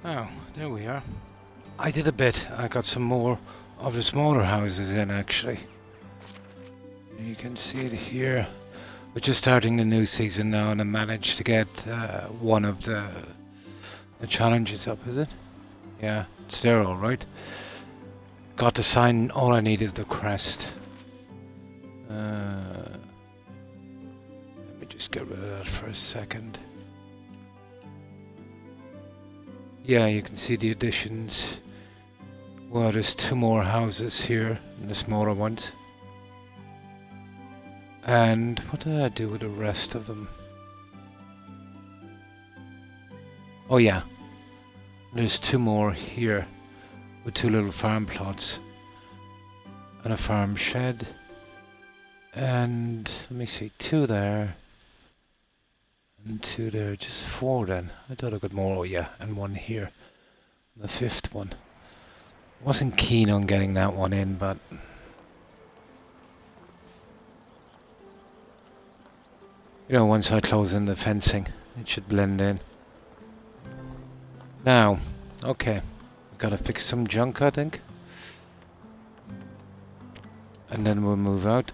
Oh, there we are. I did a bit. I got some more of the smaller houses in, actually. You can see it here. We're just starting the new season now, and I managed to get one of the challenges up, is it? Yeah, it's there all right. Got the sign, all I need is the crest. Let me just get rid of that for a second. Yeah, you can see the additions. Well, there's 2 more houses here, the smaller ones. And what did I do with the rest of them? Oh yeah, there's 2 more here with 2 little farm plots and a farm shed. And let me see, 2 there and 2 there, just 4 then. I thought I got more. Oh yeah, and 1 here, the 5th one. Wasn't keen on getting that one in, but you know, once I close in the fencing, it should blend in. Now, okay, gotta fix some junk, I think. And then we'll move out.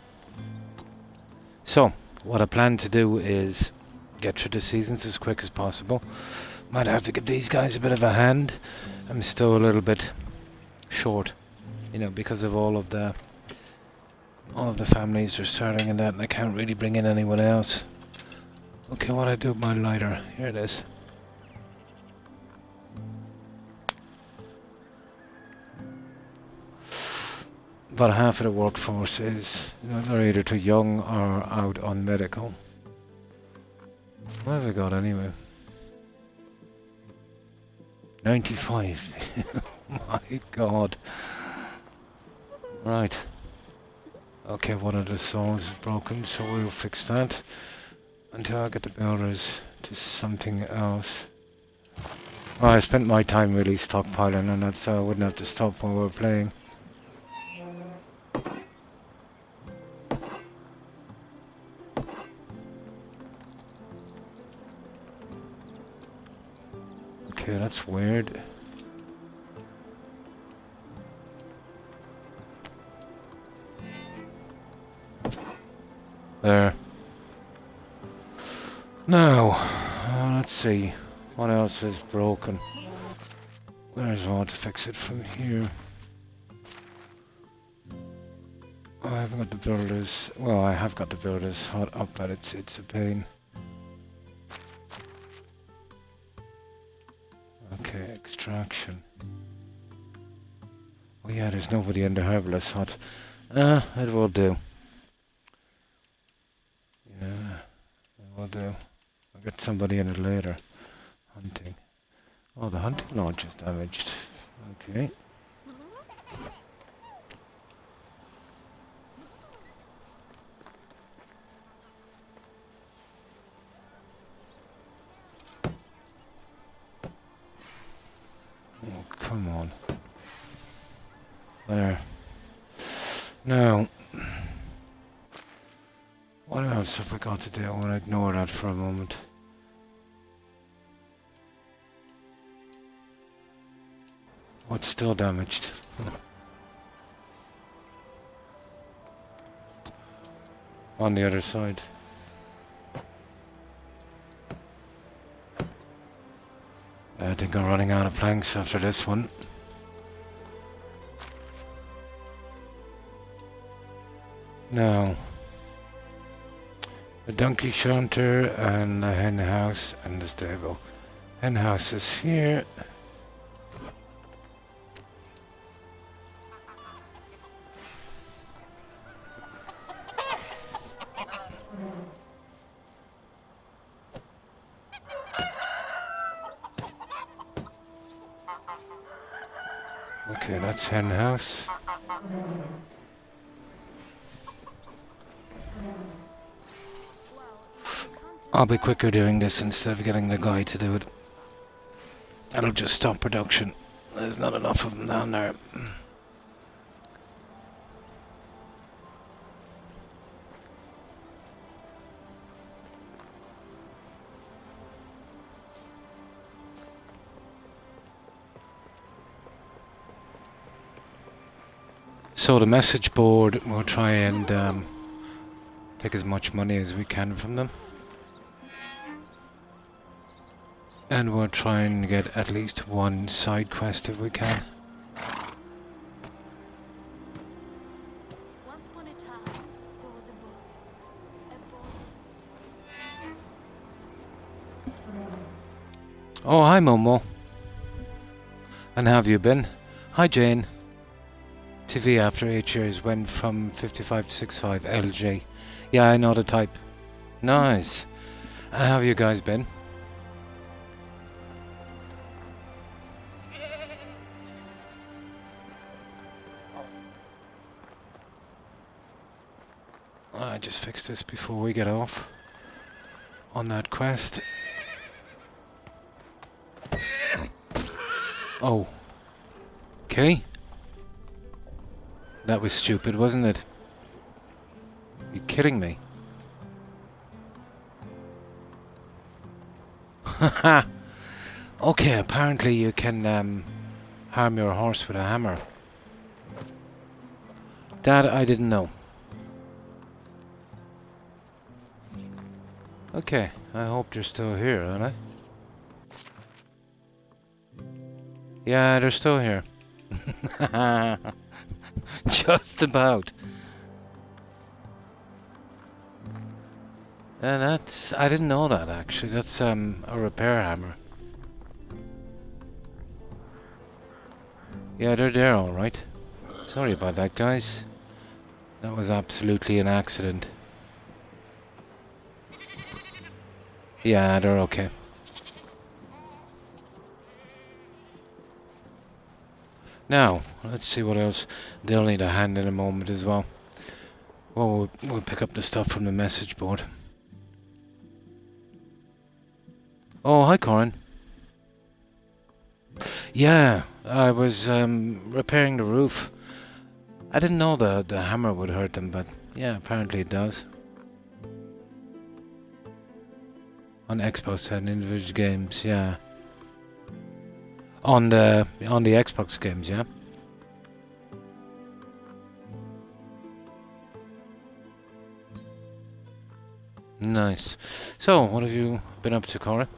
So, what I plan to do is get through the seasons as quick as possible. Might have to give these guys a bit of a hand. I'm still a little bit short, you know, because of all of the families are starting and that, and I can't really bring in anyone else. Okay, what I do with my lighter? Here it is. About half of the workforce is, you know, they're either too young or out on medical. What have I got anyway? 95. My God. Right. Okay, one of the saws is broken, so we'll fix that until I get the builders to something else. Well, I spent my time really stockpiling on that, so I wouldn't have to stop while we're playing. Okay, that's weird. There. Now, let's see. What else is broken? There's one to fix it from here. Oh, I haven't got the builders. Well, I have got the builders hot up, but it's a pain. Okay, extraction. Oh yeah, there's nobody in the herbalist hut. It will do. Yeah, it will do. I'll get somebody in it later. Hunting. Oh, the hunting lodge is damaged. Okay. Oh, come on. There. Now, what else have we got to do? I want to ignore that for a moment. What's still damaged? On the other side. I think I'm running out of planks after this one. Now, the donkey shelter and the hen house and the stable. Hen house is here. Okay, that's hen house. I'll be quicker doing this instead of getting the guy to do it. That'll just stop production. There's not enough of them down there. So the message board, we'll try and take as much money as we can from them. And we'll try and get at least one side quest if we can. Once upon a time, there was a boy. Oh, hi Momo. And how have you been? Hi Jane. TV after 8 years went from 55 to 65. LJ. Yeah, I know the type. Nice. And how have you guys been? I just fixed this before we get off on that quest. Oh. Okay. That was stupid, wasn't it? Are you kidding me? Haha. Okay, apparently you can harm your horse with a hammer. That I didn't know. Okay, I hope you're still here, aren't I? Yeah, they're still here. Just about. And that's... I didn't know that, actually. That's a repair hammer. Yeah, they're there, alright. Sorry about that, guys. That was absolutely an accident. Yeah, they're okay. Now, let's see what else. They'll need a hand in a moment as well. Well, we'll pick up the stuff from the message board. Oh, hi Corin. Yeah, I was repairing the roof. I didn't know the hammer would hurt them, but yeah, apparently it does. On Xbox and individual games, yeah. On the Xbox games, yeah. Nice. So, what have you been up to, Cora?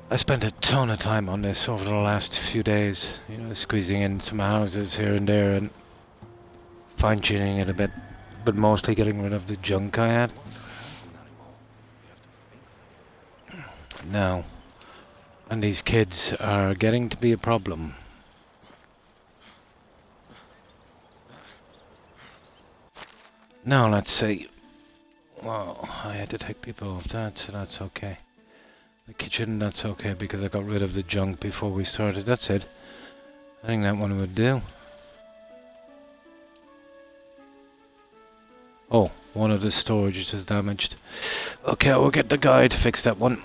I spent a ton of time on this over the last few days, you know, squeezing in some houses here and there and fine-tuning it a bit, but mostly getting rid of the junk I had. Now, and these kids are getting to be a problem. Now, let's see. Well, I had to take people off that, so that's okay. The kitchen, that's okay, because I got rid of the junk before we started. That's it. I think that one would do. Oh, one of the storages is damaged. Okay, we'll get the guy to fix that one.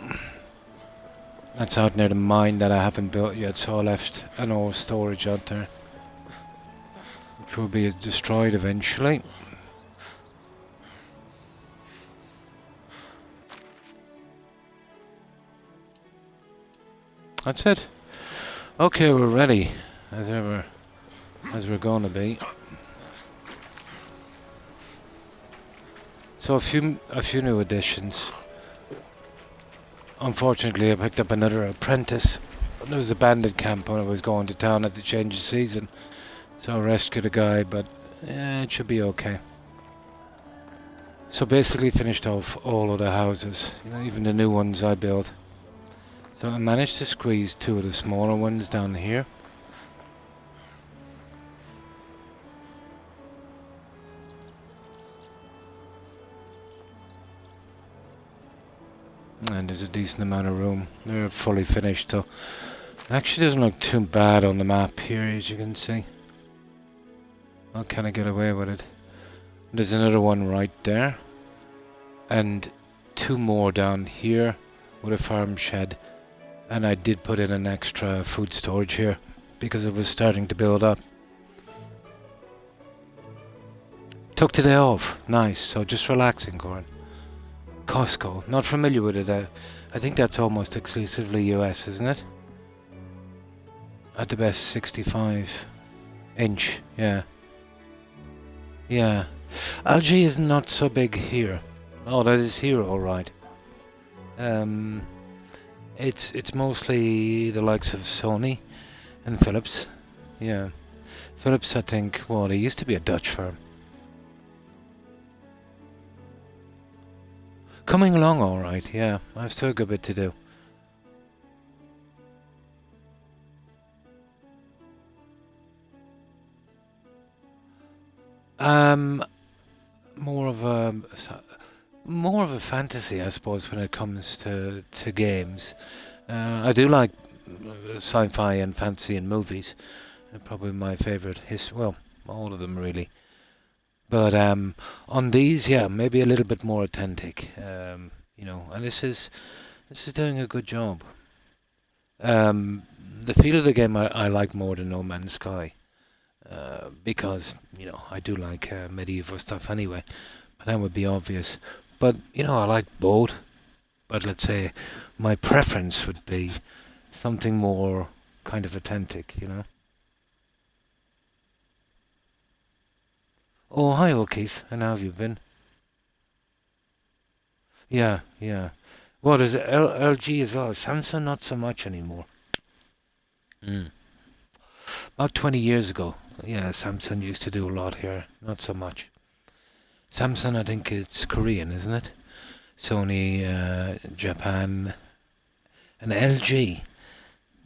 That's out near the mine that I haven't built yet, so I left an old storage out there, which will be destroyed eventually. That's it. Okay, we're ready, as ever, as we're going to be. So a few new additions. Unfortunately, I picked up another apprentice. There was a bandit camp when I was going to town at the change of season, so I rescued a guy, but yeah, it should be okay. So basically finished off all of the houses, you know, even the new ones I built. So I managed to squeeze two of the smaller ones down here. And there's a decent amount of room. They're fully finished, so it actually doesn't look too bad on the map here, as you can see. I'll kind of get away with it. There's another one right there, and two more down here with a farm shed. And I did put in an extra food storage here because it was starting to build up. Took today off. Nice. So just relaxing, Corin. Costco. Not familiar with it. I think that's almost exclusively US, isn't it? At the best, 65 inch. Yeah, yeah. LG is not so big here. Oh, that is here, all right. Um, it's mostly the likes of Sony and Philips. Yeah, Philips. I think. Well, they used to be a Dutch firm. Coming along, all right. Yeah, I've still got a bit to do. Um, more of a more of a fantasy, I suppose, when it comes to games. I do like sci-fi and fantasy in movies. Probably my favorite. Well, all of them really. But on these, yeah, maybe a little bit more authentic. And this is doing a good job. The feel of the game I like more than No Man's Sky. Because I do like medieval stuff anyway. That would be obvious. But I like both. But let's say my preference would be something more kind of authentic. Oh, hi, O'Keefe. And how have you been? Yeah, yeah. What is it? LG as well. Samsung, not so much anymore. Mm. About 20 years ago, yeah, Samsung used to do a lot here. Not so much. Samsung, I think it's Korean, isn't it? Sony, Japan, and LG.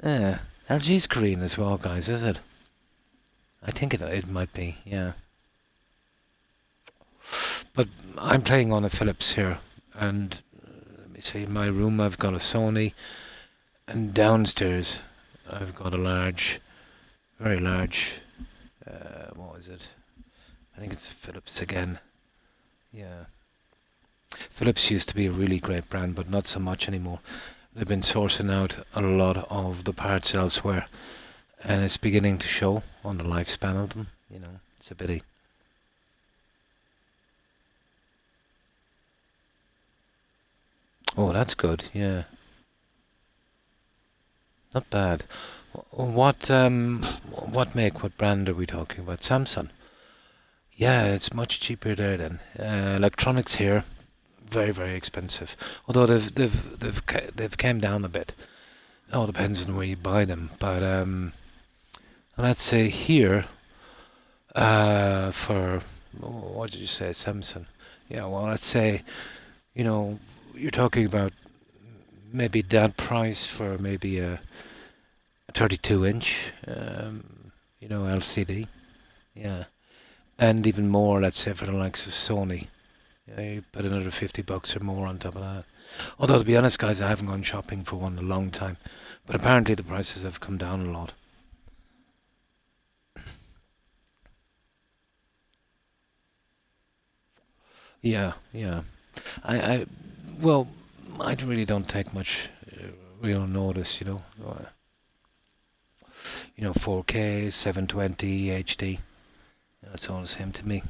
Yeah, LG's Korean as well, guys, is it? I think it might be, yeah. But I'm playing on a Philips here, and let me see, in my room I've got a Sony, and downstairs I've got a large, very large, what is it? I think it's Philips again. Yeah. Philips used to be a really great brand, but not so much anymore. They've been sourcing out a lot of the parts elsewhere, and it's beginning to show on the lifespan of them. It's a pity. Oh, that's good. Yeah, not bad. What make? What brand are we talking about? Samsung. Yeah, it's much cheaper there then. Electronics here, very very expensive. Although they've came down a bit. It all depends on where you buy them. But let's say here, for what did you say, Samsung? Yeah, well, let's say you're talking about maybe that price for maybe a 32 inch, LCD. Yeah, and even more. Let's say for the likes of Sony. Yeah, you put another $50 or more on top of that. Although to be honest, guys, I haven't gone shopping for one in a long time, but apparently the prices have come down a lot. Yeah, yeah. I well, I really don't take much real notice. 4K, 720, HD. It's all the same to me.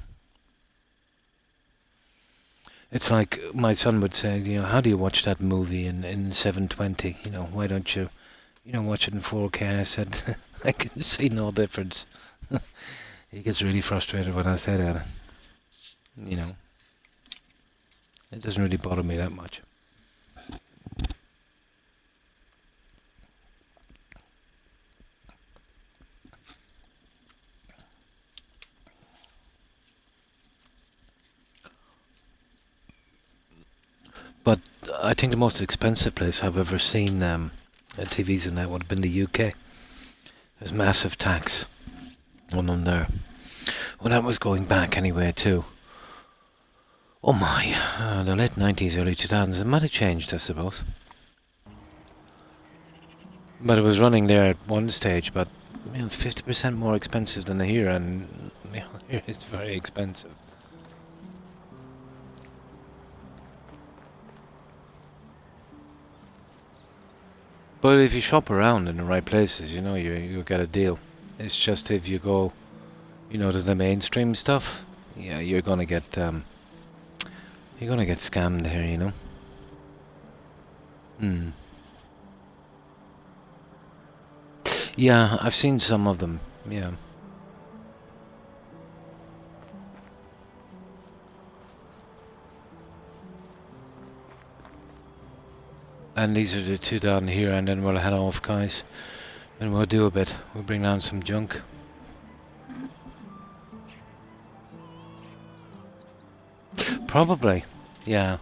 It's like my son would say, how do you watch that movie in 720? Why don't you, watch it in 4K? I said, I can see no difference. He gets really frustrated when I say that. You know, it doesn't really bother me that much. But I think the most expensive place I've ever seen TVs in that would have been the UK. There's massive tax on them there. Well, that was going back anyway too. Oh my, the late 90s, early 2000s. It might have changed, I suppose. But it was running there at one stage, but 50% more expensive than here, and here it's very expensive. But if you shop around in the right places, you'll get a deal. It's just if you go, to the mainstream stuff, yeah, you're gonna get scammed here. Hmm. Yeah, I've seen some of them. Yeah. And these are the two down here, and then we'll head off, guys. And we'll do a bit. We'll bring down some junk. Probably. Yeah.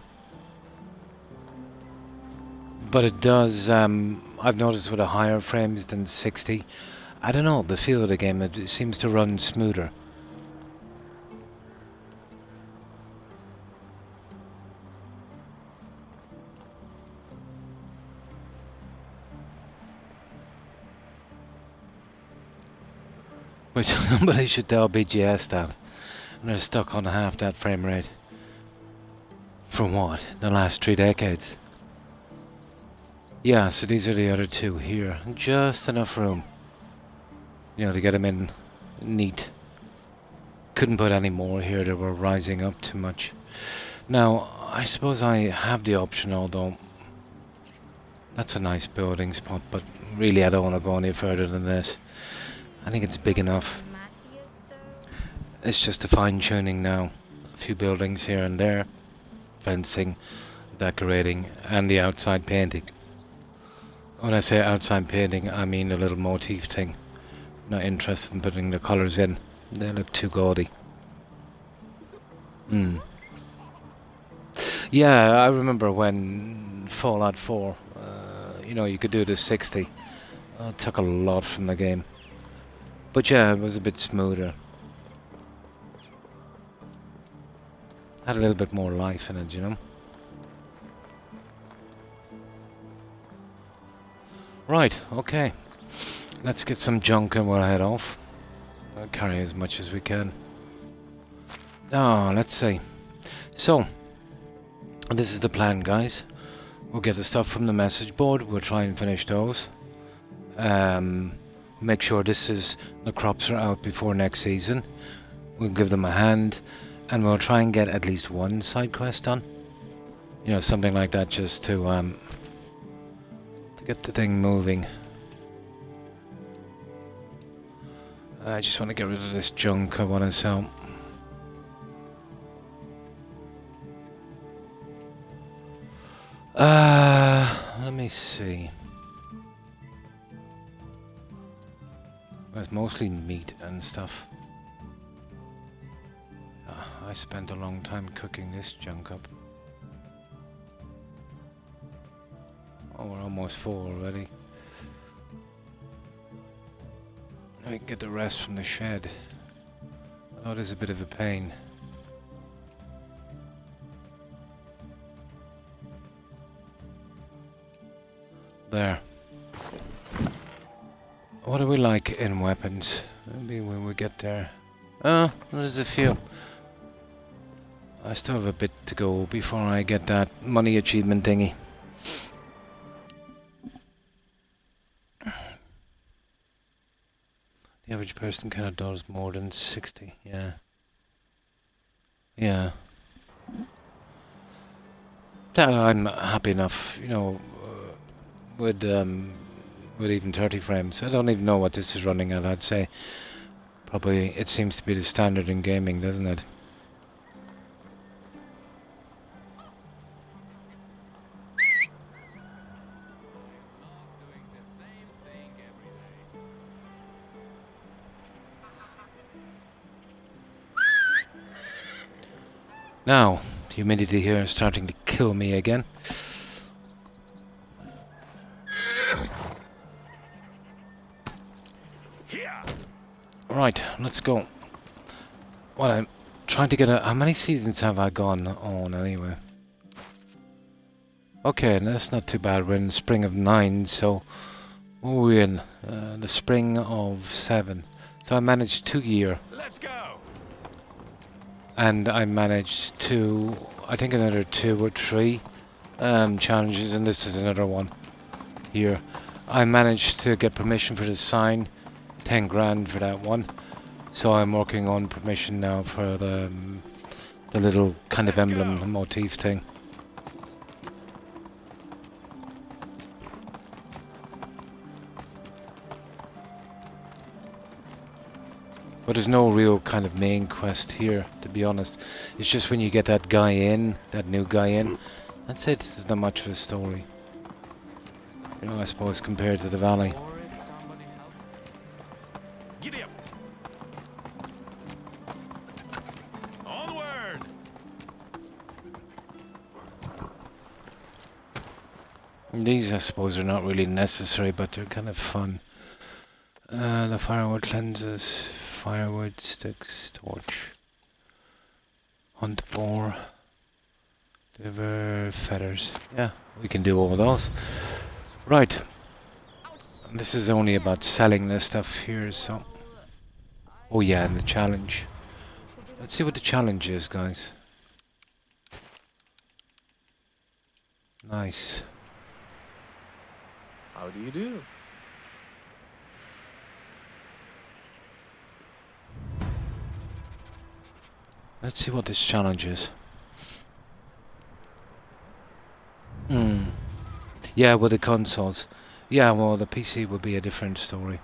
But it does, I've noticed with a higher frames than 60, I don't know, the feel of the game, it seems to run smoother. Which somebody should tell BGS that. And they're stuck on half that frame rate. For what? The last 3 decades? Yeah, so these are the other two here. Just enough room. You know, to get them in neat. Couldn't put any more here, they were rising up too much. Now, I suppose I have the option, although that's a nice building spot, but really I don't want to go any further than this. I think it's big enough. It's just a fine-tuning now. A few buildings here and there. Fencing, decorating, and the outside painting. When I say outside painting, I mean a little motif thing. Not interested in putting the colours in. They look too gaudy. Yeah, I remember when Fallout 4, you know, you could do the 60. It took a lot from the game. But yeah, it was a bit smoother. Had a little bit more life in it, you know. Right, okay. Let's get some junk and we'll head off. I'll carry as much as we can. Oh, let's see. So, this is the plan, guys. We'll get the stuff from the message board. We'll try and finish those. Make sure the crops are out before next season. We'll give them a hand. And we'll try and get at least one side quest done. You know, something like that, just to get the thing moving. I just want to get rid of this junk I want to sell. Let me see. Well, it's mostly meat and stuff. I spent a long time cooking this junk up. Oh, we're almost full already. I can get the rest from the shed. Oh, it is a bit of a pain. There. What do we like in weapons? Maybe when we get there. Oh, there's a few. I still have a bit to go before I get that money achievement thingy. The average person kind of does more than 60, yeah. Yeah. That I'm happy enough, you know, with even 30 frames. I don't even know what this is running at, I'd say. Probably, it seems to be the standard in gaming, doesn't it? Now, the humidity here is starting to kill me again. Right, let's go. Well, I'm trying to get how many seasons have I gone on anyway? Okay, that's not too bad. We're in the spring of 9, so what were we in? The spring of 7. So I managed 2 years. Let's go. And I managed I think another 2 or 3 challenges, and this is another one here. I managed to get permission for the sign, 10 grand for that one. So I'm working on permission now for the little kind of emblem motif thing. But there's no real kind of main quest here, to be honest. It's just when you get that guy in, that new guy in, that's it. There's not much of a story. You know, I suppose compared to the valley. Giddy up. Onward. These, I suppose, are not really necessary, but they're kind of fun. The firewood cleanses, firewood, sticks, torch, hunt boar, deliver feathers. Yeah, we can do all those. Right. And this is only about selling this stuff here, so... Oh yeah, and the challenge. Let's see what the challenge is, guys. Nice. How do you do? Let's see what this challenge is. Yeah, with the consoles. Yeah, well, the PC would be a different story.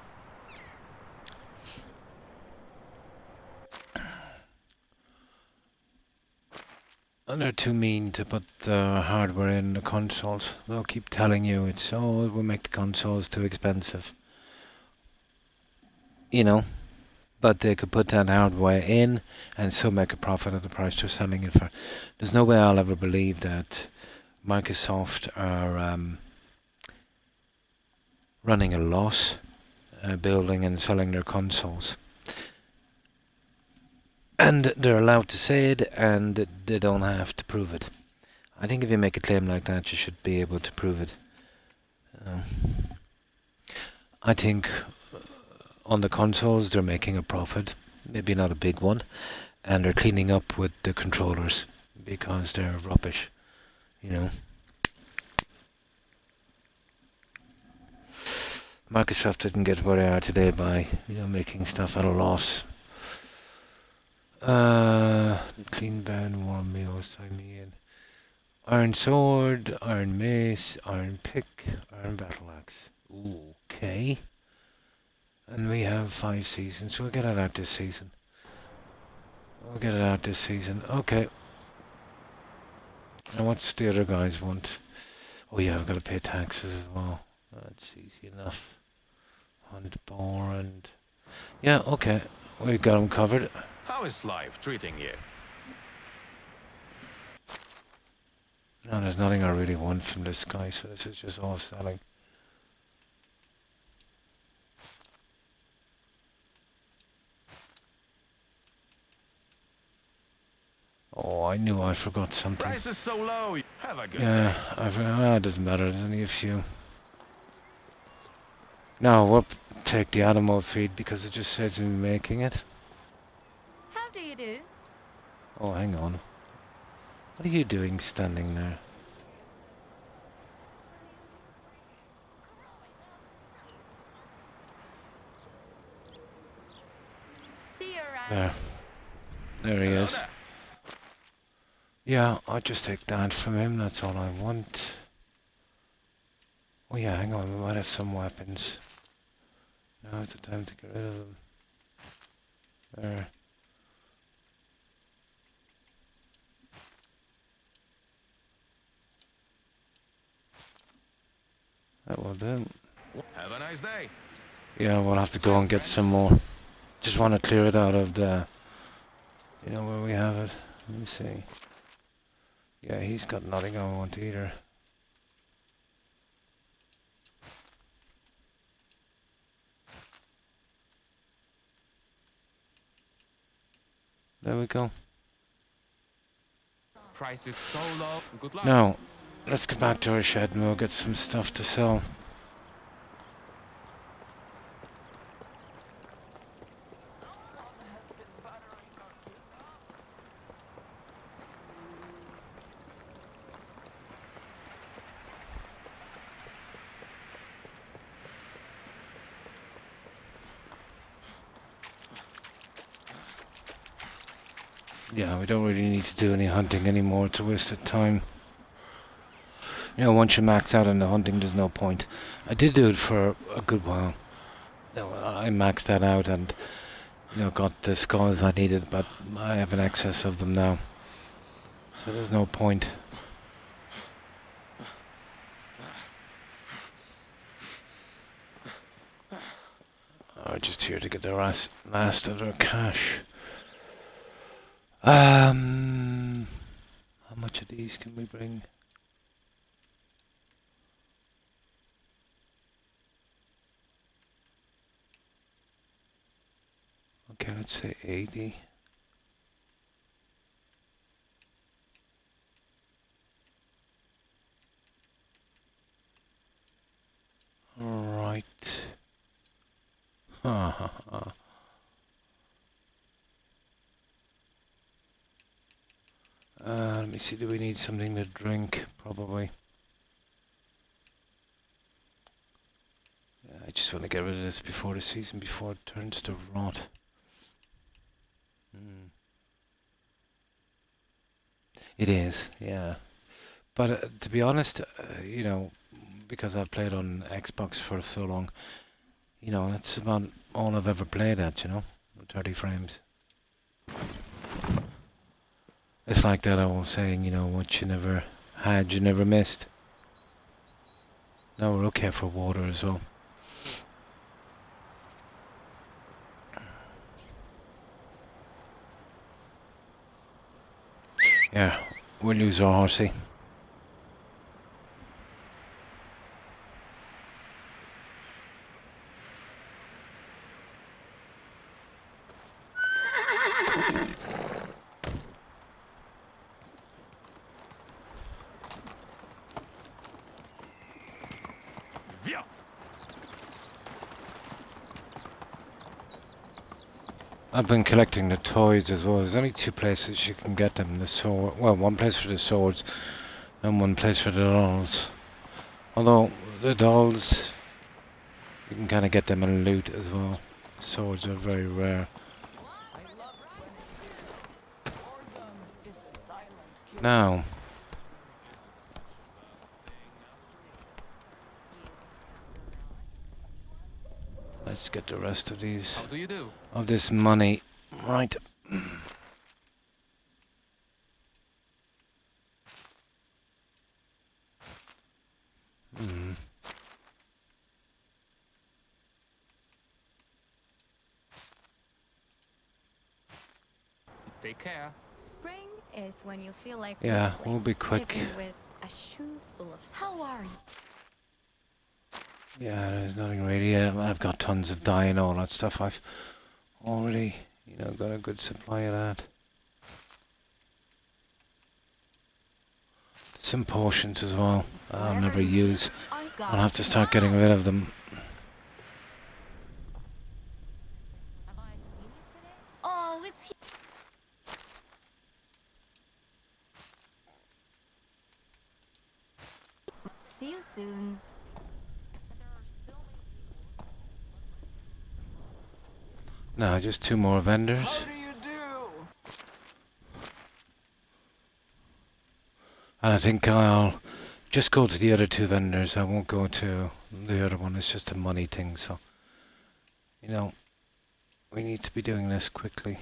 And they're too mean to put the hardware in the consoles. They'll keep telling you it's, oh, it will make the consoles too expensive. You know, but they could put that hardware in and still make a profit at the price they're selling it for. There's no way I'll ever believe that Microsoft are running a loss, building and selling their consoles. And they're allowed to say it, and they don't have to prove it. I think if you make a claim like that, you should be able to prove it. I think on the consoles they're making a profit, maybe not a big one, and they're cleaning up with the controllers because they're rubbish, you know. Microsoft didn't get where they are today by, you know, making stuff at a loss. Clean band, warm meals, sign me in. Iron sword, iron mace, iron pick, iron battle axe. Ooh, okay. And we have 5 seasons. We'll get it out this season. Okay. And what's the other guys want? Oh yeah, I've got to pay taxes as well. That's easy enough. Hunt boar and... Yeah, okay. We got them covered. How is life treating you? No, there's nothing I really want from this guy, so this is just all selling. Oh, I knew I forgot something. Price is so low. Have a good Yeah, day. it doesn't matter, there's only a few. Now, we'll take the animal feed because it just says we're making it. How do you do? Oh, hang on. What are you doing standing there? See you around. There. There he is. Yeah, I'll just take that from him, that's all I want. Oh yeah, hang on, we might have some weapons. Now's the time to get rid of them. There. That will do. Have a nice day. Yeah, we'll have to go and get some more. Just want to clear it out of the... You know where we have it? Let me see. Yeah, he's got nothing I want either. There we go. Price is so low. Good luck. Now, let's get back to our shed and we'll get some stuff to sell. Yeah, we don't really need to do any hunting anymore. It's a waste of time. You know, once you max out on the hunting, there's no point. I did do it for a good while. I maxed that out and got the skulls I needed, but I have an excess of them now. So there's no point. Oh, just here to get the last of their cash. How much of these can we bring? Okay, let's say 80. Right. Let me see, do we need something to drink? Probably. I just want to get rid of this before the season, before it turns to rot. It is, yeah. But to be honest, because I've played on Xbox for so long, that's about all I've ever played at, 30 frames. It's like that old saying, what you never had, you never missed. Now we're okay for water as well. Yeah, we'll lose our horsey. Via. I've been collecting the toys as well. There's only 2 places you can get them. The sword, well, 1 place for the swords and 1 place for the dolls. Although the dolls, you can kind of get them in loot as well. Swords are very rare. Now, let's get the rest of these. How do you do? Of this money. Right. Take care. Spring is when you feel like Yeah, whistling, we'll be quick. living with a shoe full of. How are you? Yeah, there's nothing really. I've got tons of dye and all that stuff. I've already, got a good supply of that. Some potions as well. I'll never use. I'll have to start getting rid of them. Have I seen you today? Oh, it's here. See you soon. No, just 2 more vendors. How do you do? And I think I'll just go to the other 2 vendors. I won't go to the other one. It's just a money thing, so we need to be doing this quickly.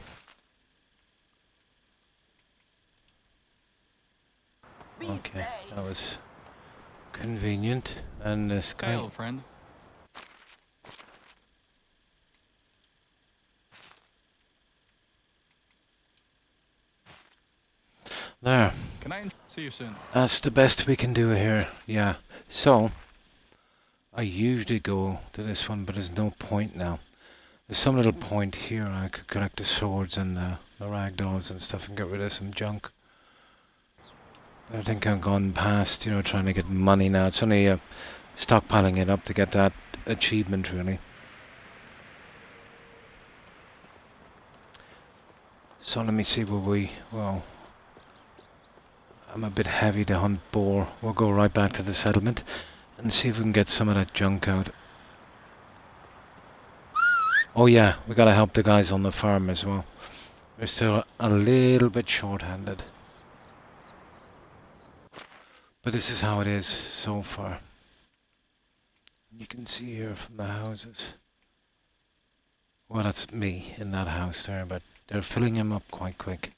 Okay, that was convenient. And this guy. Hey, old friend. There. Can I see you soon? That's the best we can do here. Yeah. So I usually go to this one, but there's no point now. There's some little point here. I could collect the swords and the ragdolls and stuff and get rid of some junk. I think I've gone past, trying to get money now. It's only stockpiling it up to get that achievement, really. So let me see well, I'm a bit heavy to hunt boar. We'll go right back to the settlement and see if we can get some of that junk out. Oh yeah, we gotta help the guys on the farm as well. We're still a little bit short-handed. But this is how it is so far. You can see here from the houses. Well, that's me in that house there, but they're filling him up quite quick.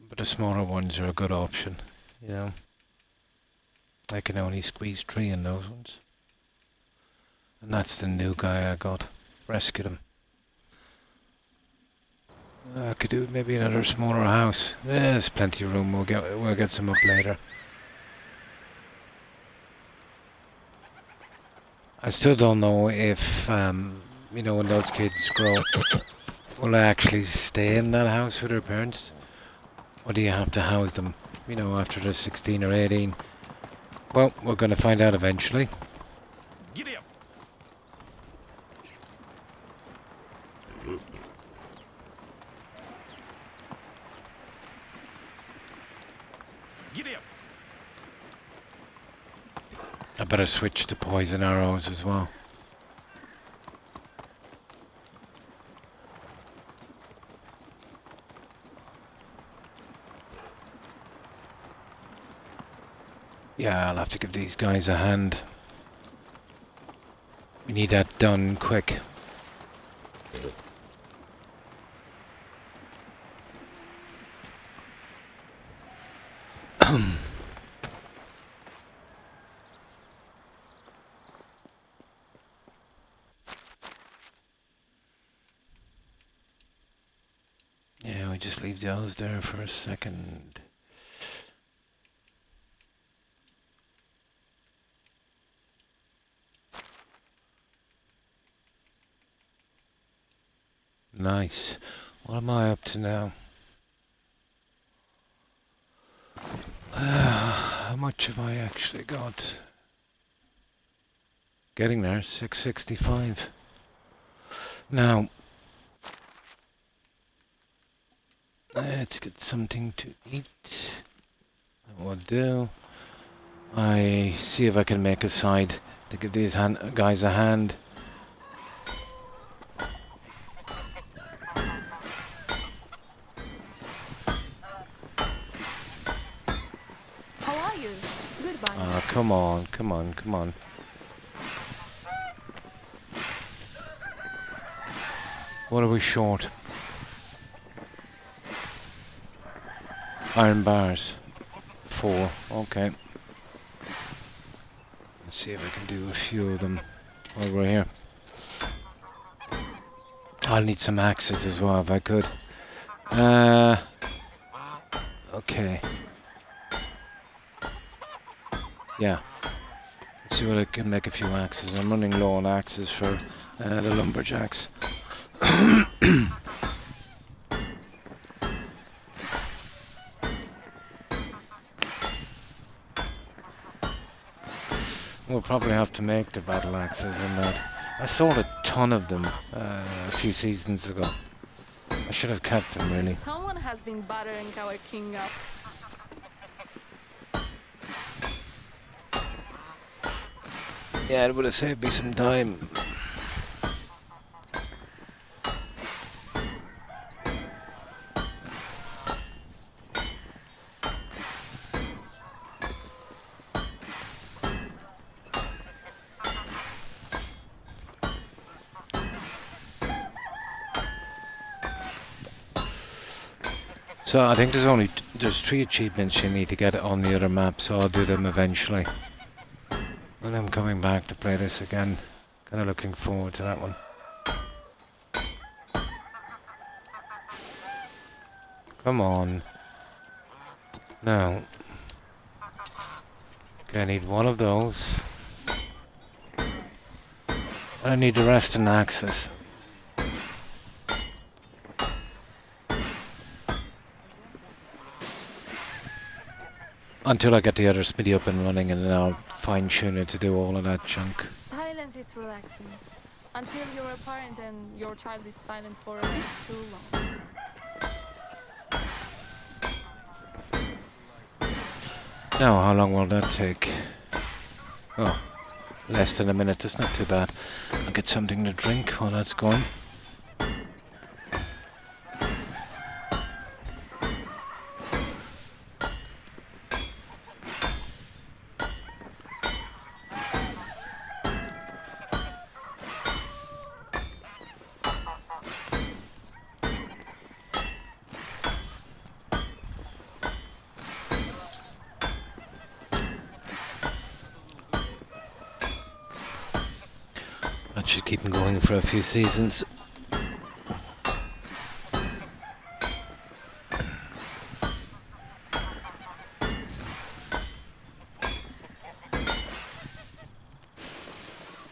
But the smaller ones are a good option, you know. I can only squeeze 3 in those ones. And that's the new guy I got. Rescued him. I could do maybe another smaller house. There's plenty of room. We'll get some up later. I still don't know if you know, when those kids grow, will they actually stay in that house with their parents, or do you have to house them? You know, after they're 16 or 18. Well, we're going to find out eventually. Giddy up. Giddy up. I better switch to poison arrows as well. Yeah, I'll have to give these guys a hand. We need that done quick. Yeah, we just leave those there for a second. Nice. What am I up to now? How much have I actually got? Getting there, 665. Now, let's get something to eat. That will do. I see if I can make a side to give these guys a hand. How are you? Goodbye. Ah, come on, come on, come on. What are we short? Iron bars. 4, okay. Let's see if I can do a few of them while we're here. I'll need some axes as well if I could. Okay. Yeah. Let's see what I can make a few axes. I'm running low on axes for the lumberjacks. We'll probably have to make the battle axes and that. I sold a ton of them a few seasons ago. I should have kept them, really. Someone has been buttering our king up. Yeah, it would have saved me some time. So I think there's 3 achievements you need to get on the other map, so I'll do them eventually. When I'm coming back to play this again, kind of looking forward to that one. Come on. Now. Okay, I need one of those. I need the rest in axes. Until I get the other smithy up and running, and then I'll fine-tune it to do all of that junk. Silence is relaxing. Until you're a parent and your child is silent for a bit too long. Now, how long will that take? Oh, less than a minute. That's not too bad. I'll get something to drink while that's going. should keep them going for a few seasons.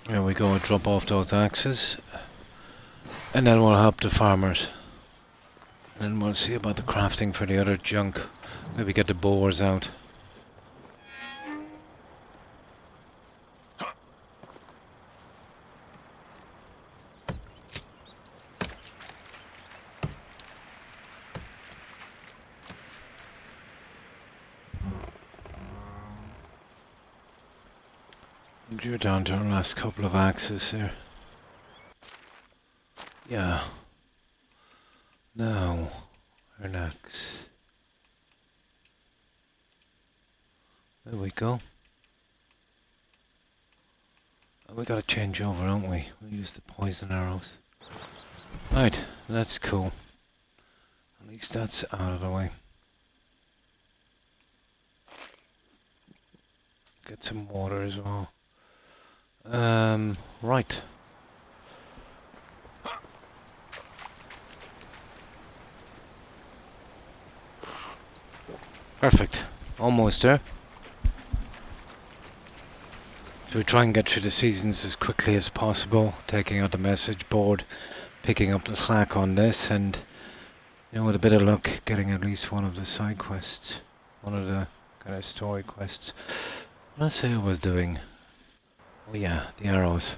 There we go, drop off those axes. And then we'll help the farmers. And then we'll see about the crafting for the other junk. Maybe get the boars out. You're down to our last couple of axes here. Yeah. Now, our next. There we go. We gotta change over, haven't we? We use the poison arrows. Right, that's cool. At least that's out of the way. Get some water as well. Right. Perfect. Almost there. So we try and get through the seasons as quickly as possible, taking out the message board, picking up the slack on this, and, you know, with a bit of luck, getting at least one of the side quests. One of the kind of story quests. What did I say I was doing? Oh yeah, the arrows.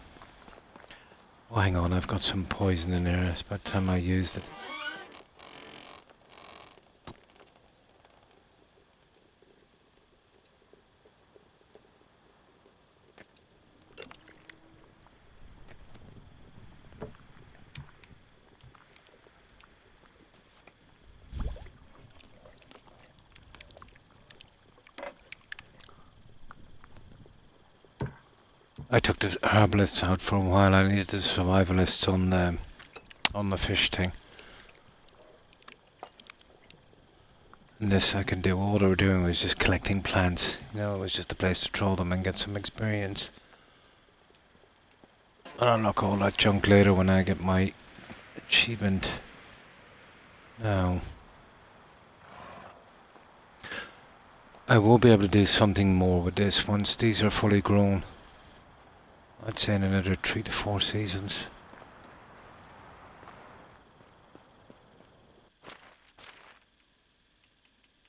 Oh, hang on, I've got some poison in there. It's about time I used it. I took the herbalists out for a while. I needed the survivalists on the fish thing. And this I can do. All they were doing was just collecting plants. You know, it was just a place to throw them and get some experience. I'll unlock all that junk later when I get my achievement. Now, I will be able to do something more with this once these are fully grown. I'd say in another 3 to 4 seasons.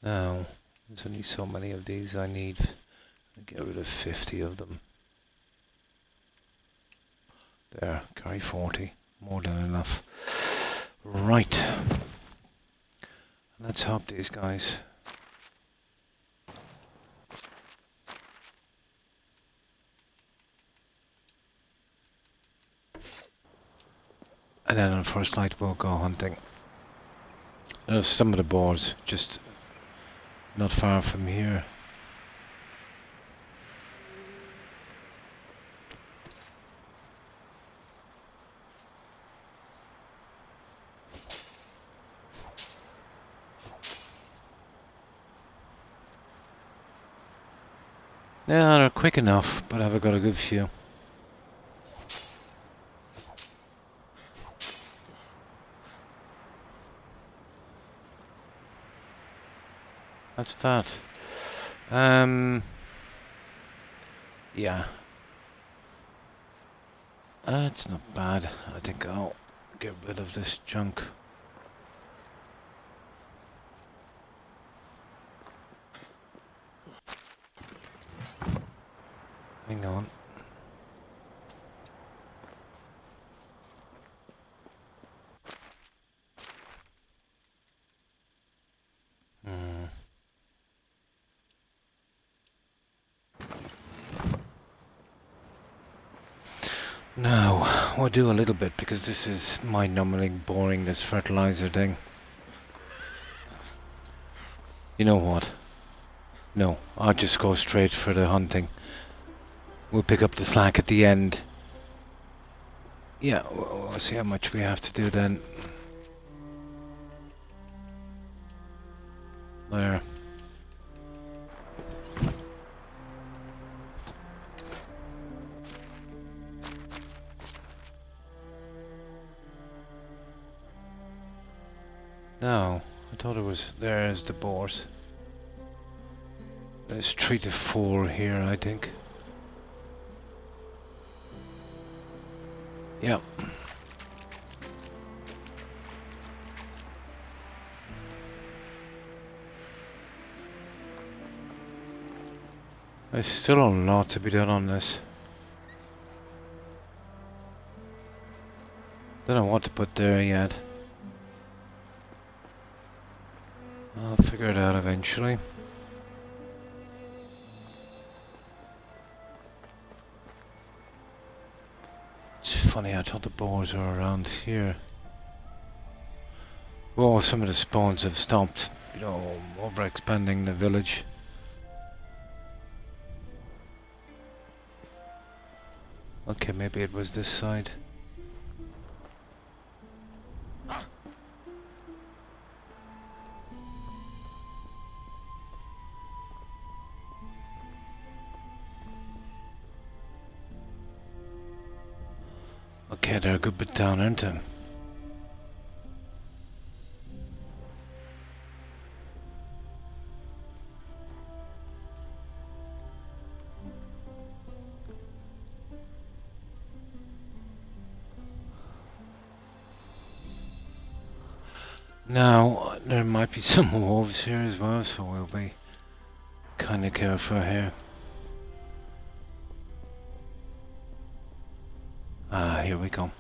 Now, there's only so many of these I need. I'll get rid of 50 of them. There, carry 40. More than enough. Right. Let's help these guys. And then on first light we'll go hunting. There's some of the boars just not far from here. Yeah, they're quick enough, but I've got a good few. That's that. Yeah. That's not bad. I think I'll get rid of this junk. Hang on. Now, we'll do a little bit because this is mind-numbing, boring, this fertilizer thing. You know what? No, I'll just go straight for the hunting. We'll pick up the slack at the end. Yeah, we'll see how much we have to do then. There. No, I thought it was. There's the boars. There's 3 to 4 here, I think. Yeah. There's still a lot to be done on this. Don't know what to put there yet. I'll figure it out eventually. It's funny, I thought the boars were around here. Well, some of the spawns have stopped, you know, overexpanding the village. Okay, maybe it was this side. Okay, they're a good bit down, aren't they? Now, there might be some wolves here as well, so we'll be kind of careful here. Ah, here we go.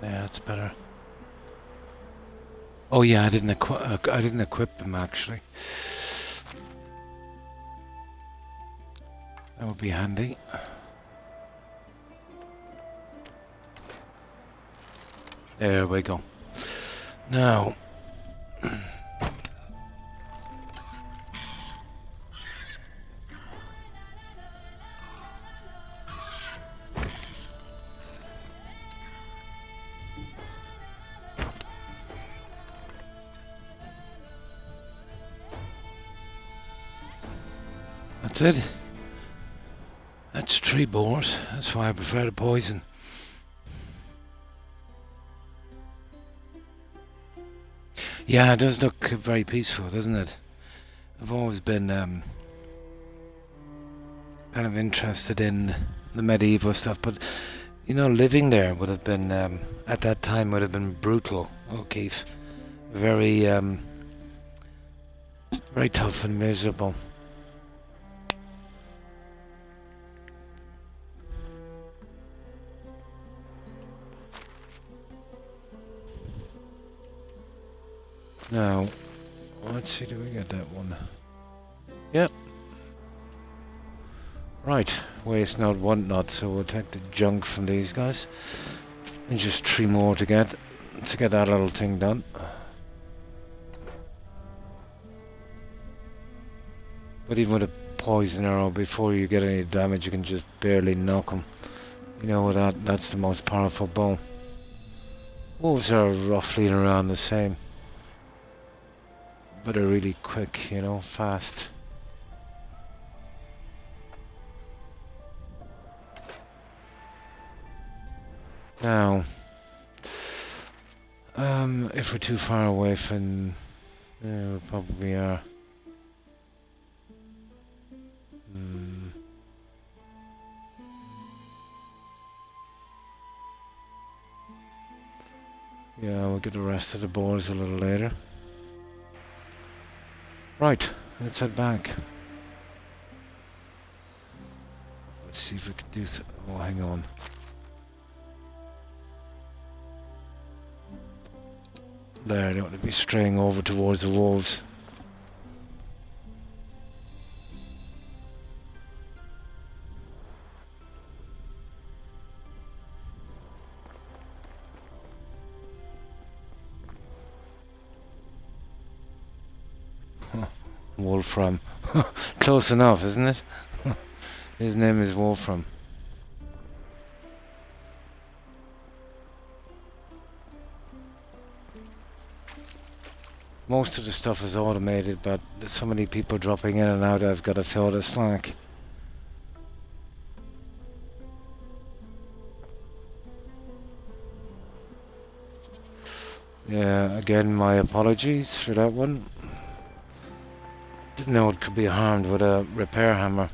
Yeah, that's better. Oh yeah, I didn't equip them actually. That would be handy. There we go. Now, that's it. That's 3 boars. That's why I prefer the poison. Yeah, it does look very peaceful, doesn't it? I've always been kind of interested in the medieval stuff, but you know, living there would have been at that time would have been brutal. O'Keefe, very very tough and miserable. Now, let's see, do we get that one? Yep. Right, waste not, want not, so we'll take the junk from these guys. And just 3 more to get that little thing done. But even with a poison arrow, before you get any damage, you can just barely knock them. You know, that's the most powerful bow. Wolves are roughly around the same. But they're really quick, you know, fast. Now, if we're too far away from, we probably are. Yeah, we'll get the rest of the boars a little later. Right, let's head back. Let's see if we can do oh, hang on. There, I don't want to be straying over towards the wolves. Wolfram. Close enough, isn't it? His name is Wolfram. Most of the stuff is automated, but there's so many people dropping in and out, I've got to fill the slack. Yeah, again, my apologies for that one. Didn't know it could be harmed with a repair hammer.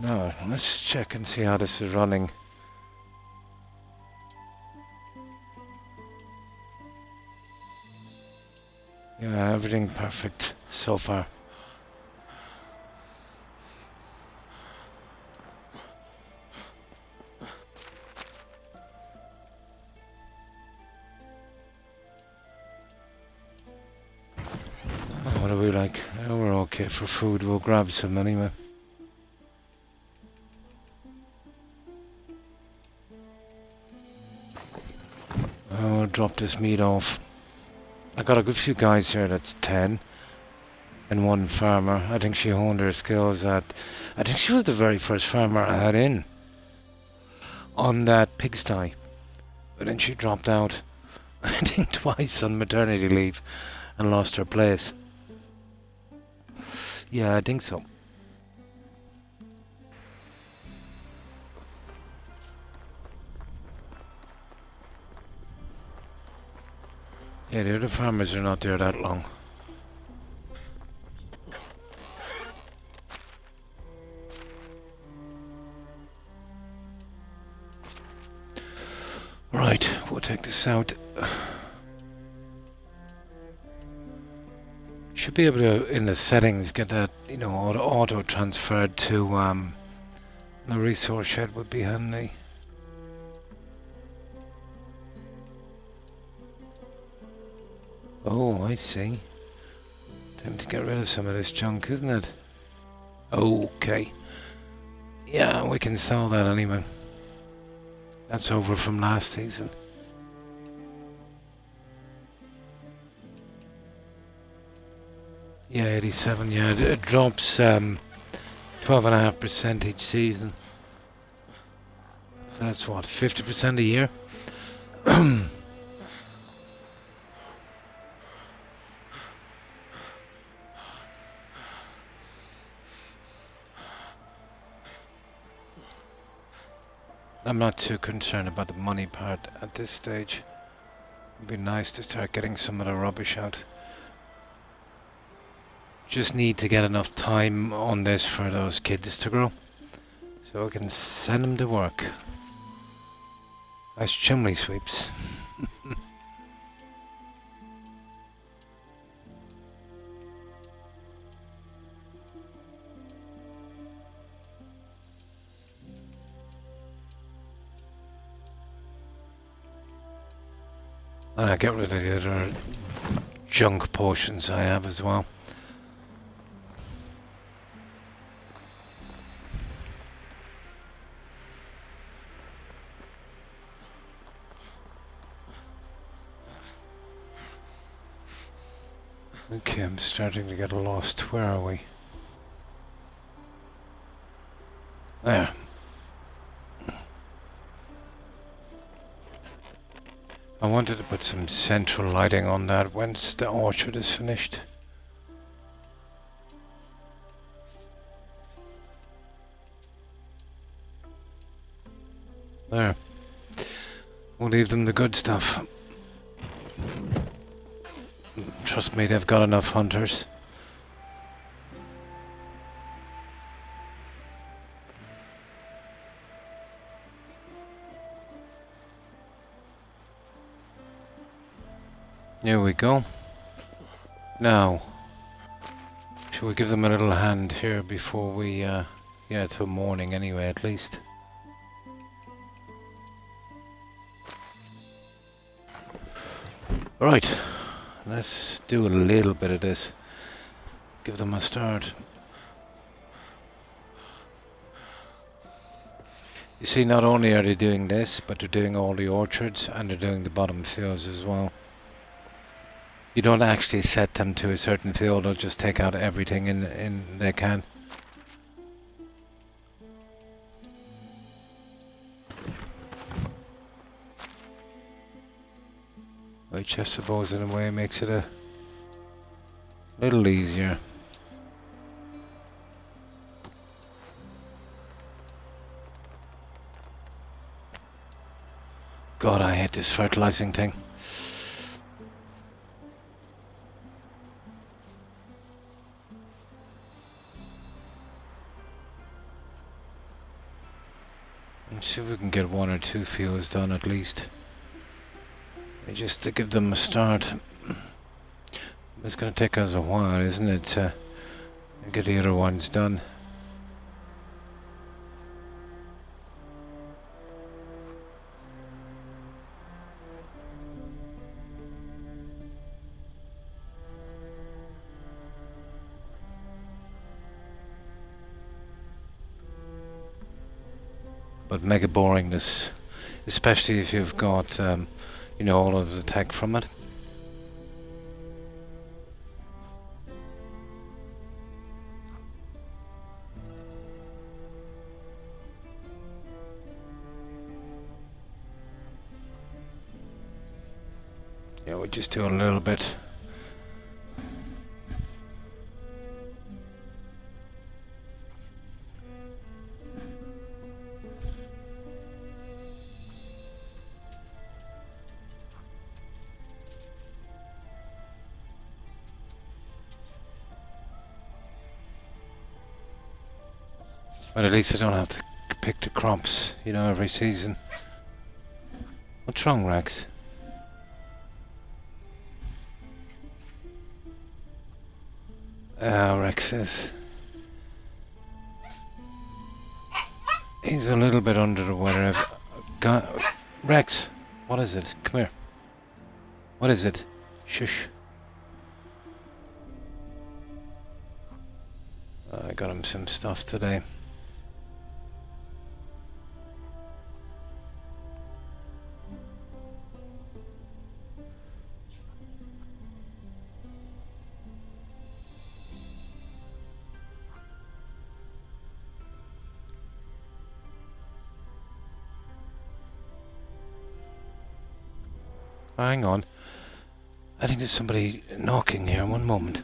No, let's check and see how this is running. Yeah, everything perfect so far. What are we like? Oh, we're okay for food. We'll grab some anyway. Oh, I'll drop this meat off. I got a good few guys here that's 10. And one farmer. I think she honed her skills at... I think she was the very first farmer I had in. On that pigsty. But then she dropped out. I think twice on maternity leave. And lost her place. Yeah, I think so. Yeah, the other farmers are not there that long. Right, we'll take this out. Should be able to, in the settings, get that, you know, auto transferred to the resource shed would be handy. Oh, I see. Time to get rid of some of this junk, isn't it? Okay. Yeah, we can sell that anyway. That's over from last season. Yeah, 87, yeah, it drops 12.5% each season. So that's what, 50% a year? I'm not too concerned about the money part at this stage. It'd be nice to start getting some of the rubbish out. Just need to get enough time on this for those kids to grow. So I can send them to work. Nice chimney sweeps. And I get rid of the other junk potions I have as well. Okay, I'm starting to get lost. Where are we? There. I wanted to put some central lighting on that once the orchard is finished. There. We'll leave them the good stuff. Trust me, they've got enough hunters. Here we go. Now, shall we give them a little hand here before we, yeah, till morning anyway, at least. Right, let's do a little bit of this. Give them a start. You see, not only are they doing this, but they're doing all the orchards and they're doing the bottom fields as well. You don't actually set them to a certain field, they'll just take out everything in they can. which I suppose in a way makes it a little easier. God, I hate this fertilizing thing. Let's see if we can get 1 or 2 fields done at least. Just to give them a start. It's going to take us a while, isn't it, to get the other ones done. But mega boring this, especially if you've got, you know, all of the tech from it. Yeah, we just do a little bit. But at least I don't have to pick the crops, you know, every season. What's wrong, Rex? Rex is... He's a little bit under the weather. Rex, what is it? Come here. What is it? Shush. I got him some stuff today. Hang on. I think there's somebody knocking here. One moment.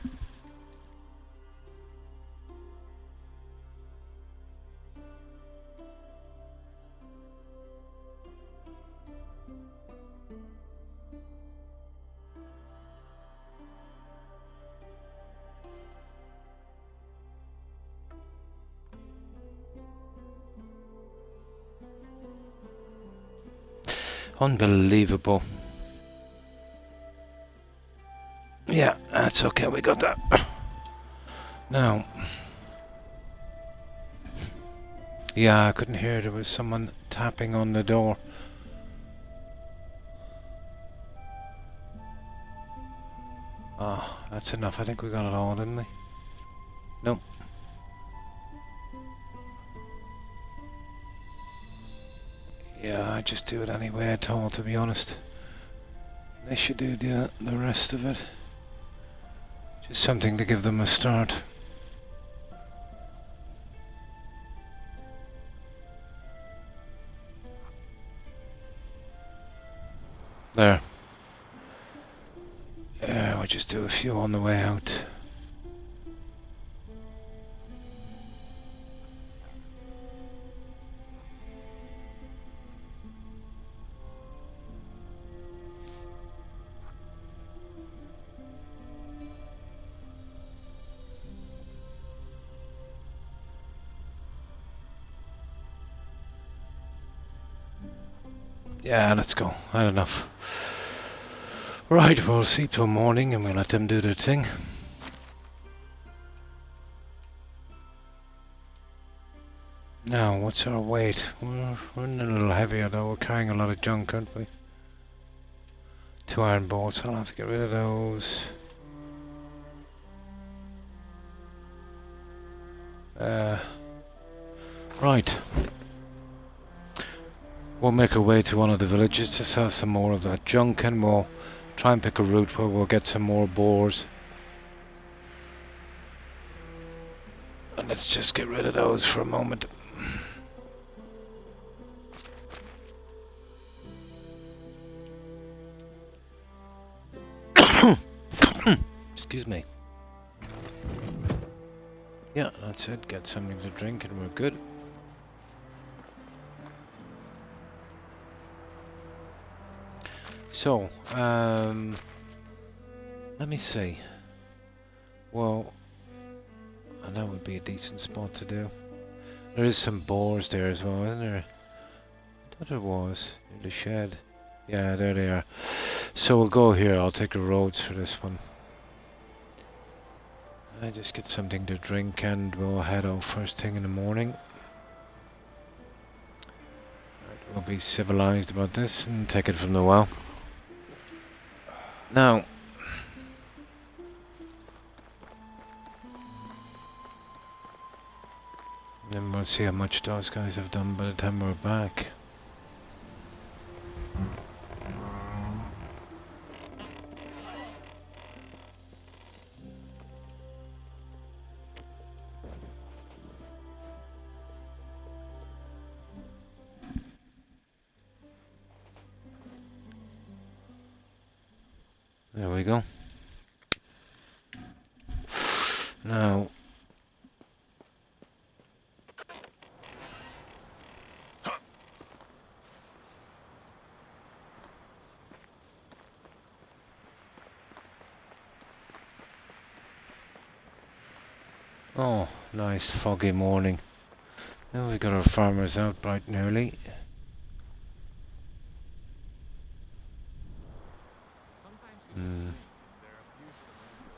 Unbelievable. Yeah, that's okay, we got that. Now. Yeah, I couldn't hear, there was someone tapping on the door. Oh, that's enough. I think we got it all, didn't we? Nope. Yeah, I just do it anyway at all, to be honest. They should do the rest of it. Just something to give them a start. There. Yeah, we'll just do a few on the way out. Yeah, let's go. I had enough. Right, we'll sleep till morning and we'll let them do their thing. Now, what's our weight? We're running a little heavier though. We're carrying a lot of junk, aren't we? 2 iron bolts. I'll have to get rid of those. Right. We'll make our way to one of the villages to sell some more of that junk, and we'll try and pick a route where we'll get some more boars. And let's just get rid of those for a moment. Excuse me. Yeah, that's it. Get something to drink and we're good. So, let me see. Well, and that would be a decent spot to do. There is some boars there as well, isn't there? I thought there was in the shed. Yeah, there they are. So we'll go here. I'll take the roads for this one. I just get something to drink and we'll head out first thing in the morning. Right, we'll be civilized about this and take it from the well. Now, then we'll see how much those guys have done by the time we're back. There we go. Now, oh, nice foggy morning. Now we got our farmers out bright and early.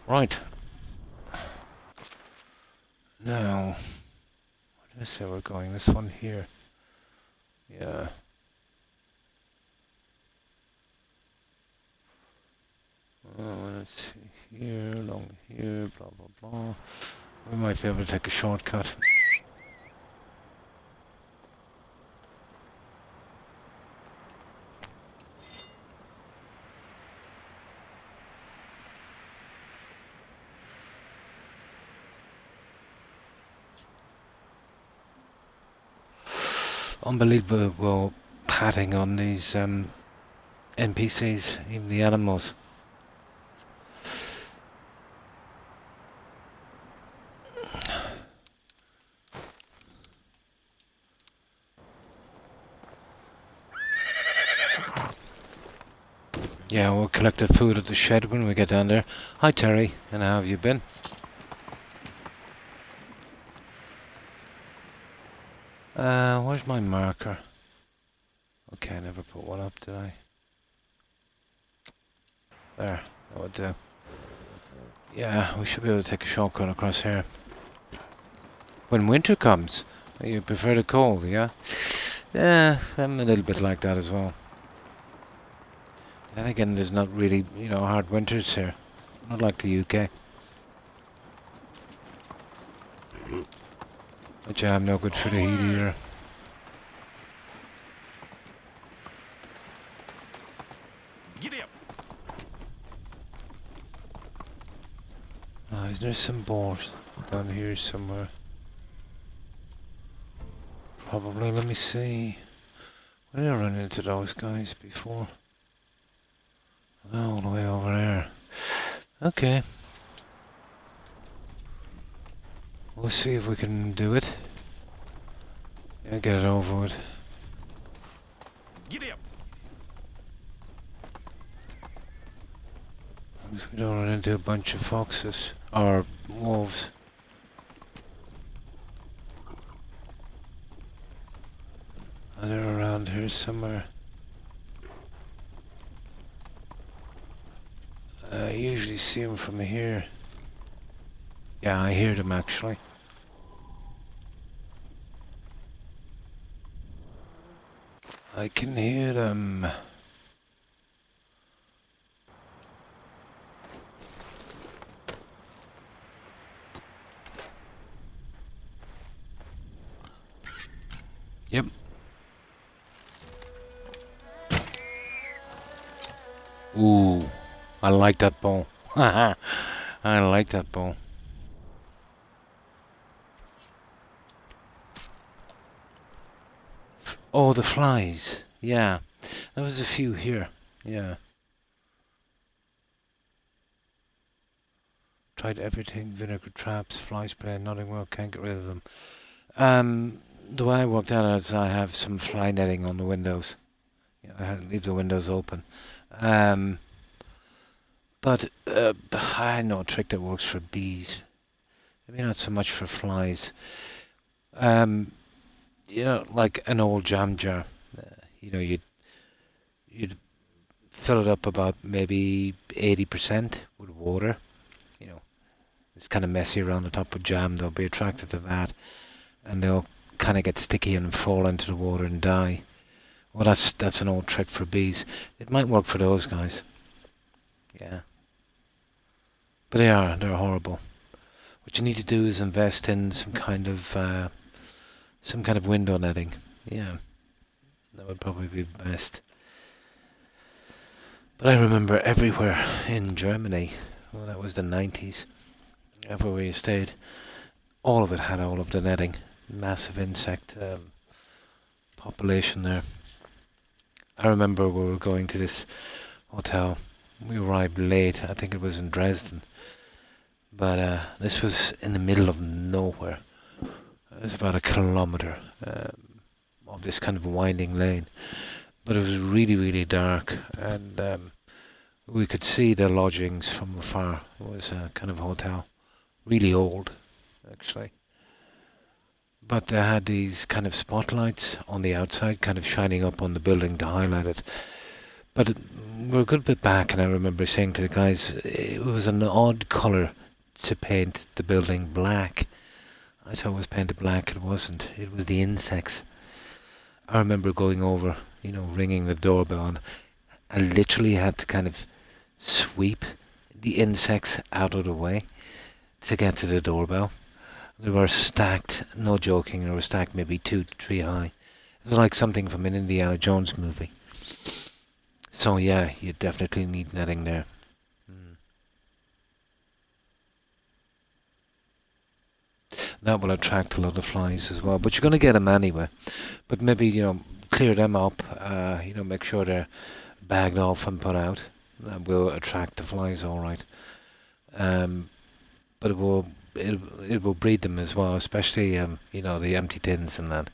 Right. Now, where did I say we're going? This one here. Yeah. Oh, let's see here, along here, blah blah blah. We might be able to take a shortcut. Unbelievable patting on these NPCs, even the animals. Yeah, we'll collect the food at the shed when we get down there. Hi Terry, and how have you been? Where's my marker? Okay, I never put one up, did I? There, that would do. Yeah, we should be able to take a shortcut across here. When winter comes, you prefer the cold, yeah? Yeah, I'm a little bit like that as well. And again, there's not really, hard winters here. Not like the UK. But yeah, I'm no good for the heat either. Giddy up. Is there some boars down here somewhere? Probably, let me see. Where did I run into those guys before? Oh, all the way over there. Okay. We'll see if we can do it. Yeah, get it over with. Giddy up. We don't run into a bunch of foxes or wolves. And they're around here somewhere. I usually see them from here. Yeah, I hear them actually. I can hear them. Yep. Ooh, I like that bow. I like that bow. Oh, the flies. Yeah, there was a few here. Yeah. tried everything. Vinegar traps, fly spray, nothing work. Can't get rid of them. The way I worked out is I have some fly netting on the windows. I leave the windows open. But I know a trick that works for bees. Maybe not so much for flies. Like an old jam jar. You'd fill it up about maybe 80% with water. It's kind of messy around the top with jam. They'll be attracted to that, and they'll kind of get sticky and fall into the water and die. Well, that's an old trick for bees. It might work for those guys. Yeah. But they're horrible. What you need to do is invest in some kind of window netting. Yeah. That would probably be best. But I remember everywhere in Germany, well, that was the 90s, everywhere you stayed, all of it had all of the netting. Massive insect population there. I remember we were going to this hotel. We arrived late. I think it was in Dresden. But this was in the middle of nowhere. It was about 1 kilometre of this kind of winding lane. But it was really, really dark. And we could see the lodgings from afar. It was a kind of hotel. Really old, actually. But they had these kind of spotlights on the outside, kind of shining up on the building to highlight it. But we're a good bit back, and I remember saying to the guys, it was an odd colour to paint the building black. I thought it was painted black. It wasn't. It was the insects. I remember going over, ringing the doorbell, and I literally had to kind of sweep the insects out of the way to get to the doorbell. They were stacked, no joking, they were stacked maybe 2 to 3 high. It was like something from an Indiana Jones movie. So yeah, you definitely need netting there. That will attract a lot of flies as well, but you're going to get them anyway. But maybe, clear them up, make sure they're bagged off and put out. That will attract the flies alright. But it will breed them as well, especially, the empty tins and that.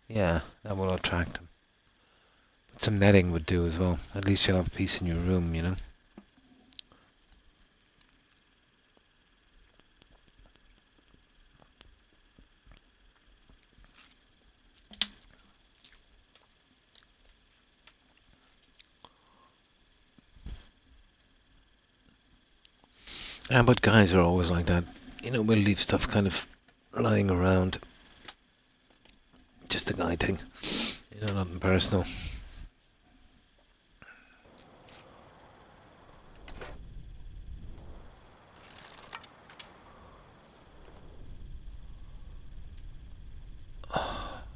Yeah, that will attract them. But some netting would do as well. At least you'll have peace in your room, But guys are always like that. We'll leave stuff kind of lying around. Just a guy thing. Nothing personal.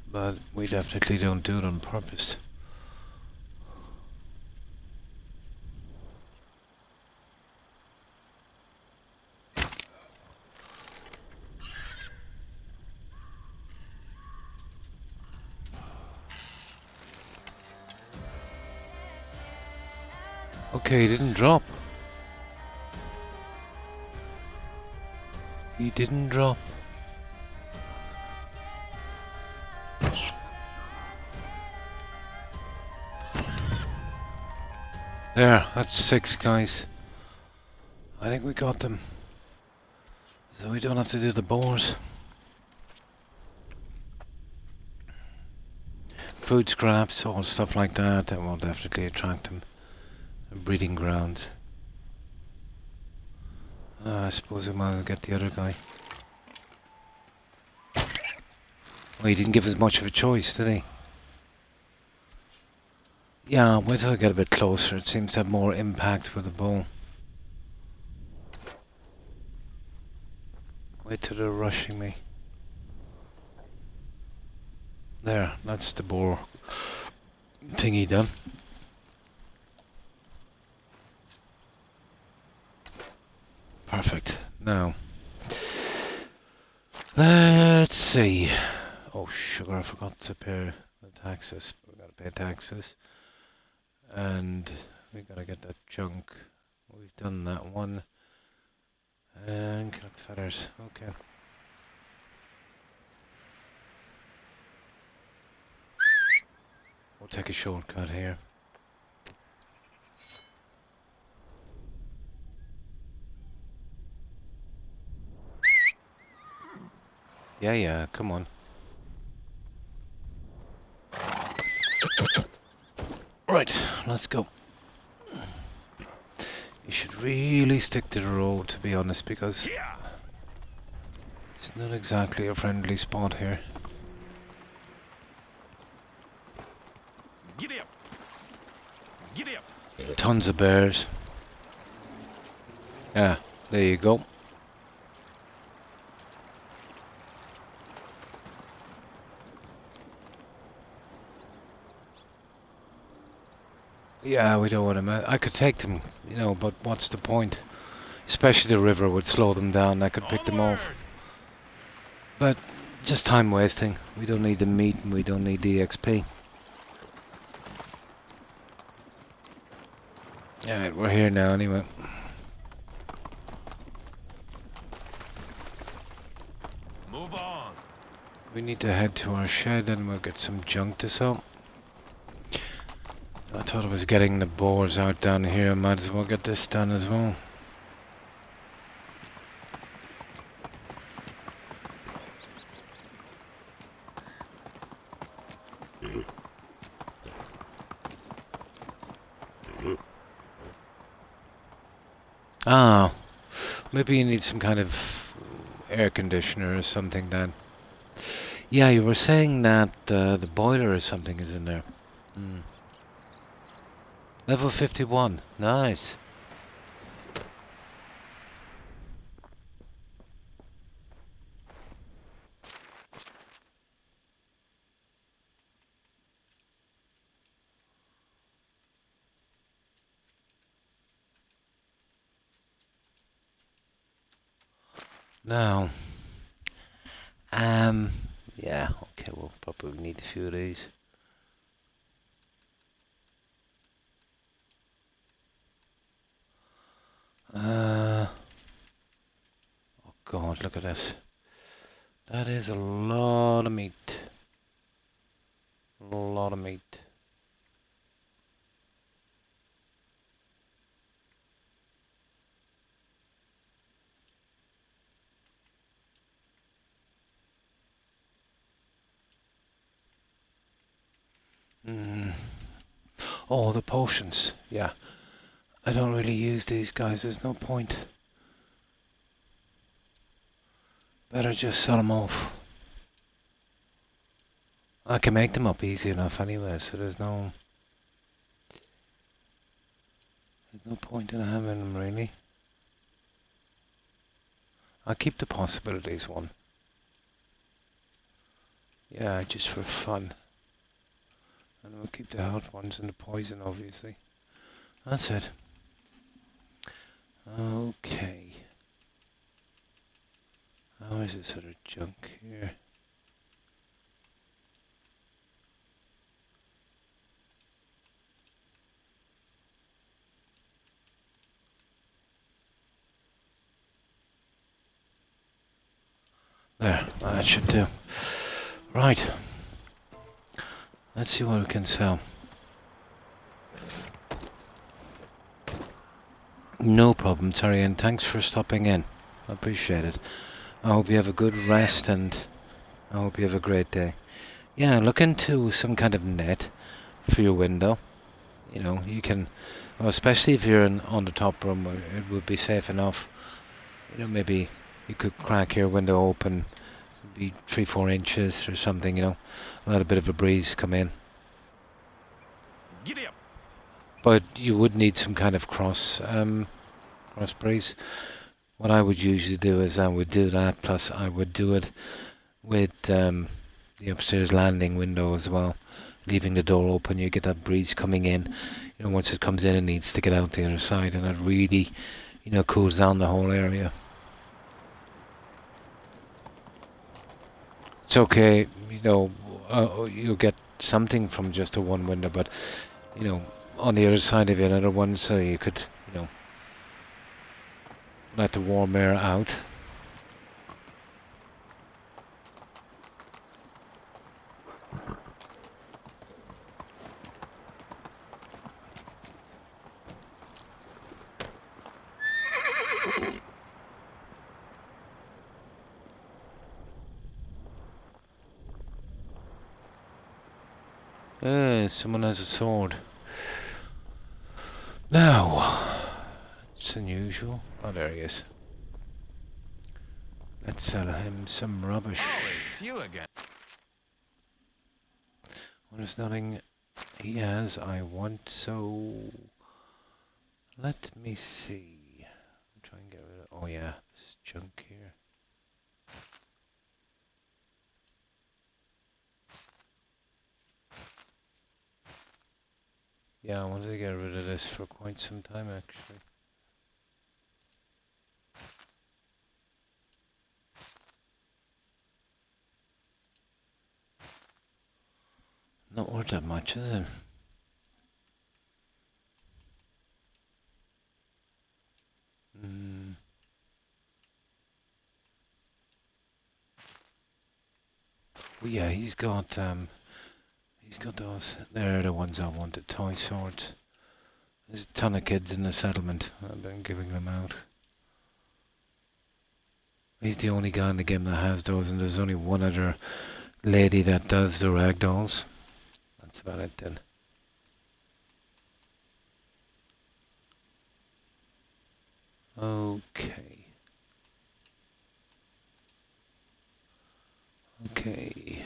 But we definitely don't do it on purpose. Okay, he didn't drop. He didn't drop. There, that's 6 guys. I think we got them. So we don't have to do the boars. Food scraps, all stuff like that, that will definitely attract them. Breeding ground. I suppose we might as well get the other guy. Well, he didn't give us much of a choice, did he? Yeah, wait till I get a bit closer. It seems to have more impact with the bow. Wait till they're rushing me. There, that's the boar thingy done. Perfect. Now, let's see. Oh, sugar, I forgot to pay the taxes. We gotta pay taxes. And we gotta get that junk. We've done that one. And collect feathers. Okay. We'll take a shortcut here. Yeah, come on. Right, let's go. You should really stick to the road, to be honest, because Yeah. it's not exactly a friendly spot here. Giddy up. Giddy up. Tons of bears. Yeah, there you go. Yeah, we don't want them. I could take them, you know, but what's the point? Especially the river would slow them down. I could pick them off. But just time wasting. We don't need the meat and we don't need the XP. Alright, we're here now anyway. Move on. We need to head to our shed and we'll get some junk to sell. I thought I was getting the boars out down here. Might as well get this done as well. Ah, maybe you need some kind of air conditioner or something then. Yeah, you were saying that the boiler or something is in there. Level 51. Nice. Now, yeah, okay, we'll probably need a few of these. Oh God, look at this. That is a lot of meat. A lot of meat. Oh, the potions. Yeah. I don't really use these guys. There's no point. Better just sell them off. I can make them up easy enough anyway, so there's no point in having them really. I'll keep the possibilities one. Yeah, just for fun. And we'll keep the health ones and the poison, obviously. That's it. Okay. How is this sort of junk here? There, that should do. Right. Let's see what we can sell. No problem, Terry, and thanks for stopping in. I appreciate it. I hope you have a good rest and I hope you have a great day. Yeah, look into some kind of net for your window. You know, you can, well, especially if you're on the top room, it would be safe enough. You know, maybe you could crack your window open, be 3-4 inches or something, you know, let a bit of a breeze come in. Giddy up. But you would need some kind of cross breeze. What I would usually do is I would do that, plus I would do it with the upstairs landing window as well, leaving the door open. You get that breeze coming in. You know, once it comes in, it needs to get out the other side, and it really, you know, cools down the whole area. It's okay, you know, you'll get something from just a one window, but, you know, on the other side of another one, so you could, you know, Let the warm air out. Someone has a sword. Now, it's unusual. Oh, there he is. Let's sell him some rubbish. Oh, it's you again. Well, there's nothing he has I want, so let me see. I'm trying to get rid of. Oh yeah, this junk here. Yeah, I wanted to get rid of this for quite some time actually. Not worth that much, is it? Well, yeah, he's got those. They're the ones I wanted, toy swords. There's a ton of kids in the settlement. I've been giving them out. He's the only guy in the game that has those, and there's only one other lady that does the ragdolls. That's about it then. Okay. Okay.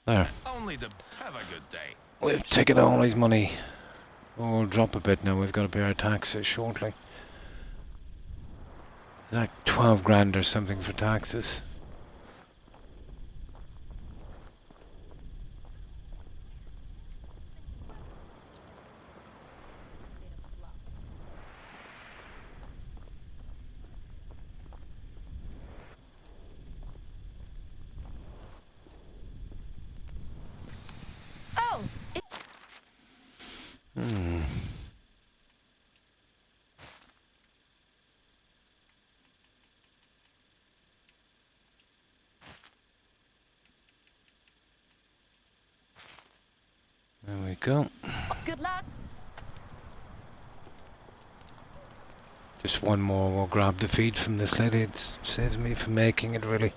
There. Only to have a good day. We've taken all his money. Oh, we'll drop a bit now. We've got to pay our taxes shortly. Like 12 grand or something for taxes. Oh, There we go. good luck. Just one more. We'll grab the feed from this lady. It saves me from making it, really.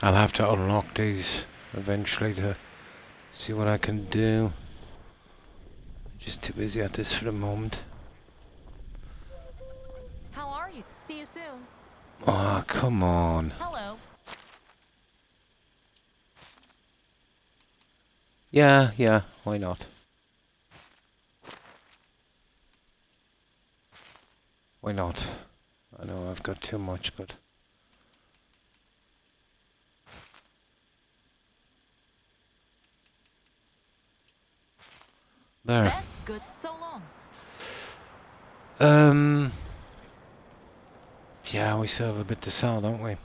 I'll have to unlock these eventually to see what I can do. Just too busy at this for the moment. How are you? See you soon. Oh, come on. Hello. Yeah, why not? Why not? I know I've got too much, but... There. That's good. So long. Yeah, we still have a bit to sell, don't we?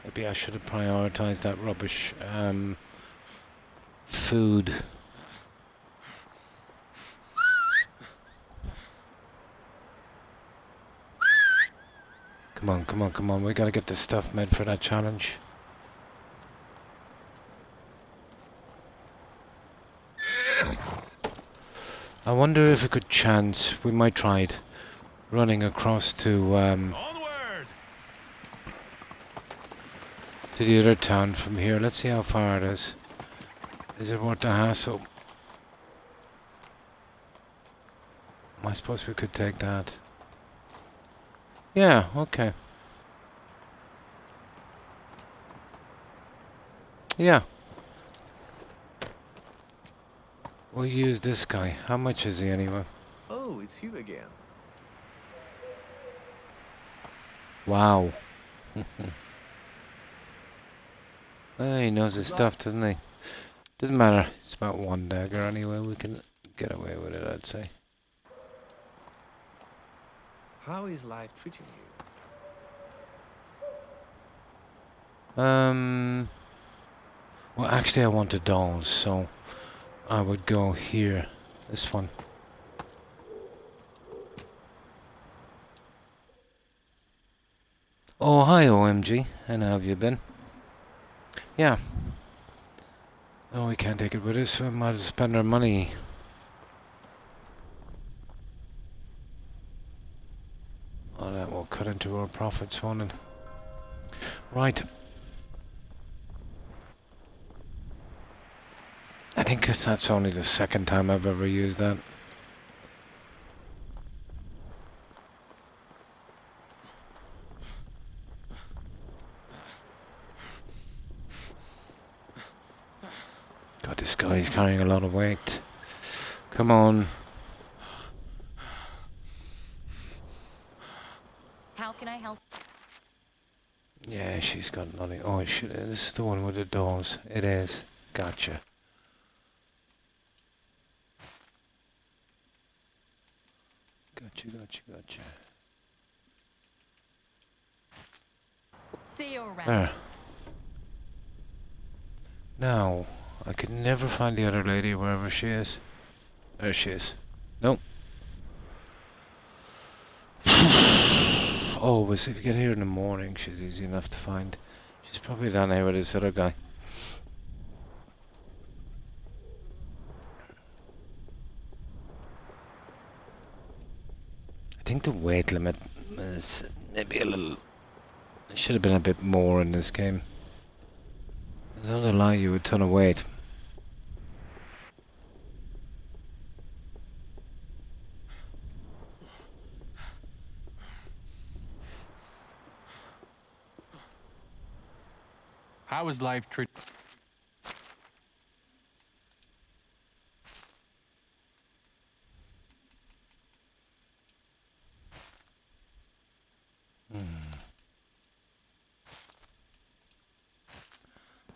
Maybe I should have prioritized that rubbish, food. Come on, we gotta get this stuff made for that challenge. I wonder if it could chance, we might try it, running across to Onward! the other town from here. Let's see how far it is. Is it worth the hassle? I suppose we could take that. Yeah, okay. Yeah. We'll use this guy. How much is he anyway? Oh, it's you again. Wow. He knows his stuff, doesn't he? Doesn't matter. It's about one dagger anyway. We can get away with it, I'd say. How is life treating you? Well, actually, I wanted dolls, so I would go here. This one. Oh, hi, OMG. And how have you been? Yeah. Oh, we can't take it with us, so we might as well spend our money. Oh, that will cut into our profits, won't it? Right. I think that's only the second time I've ever used that. God, this guy's carrying a lot of weight. Come on. How can I help? Yeah, she's got nothing. Oh, shit. This is the one with the dolls. It is. Gotcha. Gotcha. See you around. There. Now, I could never find the other lady wherever she is. There she is. Nope. Always, if you get here in the morning, she's easy enough to find. She's probably down here with this other guy. I think the weight limit is maybe a little... It should have been a bit more in this game. It don't allow you a ton of weight. How is life treating?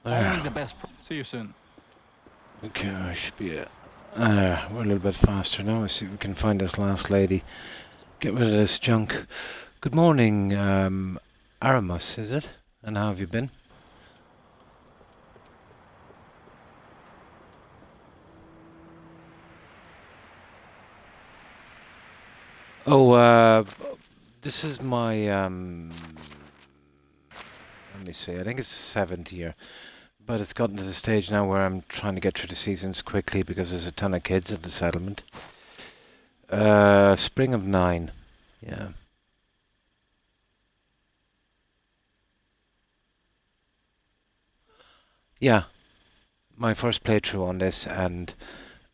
Only the best. See you soon. Okay, I should be we're a little bit faster now. Let's see if we can find this last lady. Get rid of this junk. Good morning, Aramus, is it? And how have you been? Oh, this is my, let me see, I think it's 7th year. But it's gotten to the stage now where I'm trying to get through the seasons quickly because there's a ton of kids at the settlement. Spring of 9. Yeah. Yeah. My first playthrough on this, and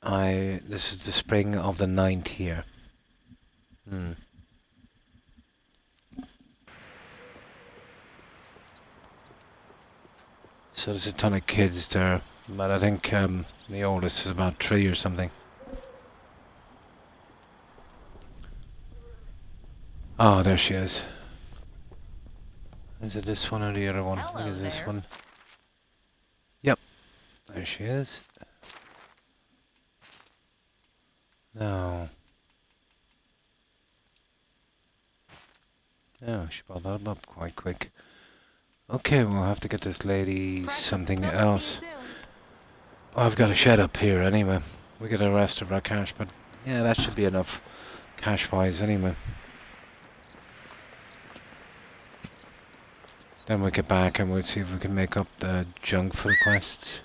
this is the spring of the 9th year. So there's a ton of kids there, but I think the oldest is about 3 or something. Oh, there she is. Is it this one or the other one? I think it's this one. Yep, there she is. No. Oh, she brought that up quite quick. Okay, we'll have to get this lady something else. Oh, I've got a shed up here anyway. We get the rest of our cash, but yeah, that should be enough cash-wise anyway. Then we'll get back and we'll see if we can make up the junk for the quests.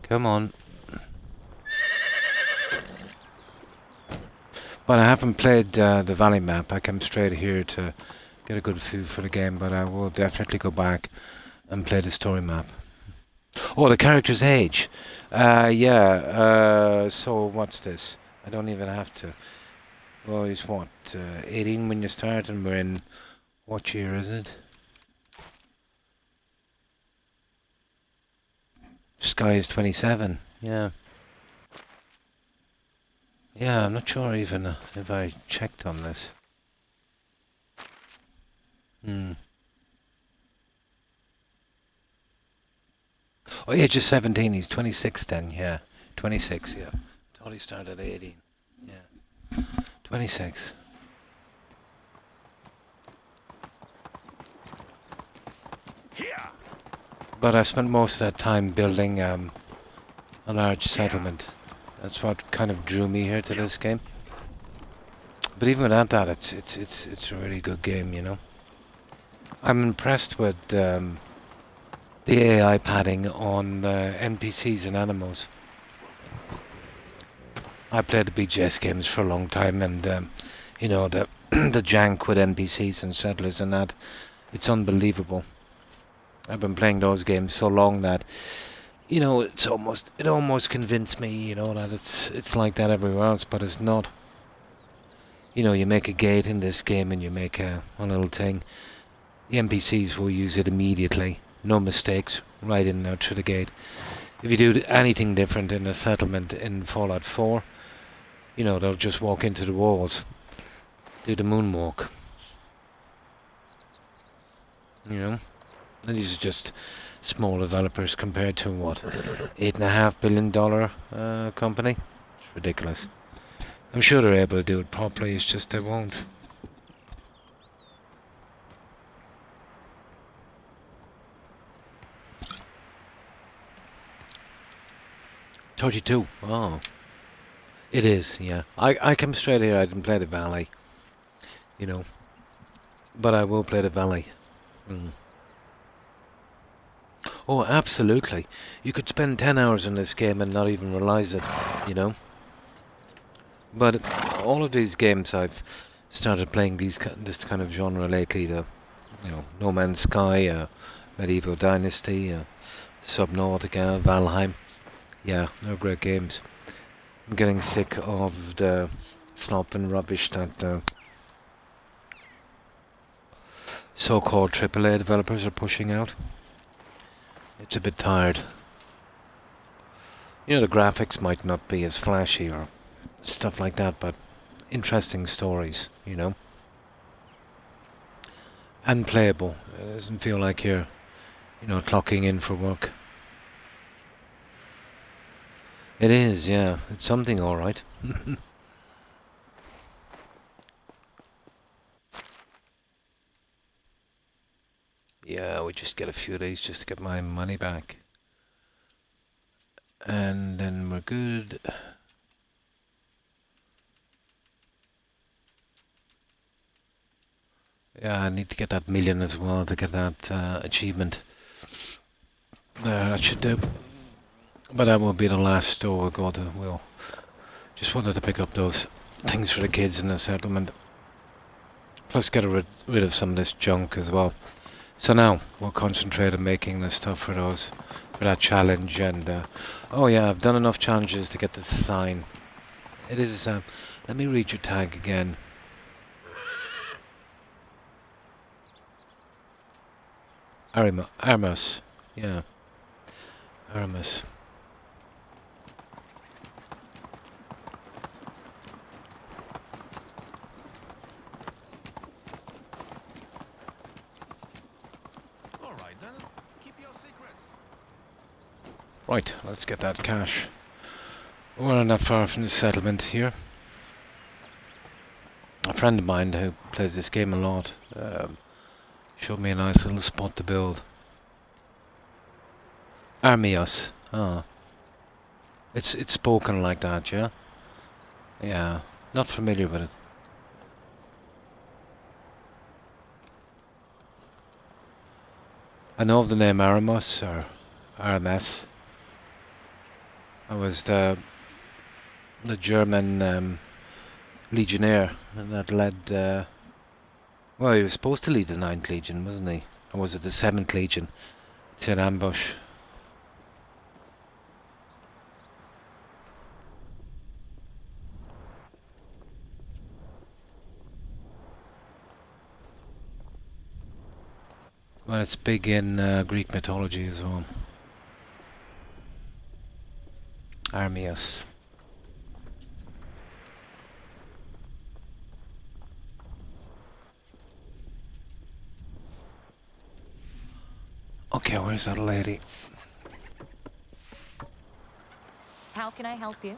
Come on. But I haven't played the valley map. I came straight here to get a good feel for the game, but I will definitely go back and play the story map. Oh, the character's age. Yeah, so what's this? I don't even have to. Well, he's what, 18 when you start, and we're in, what year is it? Sky is 27, yeah. Yeah, I'm not sure even if I checked on this. Hmm. Oh, age of 17. He's 26 then. Yeah, 26. Yeah. Thought he started at 18. Yeah, 26. Here. But I spent most of that time building a large settlement. That's what kind of drew me here to this game. But even without that, it's a really good game, you know. I'm impressed with the AI padding on NPCs and animals. I played the BGS games for a long time, and you know the the jank with NPCs and settlers and that, it's unbelievable. I've been playing those games so long that you know it almost convinced me, you know, that it's like that everywhere else, but it's not. You know, you make a gate in this game and you make one little thing. The NPCs will use it immediately, no mistakes, right in and out through the gate. If you do anything different in a settlement in Fallout 4, you know, they'll just walk into the walls, do the moonwalk. You know? And these are just small developers compared to what? $8.5 billion company? It's ridiculous. I'm sure they're able to do it properly, it's just they won't. $32. Oh. It is, yeah. I came straight here, I didn't play the Valley. You know. But I will play the Valley. Mm. Oh, absolutely. You could spend 10 hours in this game and not even realize it, you know. But all of these games I've started playing this kind of genre lately, the, you know, No Man's Sky, Medieval Dynasty, Subnautica, Valheim. Yeah, they're great games. I'm getting sick of the slop and rubbish that so-called AAA developers are pushing out. It's a bit tired. You know, the graphics might not be as flashy or stuff like that, but interesting stories, you know. And playable. It doesn't feel like you're, you know, clocking in for work. It is, yeah. It's something, alright. Yeah, we just get a few days just to get my money back. And then we're good. Yeah, I need to get that million as well to get that achievement. There, that should do. But that will be the last. Oh god, we'll just wanted to pick up those things for the kids in the settlement. Plus get rid of some of this junk as well. So now we'll concentrate on making the stuff for that challenge. And oh yeah, I've done enough challenges to get the sign. It is. Let me read your tag again. Armas. Yeah. Armas. All right, then. Keep your secrets. Right, let's get that cash. We're not far from the settlement here. A friend of mine who plays this game a lot showed me a nice little spot to build. Armios. Ah. It's spoken like that, yeah? Yeah. Not familiar with it. I know of the name Aramos or Arames. I was the German legionnaire that led. Well, he was supposed to lead the 9th Legion, wasn't he? Or was it the 7th Legion? To an ambush. Well, it's big in Greek mythology as well. Armias. Okay, where's that lady? How can I help you?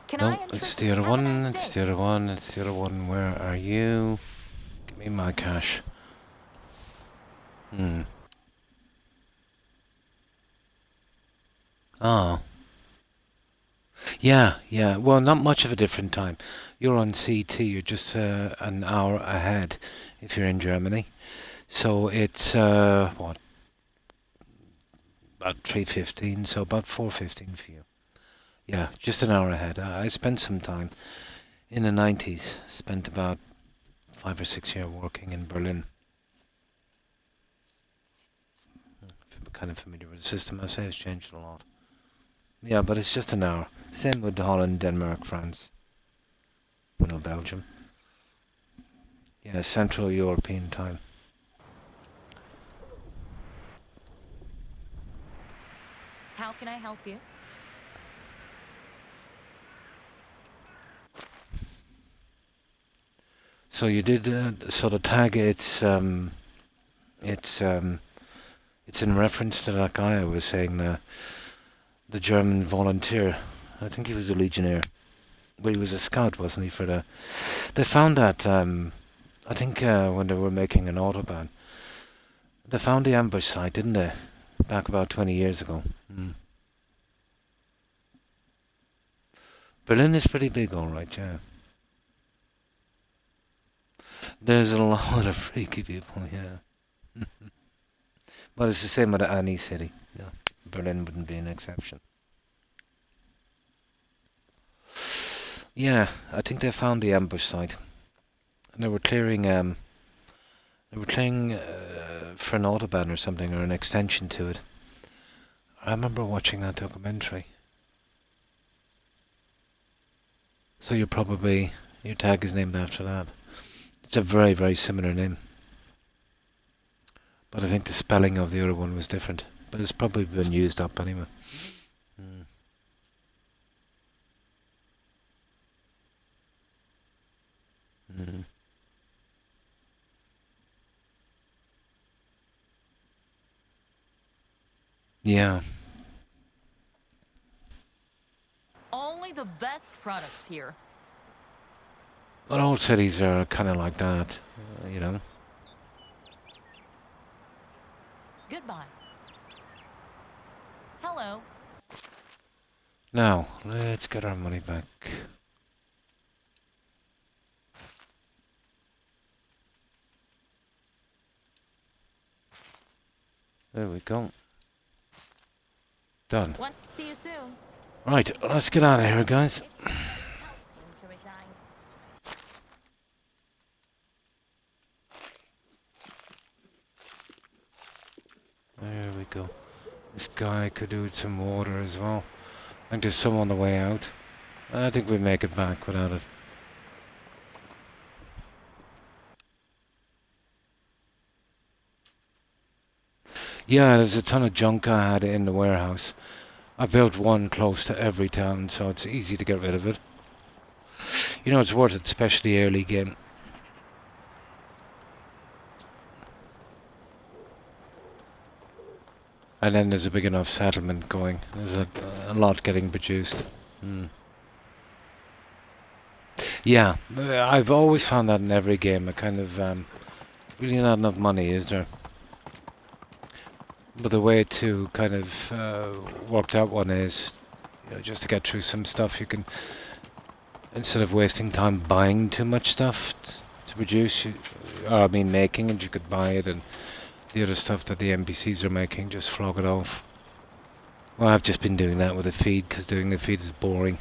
Can No, I it's interest the you? other Have a one, nice it's day. the other one, it's the other one. Where are you? Give me my cash. Hmm. Oh. Yeah, yeah. Well, not much of a different time. You're on CT, you're just an hour ahead if you're in Germany. So it's, what, about 3:15, so about 4:15 for you. Yeah, just an hour ahead. I spent some time in the 90s, spent about 5 or 6 years working in Berlin. If you're kind of familiar with the system, I say it's changed a lot. Yeah, but it's just an hour. Same with Holland, Denmark, France, Belgium. Yeah, Central European time. How can I help you? So you did so the tag. It's it's in reference to that guy I was saying, the German volunteer. I think he was a legionnaire, but he was a scout, wasn't he? For the they found that I think when they were making an autobahn, they found the ambush site, didn't they? Back about 20 years ago. Mm. Berlin is pretty big, all right. Yeah. There's a lot of freaky people. Yeah. But it's the same with any city. Yeah. Berlin wouldn't be an exception. Yeah, I think they found the ambush site, and they were clearing. They were clearing for an autobahn or something, or an extension to it. I remember watching that documentary. So your tag is named after that. It's a very, very similar name, but I think the spelling of the other one was different. But it's probably been used up anyway. Mm. Mm. Yeah. Only the best products here. But all cities are kind of like that, you know. Goodbye. Hello. Now, let's get our money back. There we go. Done. See you soon. Right, let's get out of here, guys. There we go. This guy could do with some water as well. I think there's some on the way out. I think we make it back without it. Yeah, there's a ton of junk I had in the warehouse. I built one close to every town, so it's easy to get rid of it. You know, it's worth it, especially early game. And then there's a big enough settlement going. There's a lot getting produced. Mm. Yeah, I've always found that in every game. A kind of really not enough money, is there? But the way to kind of work that one is, just to get through some stuff, you can, instead of wasting time buying too much stuff to produce, making it, you could buy it, and the other stuff that the NPCs are making, just flog it off. Well, I've just been doing that with the feed, because doing the feed is boring.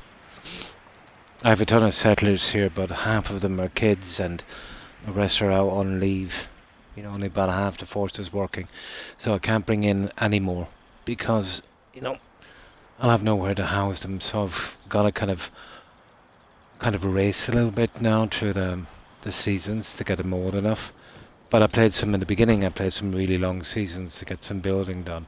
I have a ton of settlers here, but half of them are kids, and the rest are out on leave. Only about half the force is working. So I can't bring in any more, because, I'll have nowhere to house them, so I've got to kind of race a little bit now through the seasons to get them old enough. But I played some in the beginning. I played some really long seasons to get some building done.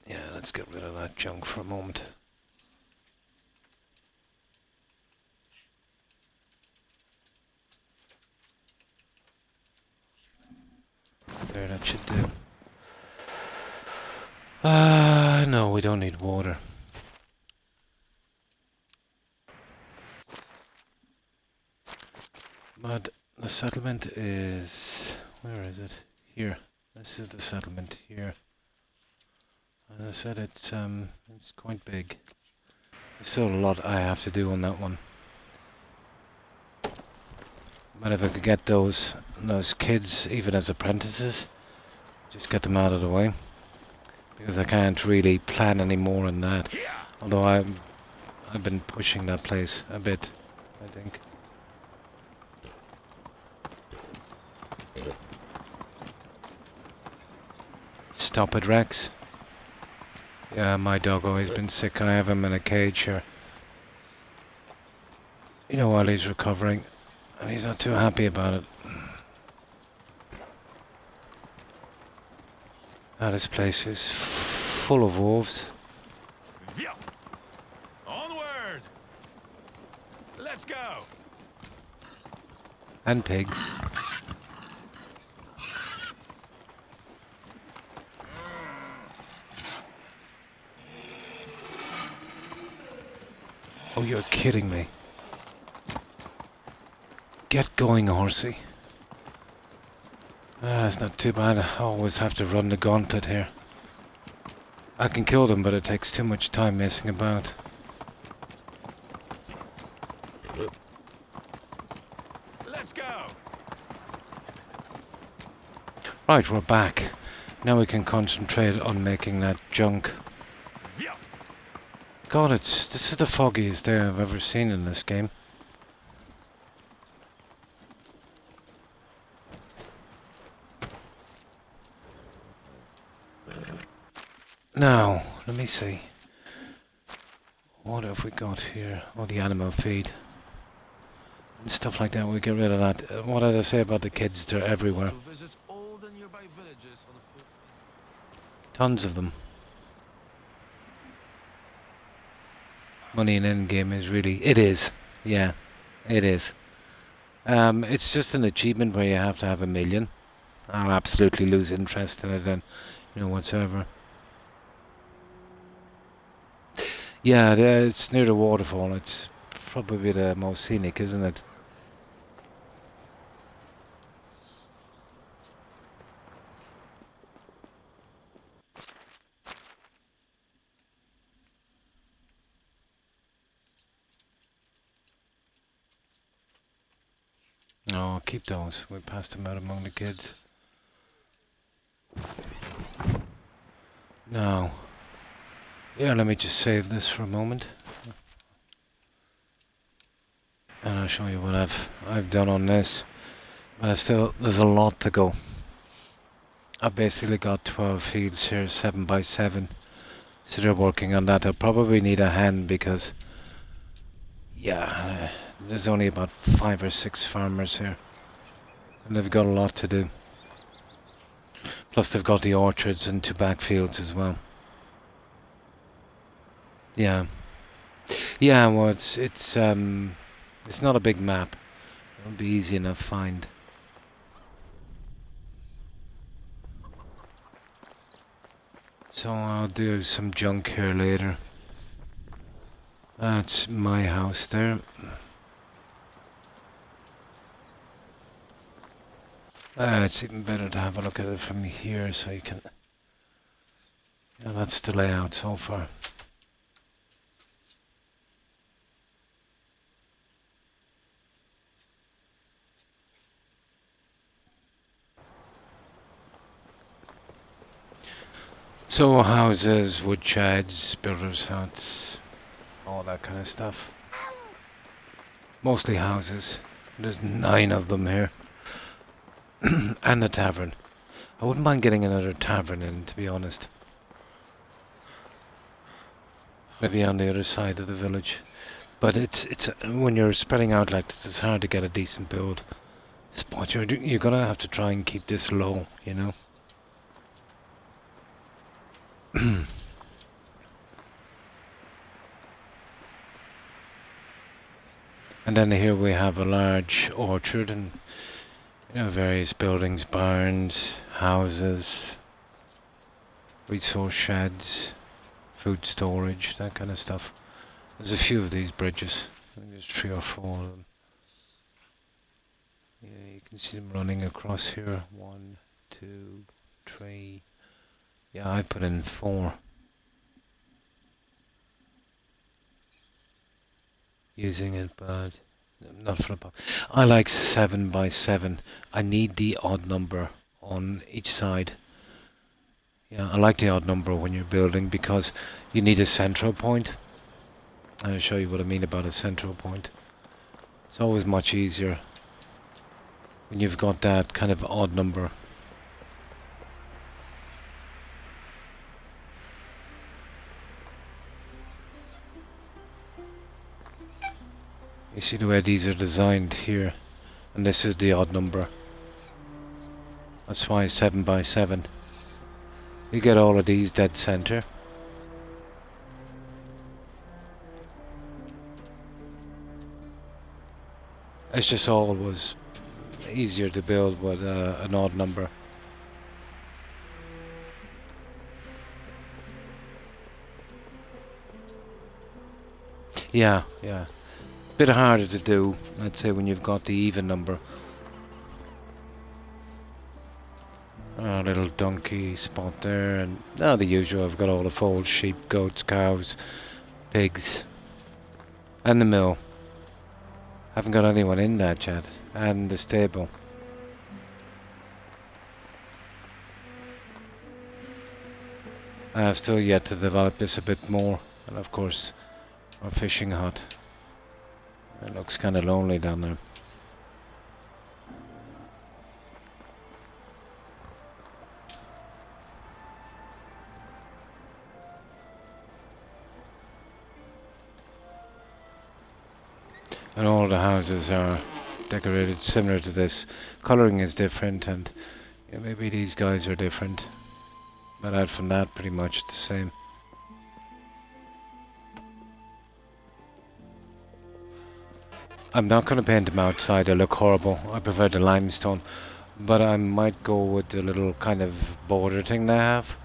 Yeah, let's get rid of that junk for a moment. That should do. No, we don't need water. But the settlement is... where is it? Here. This is the settlement here. As I said, it's quite big. There's still a lot I have to do on that one. But if I could get those kids, even as apprentices, just get them out of the way. Because I can't really plan any more on that. Although I've been pushing that place a bit, I think. Stop it, Rex. Yeah, my doggo has been sick. I have him in a cage here. You know, while he's recovering. And he's not too happy about it. This place is full of wolves. Yeah. Onward. Let's go. And pigs. Oh, you're kidding me. Get going, horsey. It's not too bad. I always have to run the gauntlet here. I can kill them, but it takes too much time messing about. Let's go. Right, we're back. Now we can concentrate on making that junk. Yeah. God, this is the foggiest day I've ever seen in this game. Now, let me see. What have we got here? Oh, the animal feed. And stuff like that, we get rid of that. What did I say about the kids? They're everywhere. To visit all the nearby villages on a foot. Tons of them. Money in endgame is really... It is. Yeah, it is. It's just an achievement where you have to have 1 million. I'll absolutely lose interest in it and, whatsoever. Yeah, it's near the waterfall. It's probably the most scenic, isn't it? No, keep those. We passed them out among the kids. Now, yeah, let me just save this for a moment. And I'll show you what I've done on this. But there's a lot to go. I've basically got 12 fields here, 7 by 7. So they're working on that. I'll probably need a hand because, yeah, there's only about 5 or 6 farmers here. And they've got a lot to do. Plus they've got the orchards and 2 backfields as well. Yeah. Yeah, well it's not a big map. It'll be easy enough to find. So I'll do some junk here later. That's my house there. It's even better to have a look at it from here so you can... Yeah, that's the layout so far. So houses, wood sheds, builders' huts, all that kind of stuff. Mostly houses. There's 9 of them here. And a tavern. I wouldn't mind getting another tavern in, to be honest. Maybe on the other side of the village. But it's when you're spreading out like this, it's hard to get a decent build. But you're gonna have to try and keep this low, you know. And then here we have a large orchard and various buildings, barns, houses, resource sheds, food storage, that kind of stuff. There's a few of these bridges. I think there's 3 or 4 of them. Yeah, you can see them running across here. 1, 2, 3. Yeah, I put in 4. Using it, but not for the pub. I like 7 by 7. I need the odd number on each side. Yeah, I like the odd number when you're building because you need a central point. I'll show you what I mean about a central point. It's always much easier when you've got that kind of odd number. You see the way these are designed here, and this is the odd number. That's why 7 by 7. You get all of these dead center. It's just always easier to build with an odd number. Yeah, yeah. Bit harder to do, I'd say, when you've got the even number. Oh, little donkey spot there, and the usual. I've got all the foals, sheep, goats, cows, pigs, and the mill. Haven't got anyone in that yet, and the stable. I have still yet to develop this a bit more, and of course, our fishing hut. It looks kind of lonely down there. And all the houses are decorated similar to this. Colouring is different, and yeah, maybe these guys are different. But out from that, pretty much the same. I'm not going to paint them outside, they look horrible. I prefer the limestone. But I might go with the little kind of border thing they have.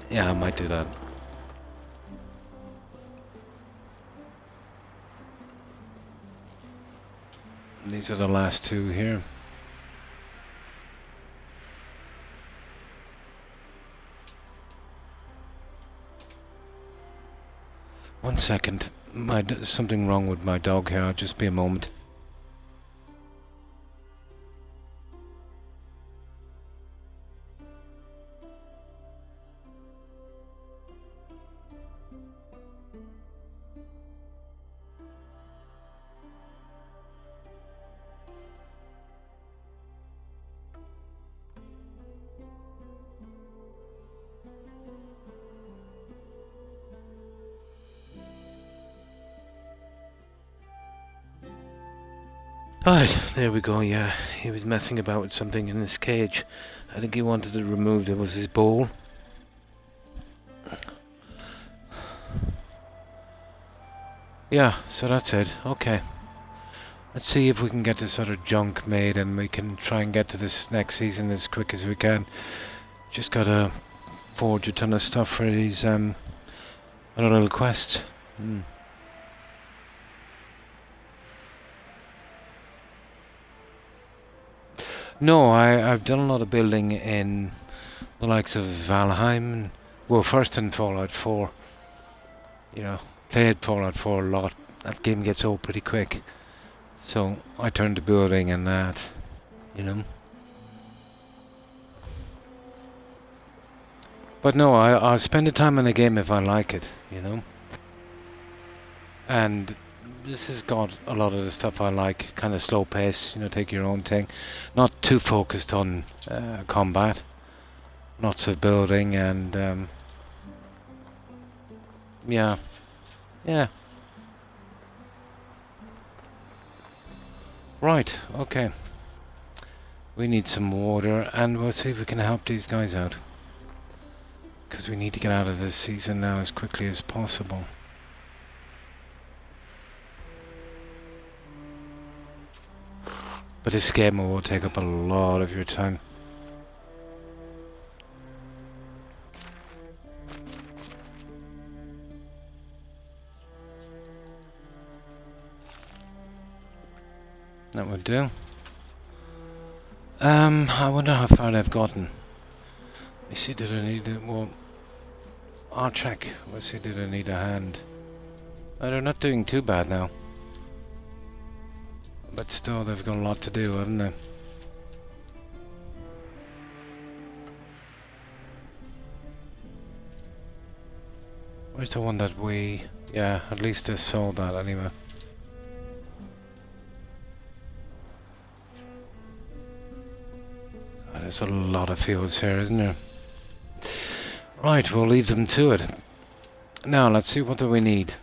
Yeah, I might do that. These are the last 2 here. One second. Something wrong with my dog here. I'll just be a moment. Right, there we go, yeah. He was messing about with something in his cage. I think he wanted it removed. It was his bowl. Yeah, so that's it. Okay. Let's see if we can get this sort of junk made and we can try and get to this next season as quick as we can. Just gotta forge a ton of stuff for these other little quests. No, I've done a lot of building in the likes of Valheim. And, well, first in Fallout 4. You know, played Fallout 4 a lot. That game gets old pretty quick. So I turned to building and that, you know. But no, I'll spend the time in the game if I like it, you know. And this has got a lot of the stuff I like, kind of slow pace, you know, take your own thing. Not too focused on combat. Lots of building and yeah. Right, okay. We need some water and we'll see if we can help these guys out. Because we need to get out of this season now as quickly as possible. But this game will take up a lot of your time. That would do. I wonder how far they've gotten. I see, did I need it? Well, I'll check. Let's see, did I need a hand? Oh, they're not doing too bad now. But still, they've got a lot to do, haven't they? Where's the one that we... Yeah, at least they sold that anyway. God, there's a lot of fields here, isn't there? Right, we'll leave them to it. Now, let's see, what do we need?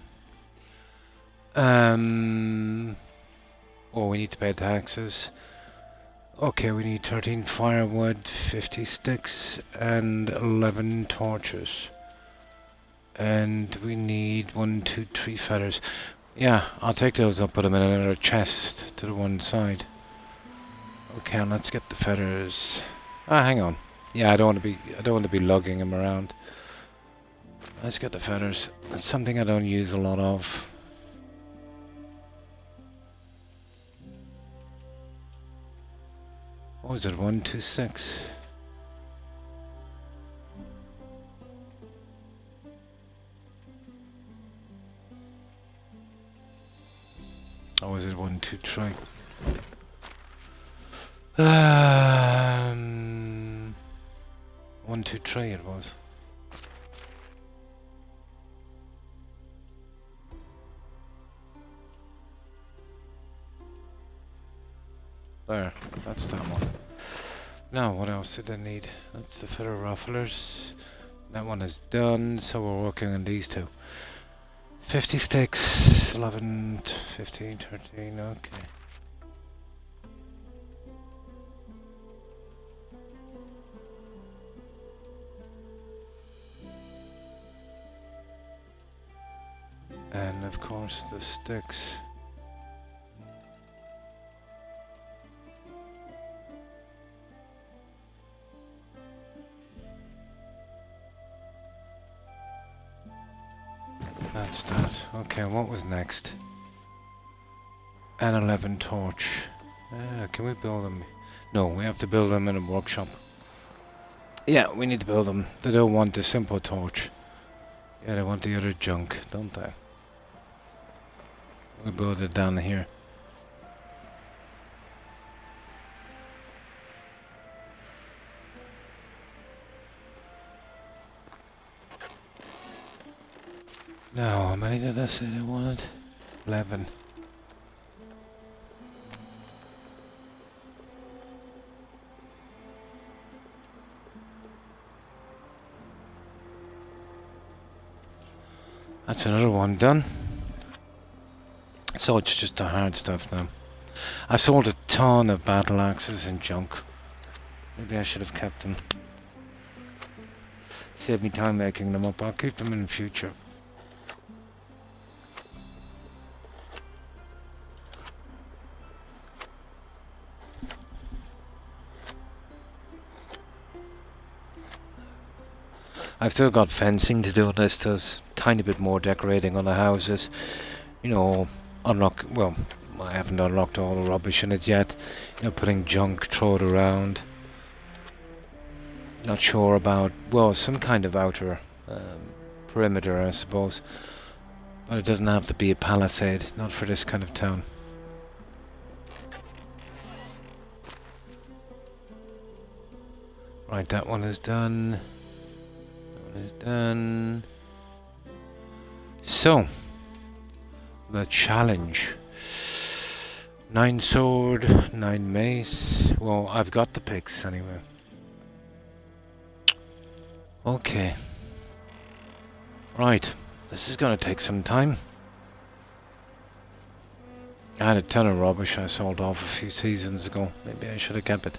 Oh, we need to pay taxes. Okay, we need 13 firewood, 50 sticks, and 11 torches. And we need 1, 2, 3 feathers. Yeah, I'll take those up, put them in another chest to the one side. Okay, let's get the feathers. Ah, hang on. Yeah, I don't want to be lugging them around. Let's get the feathers. That's something I don't use a lot of. What was it? 1, 2, 6. Or was it 1, 2, 3? 1, 2, 3 it was. There, that's that one. Now, what else did I need? That's the feather rufflers. That one is done, so we're working on these two. 50 sticks, 11, 15, 13, okay. And of course the sticks. That's that. Okay, what was next? An 11 torch. Can we build them? No, we have to build them in a workshop. Yeah, we need to build them. They don't want the simple torch. Yeah, they want the other junk, don't they? We build it down here. Now, how many did I say they wanted? 11. That's another one done. So it's just the hard stuff now. I sold a ton of battle axes and junk. Maybe I should have kept them. Save me time making them up. I'll keep them in the future. I've still got fencing to do on this. There's a tiny bit more decorating on the houses. You know, well, I haven't unlocked all the rubbish in it yet. You know, putting junk, throw it around. Not sure about, well, some kind of outer perimeter, I suppose. But it doesn't have to be a palisade, not for this kind of town. Right, that one is done. That one is done. So, the challenge. 9 sword, 9 mace. Well, I've got the picks anyway. Okay. Right. This is gonna take some time. I had a ton of rubbish I sold off a few seasons ago. Maybe I should have kept it.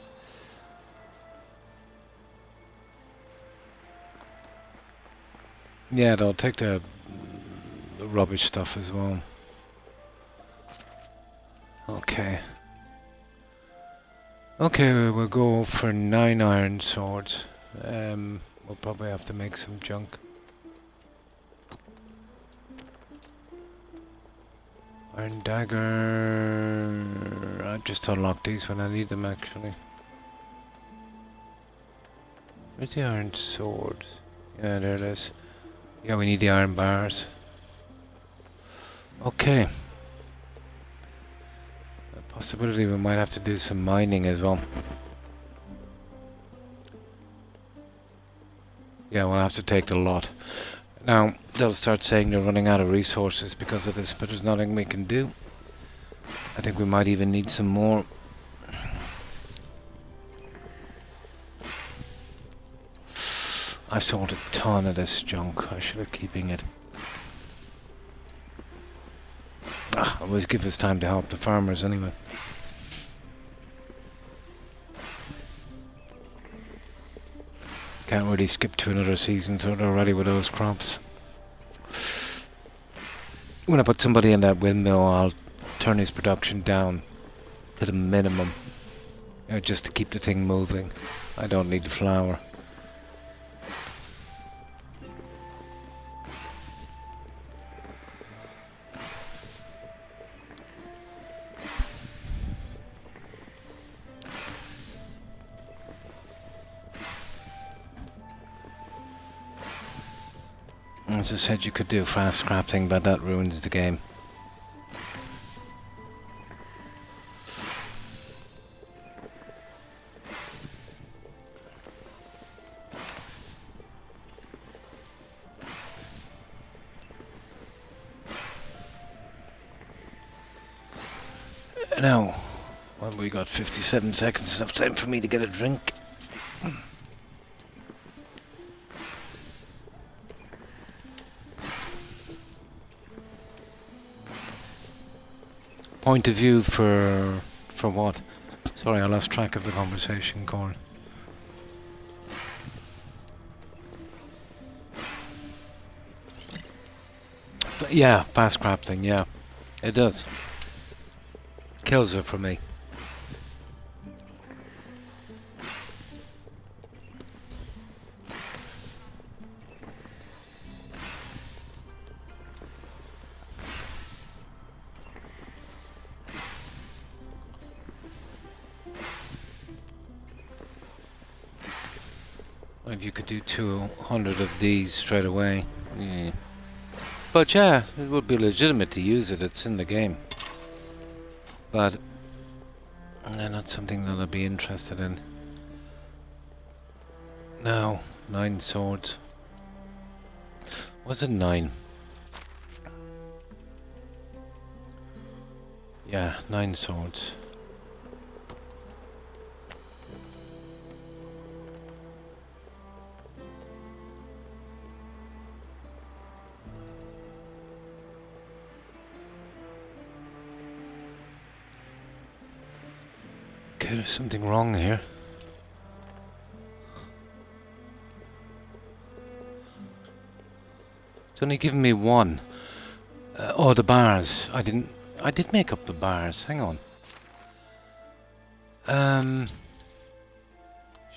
Yeah, they'll take the rubbish stuff as well. Okay. Okay, we'll go for 9 iron swords. We'll probably have to make some junk. Iron dagger. just unlock these when I need them, actually. Where's the iron sword? Yeah, there it is. Yeah, we need the iron bars. Okay. A possibility we might have to do some mining as well. Yeah, we'll have to take the lot. Now, they'll start saying they're running out of resources because of this, but there's nothing we can do. I think we might even need some more. I sold a ton of this junk. I should have keeping it. Always give us time to help the farmers anyway. Can't really skip to another season, so they're ready with those crops. When I put somebody in that windmill, I'll turn his production down to the minimum. You know, just to keep the thing moving. I don't need the flour. As I said, you could do fast crafting, but that ruins the game. Now, well, we got 57 seconds, enough time for me to get a drink. Point of view for what? Sorry, I lost track of the conversation, Corn. But yeah, fast crafting, yeah. It does. Kills it for me. If you could do 200 of these straight away. Yeah. But yeah, it would be legitimate to use it, it's in the game. But not something that I'd be interested in. Now, 9 swords. Was it 9? Yeah, 9 swords. Okay, there's something wrong here. It's only giving me 1. Oh, the bars. I did make up the bars. Hang on.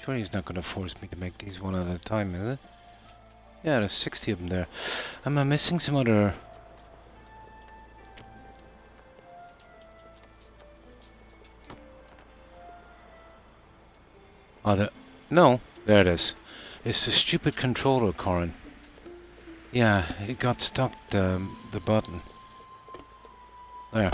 Sure he's not going to force me to make these one at a time, is it? Yeah, there's 60 of them there. Am I missing some other... Oh, no, there it is. It's the stupid controller, Corin. Yeah, it got stuck, the button. There.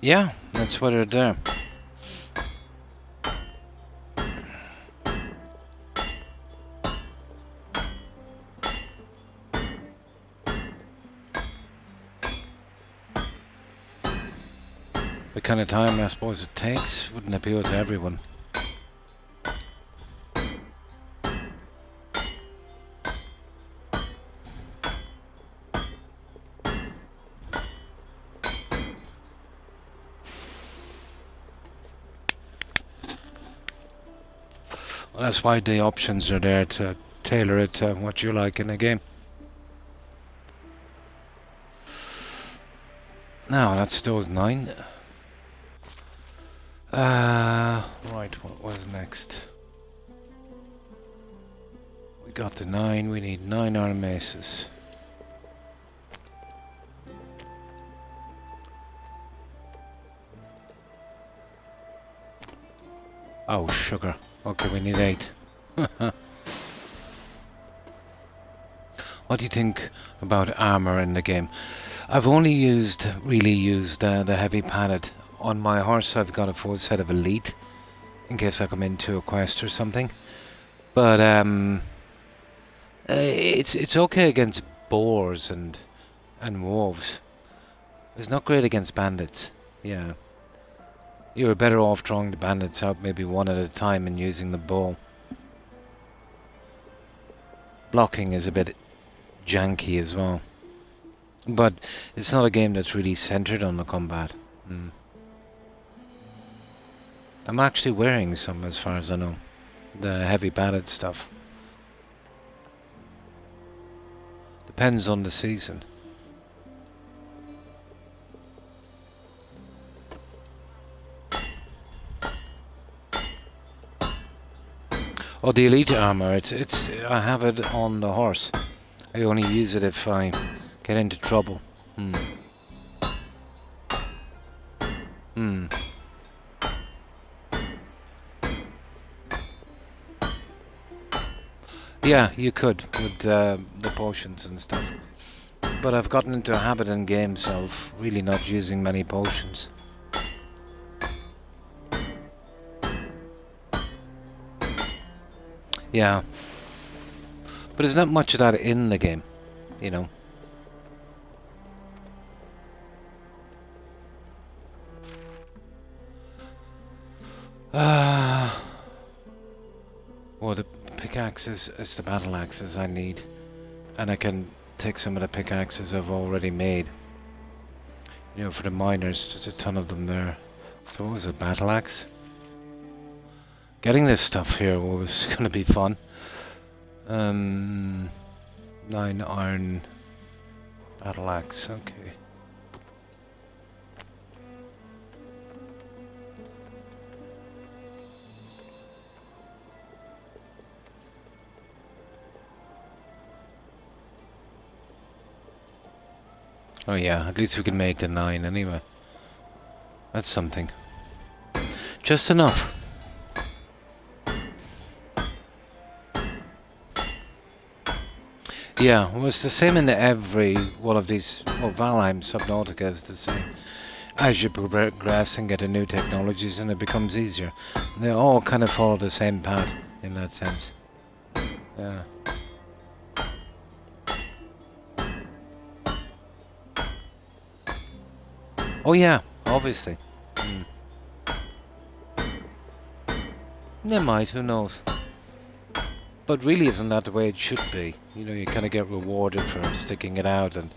Yeah, that's why they're there. The kind of time I suppose it takes wouldn't appeal to everyone. Well, that's why the options are there to tailor it to what you like in a game. Now that's those 9. Right, what was next? We got the 9. We need 9 iron maces. Oh, sugar. Okay, we need 8. What do you think about armor in the game? I've only really used the heavy padded. On my horse I've got a full set of elite, in case I come into a quest or something. But it's okay against boars and wolves. It's not great against bandits. Yeah. You were better off drawing the bandits out maybe one at a time and using the bow. Blocking is a bit janky as well. But it's not a game that's really centered on the combat. I'm actually wearing some, as far as I know. The heavy padded stuff. Depends on the season. Oh, the elite armor, I have it on the horse. I only use it if I get into trouble. Yeah, you could with the potions and stuff. But I've gotten into a habit in games of really not using many potions. Yeah. But there's not much of that in the game, you know. Well, the pickaxes is the battle axes I need. And I can take some of the pickaxes I've already made. You know, for the miners, there's a ton of them there. So what was it, battle axe? Getting this stuff here was going to be fun. 9 iron battle axe, okay. Oh yeah, at least we can make the 9 anyway. That's something. Just enough. Yeah, well, it's the same in every one of these. Well, Valheim Subnautica is the same. As you progress and get to new technologies, and it becomes easier. They all kind of follow the same path in that sense. Yeah. Oh yeah, obviously. They might, who knows. But really isn't that the way it should be. You know, you kind of get rewarded for sticking it out and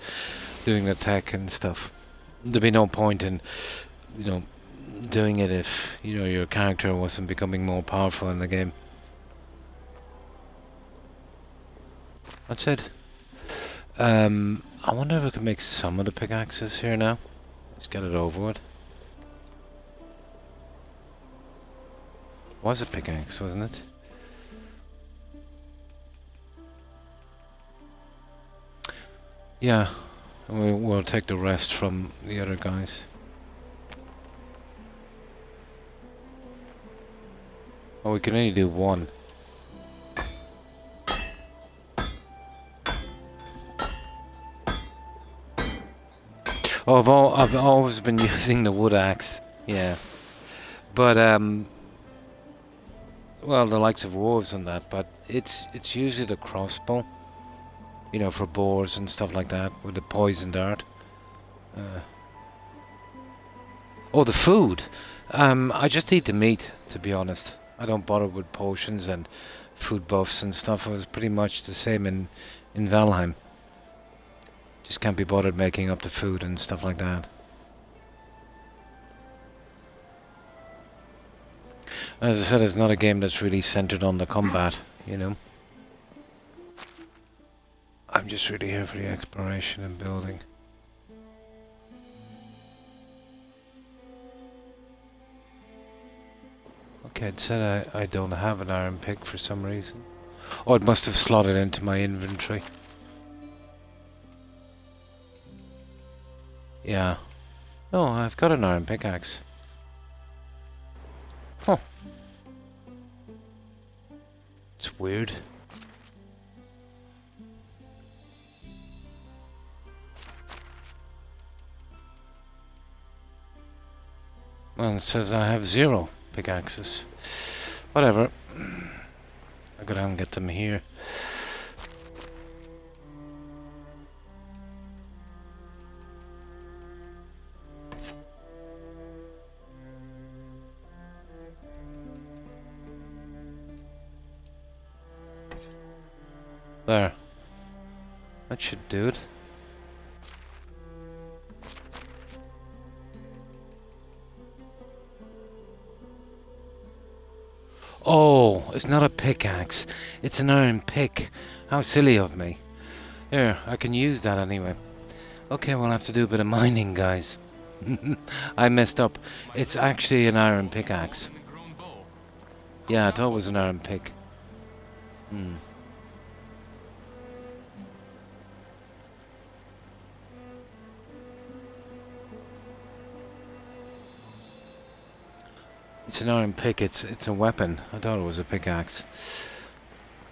doing the tech and stuff. There'd be no point in, you know, doing it if, you know, your character wasn't becoming more powerful in the game. That's it. I wonder if I can make some of the pickaxes here now. Let's get it over with. Was a pickaxe, wasn't it? Yeah, we'll take the rest from the other guys. Oh, we can only do one. Oh, I've always been using the wood axe. Yeah, but well, the likes of wolves and that. But it's usually the crossbow. You know, for boars and stuff like that, with the poison dart. Oh, the food. I just eat the meat, to be honest. I don't bother with potions and food buffs and stuff. It was pretty much the same in Valheim. Just can't be bothered making up the food and stuff like that. As I said, it's not a game that's really centered on the combat, you know. I'm just really here for the exploration and building. Okay, it said I don't have an iron pick for some reason. Oh, it must have slotted into my inventory. Yeah. No, I've got an iron pickaxe. Huh. It's weird. Well, it says I have 0 pickaxes. Whatever. I'll go down and get them here. There. That should do it. Oh, it's not a pickaxe. It's an iron pick. How silly of me. Here, I can use that anyway. Okay, we'll have to do a bit of mining, guys. I messed up. It's actually an iron pickaxe. Yeah, I thought it was an iron pick. It's an iron pick. It's a weapon. I thought it was a pickaxe.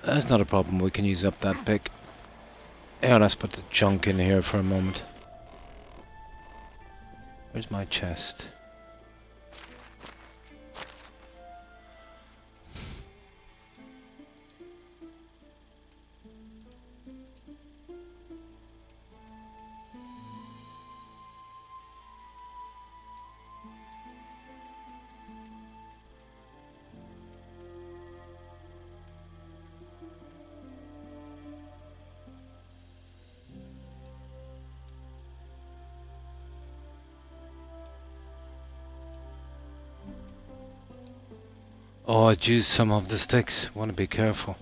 That's not a problem. We can use up that pick. Yeah, let's put the junk in here for a moment. Where's my chest? Oh, I'd use some of the sticks. Want to be careful.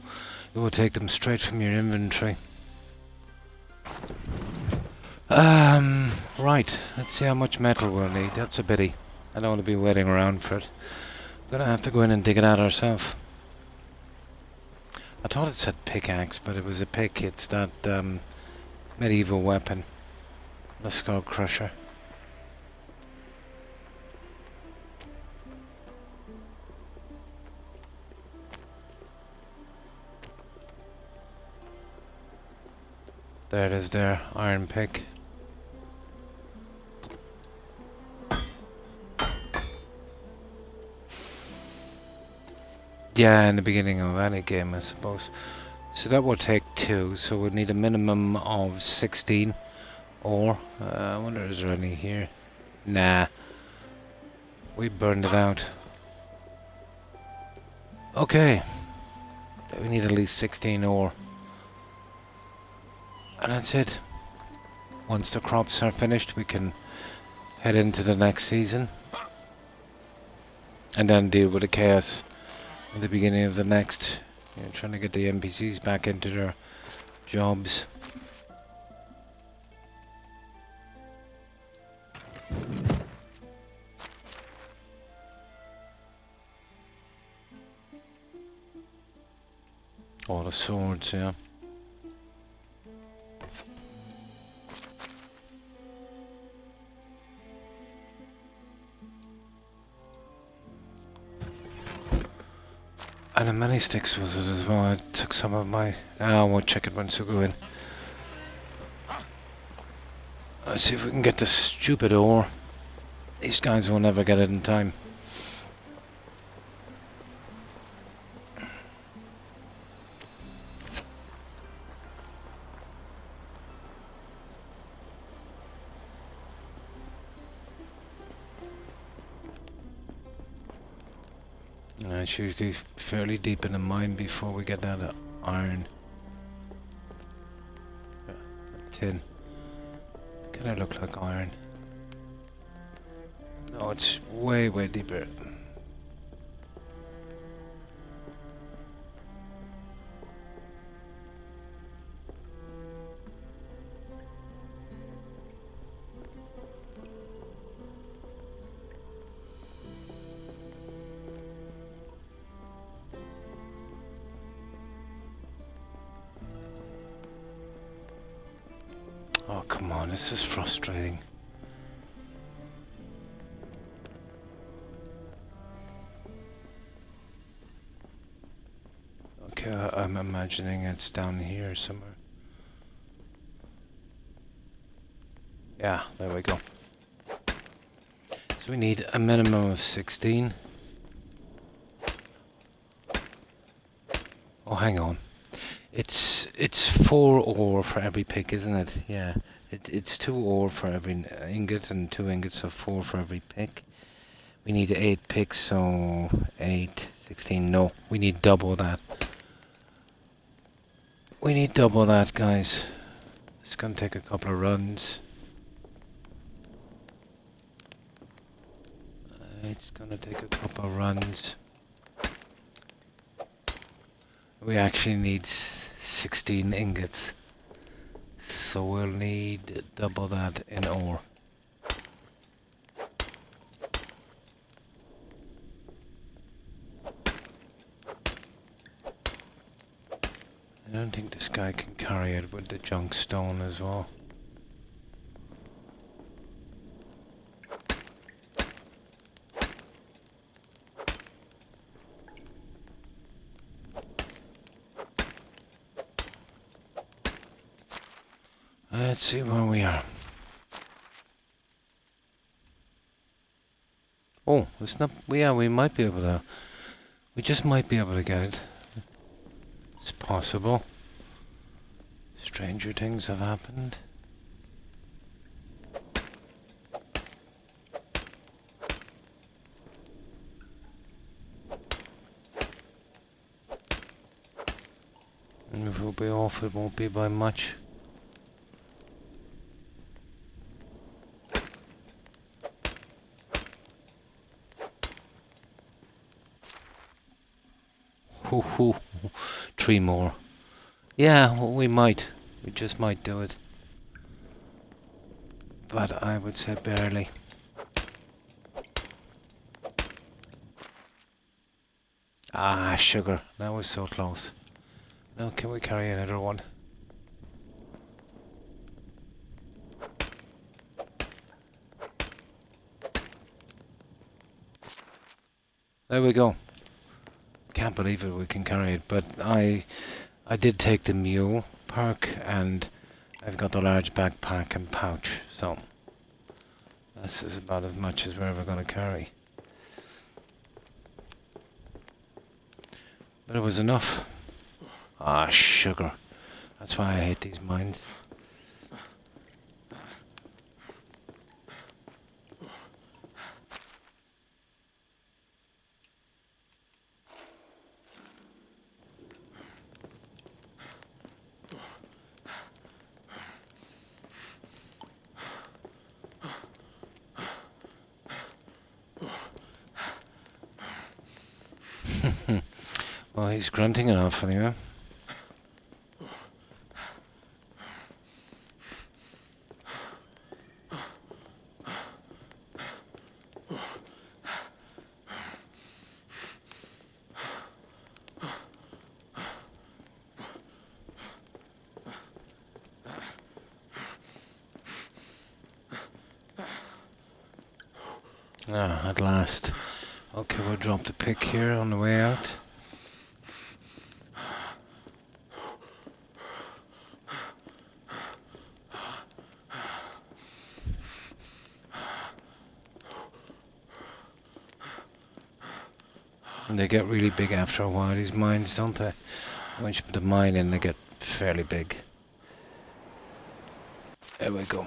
You will take them straight from your inventory. Right. Let's see how much metal we'll need. That's a bitty. I don't want to be waiting around for it. We're gonna have to go in and dig it out ourselves. I thought it said pickaxe, but it was a pick. It's that medieval weapon. The skull crusher. There it is there, iron pick. Yeah, in the beginning of any game, I suppose. So that will take 2, so we'll need a minimum of 16 ore. I wonder, is there any here? Nah. We burned it out. Okay. We need at least 16 ore. And that's it. Once the crops are finished, we can head into the next season. And then deal with the chaos at the beginning of the next. You know, trying to get the NPCs back into their jobs. All the swords, yeah. And a many sticks was it as well. I took some of my... I won't check it once we go in. Let's see if we can get this stupid ore. These guys will never get it in time. It's usually fairly deep in the mine before we get down to iron. Tin. Can I look like iron? No, it's way, way deeper. Oh, come on, this is frustrating. Okay, I'm imagining it's down here somewhere. Yeah, there we go. So we need a minimum of 16. Oh, hang on. It's 4 ore for every pick, isn't it? Yeah. It's 2 ore for every ingot and 2 ingots of 4 for every pick. We need 8 picks, so 8, 16. No, we need double that. We need double that, guys. It's gonna take a couple of runs. It's gonna take a couple of runs. We actually need 16 ingots. So we'll need double that in ore. I don't think this guy can carry it with the junk stone as well. Let's see where we are. Oh, it's not. Yeah, we might be able to. We just might be able to get it. It's possible. Stranger things have happened. And if we'll be off, it won't be by much. Hoo hoo. 3 more. Yeah, well, we might. We just might do it. But I would say barely. Ah, sugar. That was so close. Now can we carry another one? There we go. Can't believe it, we can carry it, but I did take the mule perk and I've got the large backpack and pouch, so this is about as much as we're ever going to carry. But it was enough. Ah, sugar. That's why I hate these mines. Well, he's grunting enough anyway. Ah, at last. Okay, we'll drop the pick here on the way out. And they get really big after a while, these mines, don't they? Once you put the mine in, they get fairly big. There we go.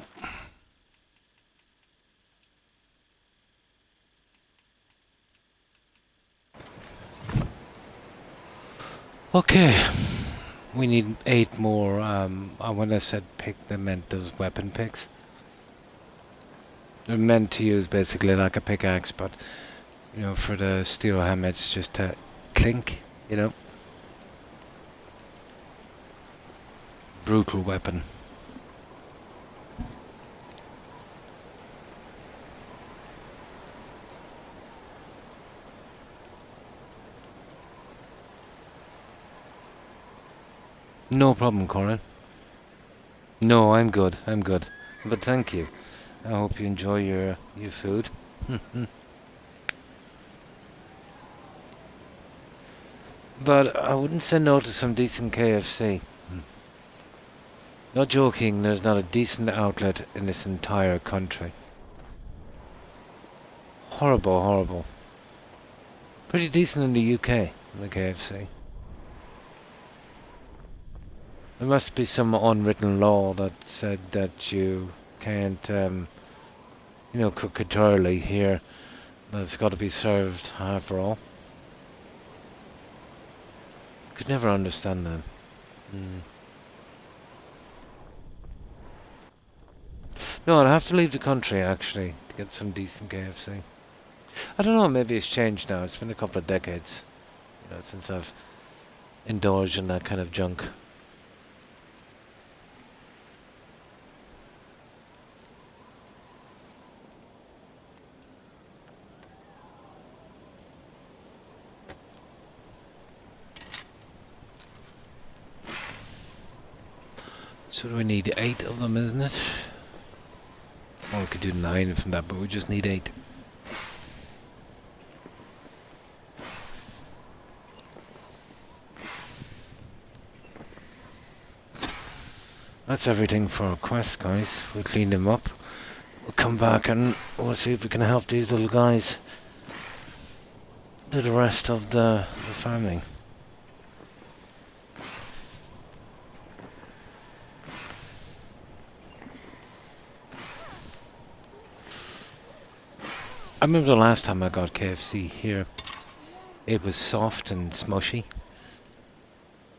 Okay, we need 8 more. When I said pick, they meant those weapon picks. They're meant to use basically like a pickaxe, but you know, for the steel helmets, just to clink, you know. Brutal weapon. No problem, Corin. No, I'm good. I'm good. But thank you. I hope you enjoy your food. But I wouldn't say no to some decent KFC. Not joking, there's not a decent outlet in this entire country. Horrible, horrible. Pretty decent in the UK, the KFC. There must be some unwritten law that said that you can't, cook it thoroughly here. That it's got to be served half raw. Could never understand that. No, I'd have to leave the country actually to get some decent KFC. I don't know, maybe it's changed now. It's been a couple of decades, since I've indulged in that kind of junk. So we need 8 of them, isn't it? Or we could do 9 from that, but we just need 8. That's everything for our quest, guys. We'll clean them up. We'll come back and we'll see if we can help these little guys do the rest of the farming. I remember the last time I got KFC here. It was soft and smushy,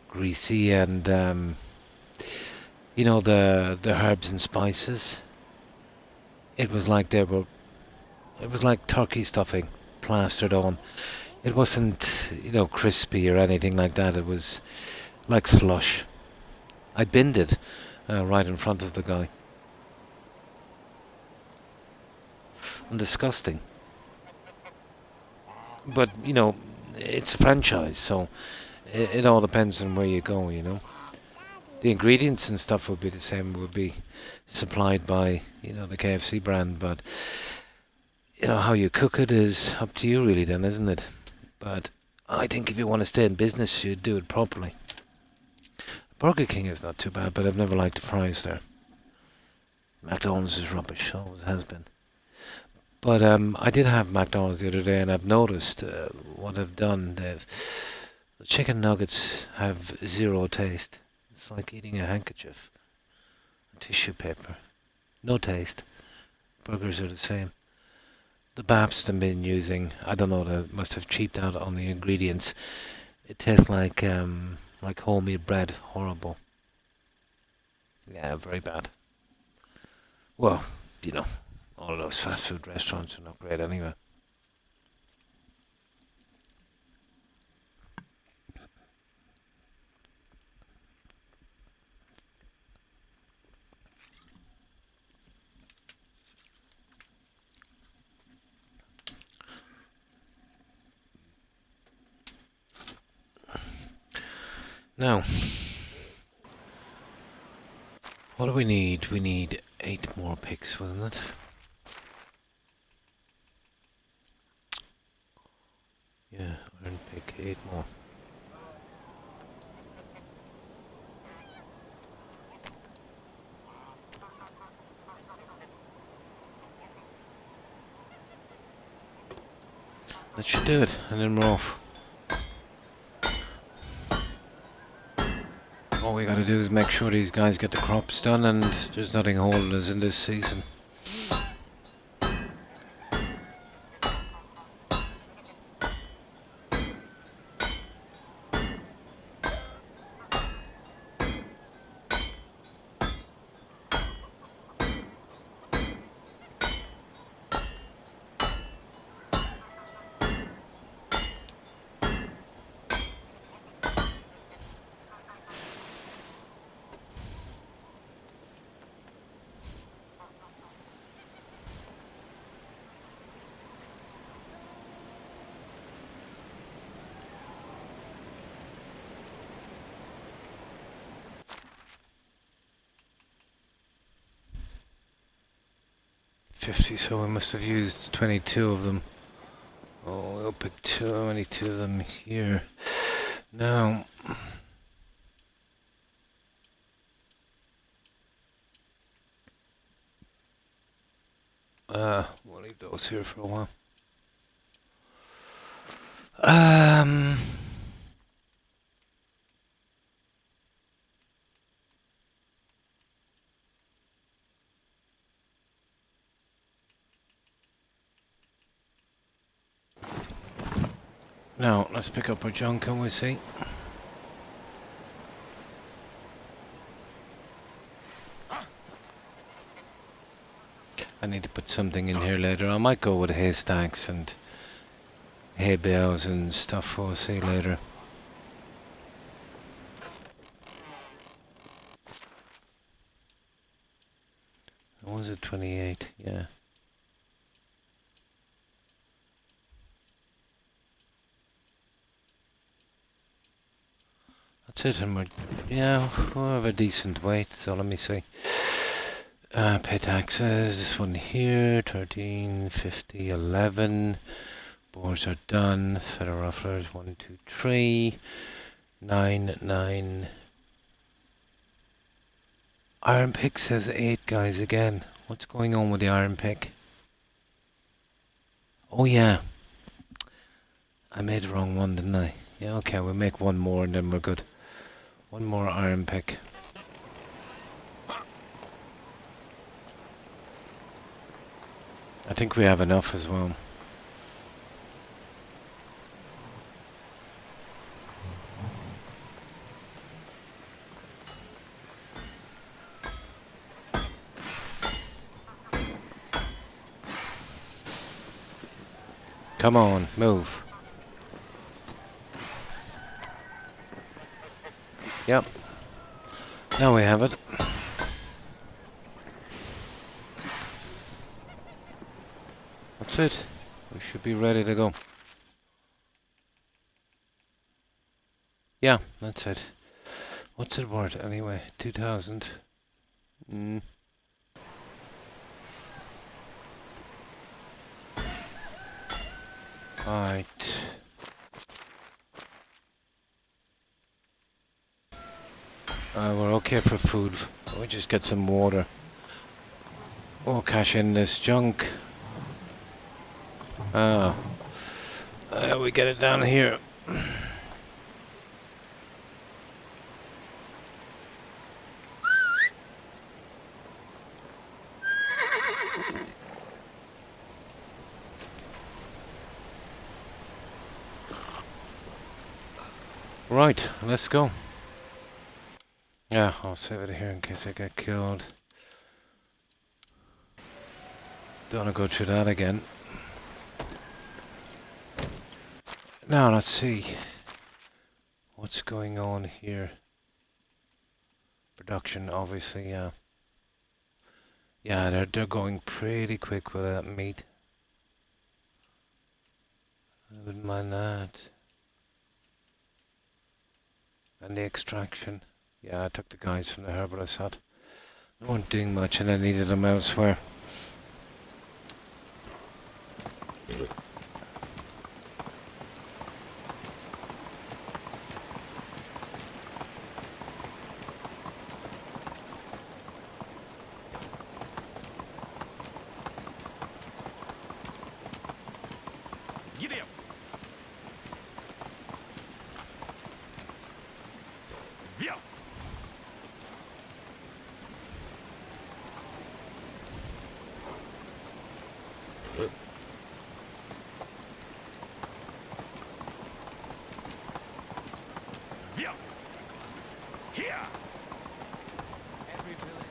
greasy, and the herbs and spices. It was like turkey stuffing plastered on. It wasn't, crispy or anything like that. It was like slush. I binned it right in front of the guy. And disgusting. But, it's a franchise, so it all depends on where you go, The ingredients and stuff would be the same, would be supplied by, the KFC brand, but, how you cook it is up to you really then, isn't it? But I think if you want to stay in business, you do it properly. Burger King is not too bad, but I've never liked the fries there. McDonald's is rubbish, always has been. But I did have McDonald's the other day, and I've noticed what I've done. The chicken nuggets have 0 taste. It's like eating a handkerchief, tissue paper. No taste. Burgers are the same. The baps they've been using, I don't know, they must have cheaped out on the ingredients. It tastes like homemade bread. Horrible. Yeah, very bad. Well, all of those fast food restaurants are not great anyway. Now, what do we need? We need 8 more picks, wasn't it? Yeah, iron pick, 8 more. That should do it, and then we're off. All we gotta do is make sure these guys get the crops done, and there's nothing holding us in this season. 50, so we must have used 22 of them. Oh, we'll pick 22 of them here. Now, we'll leave those here for a while. Now, let's pick up our junk and we'll see. I need to put something in here later. I might go with haystacks and hay bales and stuff. We'll see later. Was it 28? Yeah. That's it, and we'll have a decent weight, so let me see. Pay taxes, this one here, 13, 50, 11. Boards are done. Feather rufflers, 1, 2, 3. 9, 9. Iron pick says 8 guys again. What's going on with the iron pick? Oh yeah. I made the wrong one, didn't I? Yeah, okay, we'll make one more and then we're good. One more iron pick. I think we have enough as well. Come on, move. Yep. Now we have it. That's it. We should be ready to go. Yeah, that's it. What's it worth anyway? 2,000. Right. We're okay for food. We'll just get some water. We'll cash in this junk. We get it down here. Right, let's go. Yeah, I'll save it here in case I get killed. Don't want to go through that again. Now, let's see. What's going on here? Production, obviously, yeah. Yeah, they're going pretty quick with that meat. I wouldn't mind that. And the extraction. Yeah, I took the guys from the herbalist hut. They weren't doing much and I needed them elsewhere. Giddy up. Via. Via. Here. Every village.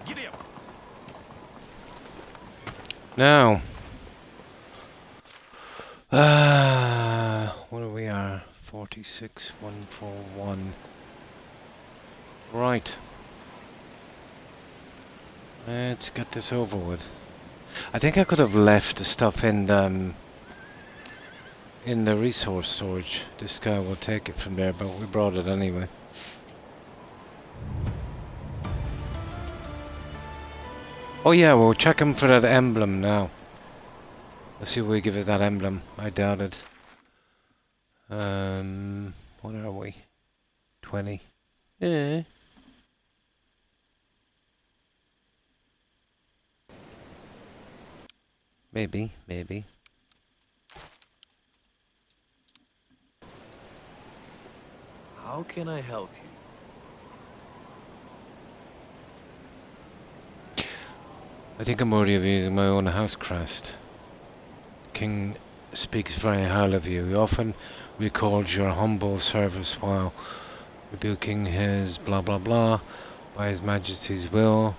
Giddy up. Now, what are we are? 46, 141. Right. Let's get this over with. I think I could have left the stuff in the resource storage. This guy will take it from there, but we brought it anyway. Oh yeah, we'll check him for that emblem now. Let's see if we give it that emblem. I doubt it. What are we? 20. Yeah. Maybe. How can I help you? I think I'm worthy of using my own house crest. King speaks very highly of you. He often recalls your humble service while rebuking his blah blah blah by his majesty's will.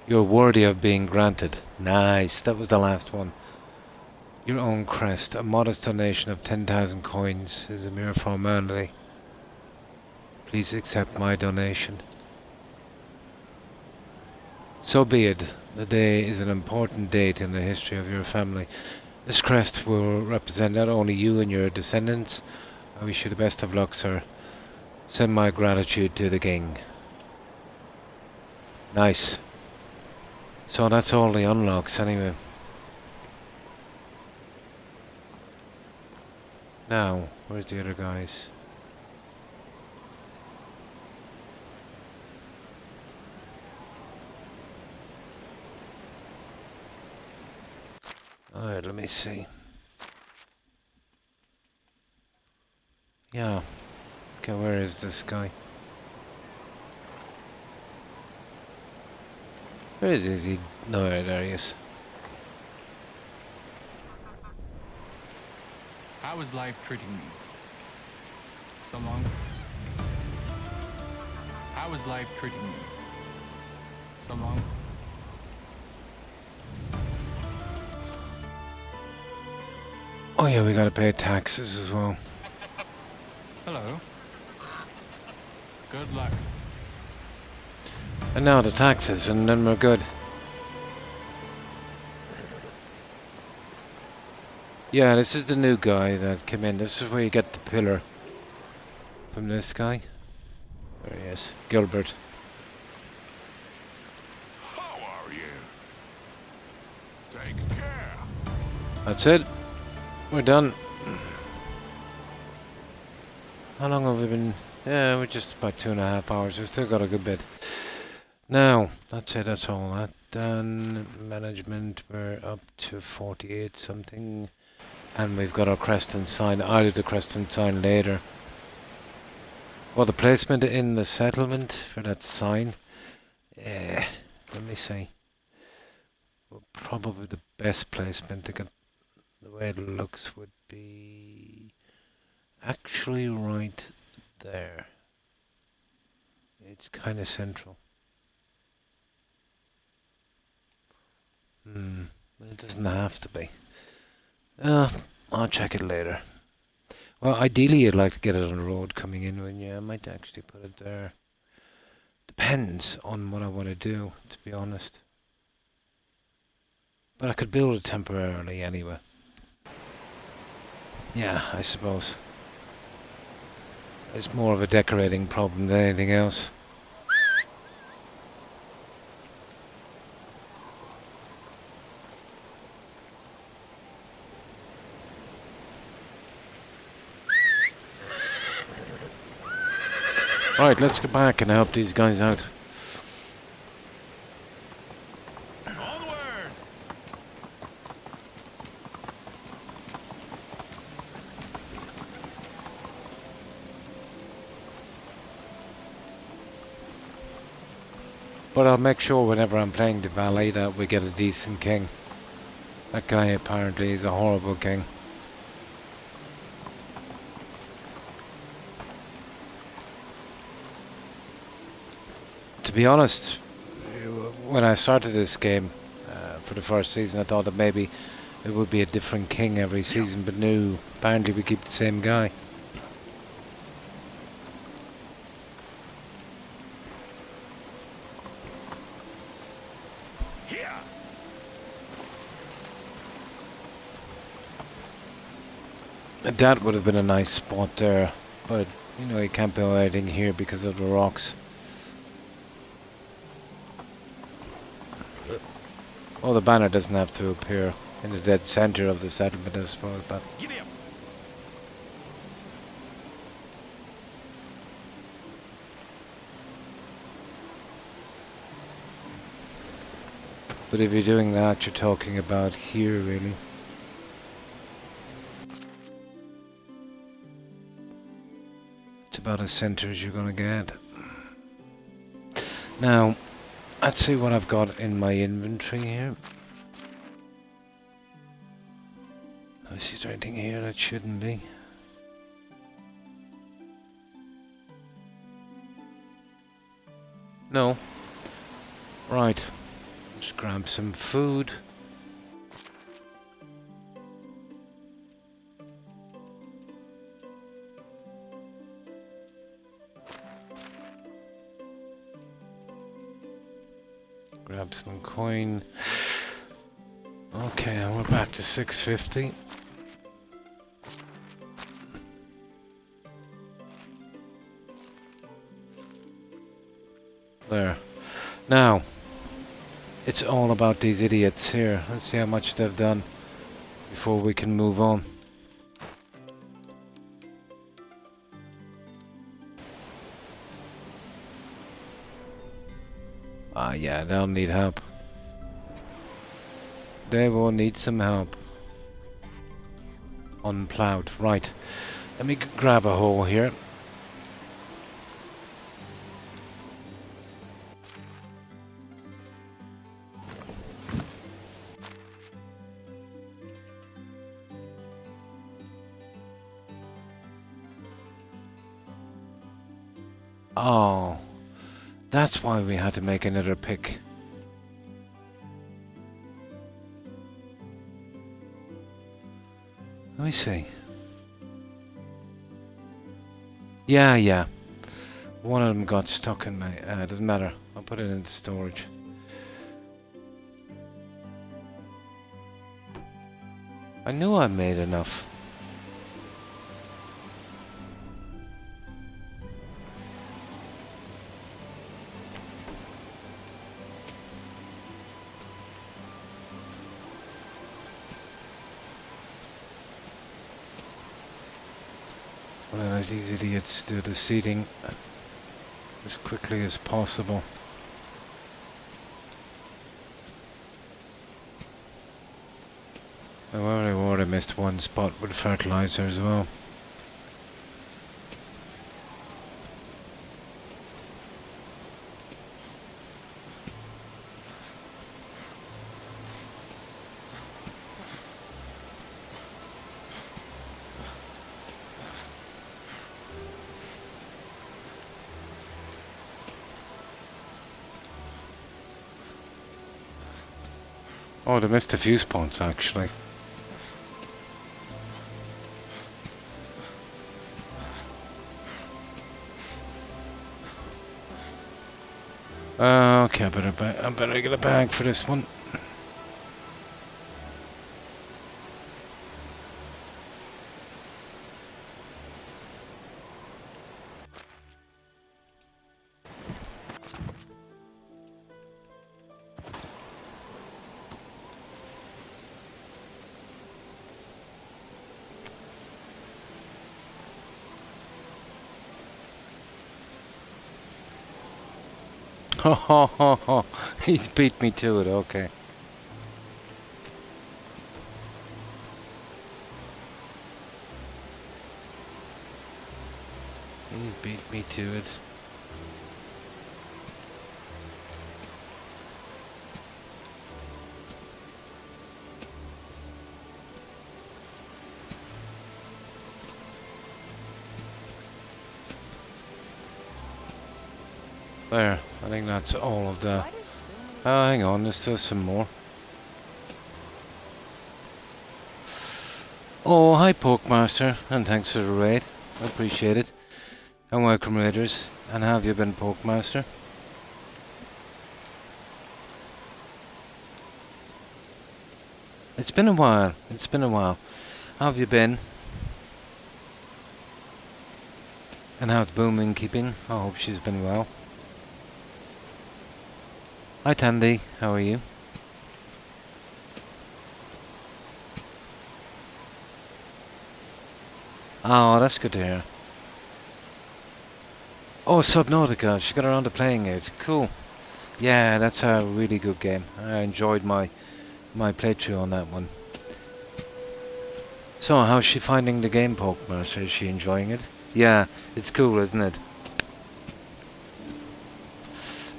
You're worthy of being granted. Nice, that was the last one. Your own crest, a modest donation of 10,000 coins is a mere formality. Please accept my donation. So be it. The day is an important date in the history of your family. This crest will represent not only you and your descendants. I wish you the best of luck, sir. Send my gratitude to the king. Nice. So that's all the unlocks anyway. Now, where's the other guys? Alright, let me see. Yeah. Okay, where is this guy? Where is he? Is he? No, there he is. How is life treating me? So long. How is life treating me? So long. Oh yeah, we gotta pay taxes as well. Hello. Good luck. And now the taxes, and then we're good. Yeah, this is the new guy that came in. This is where you get the pillar. From this guy. There he is. Gilbert. How are you? Take care. That's it. We're done. How long have we been? Yeah, we're just about 2.5 hours. We've still got a good bit. Now, that's it. That's all that done. Management, we're up to 48 something. And we've got our crest and sign. I'll do the crest and sign later. Well, the placement in the settlement for that sign. Let me see. Well, probably the best placement to get the way it looks would be actually right there. It's kind of central. But it doesn't have to be. I'll check it later. Well, ideally I'd like to get it on the road coming in, and yeah, I might actually put it there. Depends on what I want to do, to be honest. But I could build it temporarily anyway. Yeah, I suppose. It's more of a decorating problem than anything else. Right, let's get back and help these guys out. Onward! But I'll make sure whenever I'm playing the valet that we get a decent king. That guy apparently is a horrible king. To be honest, when I started this game for the first season, I thought that maybe it would be a different king every season, but no, apparently we keep the same guy. Here! That would have been a nice spot there, but you know, you can't build anything here because of the rocks. Oh, the banner doesn't have to appear in the dead center of the settlement, I suppose, but... Giddy up. But if you're doing that, you're talking about here, really. It's about as center as you're gonna get. Now, let's see what I've got in my inventory here. Is there anything here that shouldn't be? No. Right. Just grab some food. Grab some coin. Okay, and we're back to 650. There. Now, it's all about these idiots here. Let's see how much they've done before we can move on. Ah, yeah, they'll need help. They will need some help. Unplowed. Right. Let me grab a hole here. Oh, that's why we had to make another pick. Let me see. Yeah. One of them got stuck in my... doesn't matter. I'll put it into storage. I knew I made enough. Well, these idiots do the seeding as quickly as possible. However, I already missed one spot with fertilizer as well. Oh, they missed a few spots actually. Okay, I better get a bag for this one. Ho ho ho ho! He's beat me to it, okay. He's beat me to it. There, I think that's all of the... Oh, hang on, there's still some more. Oh, hi Pokemaster, and thanks for the raid. I appreciate it. And welcome raiders, and how have you been, Pokemaster? It's been a while, How have you been? And how's Booming keeping? I hope she's been well. Hi Tandy, how are you? Oh, that's good to hear. Oh, Subnautica. She got around to playing it. Cool. Yeah, that's a really good game. I enjoyed my playthrough on that one. So, how's she finding the game, Pokemaster? Is she enjoying it? Yeah, it's cool, isn't it?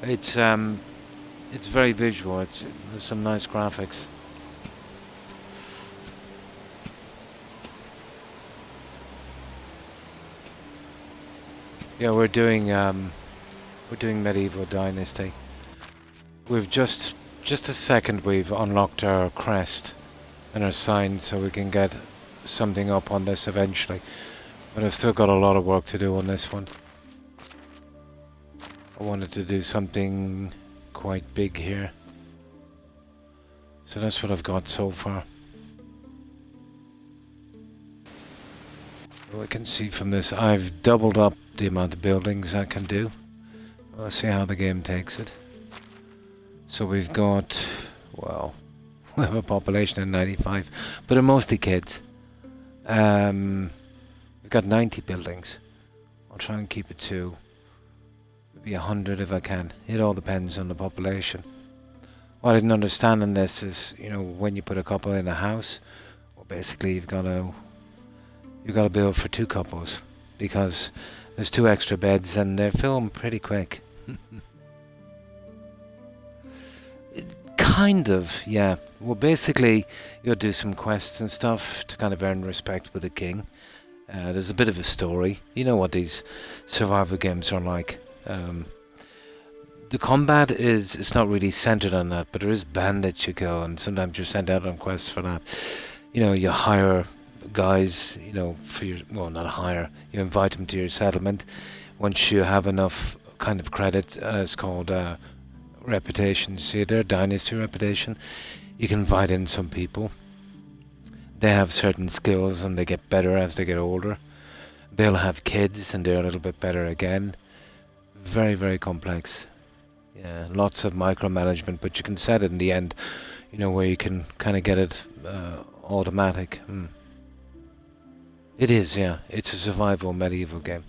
It's very visual. There's some nice graphics. Yeah, we're doing Medieval Dynasty. We've just a second we've unlocked our crest and our sign, so we can get something up on this eventually. But I've still got a lot of work to do on this one. I wanted to do something quite big here. So that's what I've got so far. Well, I can see from this, I've doubled up the amount of buildings I can do. Let's see how the game takes it. So we've got, well, we have a population of 95, but they're mostly kids. We've got 90 buildings. I'll try and keep it to maybe 100 if I can. It all depends on the population. What I didn't understand in this is, you know, when you put a couple in a house, well, basically you've got to build for 2 couples because there's 2 extra beds and they're filmed pretty quick. Kind of, yeah. Well, basically, you'll do some quests and stuff to kind of earn respect with the king. There's a bit of a story. You know what these survival games are like. The combat it's not really centered on that, but there is bandits you go, and sometimes you're sent out on quests for that. You know, you hire guys, you know, for your, well, not hire, you invite them to your settlement. Once you have enough kind of credit, it's called reputation. See, their dynasty reputation. You can invite in some people. They have certain skills and they get better as they get older. They'll have kids and they're a little bit better again. Very, very complex. Yeah, lots of micromanagement, but you can set it in the end, you know, where you can kind of get it automatic. It is, yeah. It's a survival medieval game.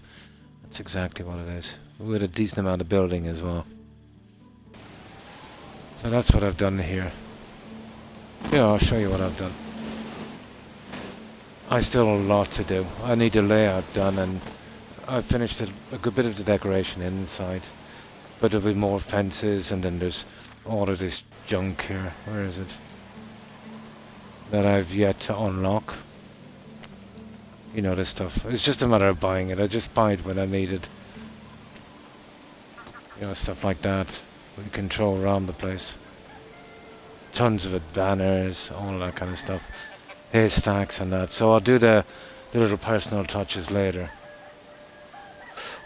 That's exactly what it is. With a decent amount of building as well. So that's what I've done here. Yeah, I'll show you what I've done. I still have a lot to do. I need the layout done, and I've finished a good bit of the decoration inside. But there'll be more fences, and then there's all of this junk here. Where is it? That I've yet to unlock. You know, this stuff. It's just a matter of buying it. I just buy it when I need it. You know, stuff like that. We control around the place. Tons of it, banners, all that kind of stuff. Haystacks and that. So I'll do the little personal touches later.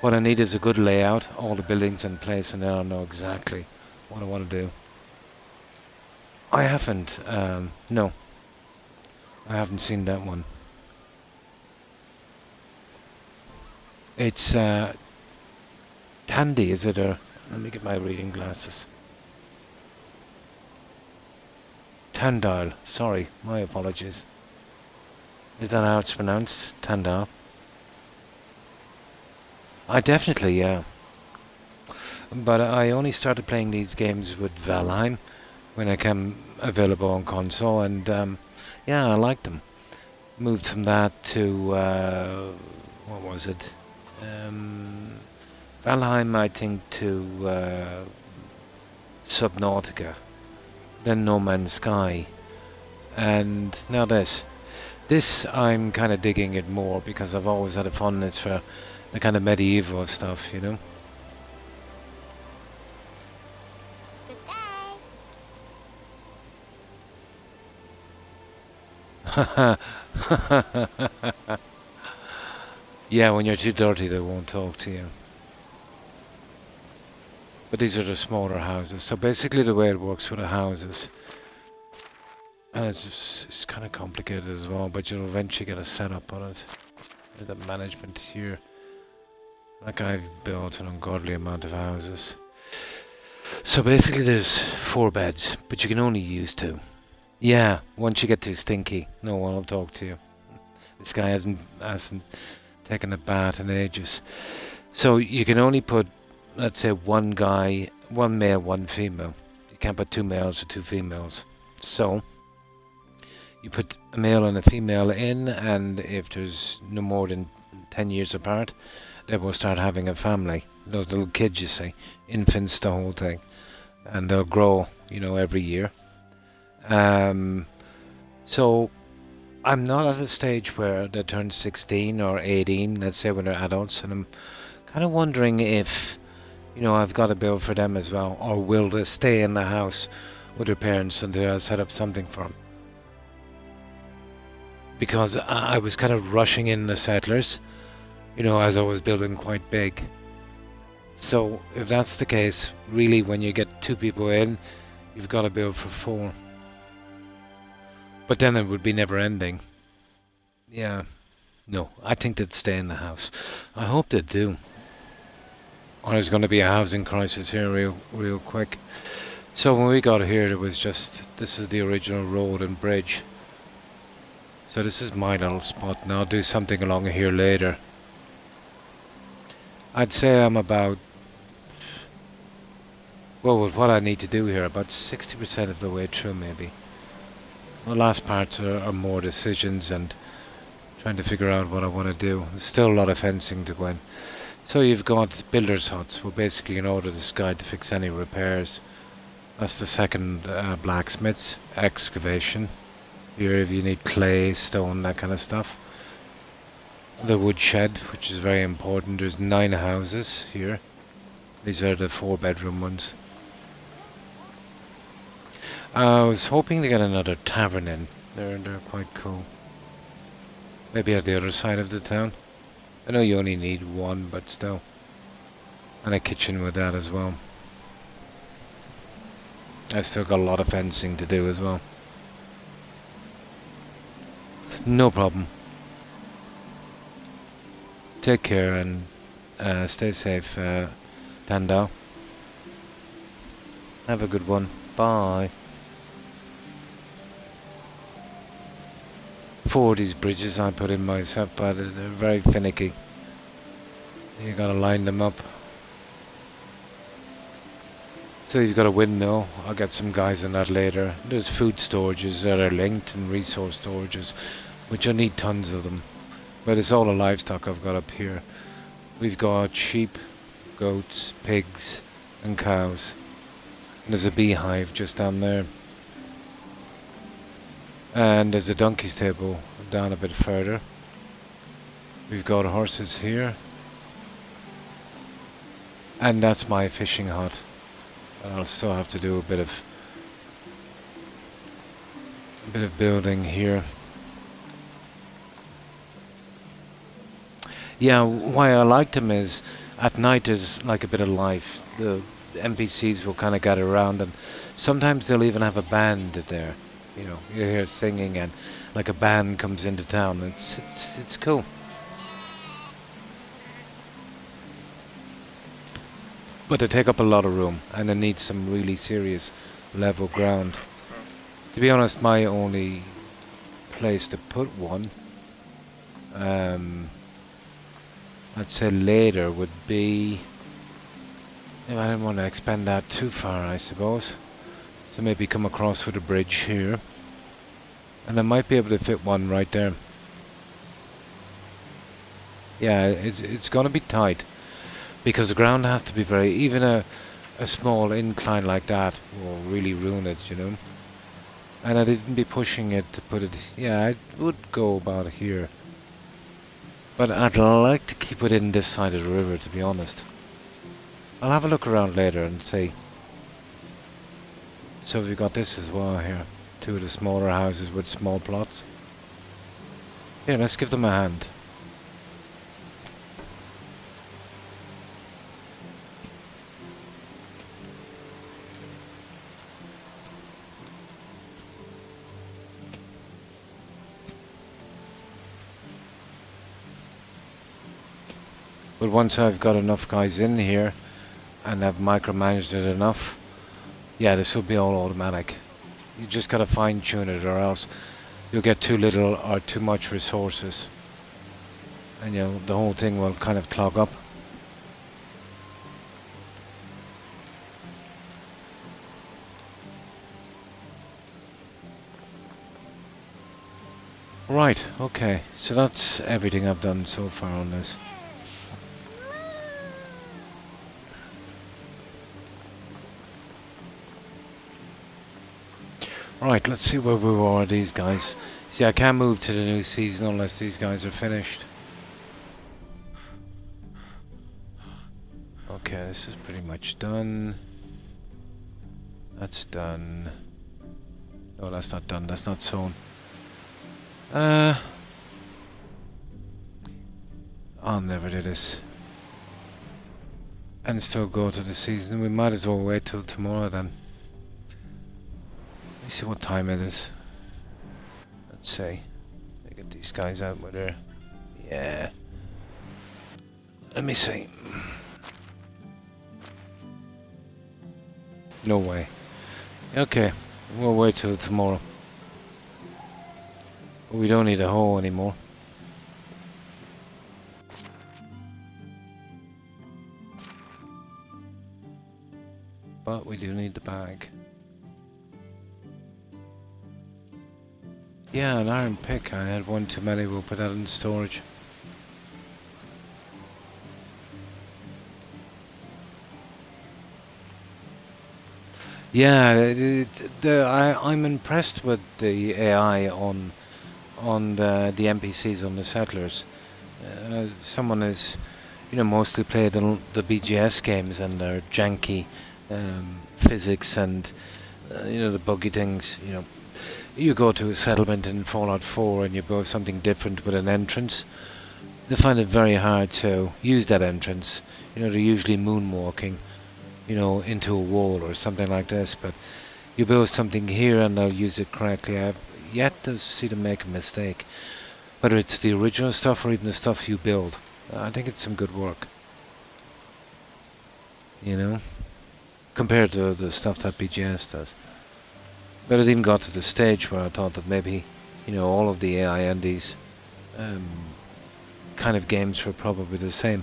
What I need is a good layout, all the buildings in place, and then I'll know exactly what I want to do. I haven't, no. I haven't seen that one. It's, Tandy, is it, or... Let me get my reading glasses. Tandile. Sorry, my apologies. Is that how it's pronounced? Tandile? I definitely, yeah. But I only started playing these games with Valheim when it came available on console, and yeah, I liked them. Moved from that to, what was it? Valheim, I think, to Subnautica, then No Man's Sky, and now this. This, I'm kind of digging it more because I've always had a fondness for the kind of medieval stuff, you know? Yeah, when you're too dirty, they won't talk to you. But these are the smaller houses. So basically the way it works with the houses, and it's kind of complicated as well, but you'll eventually get a setup on it. The management here. Like, I've built an ungodly amount of houses. So basically there's 4 beds, but you can only use 2. Yeah, once you get too stinky, no one will talk to you. This guy hasn't taken a bath in ages. So you can only put, let's say, one male, one female. You can't put two males or two females. So you put a male and a female in, and if there's no more than 10 years apart, they will start having a family. Those little kids, you see, infants, the whole thing. And they'll grow, every year. So I'm not at a stage where they turn 16 or 18, let's say, when they're adults, and I'm kind of wondering if, I've got a bill for them as well, or will they stay in the house with their parents until I set up something for them? Because I was kind of rushing in the settlers, as I was building quite big. So if that's the case, really when you get 2 people in, you've got a bill for 4. But then it would be never ending. Yeah. No, I think they'd stay in the house. I hope they do. Or there's going to be a housing crisis here real quick. So when we got here, this is the original road and bridge. So this is my little spot, and I'll do something along here later. I'd say I'm about, with what I need to do here, about 60% of the way through maybe. The last parts are more decisions and trying to figure out what I want to do. There's still a lot of fencing to go in. So you've got builders' huts. Well, basically in order this guy to fix any repairs. That's the second blacksmith's excavation. Here if you need clay, stone, that kind of stuff. The woodshed, which is very important. There's 9 houses here. These are the 4-bedroom ones. I was hoping to get another tavern in. They're quite cool. Maybe at the other side of the town. I know you only need 1, but still. And a kitchen with that as well. I've still got a lot of fencing to do as well. No problem. Take care and stay safe, Panda. Have a good one. Bye. 4 of these bridges I put in myself, but they're very finicky. You gotta line them up. So you've got a windmill. I'll get some guys on that later. There's food storages that are linked and resource storages, which I need tons of them. But it's all the livestock I've got up here. We've got sheep, goats, pigs, and cows. And there's a beehive just down there. And there's a donkey stable down a bit further. We've got horses here. And that's my fishing hut. But I'll still have to do a bit of building here. Yeah, why I liked them is at night there's like a bit of life. The NPCs will kind of gather around, and sometimes they'll even have a band there. You hear singing, and like a band comes into town. It's cool. But they take up a lot of room, and they need some really serious level ground. To be honest, my only place to put one, I'd say later, would be... I don't want to expand that too far, I suppose. So maybe come across with a bridge here. And I might be able to fit one right there. Yeah, it's going to be tight. Because the ground has to be very... Even a small incline like that will really ruin it, And I didn't be pushing it to put it... Yeah, I would go about here. But I'd like to keep it in this side of the river, to be honest. I'll have a look around later and see. So we've got this as well here. 2 of the smaller houses with small plots. Here, let's give them a hand. But once I've got enough guys in here and I've micromanaged it enough, yeah, this will be all automatic. You just gotta fine tune it, or else you'll get too little or too much resources, and the whole thing will kind of clog up. Right, okay, so that's everything I've done so far on this. Right, let's see where we are with these guys. See, I can't move to the new season unless these guys are finished. Okay, this is pretty much done. That's done. No, that's not done, that's not sewn. I'll never do this. And still go to the season. We might as well wait till tomorrow then. Let me see what time it is. Let's see. Let me get these guys out with her. Yeah. Let me see. No way. Okay. We'll wait till tomorrow. We don't need a hoe anymore. But we do need the bag. Yeah, an iron pick. I had one too many. We'll put that in storage. Yeah, I'm impressed with the AI on the NPCs on the settlers. Someone has, mostly played the BGS games and their janky physics and the buggy things. You go to a settlement in Fallout 4 and you build something different with an entrance. They find it very hard to use that entrance. They're usually moonwalking, into a wall or something like this. But you build something here and they'll use it correctly. I've yet to see them make a mistake. Whether it's the original stuff or even the stuff you build. I think it's some good work. Compared to the stuff that BGS does. But it even got to the stage where I thought that maybe, all of the AI and these kind of games were probably the same,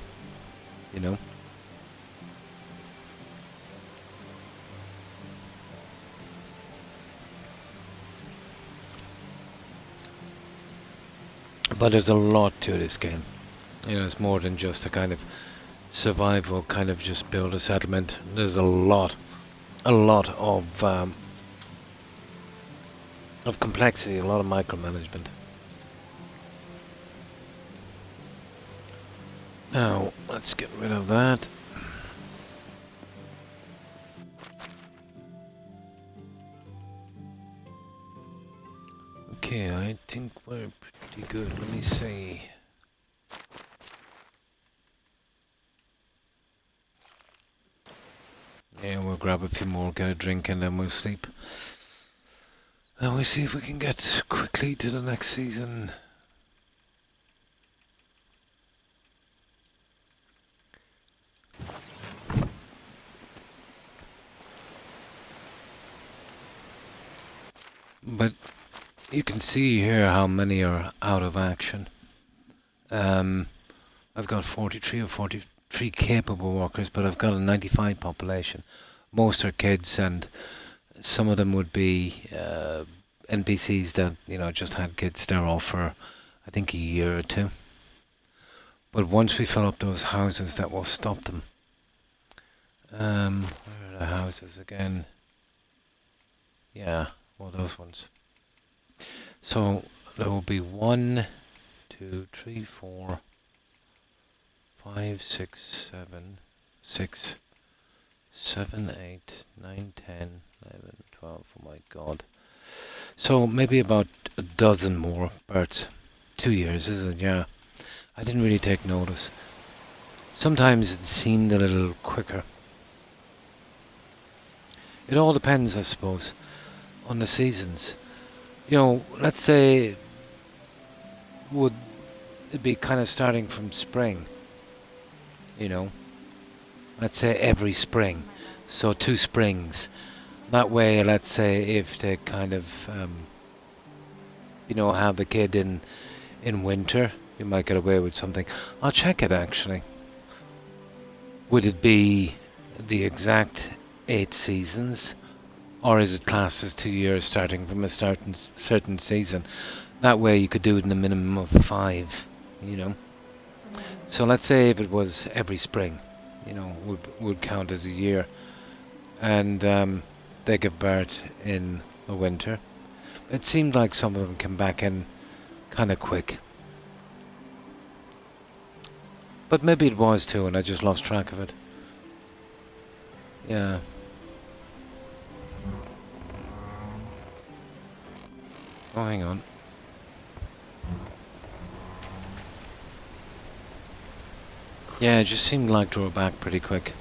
But there's a lot to this game. It's more than just a kind of survival, kind of just build a settlement. There's a lot of complexity, a lot of micromanagement. Now, let's get rid of that. Okay, I think we're pretty good. Let me see. Yeah, we'll grab a few more, get a drink, and then we'll sleep. And we'll see if we can get quickly to the next season. But you can see here how many are out of action. I've got 43 or 43 capable workers, but I've got a 95 population. Most are kids, and some of them would be NPCs that just had kids. They're off for I think a year or two. But once we fill up those houses, that will stop them. Where are the houses again? Yeah, well, those ones. So there will be 1, 2, 3, 4, 5, 6, 7, 6, 7, 8, 9, 10, 11, 12. Oh my God. So maybe about a dozen more birds. 2 years, is it? Yeah. I didn't really take notice. Sometimes it seemed a little quicker. It all depends, I suppose, on the seasons. Let's say would it be kind of starting from spring? Let's say every spring. So 2 springs. That way, let's say if they kind of, you know, have the kid in winter, you might get away with something. I'll check it actually. Would it be the exact 8 seasons, or is it classed as 2 years starting from a certain season? That way you could do it in a minimum of 5, you know. So let's say if it was every spring, you know, would count as a year, and they give birth in the winter. It seemed like some of them came back in kind of quick, but maybe it was too, and I just lost track of it. Yeah. Oh, hang on. Yeah, it just seemed like they were back pretty quick.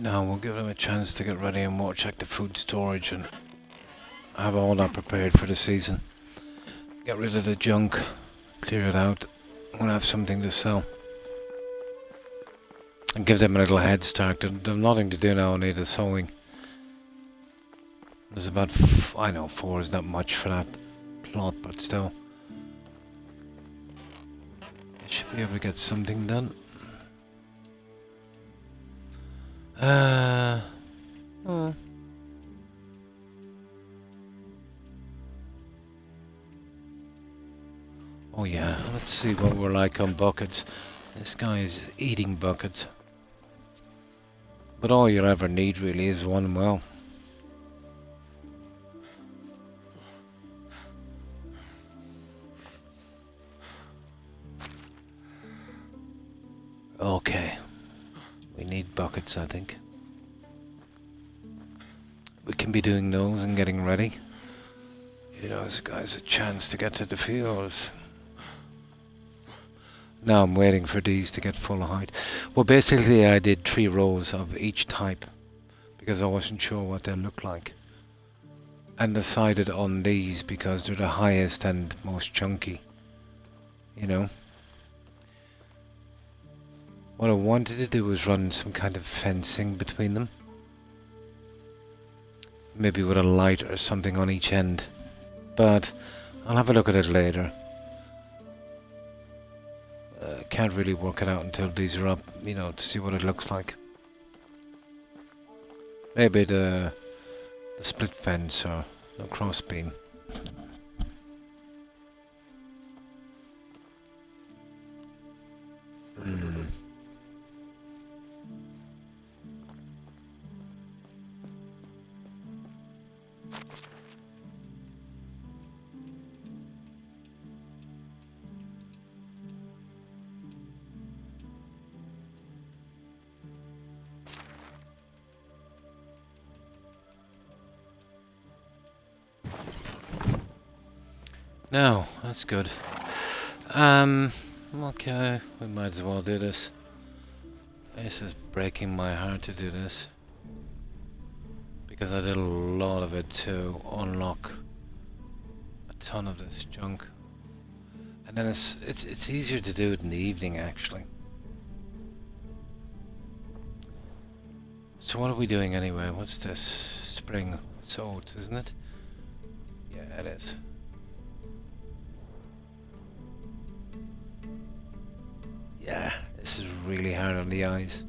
Now we'll give them a chance to get ready and we'll check the food storage and have all that prepared for the season. Get rid of the junk, clear it out, we'll have something to sell. And give them a little head start. They've nothing to do now, only the sewing. There's about, I know 4 is not much for that plot, but still. They should be able to get something done. Oh. Oh yeah, let's see what we're like on buckets. This guy is eating buckets. But all you'll ever need really is one well. Okay. We need buckets, I think. We can be doing those and getting ready. You know, this guy's a chance to get to the fields. Now I'm waiting for these to get full height. Well, basically I did 3 rows of each type because I wasn't sure what they look like. And decided on these because they're the highest and most chunky. You know. What I wanted to do was run some kind of fencing between them. Maybe with a light or something on each end. But I'll have a look at it later. Can't really work it out until these are up, you know, to see what it looks like. Maybe the split fence or the cross beam. No, that's good. Okay, we might as well do this. This is breaking my heart to do this. Because I did a lot of it to unlock a ton of this junk. And then it's easier to do it in the evening actually. So what are we doing anyway? What's this? Spring. It's oats, isn't it? Yeah, it is. Yeah, this is really hard on the eyes.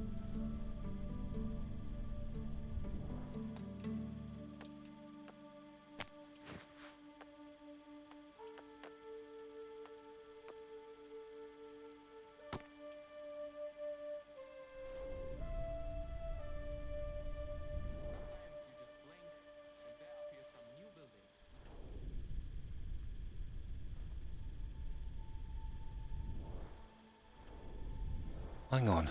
Hang on.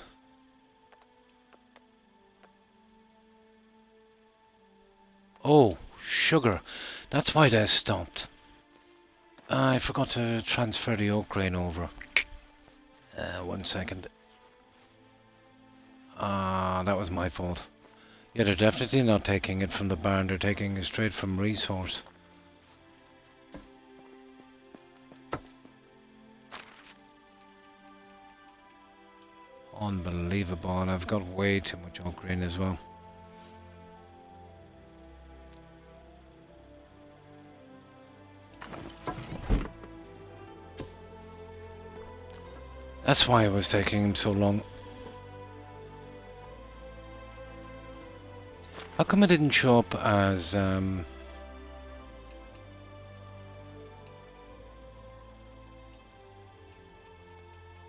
Oh, sugar. That's why they stopped. I forgot to transfer the oak grain over. 1 second. Ah, that was my fault. Yeah, they're definitely not taking it from the barn. They're taking it straight from resource. Unbelievable, and I've got way too much oak grain as well. That's why it was taking him so long. How come it didn't show up as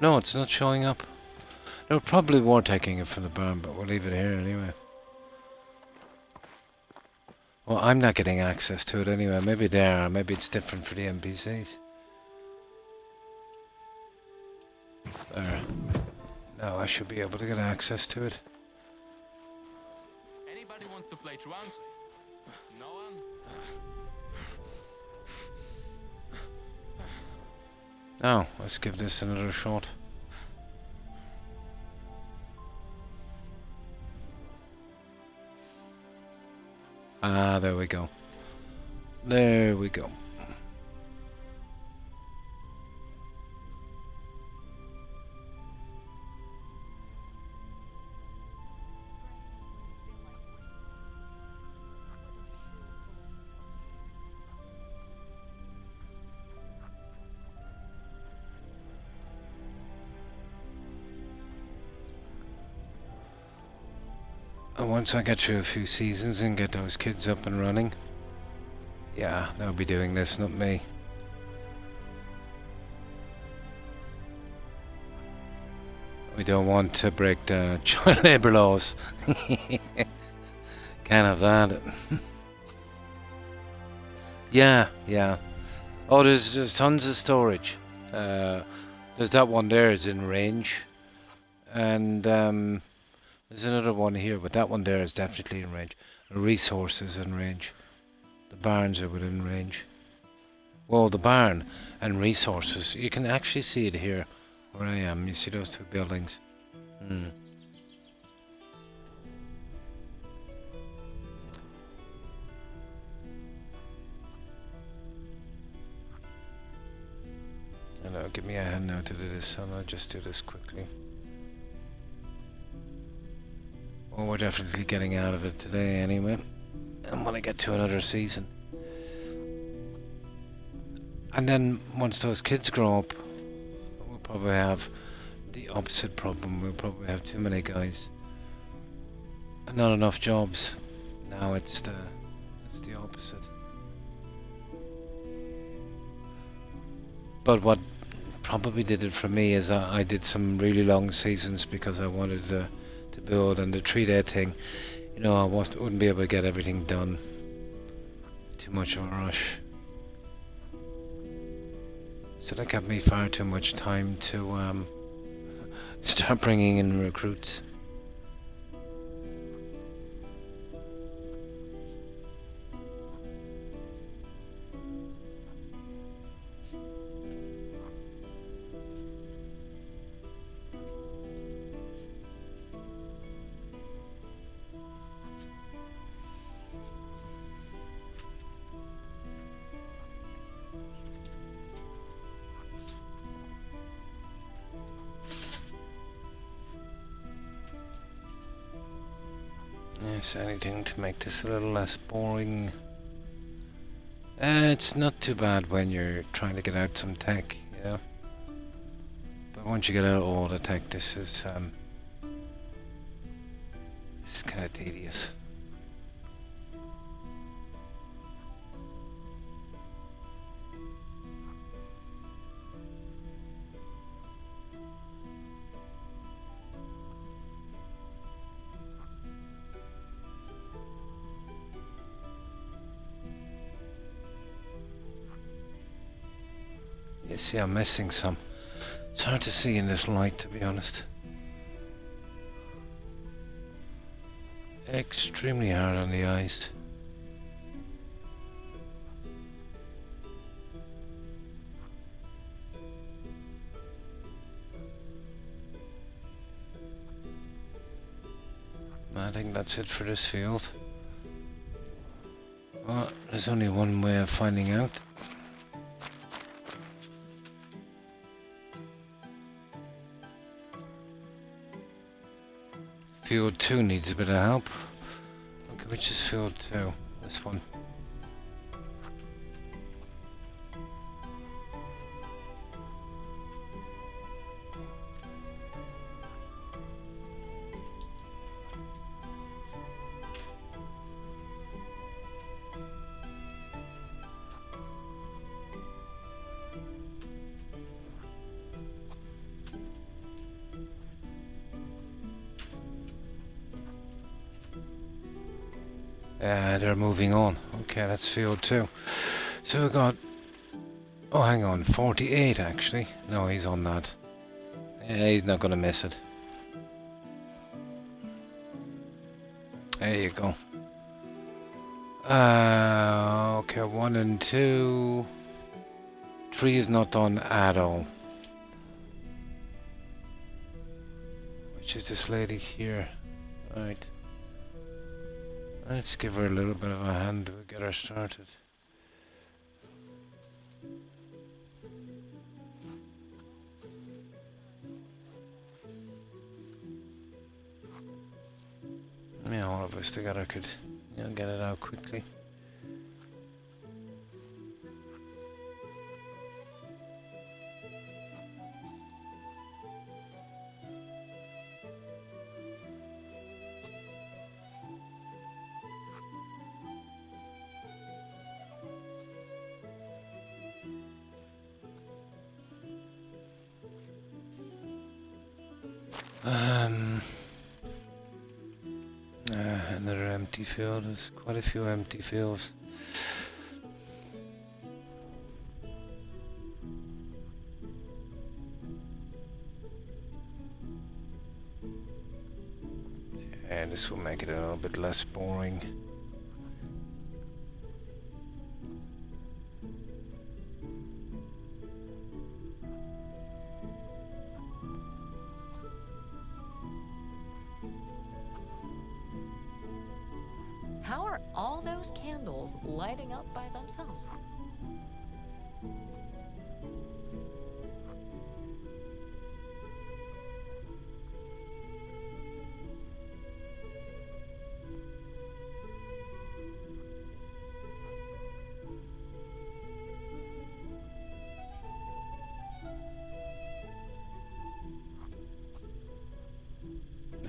No, it's not showing up. They probably were taking it from the barn, but we'll leave it here anyway. Well, I'm not getting access to it anyway. Maybe they are. Maybe it's different for the NPCs. There. Now I should be able to get access to it. Anybody want to play truants? No one? Oh, let's give this another shot. Ah, there we go. There we go. And once I get through a few seasons and get those kids up and running, yeah, they'll be doing this, not me. We don't want to break the child labour laws. Can't have that. Yeah. Oh, there's tons of storage. There's that one there is in range. And there's another one here, but that one there is definitely in range. The resources in range. The barns are within range. Well, the barn and resources, you can actually see it here where I am. You see those two buildings? And give me a hand now to do this, so I'll just do this quickly. Well, we're definitely getting out of it today anyway. And when I get to another season. And then once those kids grow up, we'll probably have the opposite problem. We'll probably have too many guys. And not enough jobs. Now it's the opposite. But what probably did it for me is I did some really long seasons because I wanted to build, and the 3-day thing, you know, I wouldn't be able to get everything done. Too much of a rush. So that gave me far too much time to start bringing in recruits. Yes, anything to make this a little less boring. It's not too bad when you're trying to get out some tech, you know. But once you get out all the tech, this is kind of tedious. You see, I'm missing some. It's hard to see in this light, to be honest. Extremely hard on the eyes. I think that's it for this field. Well, there's only one way of finding out. Field 2 needs a bit of help. Okay, which is field 2? This one. They're moving on. Okay, that's field 2. So we got... Oh, hang on. 48, actually. No, he's on that. Yeah, he's not going to miss it. There you go. Okay, 1 and 2. 3 is not done at all. Which is this lady here. Right. Let's give her a little bit of a hand to get her started. Yeah, all of us together could, you know, get it out quickly. Another empty field. There's quite a few empty fields. Yeah, this will make it a little bit less boring. How are all those candles lighting up by themselves?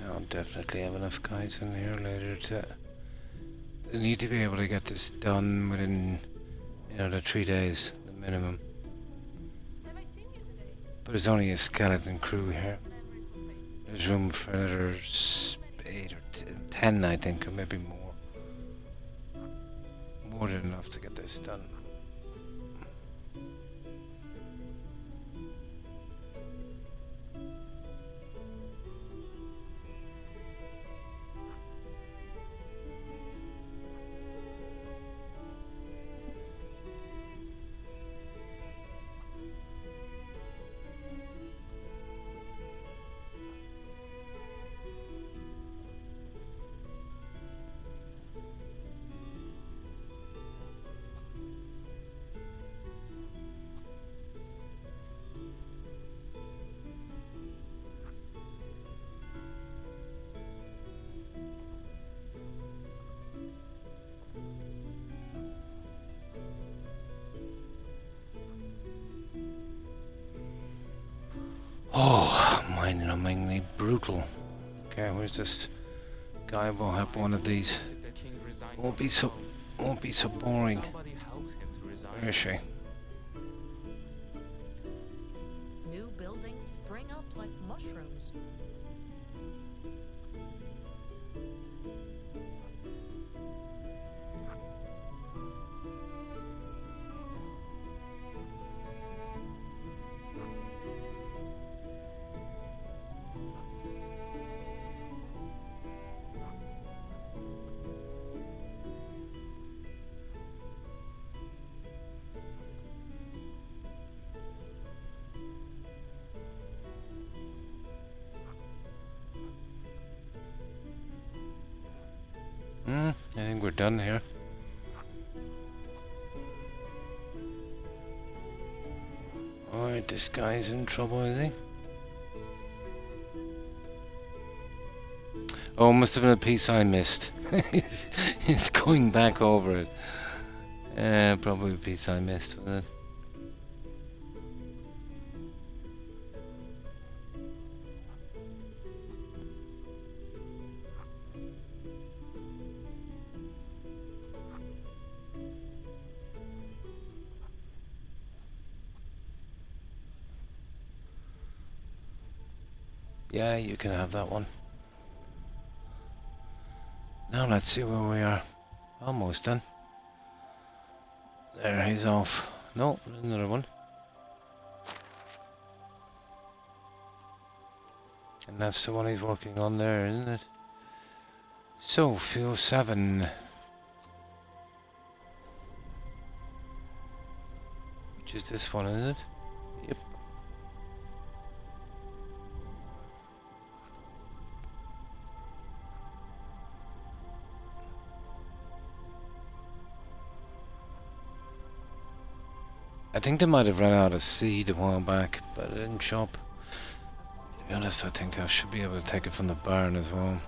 I'll definitely have enough guys in here later to... They need to be able to get this done within, you know, the 3 days, the minimum. Have I seen you today? But there's only a skeleton crew here. Memory for faces. There's room for another 8 or 10, I think, or maybe more. More than enough to get this done. Oh, mind-numbingly brutal. Okay, where's this guy? We'll have one of these. Did the king resign? Won't be so boring. Somebody helped him to resign. Where is she? New buildings spring up like mushrooms. we're done here. Alright, this guy's in trouble, is he? Oh, must have been a piece I missed. he's going back over it. Probably a piece I missed, wasn't it? Yeah, you can have that one. Now let's see where we are. Almost done. There, he's off. No, there's another one. And that's the one he's working on there, isn't it? So, fuel 7. Which is this one, is it? Yep. I think they might have run out of seed a while back, but it didn't show up. To be honest, I think I should be able to take it from the barn as well.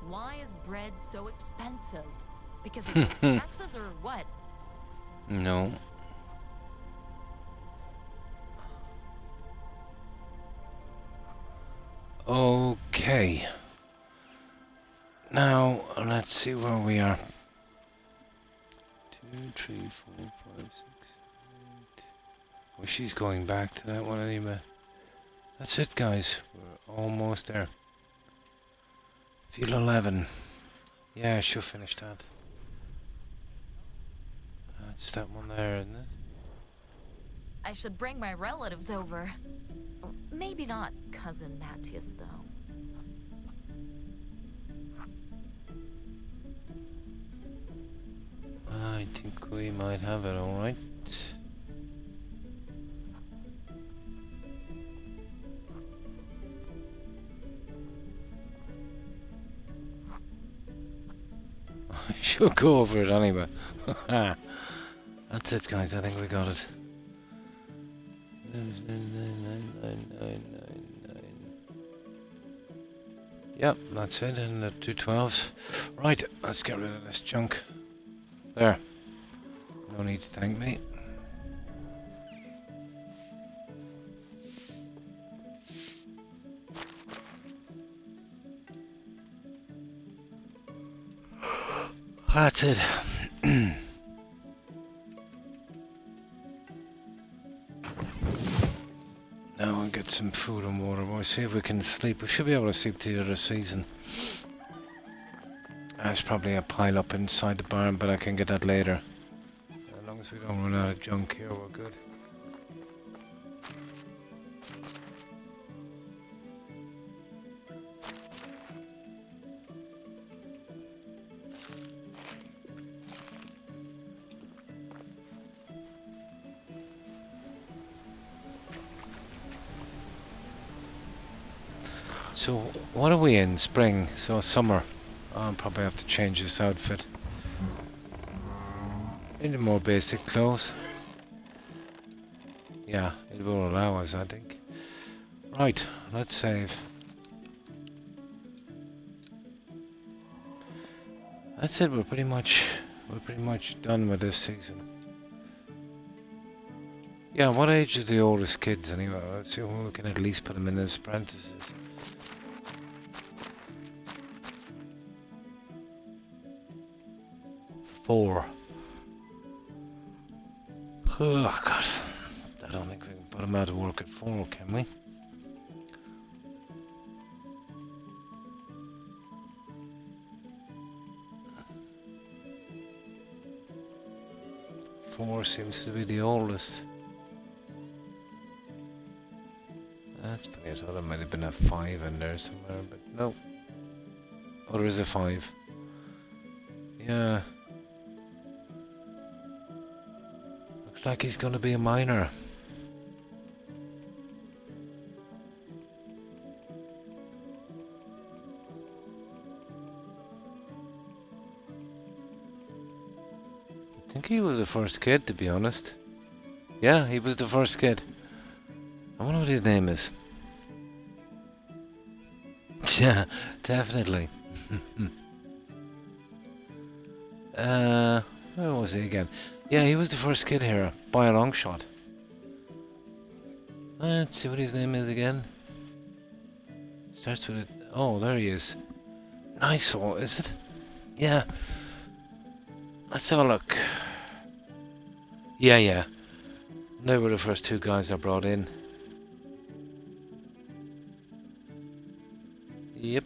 Why is bread so expensive? Because of the taxes or what? No. Okay. Now, let's see where we are. 2, 3, 4, 5, 6, 8. Well, she's going back to that one anyway. That's it, guys. We're almost there. Field 11. Yeah, she'll finish that. That's that one there, isn't it? I should bring my relatives over. Maybe not cousin Matthias, though. I think we might have it all right. I should go over it anyway. That's it, guys. I think we got it. 9999999. Yep, that's it. And the 212s. Right, let's get rid of this junk. There. No need to thank me. That's it. Now we'll get some food and water. We'll see if we can sleep. We should be able to sleep to the other season. There's probably a pile up inside the barn, but I can get that later. As long as we don't run out of junk here, we're good. So, what are we in? Spring, so summer. I'll probably have to change this outfit. Into more basic clothes. Yeah, it will allow us, I think. Right, let's save. That's it, we're pretty much done with this season. Yeah, what age are the oldest kids anyway? Let's see when we can at least put them in as apprentices. Four. Oh, God. I don't think we can put them out of work at 4, can we? Four seems to be the oldest. That's funny. I thought there might have been a 5 in there somewhere, but no. Oh, there is a 5. Yeah. Looks like he's going to be a miner. I think he was the first kid, to be honest. Yeah, he was the first kid. I wonder what his name is. Yeah, definitely. Where was he again? Yeah, he was the first kid here, by a long shot. Let's see what his name is again. Starts with it. Oh, there he is. Nice, is it? Yeah. Let's have a look. Yeah. They were the first 2 guys I brought in. Yep.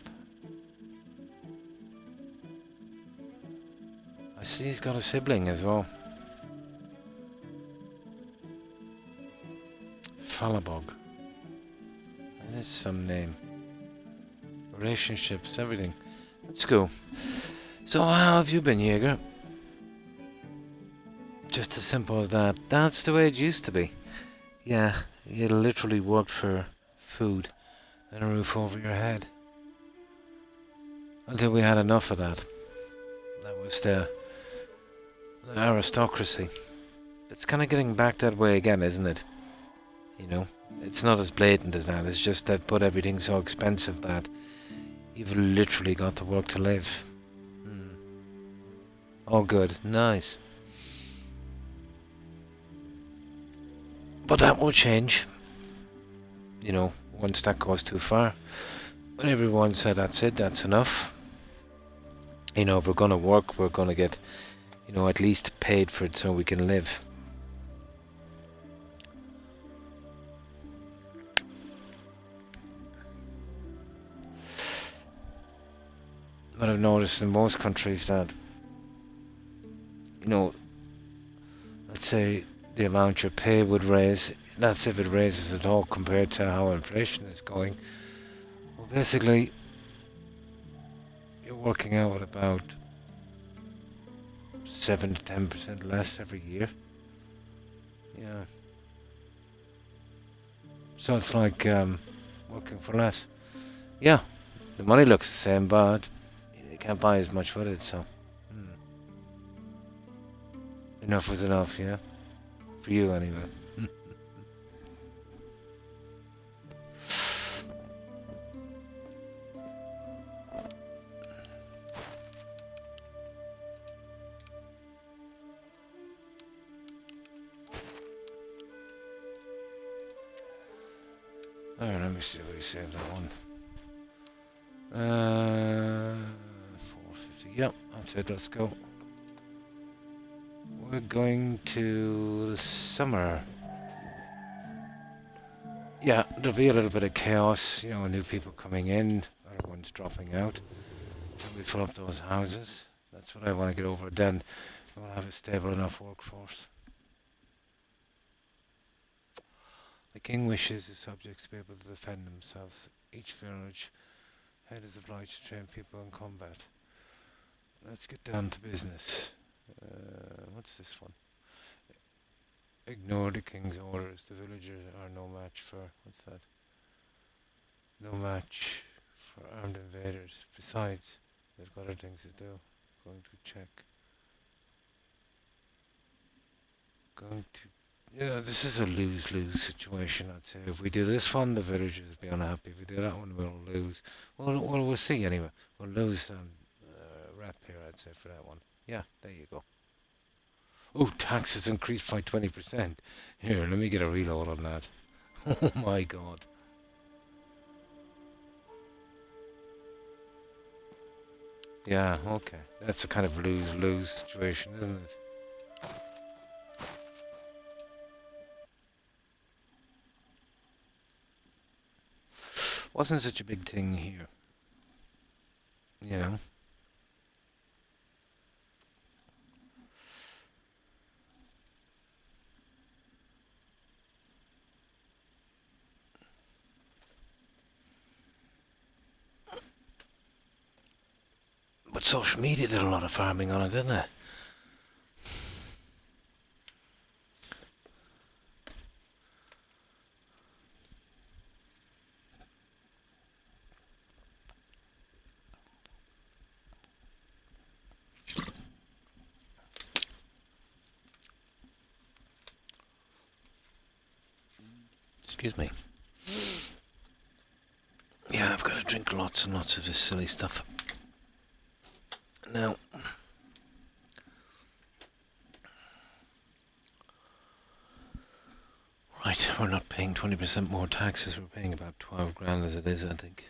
I see he's got a sibling as well. Falabog. That is some name. Relationships, everything. Let's go. So how have you been, Jaeger? Just as simple as that. That's the way it used to be. Yeah, you literally worked for food and a roof over your head. Until we had enough of that. That was the aristocracy. It's kind of getting back that way again, isn't it? You know, it's not as blatant as that. It's just that put everything so expensive that you've literally got to work to live. All good. Nice. But that will change. You know, once that goes too far. When everyone said that's it, that's enough. You know, if we're going to work, we're going to get, you know, at least paid for it so we can live. But I've noticed in most countries that, you know, let's say the amount your pay would raise, that's if it raises at all compared to how inflation is going. Well, basically, you're working out at about 7 to 10% less every year. Yeah. So it's like working for less. Yeah, the money looks the same, but you can't buy as much with it, so. Enough was enough, yeah? For you, anyway. Alright, let me see what he saved that one. 450. Yep, that's it, let's go. We're going to the summer. Yeah, there'll be a little bit of chaos, you know, new people coming in, everyone's dropping out. And we fill up those houses. That's what I want to get over. Then we'll have a stable enough workforce. The king wishes his subjects to be able to defend themselves. Each village head is obliged to train people in combat. Let's get down to business. What's this one? Ignore the king's orders. The villagers are no match for... What's that? No match for armed invaders. Besides, they've got other things to do. Going to check. Going to... Yeah, this is a lose-lose situation, I'd say. If we do this one, the villagers will be unhappy. If we do that one, we'll lose. Well, we'll see anyway. We'll lose rep here, I'd say, for that one. Yeah, there you go. Oh, taxes increased by 20%. Here, let me get a reload on that. Oh my god. Yeah, okay. That's a kind of lose-lose situation, isn't it? Wasn't such a big thing here, you know. But social media did a lot of farming on it, didn't it? Excuse me. Yeah, I've got to drink lots and lots of this silly stuff. Now, right, we're not paying 20% more taxes. We're paying about 12 grand as it is, I think.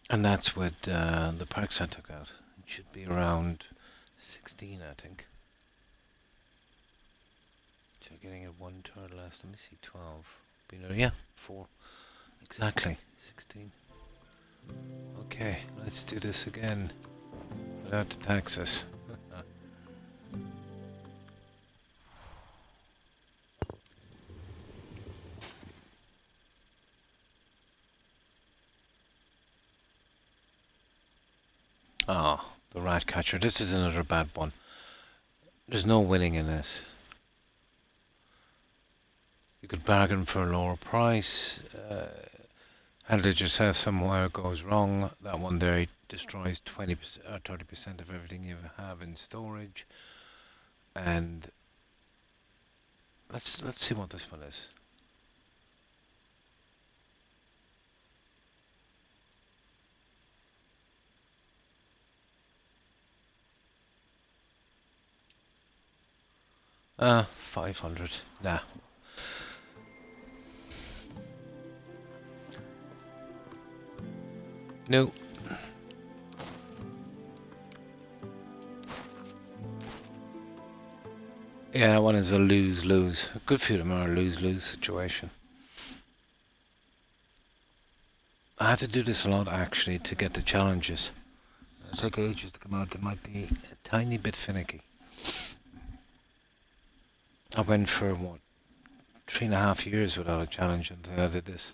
And that's with the parks I took out. It should be around 16, I think. So getting it 1/3 less. Let me see, 12. Yeah, 4. Exactly, 16. Okay, let's do this again. Without the taxes. Ah, the rat catcher. This is another bad one. There's no winning in this. You could bargain for a lower price. Handle it yourself somewhere goes wrong. That one there destroys 20% or 30% of everything you have in storage. And let's see what this one is. Ah, 500. Nah. No. Yeah, that one is a lose-lose. A good few of them are a lose-lose situation. I had to do this a lot actually to get the challenges. It'll take ages to come out. They might be a tiny bit finicky. I went for what, 3.5 years without a challenge until I did this.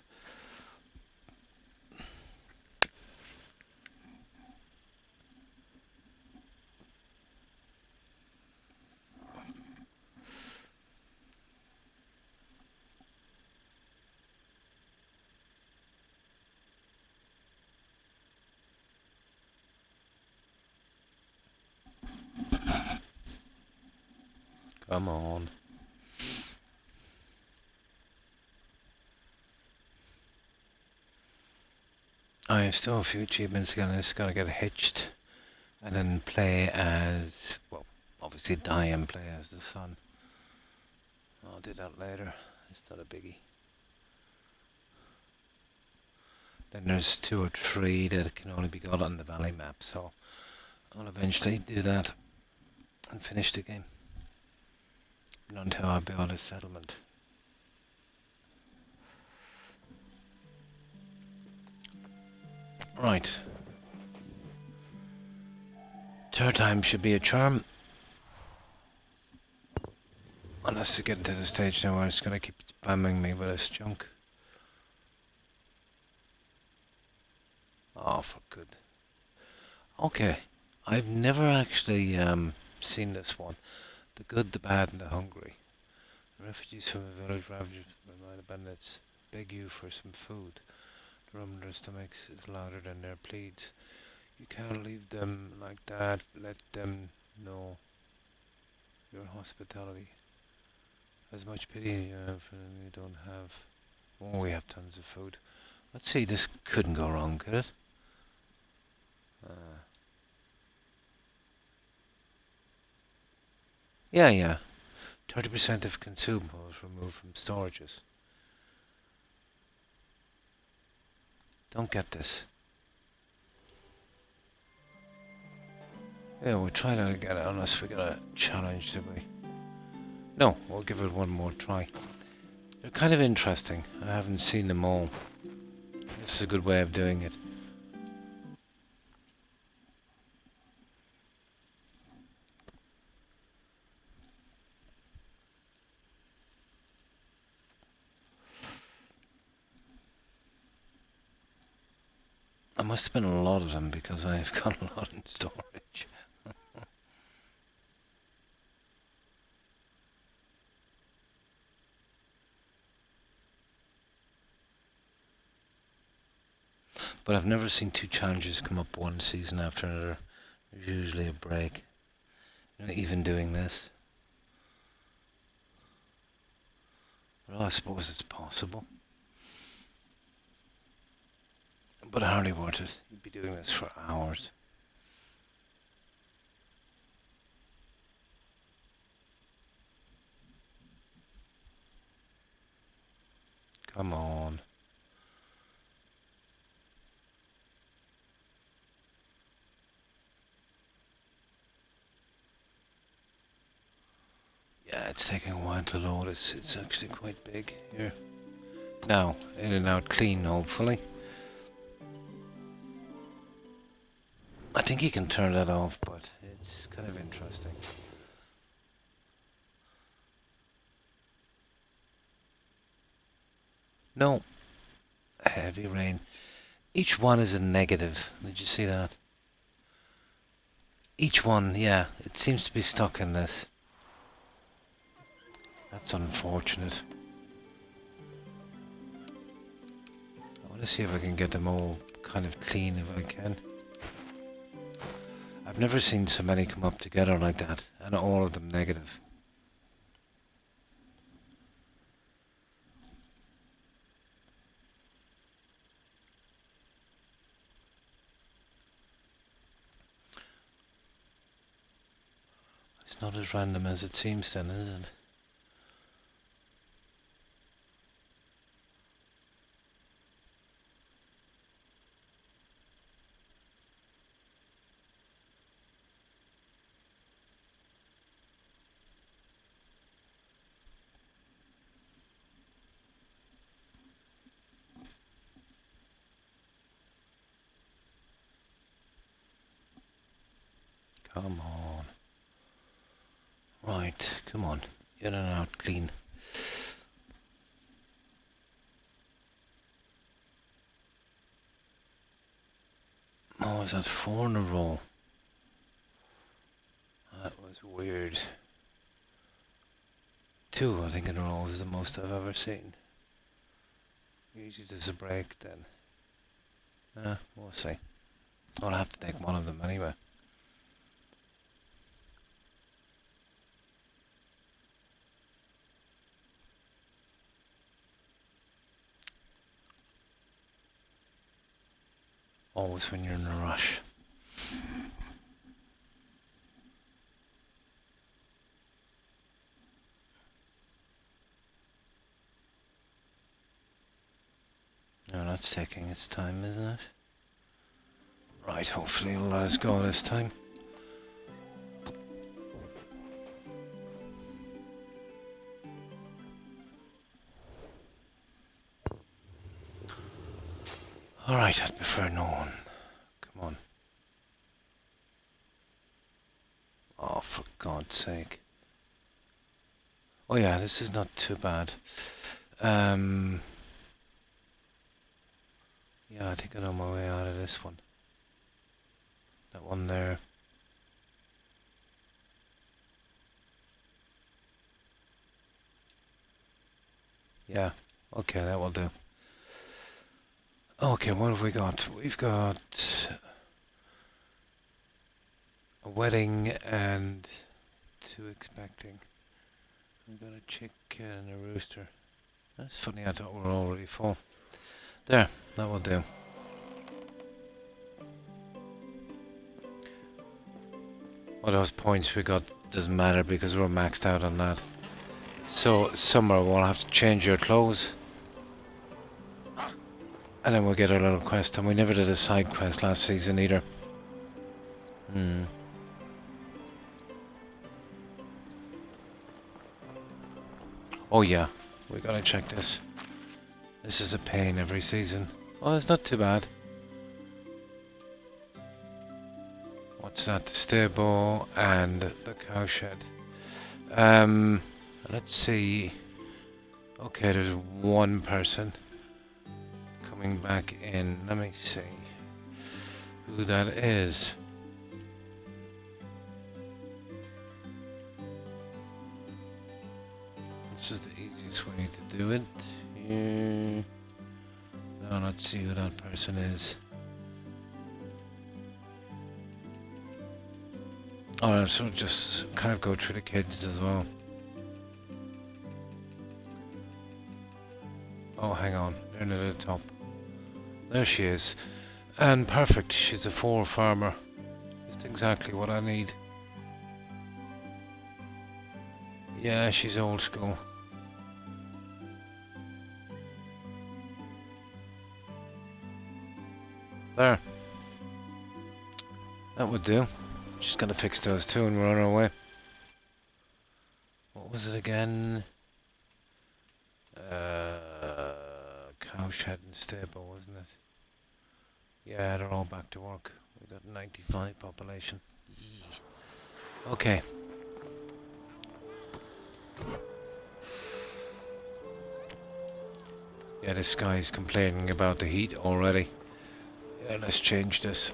Come on. I have still a few achievements again. I just gotta get hitched and then play as, well, obviously die and play as the son. I'll do that later. It's not a biggie. Then there's 2 or 3 that can only be got on the valley map, so I'll eventually do that and finish the game. Not until I build a settlement. Right. 3rd time should be a charm. Unless you get into the stage now where it's gonna keep spamming me with this junk. Oh, for good. Okay. I've never actually seen this one. The good, the bad, and the hungry. The refugees from a village ravaged by minor bandits beg you for some food. The rum in their stomachs is louder than their pleads. You can't leave them like that. Let them know your hospitality. As much pity you have and you don't have. Oh, we have tons of food. Let's see, this couldn't go wrong, could it? Yeah. 30% of consumables removed from storages. Don't get this. Yeah, we'll try to get it unless we got a challenge, do we? No, we'll give it one more try. They're kind of interesting. I haven't seen them all. This is a good way of doing it. There must have been a lot of them because I've got a lot in storage. But I've never seen two challenges come up one season after another. There's usually a break. You know, even doing this. Well, I suppose it's possible. But hardly worth it. You'd be doing this for hours. Come on. Yeah, it's taking a while to load. It's actually quite big here. Now, in and out clean, hopefully. I think you can turn that off, but it's kind of interesting. No. Heavy rain. Each one is a negative. Did you see that? Each one, yeah. It seems to be stuck in this. That's unfortunate. I want to see if I can get them all kind of clean if I can. I've never seen so many come up together like that, and all of them negative. It's not as random as it seems then, is it? Come on. Right, come on. In and out clean. Oh, is that 4 in a row? That was weird. 2, I think, in a row is the most I've ever seen. Usually there's a break then. We'll see. I'll have to take one of them anyway. Always when you're in a rush. No, that's taking its time, isn't it? Right, hopefully it'll let us go this time. Alright, I'd prefer no one. Come on. Oh, for God's sake. Oh yeah, this is not too bad. Yeah, I think I know my way out of this one. That one there. Yeah, okay, that will do. Okay, what have we got? We've got a wedding and 2 expecting. We've got a chick and a rooster. That's funny, I thought we were already full. There, that will do. What are those points? We got Doesn't matter because we're maxed out on that. So summer we'll have to change your clothes. And then we'll get our little quest, and we never did a side quest last season either. Oh yeah, we gotta check this. This is a pain every season. Oh, it's not too bad. What's that? The stable and the cowshed. Let's see. Okay, there's one person coming back in. Let me see who that is. This is the easiest way to do it. Now let's see who that person is. Alright, so just kind of go through the kids as well. Oh, hang on. They're near the top. There she is. And perfect. She's a 4 farmer. Just exactly what I need. Yeah, she's old school. There. That would do. Just gotta fix those two and we're on our way. What was it again? Cowshed and stable, wasn't it? Yeah, they're all back to work. We got 95 population. Yee. Okay. Yeah, this guy's complaining about the heat already. Yeah, let's change this.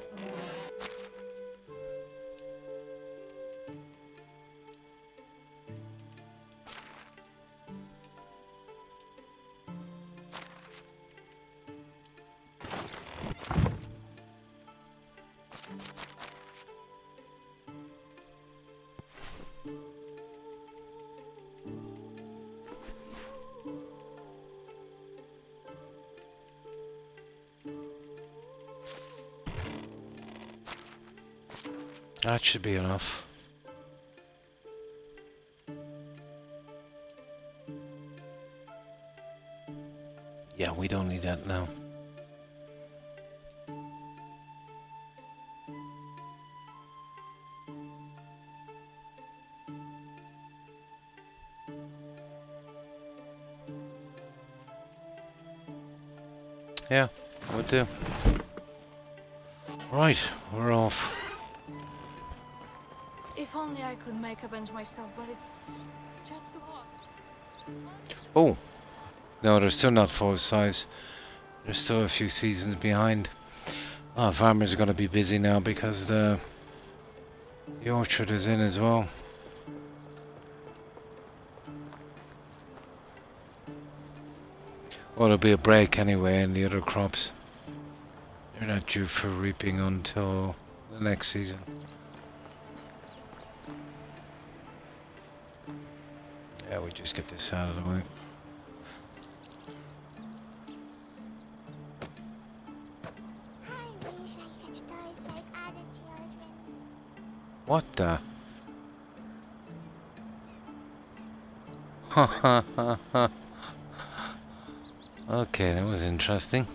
That should be enough. Yeah, we don't need that now. Yeah, we'll do. Right, we're off. If only I could make a bench myself, but it's just too hot. Oh, no, they're still not full size. They're still a few seasons behind. Oh, farmers are going to be busy now because the orchard is in as well. Well, there'll be a break anyway in the other crops. They're not due for reaping until the next season. Yeah, we just get this out of the way. I wish I had toys like other children. What the? Ha ha ha ha. Okay, that was interesting.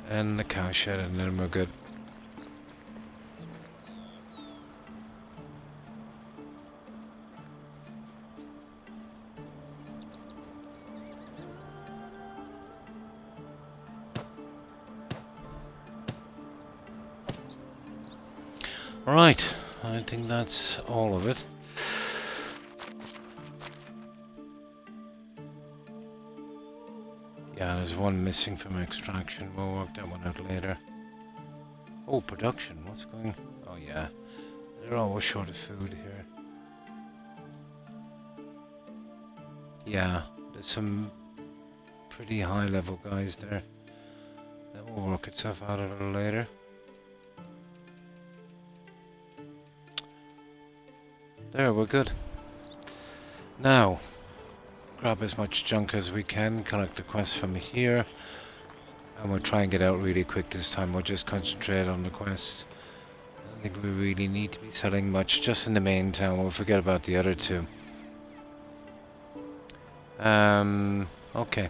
And the cowshed, and then we're good. Right, I think that's all of it. Yeah, there's one missing from extraction. We'll work that one out later. Oh, production. What's going... Oh, yeah. They're always short of food here. Yeah, there's some pretty high level guys there. That will work itself out a little later. There, we're good. Now, grab as much junk as we can, collect the quest from here, And we'll try and get out really quick this time. We'll just concentrate on the quests. I don't think we really need to be selling much, just in the main town. We'll forget about the other two. Okay.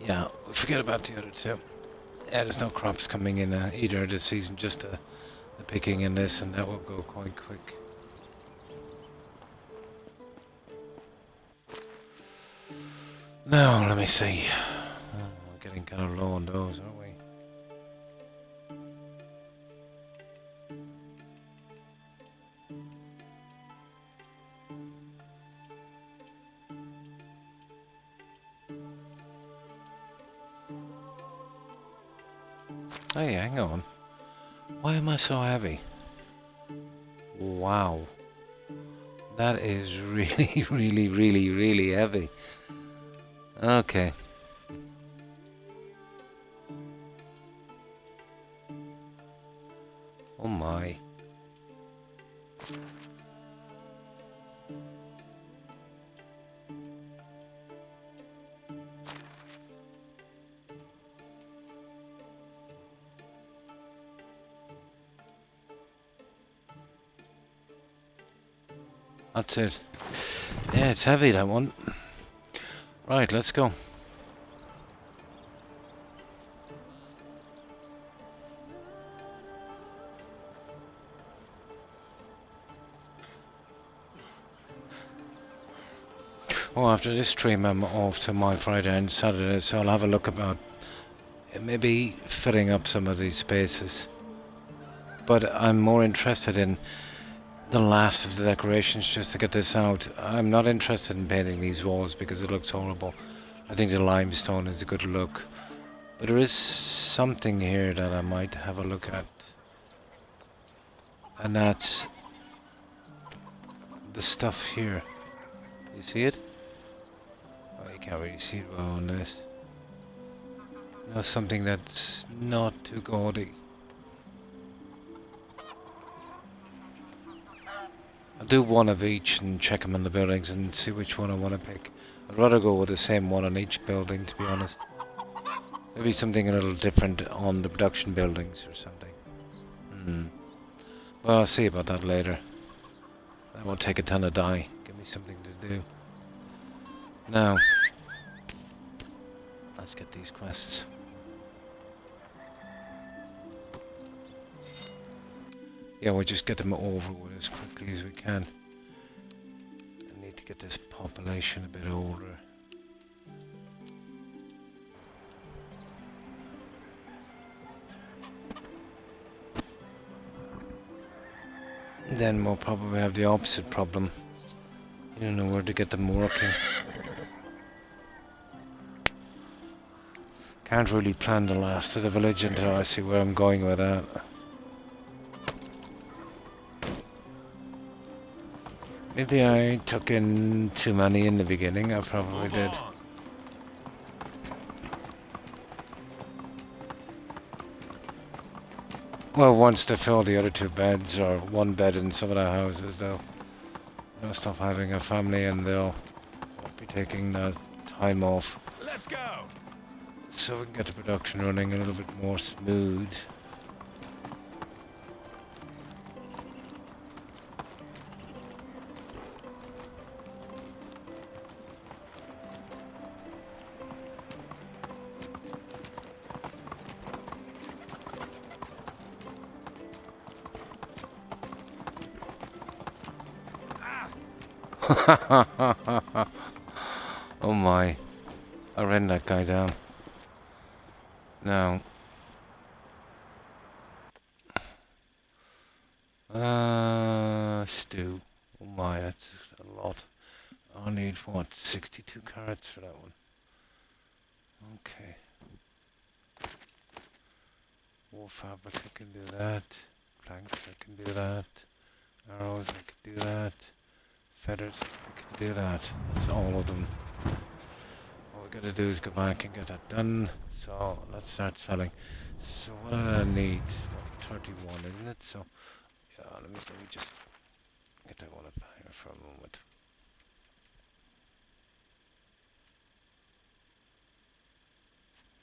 Yeah, we'll forget about the other two. Yeah, there's no crops coming in either this season, just the picking in this, and that will go quite quick. Now, let me see. We're getting kind of low on those, aren't we? Hey, hang on. Why am I so heavy? Wow. That is really, really, really, really heavy. Okay. Oh my. That's it. Yeah, it's heavy, that one. Right, let's go. Oh, after this stream I'm off to my Friday and Saturday, so I'll have a look about maybe filling up some of these spaces. But I'm more interested in the last of the decorations just to get this out. I'm not interested in painting these walls because it looks horrible. I think the limestone is a good look. But there is something here that I might have a look at. And that's the stuff here. You see it? Oh, you can't really see it well on this. No, something that's not too gaudy. I'll do one of each and check them in the buildings and see which one I want to pick. I'd rather go with the same one on each building, to be honest. Maybe something a little different on the production buildings or something. Well, I'll see about that later. That won't take a ton of dye. Give me something to do. Now, let's get these quests. Yeah, we'll just get them over with as quickly as we can. I need to get this population a bit older. Then we'll probably have the opposite problem. You don't know where to get them working. Can't really plan the last of the village until I see where I'm going with that. Maybe I took in too many in the beginning, I probably did. Well, once they fill the other two beds, or one bed in some of the houses, they'll stop having a family and they'll be taking that time off. Let's go. So we can get the production running a little bit more smooth. Oh my. I ran that guy down. Now. Stew. Oh my, that's a lot. I need, what, 62 carrots for that one. Okay. Wool fabric, I can do that. Planks, I can do that. Arrows, I can do that. Feathers, I can do that. That's all of them. All we gotta do is go back and get that done. So let's start selling. So what do I need? 31, isn't it? So yeah, let me just get that one up here for a moment.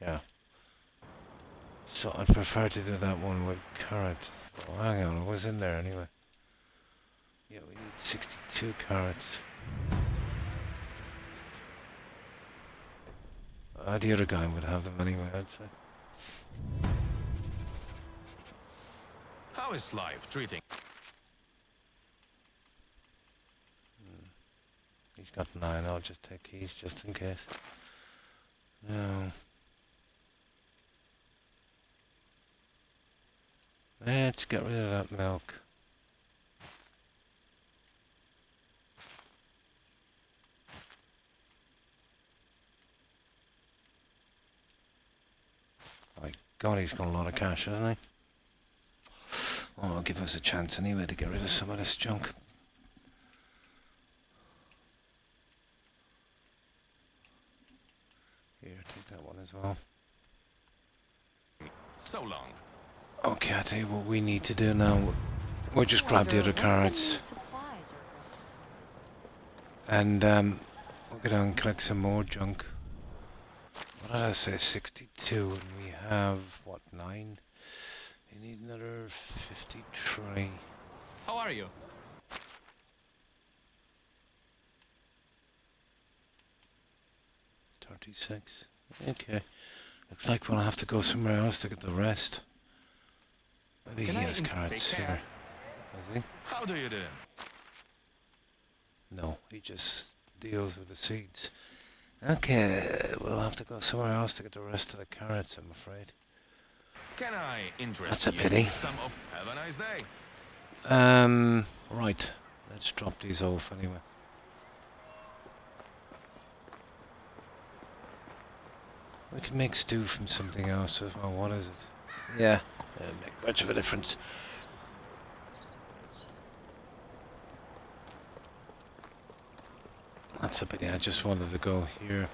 Yeah. So I'd prefer to do that one with carrots. Oh, hang on, it was in there anyway. Yeah, we need 62 carrots. The other guy would have them anyway, I'd say. How is life treating? He's got 9, I'll just take these just in case. No. Let's get rid of that milk. My God, he's got a lot of cash, hasn't he? Oh, it'll give us a chance anyway to get rid of some of this junk. Here, take that one as well. So long. Okay, I'll tell you what we need to do now. We'll just grab the other carrots. And we'll go down and collect some more junk. What did I say? 62, and we have, what, 9? We need another 53. How are you? 36. Okay. Looks like we'll have to go somewhere else to get the rest. Maybe Can he I has carrots inspect here. that? Has he? How do you do? No, he just deals with the seeds. Okay, we'll have to go somewhere else to get the rest of the carrots, I'm afraid. Can I interest That's a you pity. in some of... Have a nice day. Right. Let's drop these off anyway. We can make stew from something else as well. What is it? Yeah, it'll make much of a difference. That's a pity. I just wanted to go here.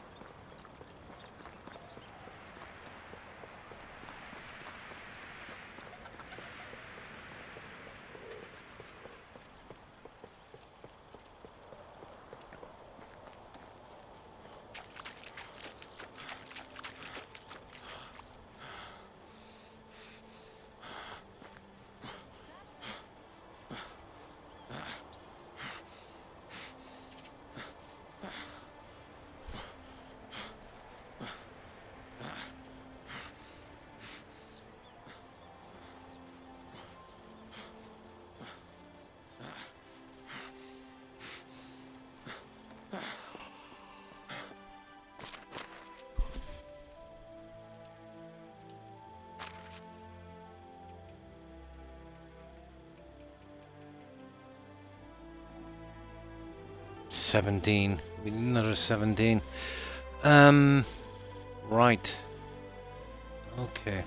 $17. We need another 17. Right. Okay.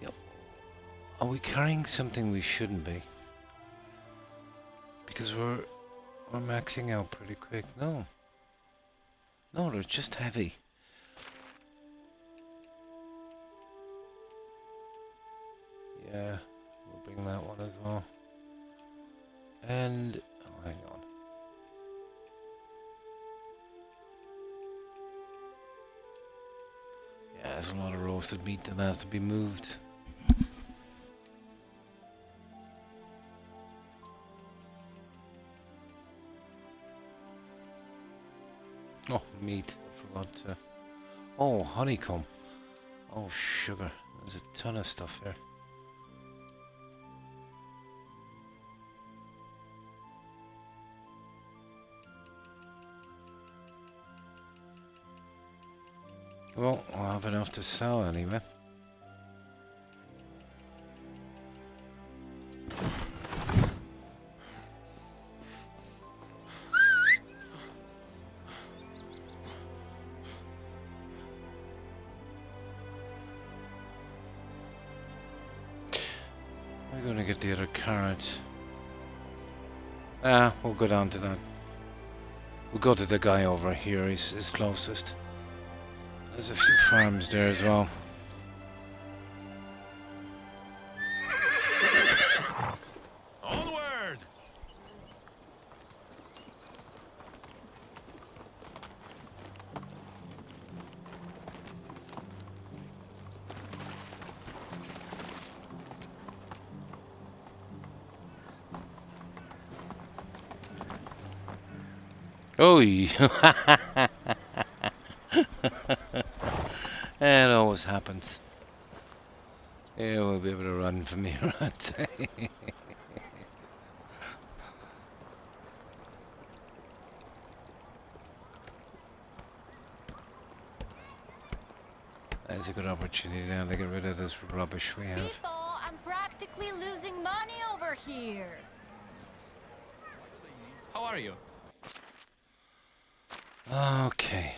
Yep. Are we carrying something we shouldn't be? Because we're maxing out pretty quick. No. No, they're just heavy. Yeah, we'll bring that one as well. And, oh, hang on. Yeah, there's a lot of roasted meat that has to be moved. Oh, meat. I forgot to... Oh, honeycomb. Oh, sugar. There's a ton of stuff here. Well, I'll have enough to sell anyway. We're gonna get the other carrots. We'll go down to that. We'll go to the guy over here, he's closest. There's a few farms there as well. Onward! Oh, it always happens. Yeah, we'll be able to run from here, I'd say. That's a good opportunity now to get rid of this rubbish we have. People, I'm practically losing money over here. How are you? Okay.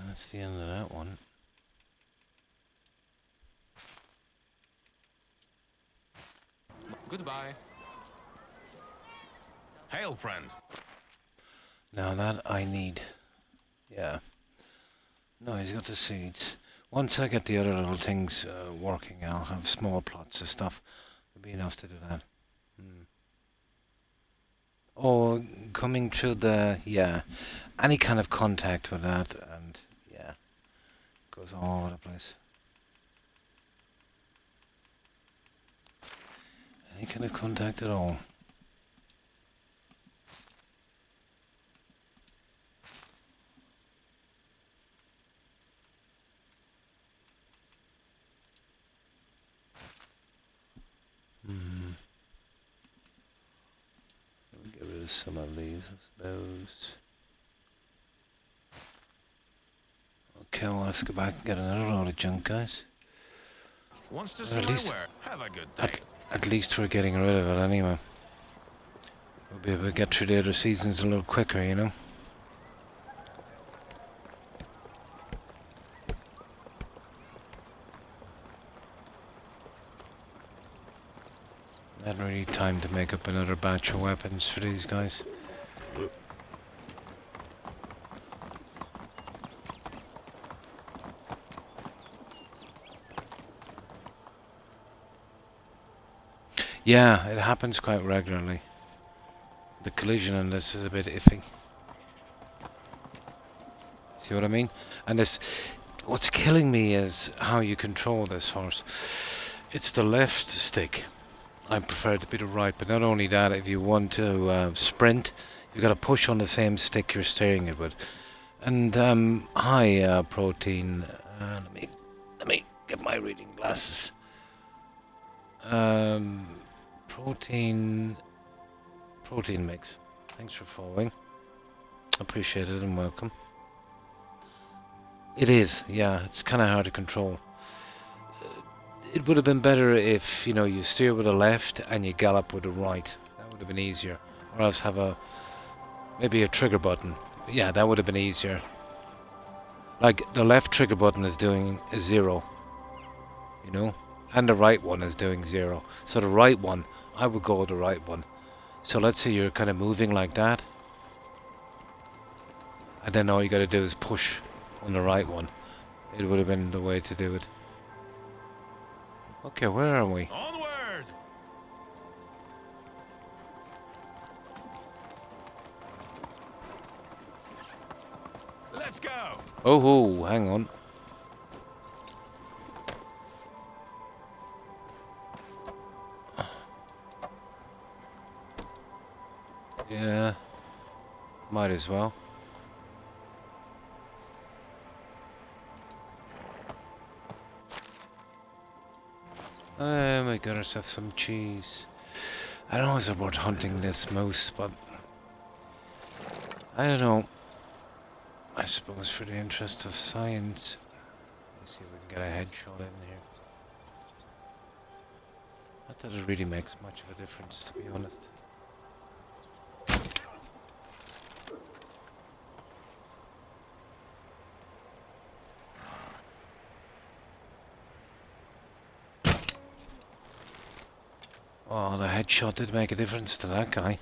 That's the end of that one. Goodbye. Hail, friend. Now that I need. Yeah. No, he's got the seeds. Once I get the other little things working, I'll have small plots of stuff. It'll be enough to do that. Or coming through the, yeah, any kind of contact with that, and yeah, goes all over the place. Any kind of contact at all. Get rid of some of these, I suppose. Okay, well, let's go back and get another load of junk, guys. Wants to Or see at my least- wear. Have a good day. At least we're getting rid of it anyway. We'll be able to get through the other seasons a little quicker, you know? Not really time to make up another batch of weapons for these guys. Yeah, it happens quite regularly. The collision on this is a bit iffy. See what I mean? And this, what's killing me is how you control this horse. It's the left stick. I prefer it to be the right, but not only that, if you want to sprint, you've got to push on the same stick you're steering it with. And high protein. Let me get my reading glasses. Protein mix. Thanks for following. Appreciate it and welcome. It is, yeah. It's kind of hard to control. It would have been better if, you know, you steer with the left and you gallop with the right. That would have been easier. Or else have maybe a trigger button. Yeah, that would have been easier. Like, the left trigger button is doing 0. You know? And the right one is doing 0. So the right one, I would go with the right one. So let's say you're kind of moving like that. And then all you got to do is push on the right one. It would have been the way to do it. Okay, where are we? Onward! Let's go! Oh, hang on. Yeah, might as well. We got ourselves some cheese. I don't know if it's worth hunting this moose, but I don't know. I suppose for the interest of science. Let's see if we can get a headshot in here. Not that it really makes much of a difference, to be honest. Oh, the headshot did make a difference to that guy.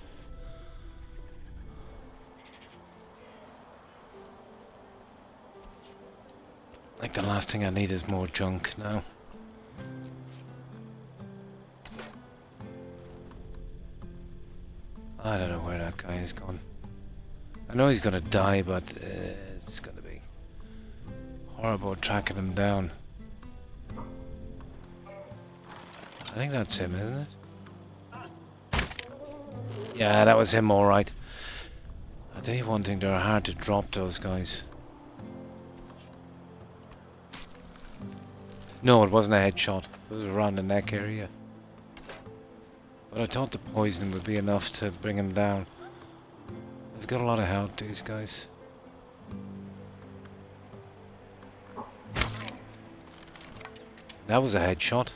Like, the last thing I need is more junk now. I don't know where that guy is gone. I know he's gonna die, but it's gonna be horrible tracking him down. I think that's him, isn't it? Yeah, that was him, alright. I tell you one thing, they're hard to drop, those guys. No, it wasn't a headshot. It was around the neck area. But I thought the poison would be enough to bring him down. They've got a lot of health, these guys. That was a headshot.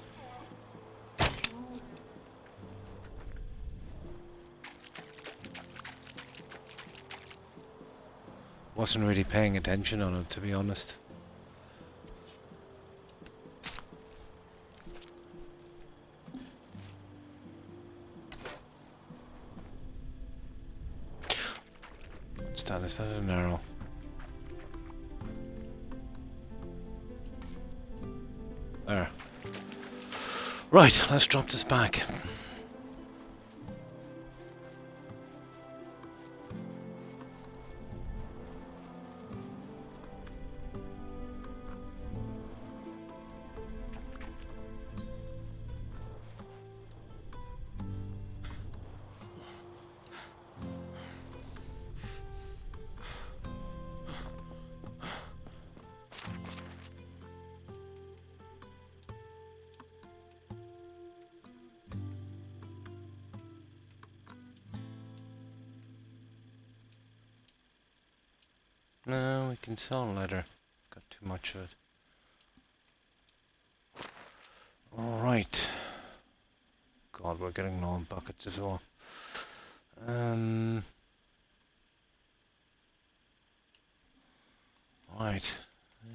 Wasn't really paying attention on it, to be honest. What's that? Is that an arrow? There. Right, let's drop this back. No, we can sell leather. Got too much of it. Alright. God, we're getting low on buckets as well. Right.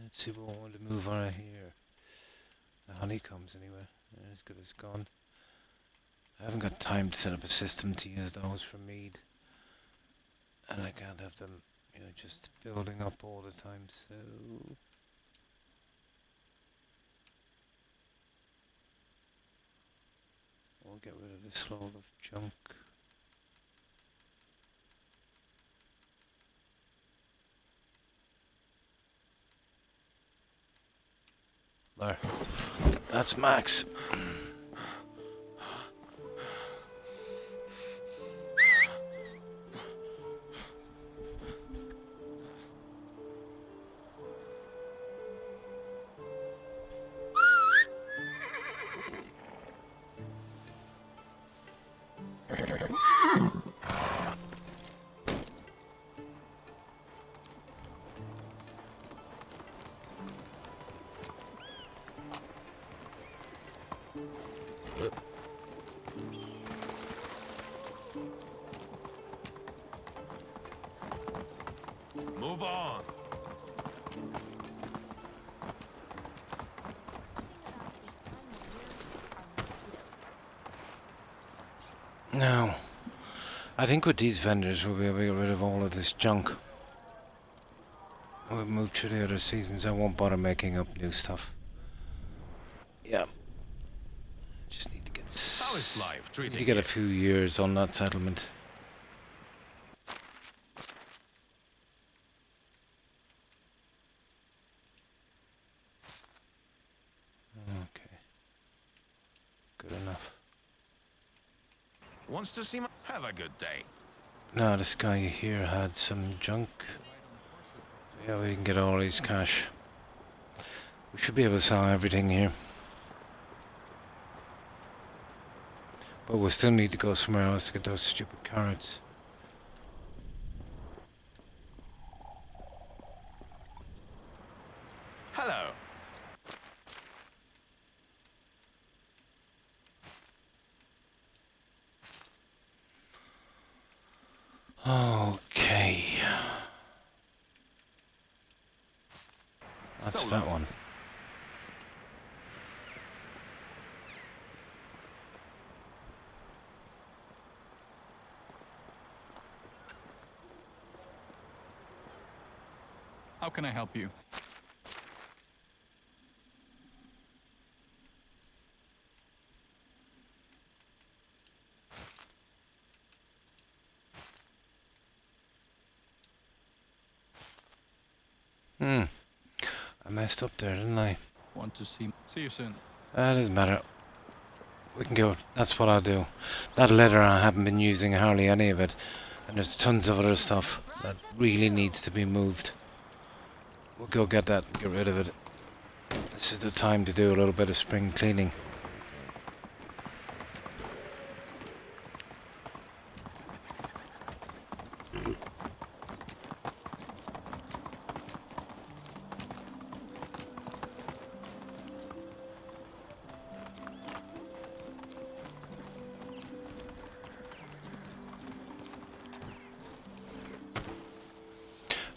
Let's see what we want to move out of here. The honeycombs anyway. They're as good as gone. I haven't got time to set up a system to use those for mead. And I can't have them, you know, just building up all the time, so... We'll get rid of this load of junk. There. That's max. Move on. Now, I think with these vendors we'll be able to get rid of all of this junk. We'll move to the other seasons. I won't bother making up new stuff. Yeah. Just need to get How is life need treating to get you? a few years on that settlement. Okay. Good enough. Wants to see my... Have a good day. Now this guy here had some junk. Yeah, we can get all his cash. We should be able to sell everything here. But we'll still need to go somewhere else to get those stupid carrots. Hello. Okay. That's So that long. one. How can I help you? messed up there, didn't I? Want to see? See you soon. It doesn't matter. We can go. That's what I'll do. That leather, I haven't been using hardly any of it. And there's tons of other stuff that really needs to be moved. We'll go get that and get rid of it. This is the time to do a little bit of spring cleaning.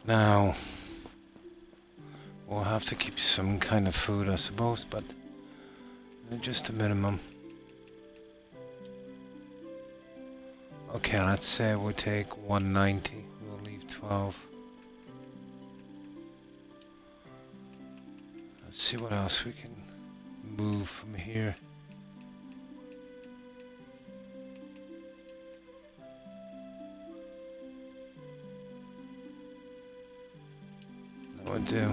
Now, we'll have to keep some kind of food, I suppose, but just a minimum. Okay, let's say we'll take 190. We'll leave 12. Let's see what else we can move from here. That would do.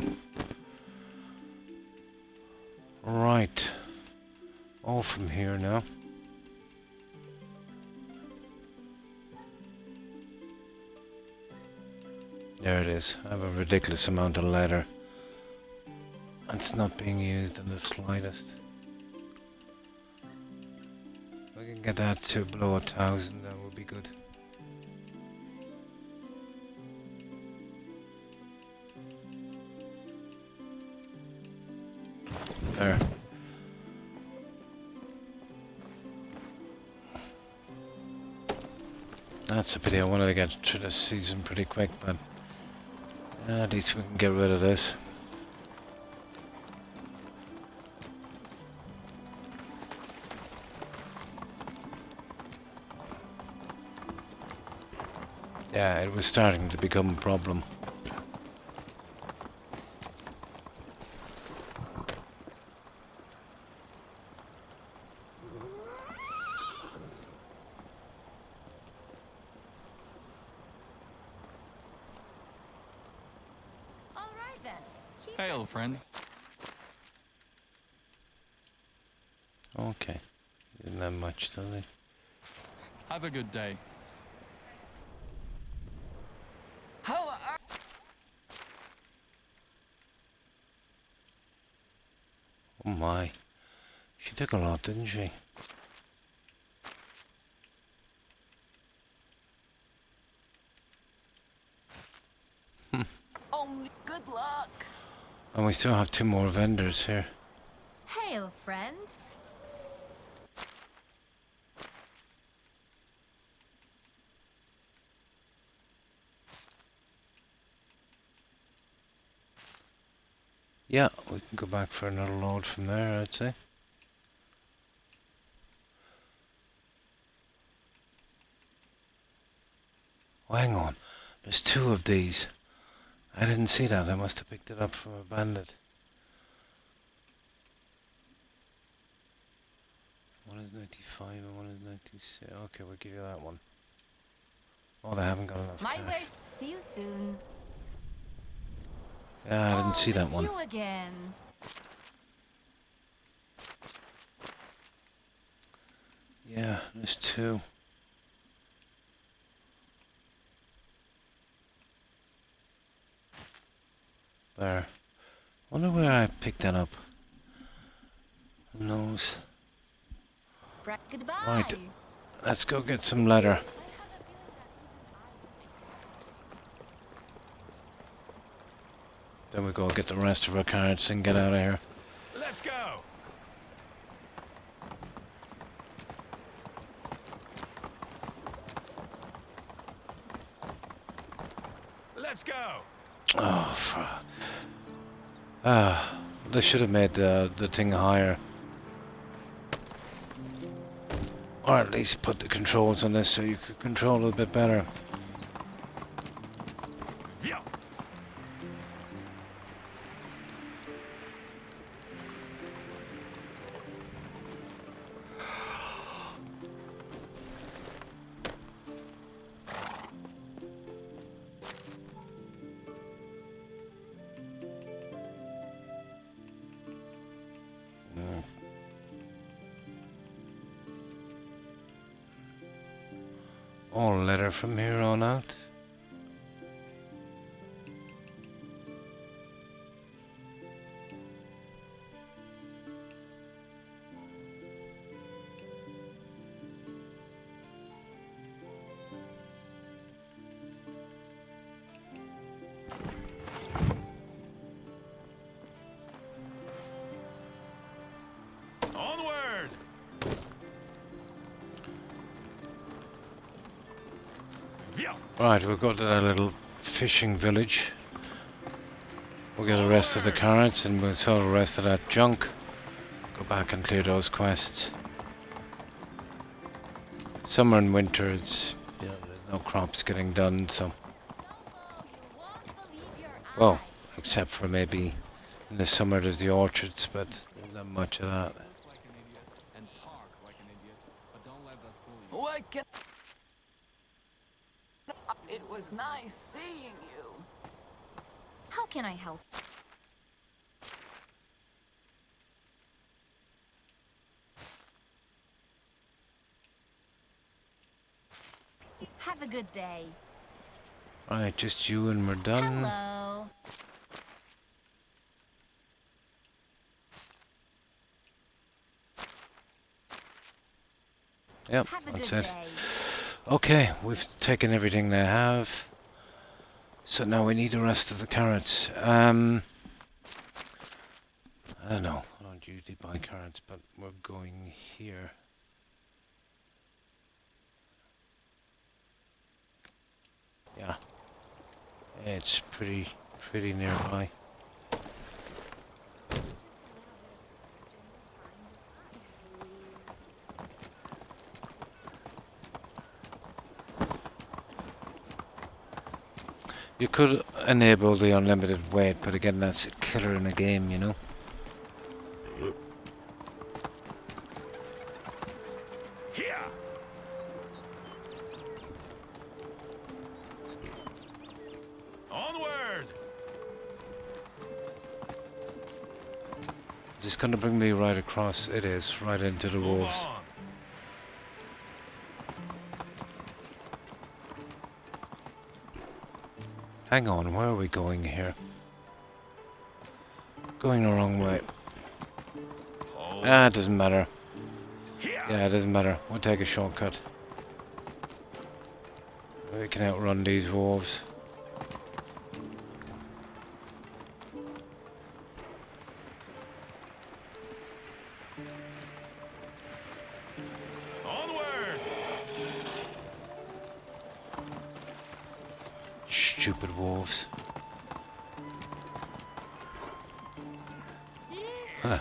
Right. All from here now. There it is. I have a ridiculous amount of leather. It's not being used in the slightest. If we can get that to below 1,000, that would be good. There. That's a pity. I wanted to get through this season pretty quick, but at least we can get rid of this. Yeah, it was starting to become a problem. All right then. Hail, friend. Okay. Didn't have much, does he? Have a good day. Oh my. She took a lot, didn't she? Only good luck. And we still have 2 more vendors here. Hail, friend. Yeah, we can go back for another load from there, I'd say. Oh, hang on. There's 2 of these. I didn't see that. I must have picked it up from a bandit. One is 95 and one is 96. Okay, we'll give you that one. Oh, they haven't got enough My cash. wares. See you soon. Yeah, I didn't see that it's one. You again. Yeah, there's 2. There. Wonder where I picked that up. Who knows? Goodbye. Right. Let's go get some leather. Then we go get the rest of our carts and get out of here. Let's go. Let's go. Oh, they should have made the thing higher. Or at least put the controls on this so you could control it a bit better. Yeah. All leather from here on out. Onward! Yeah. Right, we'll go to that little fishing village. We'll get the rest of the carrots and we'll sell the rest of that junk. Go back and clear those quests. Summer and winter, it's, you know, there's no crops getting done, so. Well, except for maybe in the summer there's the orchards, but there's not much of that. Like an idiot and talk like an idiot, but don't let that fool you. What can... It was nice seeing you. How can I help? Have a good day. Right, just you and we're done. Hello. Yep, Have a that's good it. day. Okay, we've taken everything they have. So now we need the rest of the carrots. I don't know. I don't usually buy carrots, but we're going here. Yeah. It's pretty nearby. You could enable the unlimited weight, but again, that's a killer in a game, you know? Here! Onward! Is this gonna bring me right across? It is, right into the Move wolves. on. Hang on, where are we going here? Going the wrong way. Hold. Ah, it doesn't matter. Here! Yeah, it doesn't matter. We'll take a shortcut. We can outrun these wolves. Onward! Stupid wolves. Huh.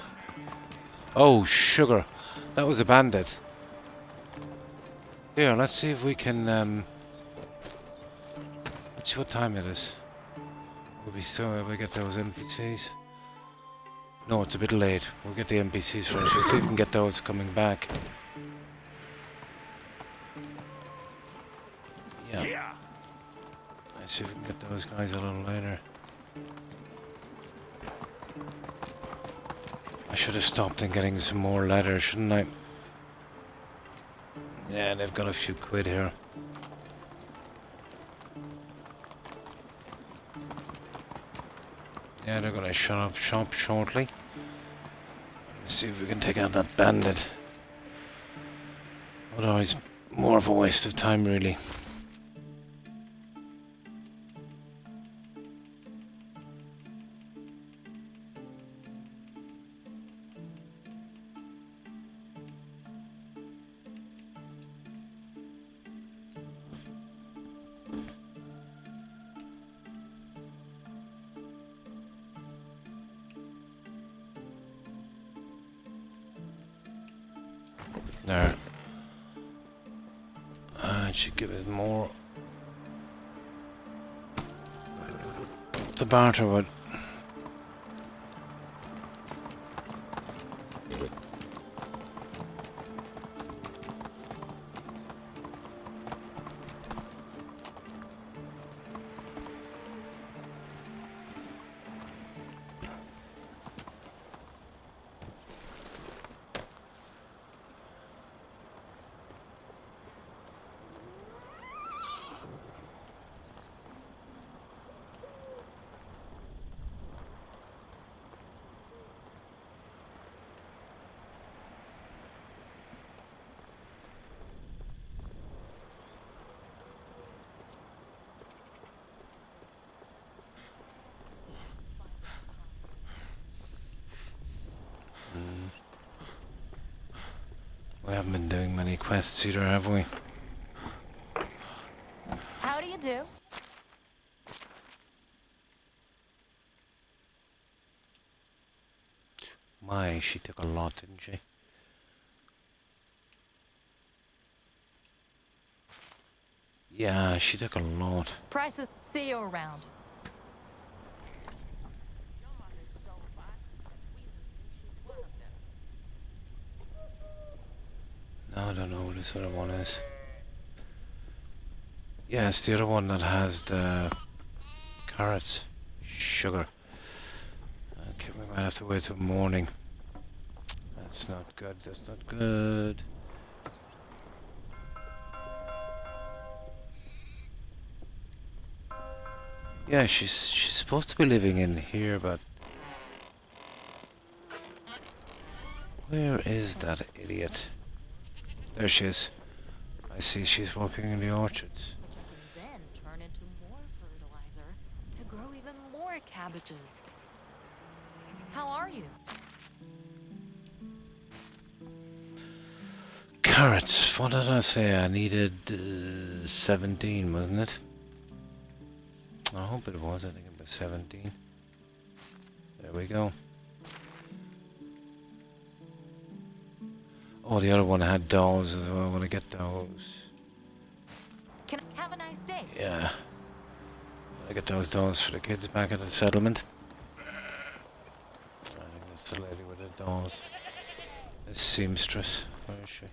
Oh, sugar. That was a bandit. Here, let's see if we can, let's see what time it is. We'll be still able to get those NPCs. No, it's a bit late. We'll get the NPCs first. We'll see if we can get those coming back. Yeah. Here! Let's see if we can get those guys a little later. I should have stopped and getting some more leather, shouldn't I? Yeah, they've got a few quid here. Yeah, they're gonna shut up shop shortly. Let's see if we can take out that bandit. Otherwise, more of a waste of time, really. There. It should give it more to barter with. We haven't been doing many quests either, have we? How do you do? My, she took a lot, didn't she? Yeah, she took a lot. Prices. See you around. Your mother's so fat that Weasel thinks she's one of them. No, I don't know what this other one is. Yeah, it's the other one that has the carrots. Sugar. Okay, we might have to wait till morning. That's not good, that's not good. Yeah, she's supposed to be living in here, but where is that idiot? There she is. I see she's working in the orchards. Which I can then turn into more fertilizer to grow even more cabbages. How are you? Carrots, what did I say? I needed 17, wasn't it? I hope it was, I think it was 17. There we go. Oh, the other one had dolls as well. I want to get those. Can I have a nice day? Yeah. I want to get those dolls for the kids back at the settlement. I think that's the lady with the dolls. The seamstress. Where is she?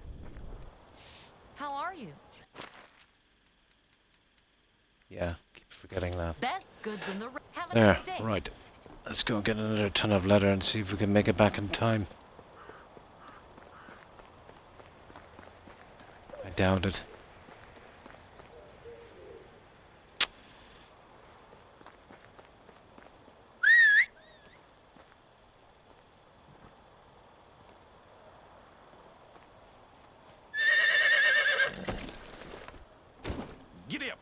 How are you? Yeah, keep forgetting that. Best goods in the have a There, nice day. right. Let's go get another ton of leather and see if we can make it back in time. I doubt it. Giddy up!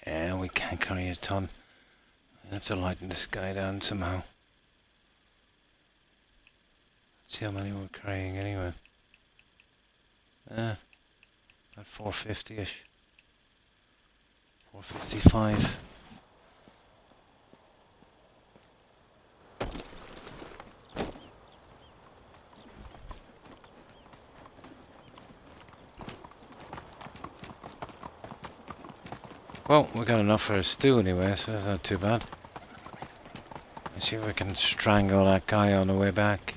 Yeah, we can't carry a ton. I have to lighten this guy down somehow. Let's see how many we're carrying anyway. About 450-ish. 455. Well, we got enough for a stew anyway, so that's not too bad. Let's see if we can strangle that guy on the way back.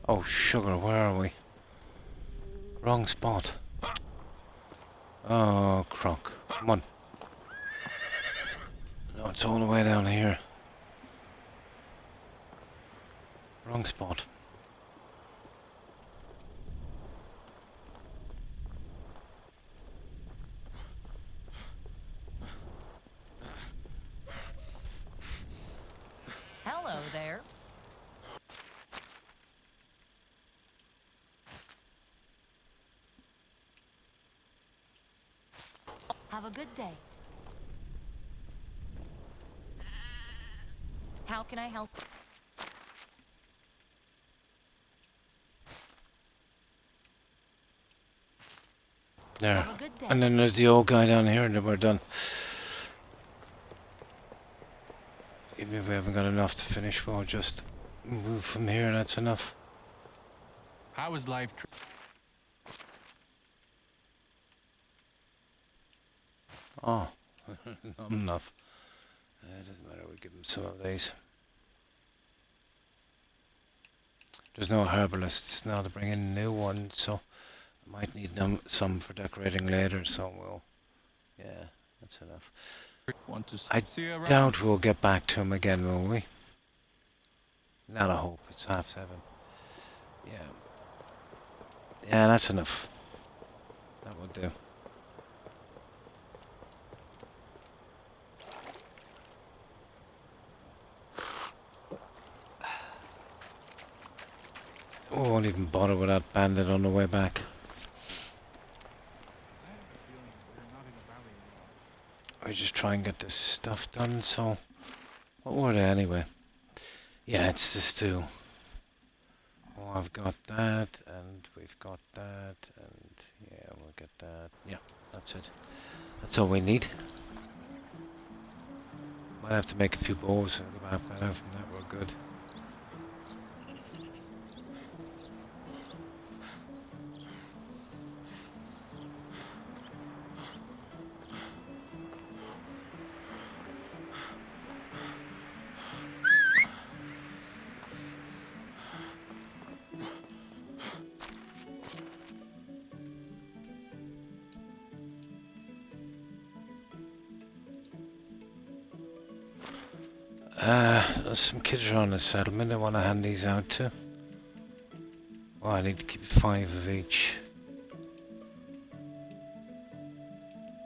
Oh, sugar, where are we? Wrong spot. Oh, croc. Come on. No, it's all the way down here. Wrong spot. Hello there. Have a good day. How can I help? There. Have a good day. And then there's the old guy down here, and then we're done. Even if we haven't got enough to finish, we'll just move from here, that's enough. How is life? Oh, not enough. It doesn't matter, we give him some of these. There's no herbalists now to bring in new ones, so I might need some for decorating later, so we'll... Yeah, that's enough. Want to I see you around? doubt we'll get back to him again, will we? Not a hope, it's 7:30. Yeah. Yeah, that's enough. That will do. We won't even bother with that bandit on the way back. We just try and get this stuff done, so... What were they anyway? Yeah, it's the stew. Oh, I've got that, and we've got that, and... Yeah, we'll get that. Yeah, that's it. That's all we need. Might have to make a few bows and go back, but other than that, we're good. There's some kids around the settlement I want to hand these out to. Oh, I need to keep 5 of each.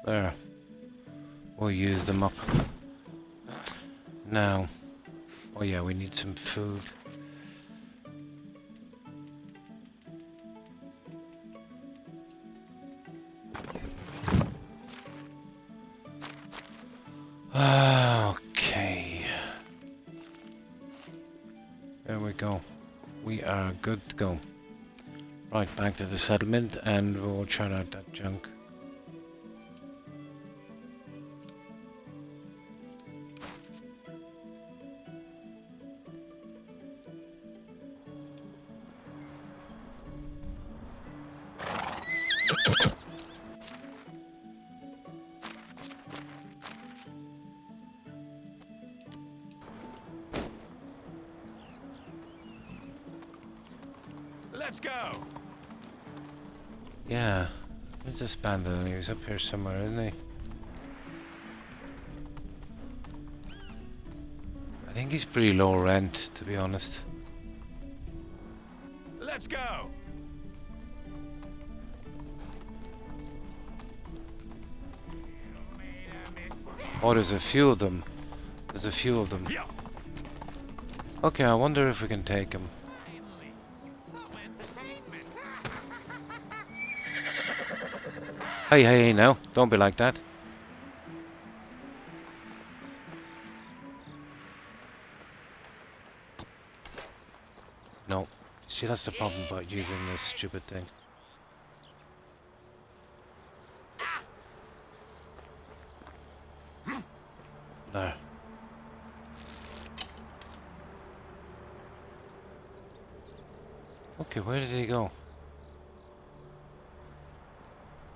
There. We'll use them up. Now. Oh yeah, we need some food. Okay. There we go. We are good to go. Right, back to the settlement and we'll churn out that junk. Let's go. Yeah, it's this bandit. He was up here somewhere, isn't he? I think he's pretty low rent, to be honest. Let's go. Oh, there's a few of them. There's a few of them. Yeah. Okay, I wonder if we can take him. Hey, hey, hey, now. Don't be like that. No. See, that's the problem about using this stupid thing. There. Okay, where did he go?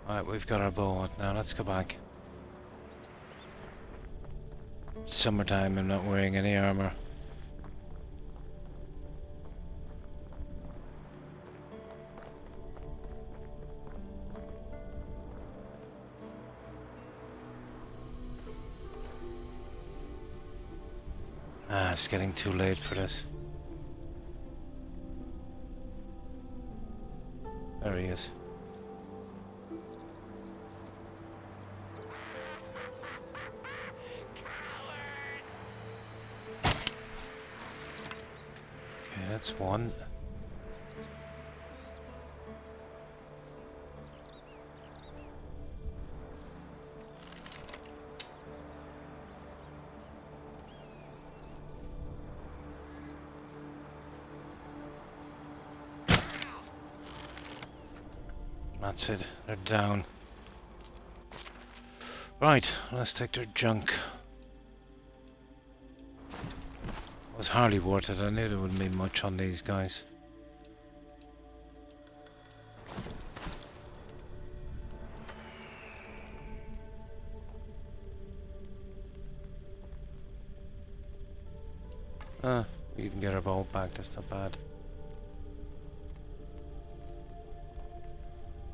Alright, we've got our bow out now. Let's go back. It's summertime. I'm not wearing any armor. Ah, it's getting too late for this. There he is. Okay, that's one. That's it, they're down. Right, let's take their junk. It was hardly worth it. I knew there wouldn't be much on these guys. You can get our boat back, that's not bad.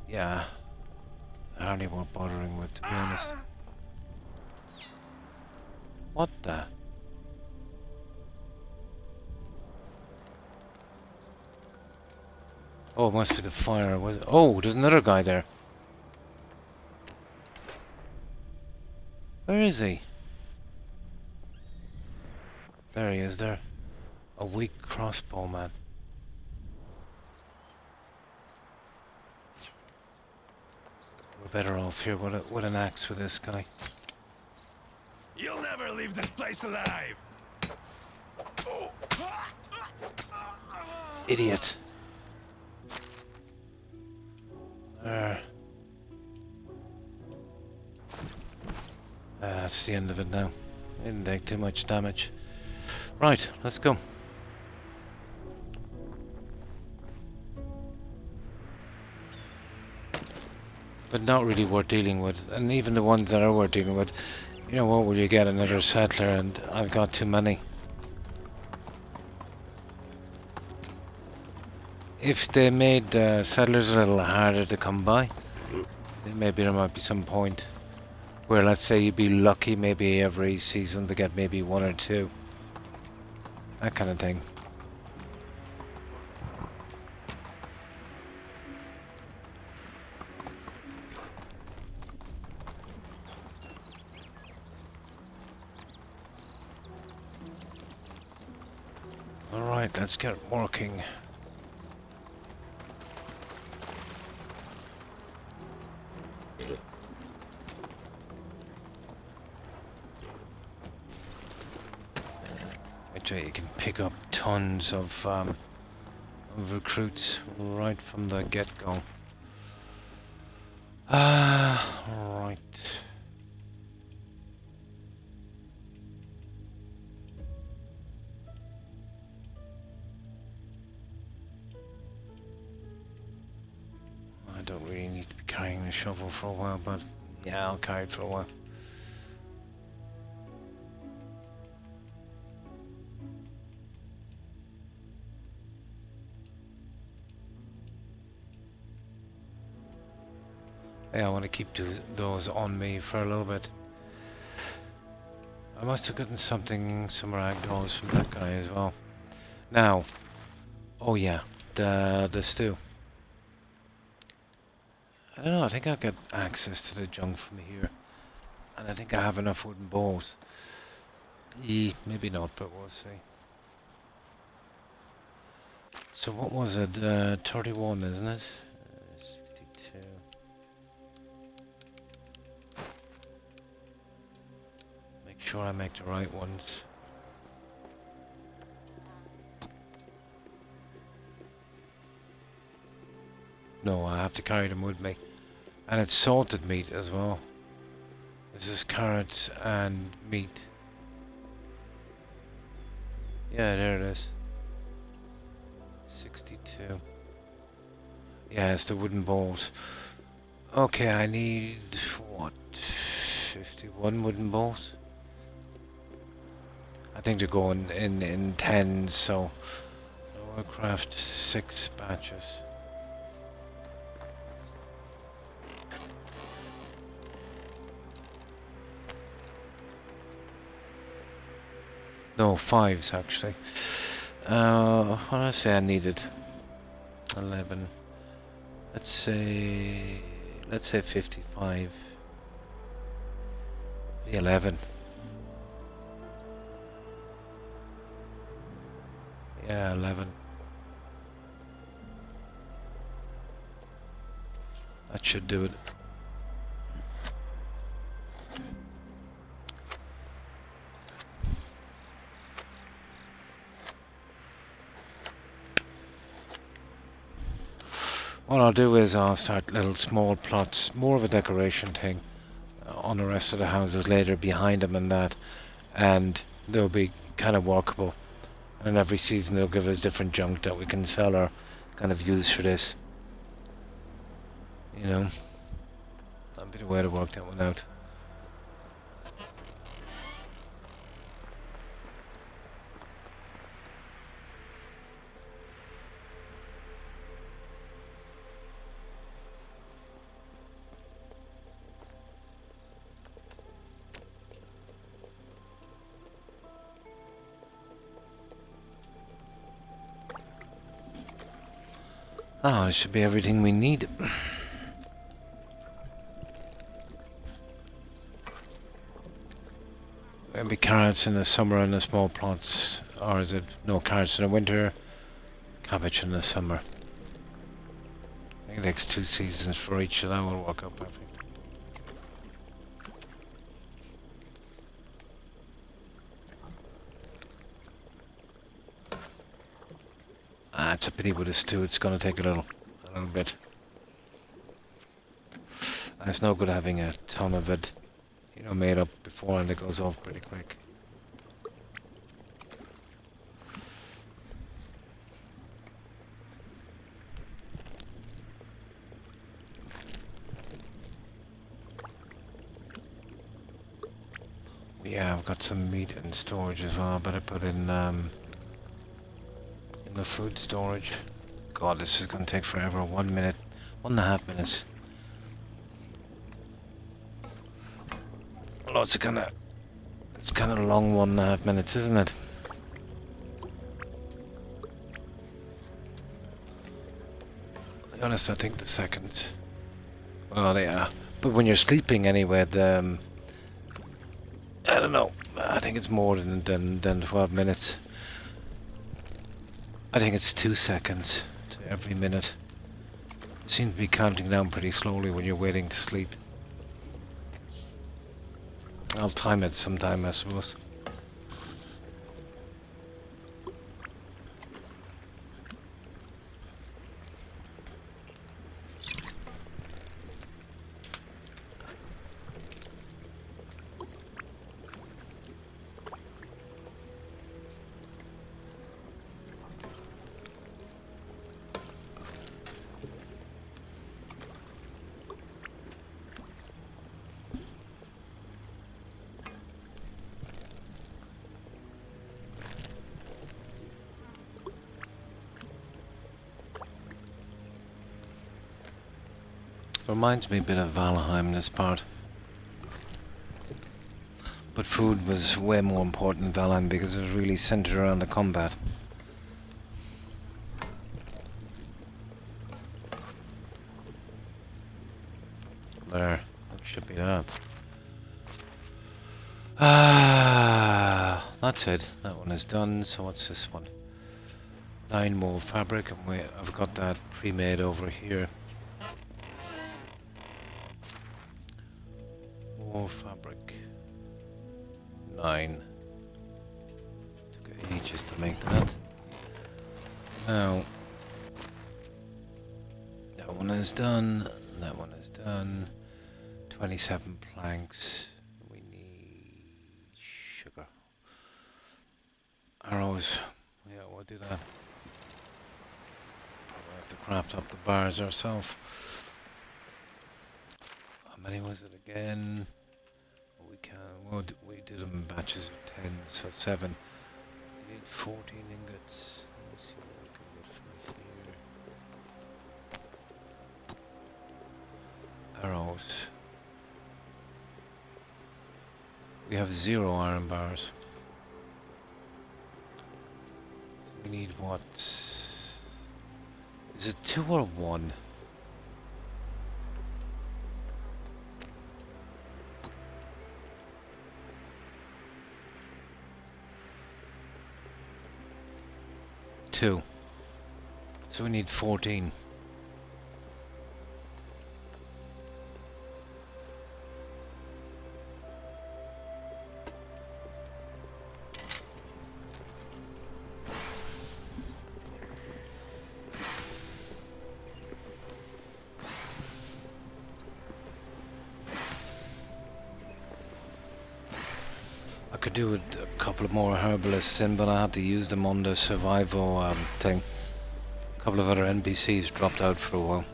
Yeah. Hardly worth bothering with, to be honest. What the? Oh, it must be the fire. Was it? Oh, there's another guy there. Where is he? There he is there. A weak crossbowman. We're better off here with an axe with this guy. You'll never leave this place alive. Idiot. There. That's the end of it now. Didn't take too much damage. Right, let's go. But not really worth dealing with. And even the ones that are worth dealing with, you know what, will you get another settler and I've got too many. If they made settlers a little harder to come by, then maybe there might be some point where, let's say, you'd be lucky maybe every season to get maybe one or two. That kind of thing. Alright, let's get working. You can pick up tons of recruits right from the get-go. Right. I don't really need to be carrying the shovel for a while, but yeah, I'll carry it for a while. Yeah, I want to keep those on me for a little bit. I must have gotten some ragdolls from that guy as well. Now, oh yeah, the stew. I don't know, I think I'll get access to the junk from here. And I think I have enough wooden bowls. Maybe not, but we'll see. So what was it? 31, isn't it? 62. Make sure I make the right ones. No, I have to carry them with me. And it's salted meat as well. This is carrots and meat. Yeah, there it is. 62. Yeah, it's the wooden bowls. Okay, I need, what, 51 wooden bowls? I think they're going in 10, so I'll craft 6 batches. No, 5s actually. What did I say I needed? 11. Let's say 55. Be 11. Yeah, 11. That should do it. What I'll do is I'll start little small plots, more of a decoration thing, on the rest of the houses later behind them and that, and they'll be kind of workable. And every season they'll give us different junk that we can sell or kind of use for this. You know, that'd be the way to work that one out. Oh, it should be everything we need. Maybe carrots in the summer and the small plots, or is it no carrots in the winter, cabbage in the summer? I think it takes 2 seasons for each, so that will work out perfect. Ah, it's a pity with a stew. It's going to take a little bit. And it's no good having a ton of it, you know, made up before, and it goes off pretty quick. Yeah, I've got some meat in storage as well. Better put in the food storage. God, this is going to take forever. 1 minute, 1.5 minutes. Oh, it's kind of long 1.5 minutes, isn't it? To be honest, I think the seconds. Well, yeah, but when you're sleeping anyway, I don't know. I think it's more than 12 minutes. I think it's 2 seconds to every minute. It seems to be counting down pretty slowly when you're waiting to sleep. I'll time it sometime, I suppose. Reminds me a bit of Valheim, this part. But food was way more important in Valheim because it was really centered around the combat. There, that should be that. Ah, that's it. That one is done. So what's this one? 9 more fabric, and I've got that pre-made over here. More fabric. 9. Took ages to make that. Now, that one is done. That one is done. 27 planks. We need sugar. Arrows. Yeah, we'll do that. Probably have to craft up the bars ourselves. How many was it again? We do them in batches of 10, so 7. We need 14 ingots. Let's see what we can get from here. Arrows. We have 0 iron bars. So we need what? Is it 2 or 1? So we need 14. I could do with a couple of more herbalists in, but I had to use them on the survival thing. A couple of other NPCs dropped out for a while.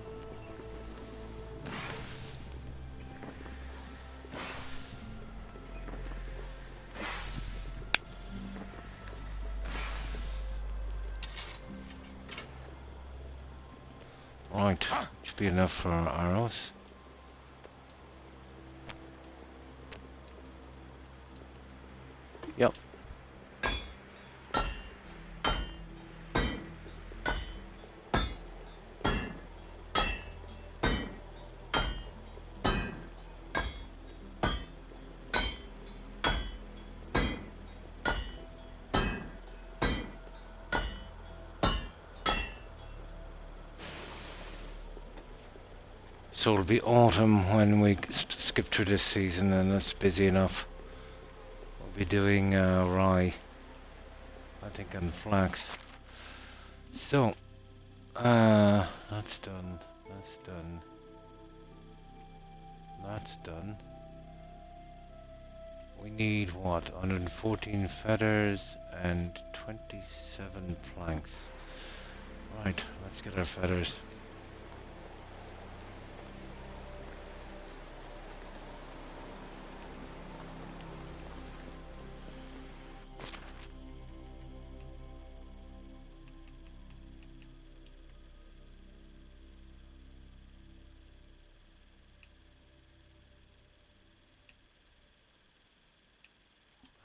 Right, should be enough for our arrows. Yep. So it'll be autumn when we skip through this season, and it's busy enough. We'll be doing rye, I think, and flax. So, that's done. That's done. That's done. We need what? 114 feathers and 27 planks. Right, let's get our feathers.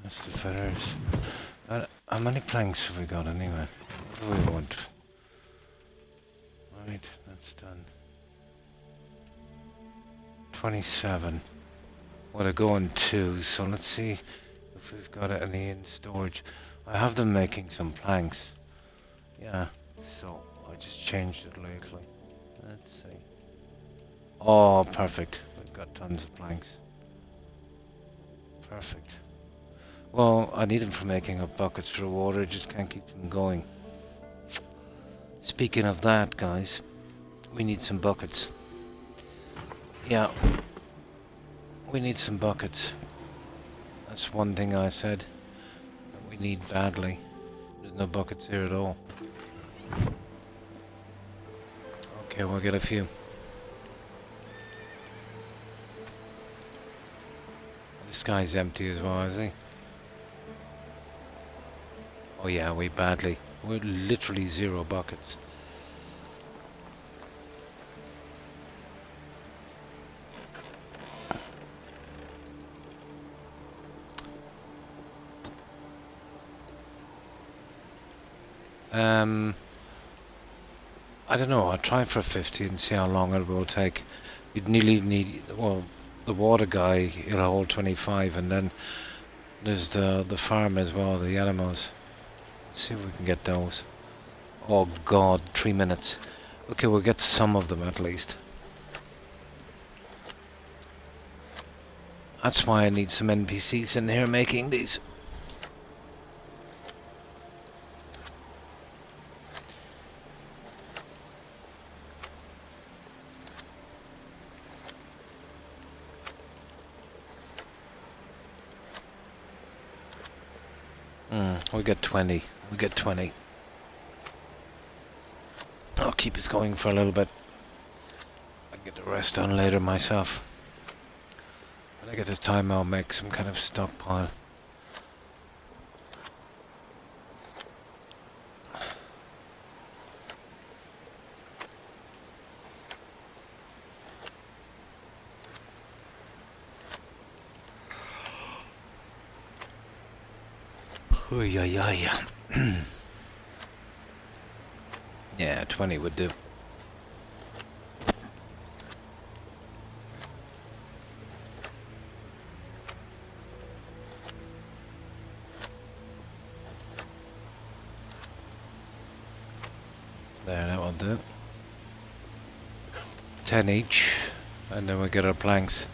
That's the feathers. How many planks have we got anyway? What do we want? Right, that's done. 27. Well, I go on 2, so let's see if we've got any in storage. I have them making some planks. Yeah, so I just changed it lately. Let's see. Oh, perfect. We've got tons of planks. Perfect. Well, I need them for making up buckets for water, just can't keep them going. Speaking of that, guys, we need some buckets. Yeah, we need some buckets. That's one thing I said that we need badly. There's no buckets here at all. Okay, we'll get a few. This guy's empty as well, is he? Oh yeah, we badly. We're literally 0 buckets. I don't know, I'll try for 50 and see how long it will take. You'd nearly need, well, the water guy, he'll hold 25, and then there's the farm as well, the animals. See if we can get those. Oh god, 3 minutes. Okay, we'll get some of them at least. That's why I need some NPCs in here making these. We get 20. We get 20. I'll keep us going for a little bit. I'll get the rest done later myself. When I get the time, I'll make some kind of stockpile. Oh, yeah. Yeah, 20 would do. There, that will do. 10 each, and then we get our planks.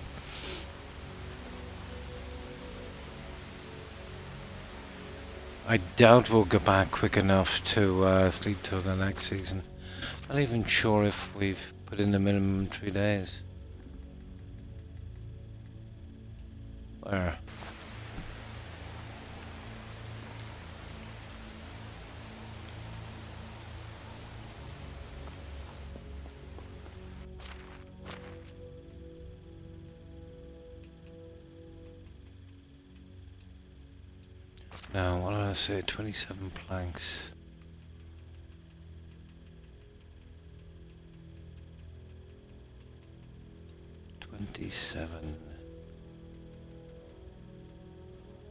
I doubt we'll get back quick enough to sleep till the next season. Not even sure if we've put in the minimum 3 days. Where? Now, what did I say? 27 planks.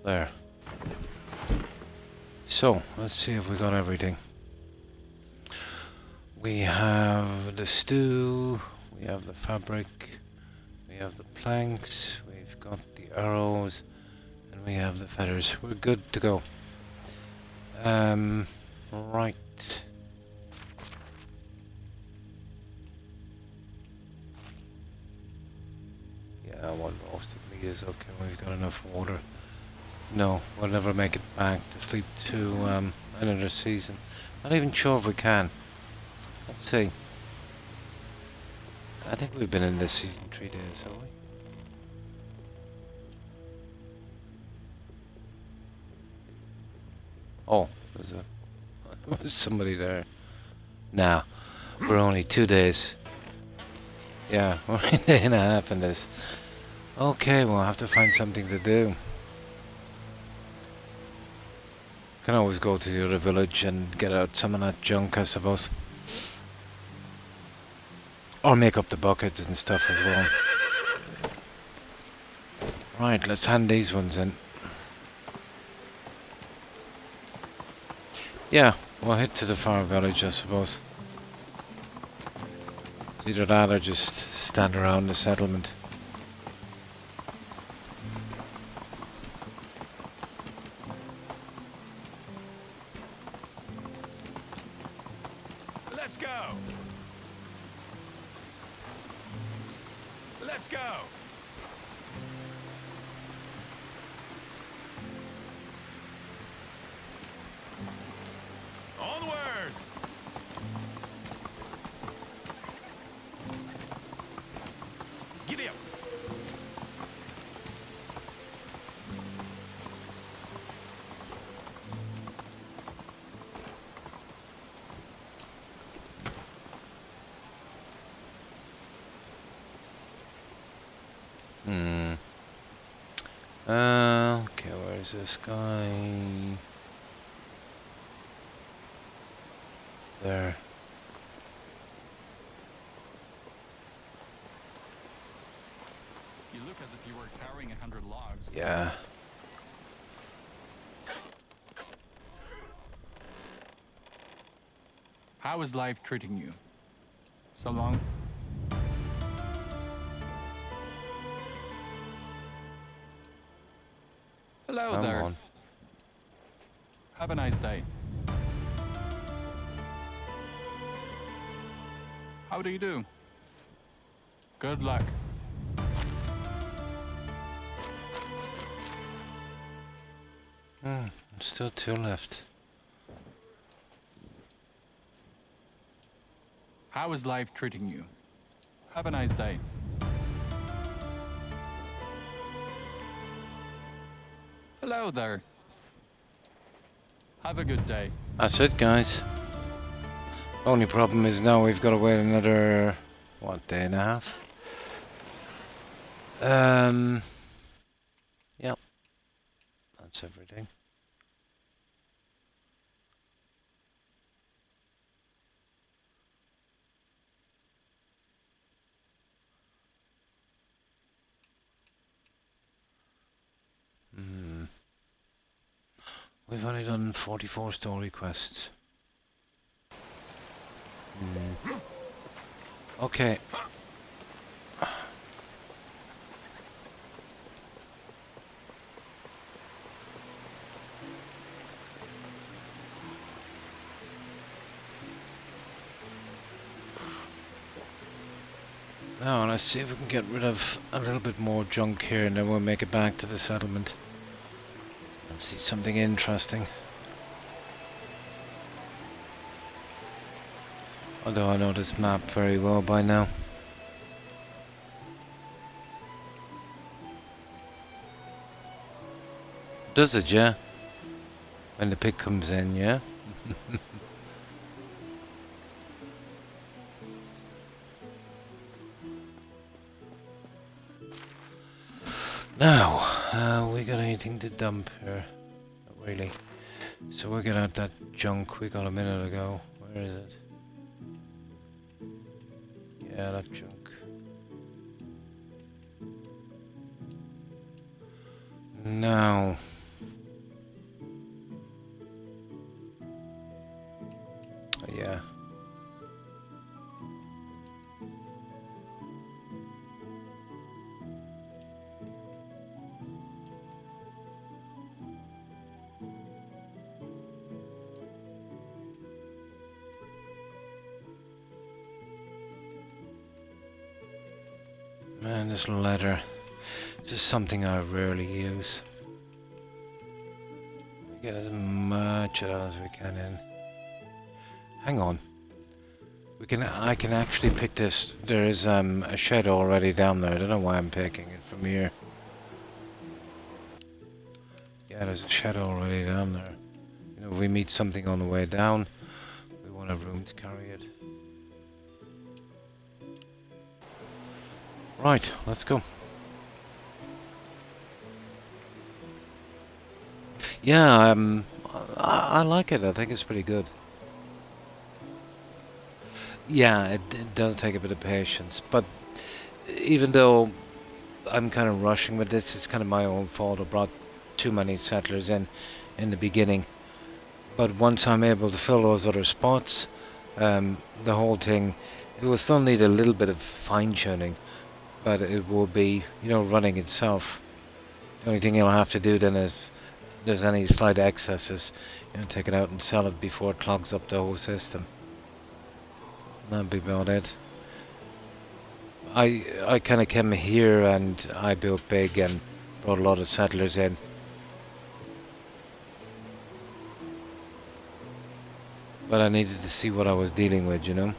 There. So, let's see if we got everything. We have the stew, we have the fabric, we have the planks, we've got the arrows, and we have the feathers. We're good to go. Right. one roasted meat is okay. We've got enough water. No, we'll never make it back to sleep to another season. Not even sure if we can. Let's see. I think we've been in this season 3 days, have we? Oh, there's somebody there. Nah, we're only 2 days. Yeah, we're a day and a half in this. Okay, we'll have to find something to do. Can always go to the other village and get out some of that junk, I suppose. Or make up the buckets and stuff as well. Right, let's hand these ones in. Yeah, we'll head to the far village, I suppose. It's either that or just stand around the settlement. Let's go. Let's go. Onward. Giddy up. Okay, where's this guy? There. You look as if you were carrying 100 logs. Yeah. How is life treating you? So long? Hello Come there. on. Have a nice day. How do you do? Good luck. Still 2 left. How is life treating you? Have a nice day. Hello there. Have a good day. That's it, guys. Only problem is now we've got to wait another, what, day and a half? Yep. That's everything. We've only done 44 story quests. Okay. Now let's see if we can get rid of a little bit more junk here and then we'll make it back to the settlement. Let's see something interesting. Although I know this map very well by now. Does it, yeah? When the pig comes in, yeah? Now, we got anything to dump here? Not really. So we'll get out that junk we got a minute ago. Where is it? Yeah, that junk. Now. Yeah. Man, this letter. Just something I rarely use. Get as much of that as we can in. Hang on. I can actually pick this. There is a shed already down there. I don't know why I'm picking it from here. Yeah, there's a shed already down there. You know, if we meet something on the way down, we won't have room to carry it. Right, let's go. Yeah, I like it. I think it's pretty good. Yeah, it does take a bit of patience, but even though I'm kind of rushing with this, it's kind of my own fault. I brought too many settlers in the beginning. But once I'm able to fill those other spots, the whole thing, it will still need a little bit of fine-tuning, but it will be, you know, running itself. The only thing you'll have to do then is, if there's any slight excesses, you know, take it out and sell it before it clogs up the whole system. That'd be about it. I kind of came here and I built big and brought a lot of settlers in. But I needed to see what I was dealing with, you know.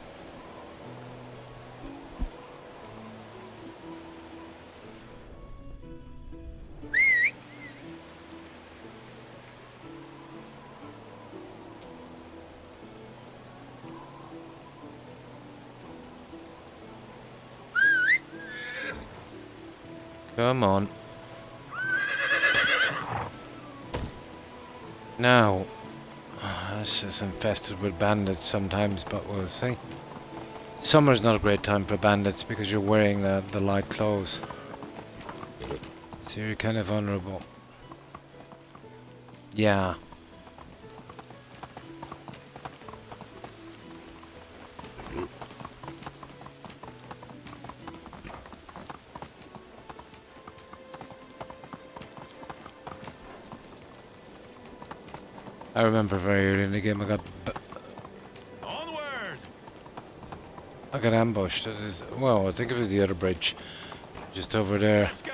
Come on. Now, it's just infested with bandits sometimes, but we'll see. Summer's not a great time for bandits because you're wearing the light clothes. So you're kind of vulnerable. Yeah. I remember very early in the game I got ambushed. It is, well, I think it was the other bridge, just over there. Let's go.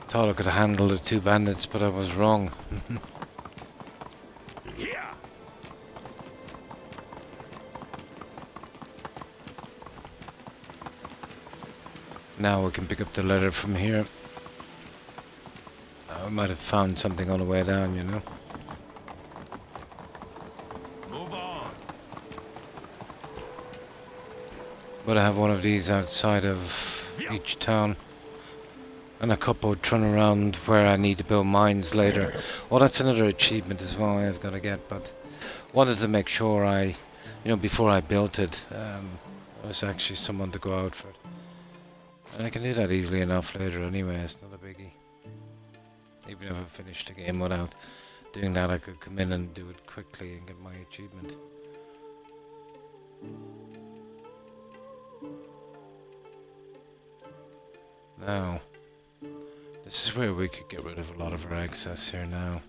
Thought I could handle the two bandits, but I was wrong. Yeah. Now we can pick up the letter from here. I might have found something on the way down, you know. Move on. But I have one of these outside of each town. And a couple trying around where I need to build mines later. Well, that's another achievement as well I've got to get, but wanted to make sure I, you know, before I built it, there was actually someone to go out for it. And I can do that easily enough later anyway, it's not a biggie. Even if I finished the game without doing that, I could come in and do it quickly and get my achievement. Now, this is where we could get rid of a lot of our excess here now.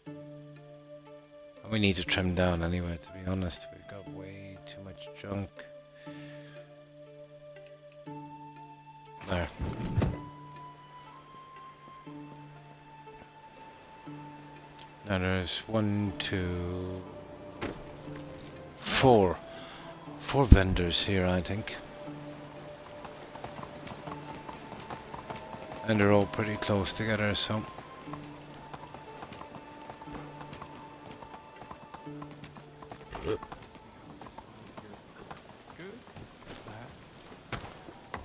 And we need to trim down anyway, to be honest. We've got way too much junk. There. Now there's 1, 2, 4. 4 vendors here, I think. And they're all pretty close together, so... Good.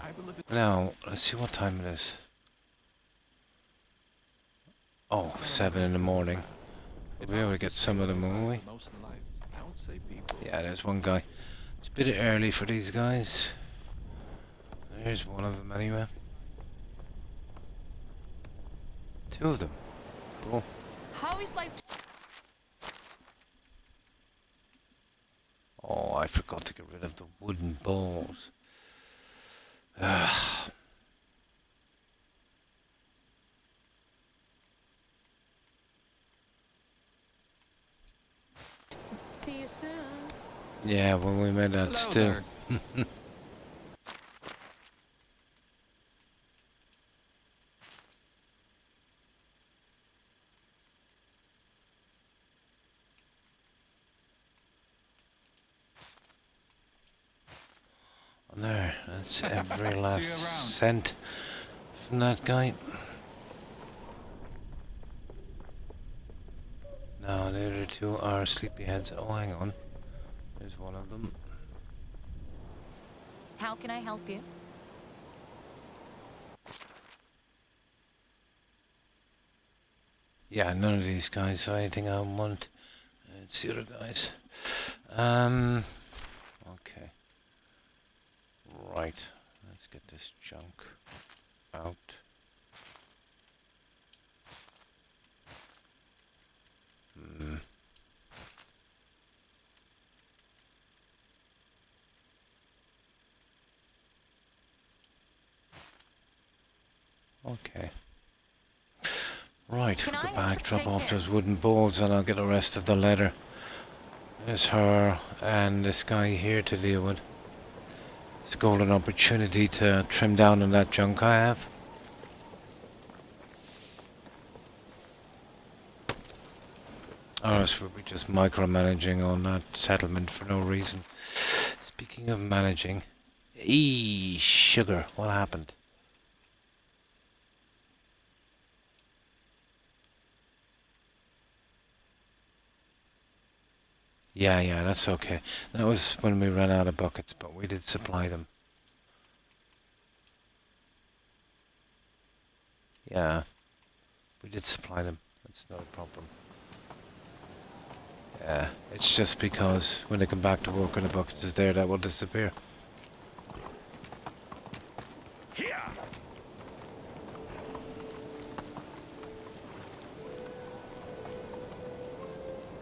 I believe it. Now, let's see what time it is. Oh, 7 in the morning. We'll be able to get some of them, won't we? Most in life, I would say people. Yeah, there's one guy. It's a bit early for these guys. There's one of them anyway. 2 of them. Cool. How is life? Oh, I forgot to get rid of the wooden balls. See you soon. Yeah, when we made that Hello stew. there. There, that's every See you last around. cent from that guy. Now the other two are sleepyheads. Oh, hang on. There's one of them. How can I help you? Yeah, none of these guys are anything I want. It's the other guys. Okay. Right. Let's get this junk out. Hmm. Okay. Right, Can go I back, drop take off care? those wooden balls, and I'll get the rest of the leather. There's her and this guy here to deal with. It's a golden opportunity to trim down on that junk I have. Or else we'll be just micromanaging on that settlement for no reason. Speaking of managing... sugar, what happened? Yeah, that's okay. That was when we ran out of buckets, but we did supply them. Yeah, we did supply them. That's not a problem. Yeah, it's just because when they come back to work and the buckets is there, that will disappear. Here!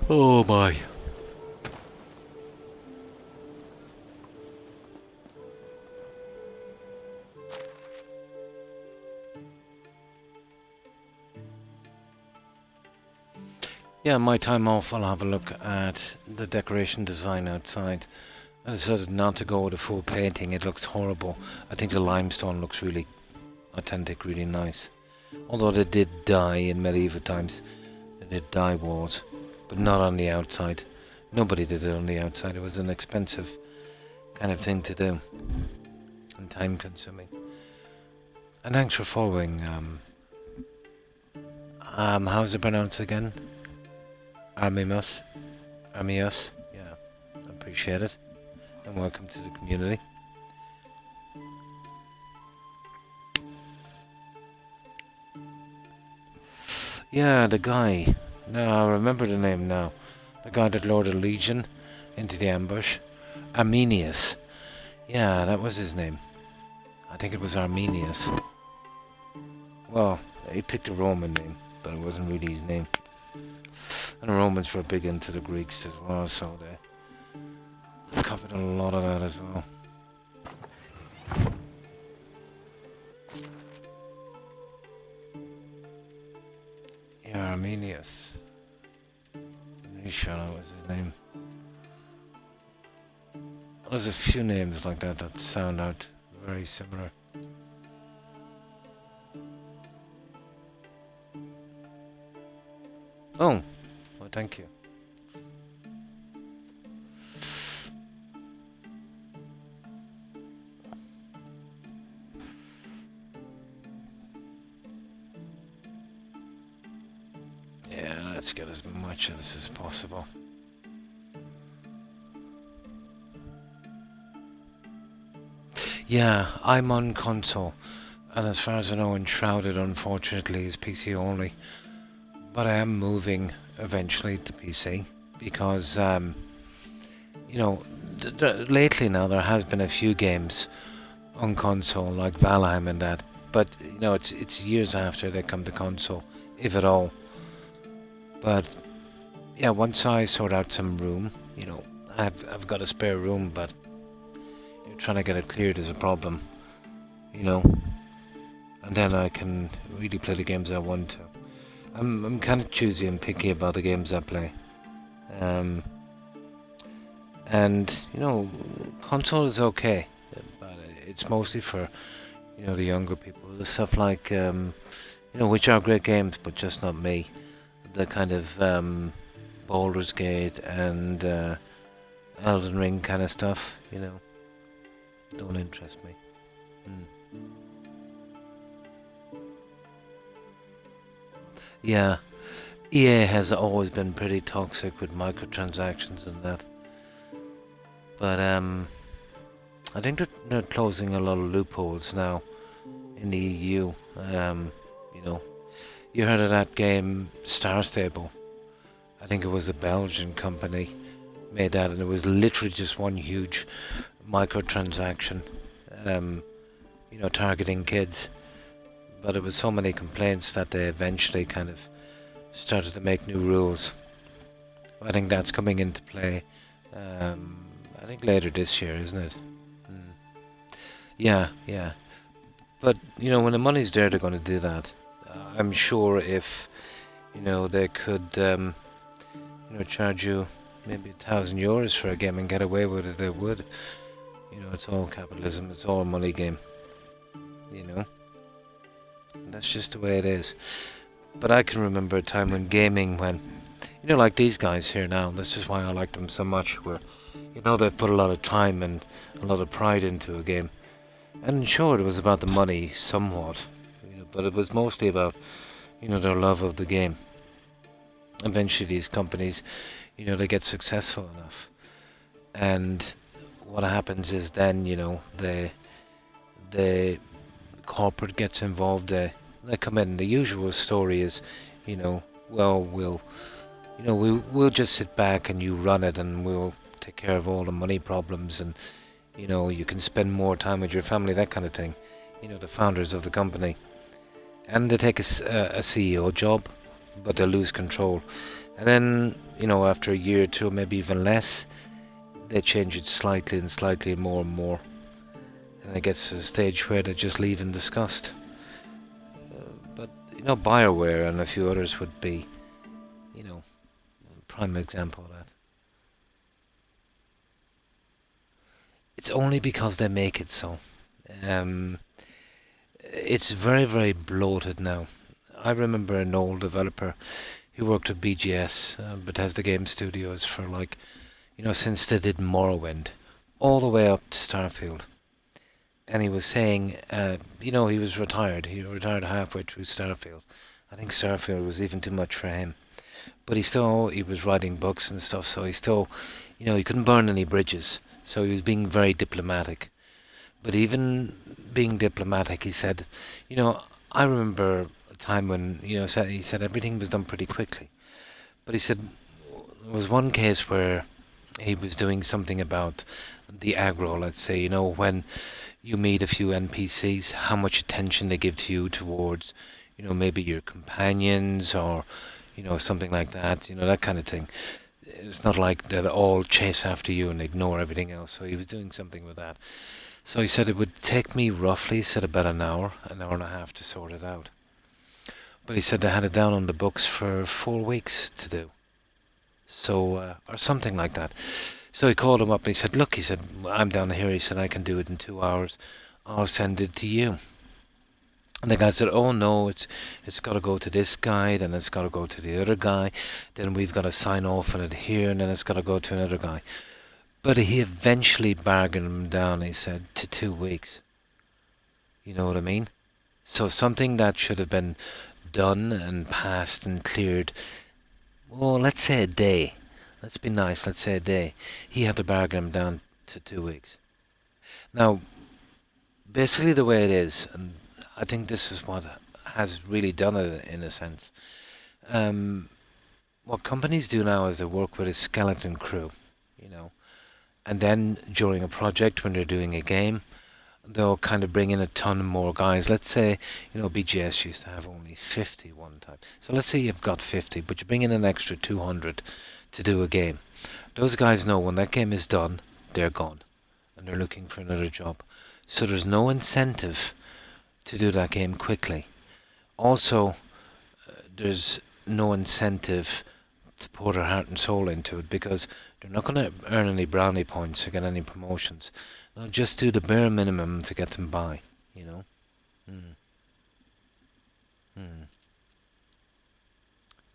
Oh my. Yeah, my time off, I'll have a look at the decoration design outside. I decided not to go with a full painting, it looks horrible. I think the limestone looks really authentic, really nice. Although they did dye in medieval times, they did dye walls, but not on the outside. Nobody did it on the outside, it was an expensive kind of thing to do. And time consuming. And thanks for following, how's it pronounced again? Armimus? Armius? Yeah, appreciate it. And welcome to the community. Yeah, the guy. No, I remember the name now. The guy that lured the Legion into the ambush. Arminius. Yeah, that was his name. I think it was Arminius. Well, he picked a Roman name, but it wasn't really his name. And the Romans were big into the Greeks as well, so they covered a lot of that as well. Yeah, Arminius. I'm pretty sure that was his name. There's a few names like that that sound out very similar. Oh, well, thank you. Yeah, let's get as much of this as possible. Yeah, I'm on console, and as far as I know, Enshrouded unfortunately is PC only. But I am moving eventually to PC because, you know, lately now there has been a few games on console like Valheim and that, but you know it's years after they come to console, if at all. But yeah, once I sort out some room, you know, I've got a spare room, but trying to get it cleared is a problem, you know. And then I can really play the games I want to. I'm kind of choosy and picky about the games I play. And console is okay, but it's mostly for the younger people. The stuff like which are great games, but just not me. The kind of Baldur's Gate and Elden Ring kind of stuff, don't interest me. Yeah, EA has always been pretty toxic with microtransactions and that. But I think they're closing a lot of loopholes now in the EU. You heard of that game Star Stable? I think it was a Belgian company made that, and it was literally just one huge microtransaction, targeting kids. But it was so many complaints that they eventually kind of started to make new rules. I think that's coming into play. I think later this year, isn't it? Yeah. But when the money's there, they're going to do that. I'm sure if they could charge you maybe €1,000 for a game and get away with it, they would. It's all capitalism. It's all a money game. And that's just the way it is. But I can remember a time when gaming went, like these guys here now. That's just why I like them so much. Where they've put a lot of time and a lot of pride into a game. And sure, it was about the money somewhat, but it was mostly about, their love of the game. Eventually, these companies, they get successful enough, and what happens is then, the corporate gets involved. They come in. The usual story is, we'll just sit back and you run it, and we'll take care of all the money problems, and you can spend more time with your family, that kind of thing. The founders of the company, and they take a CEO job, but they lose control, and then after a year or two, maybe even less, they change it slightly and slightly, more and more, and it gets to the stage where they just leave in disgust. But BioWare and a few others would be a prime example of that. It's only because they make it so. It's very, very bloated now. I remember an old developer who worked at BGS, Bethesda Game Studios, for since they did Morrowind, all the way up to Starfield. And he was saying, he was retired. He retired halfway through Starfield. I think Starfield was even too much for him. But he was writing books and stuff, so he still, he couldn't burn any bridges. So he was being very diplomatic. But even being diplomatic, he said, I remember a time when, he said everything was done pretty quickly. But he said there was one case where he was doing something about the aggro, let's say, when you meet a few NPCs, how much attention they give to you towards, maybe your companions or, something like that, that kind of thing. It's not like they'll all chase after you and ignore everything else. So he was doing something with that. So he said it would take me roughly, he said, about an hour and a half to sort it out. But he said they had it down on the books for 4 weeks to do. So, or something like that. So he called him up and he said, look, he said, I'm down here. He said, I can do it in 2 hours. I'll send it to you. And the guy said, oh no, it's got to go to this guy, then it's got to go to the other guy, then we've got to sign off on it here, and then it's got to go to another guy. But he eventually bargained him down, he said, to 2 weeks. You know what I mean? So something that should have been done and passed and cleared, well, let's say a day. Let's be nice, let's say a day. He had to bargain him down to 2 weeks. Now, basically the way it is, and I think this is what has really done it in a sense. What companies do now is they work with a skeleton crew, and then during a project when they're doing a game, they'll kind of bring in a ton more guys. Let's say, BGS used to have only 50 one time. So let's say you've got 50, but you bring in an extra 200 to do a game. Those guys know when that game is done, they're gone, and they're looking for another job. So there's no incentive to do that game quickly. Also, there's no incentive to pour their heart and soul into it, because They're not going to earn any brownie points or get any promotions. They'll just do the bare minimum to get them by, you know. Mm. Mm.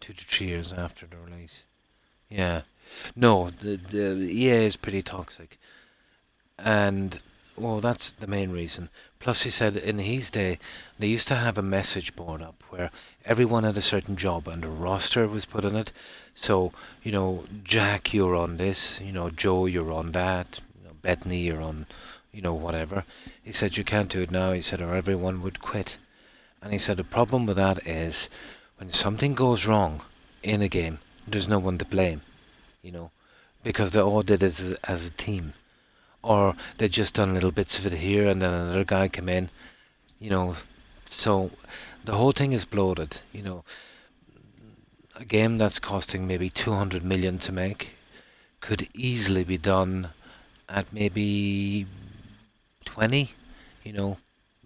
2 to 3 years after the release. Yeah. No, the EA is pretty toxic. And, well, that's the main reason. Plus, he said in his day, they used to have a message board up where everyone had a certain job and a roster was put in it. So, you know, Jack, you're on this. You know, Joe, you're on that. You know, Bethany, you're on, you know, whatever. He said, you can't do it now. He said, or everyone would quit. And he said, the problem with that is when something goes wrong in a game, there's no one to blame, you know, because they all did it as a team. Or they just done little bits of it here and then another guy came in, you know. So the whole thing is bloated, you know. A game that's costing maybe 200 million to make could easily be done at maybe 20, you know,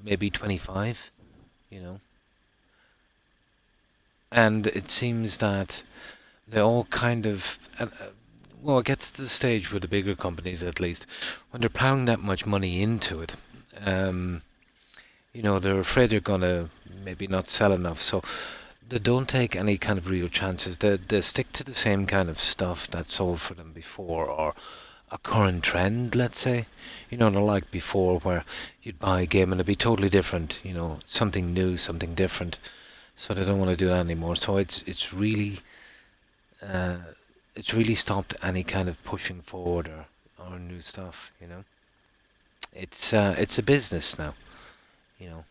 maybe 25, you know. And it seems that they all kind of, well, it gets to the stage with the bigger companies at least, when they're plowing that much money into it, you know, they're afraid they're going to maybe not sell enough, so they don't take any kind of real chances. They stick to the same kind of stuff that sold for them before, or a current trend, let's say. You know, not like before where you'd buy a game and it'd be totally different, you know, something new, something different. So they don't want to do that anymore. So it's really stopped any kind of pushing forward or new stuff, you know. It's a business now, you know.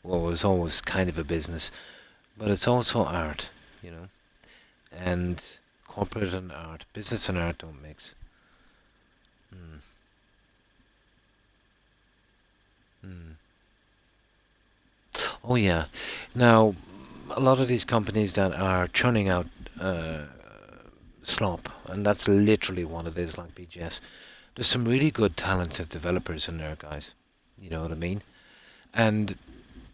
Well, it was always kind of a business, but it's also art, you know. And corporate and art, business and art don't mix. Mm. Mm. Oh yeah. Now, a lot of these companies that are churning out slop, and that's literally what it is, like BGS. There's some really good, talented developers in there, guys. You know what I mean? And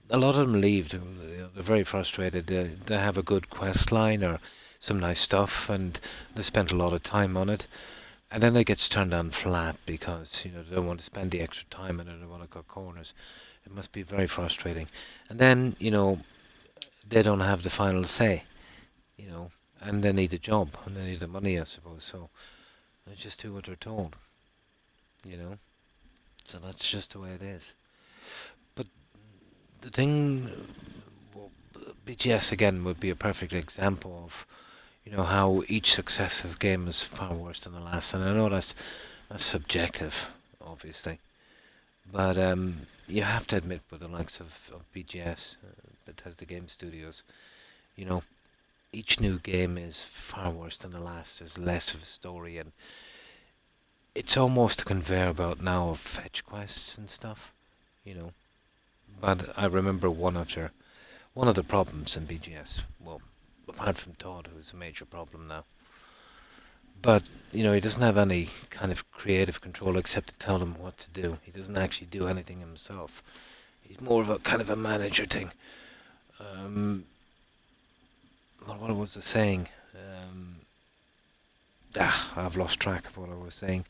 a lot of them leave. They're very frustrated. They have a good quest line or some nice stuff, and they spent a lot of time on it. And then it gets turned down flat because, you know, they don't want to spend the extra time and they don't want to cut corners. It must be very frustrating. And then, you know, they don't have the final say, you know, and they need a job and they need the money, I suppose. So they just do what they're told, you know. So that's just the way it is. But the thing, well, BGS again would be a perfect example of, you know, how each successive game is far worse than the last. And I know that's subjective, obviously. But you have to admit, with the likes of BGS, Bethesda Game Studios, you know, each new game is far worse than the last. There's less of a story, and it's almost a conveyor belt now of fetch quests and stuff, you know. But I remember one of the problems in BGS, well, apart from Todd, who's a major problem now. But, you know, he doesn't have any kind of creative control except to tell them what to do. He doesn't actually do anything himself. He's more of a kind of a manager thing. What was I saying? I've lost track of what I was saying.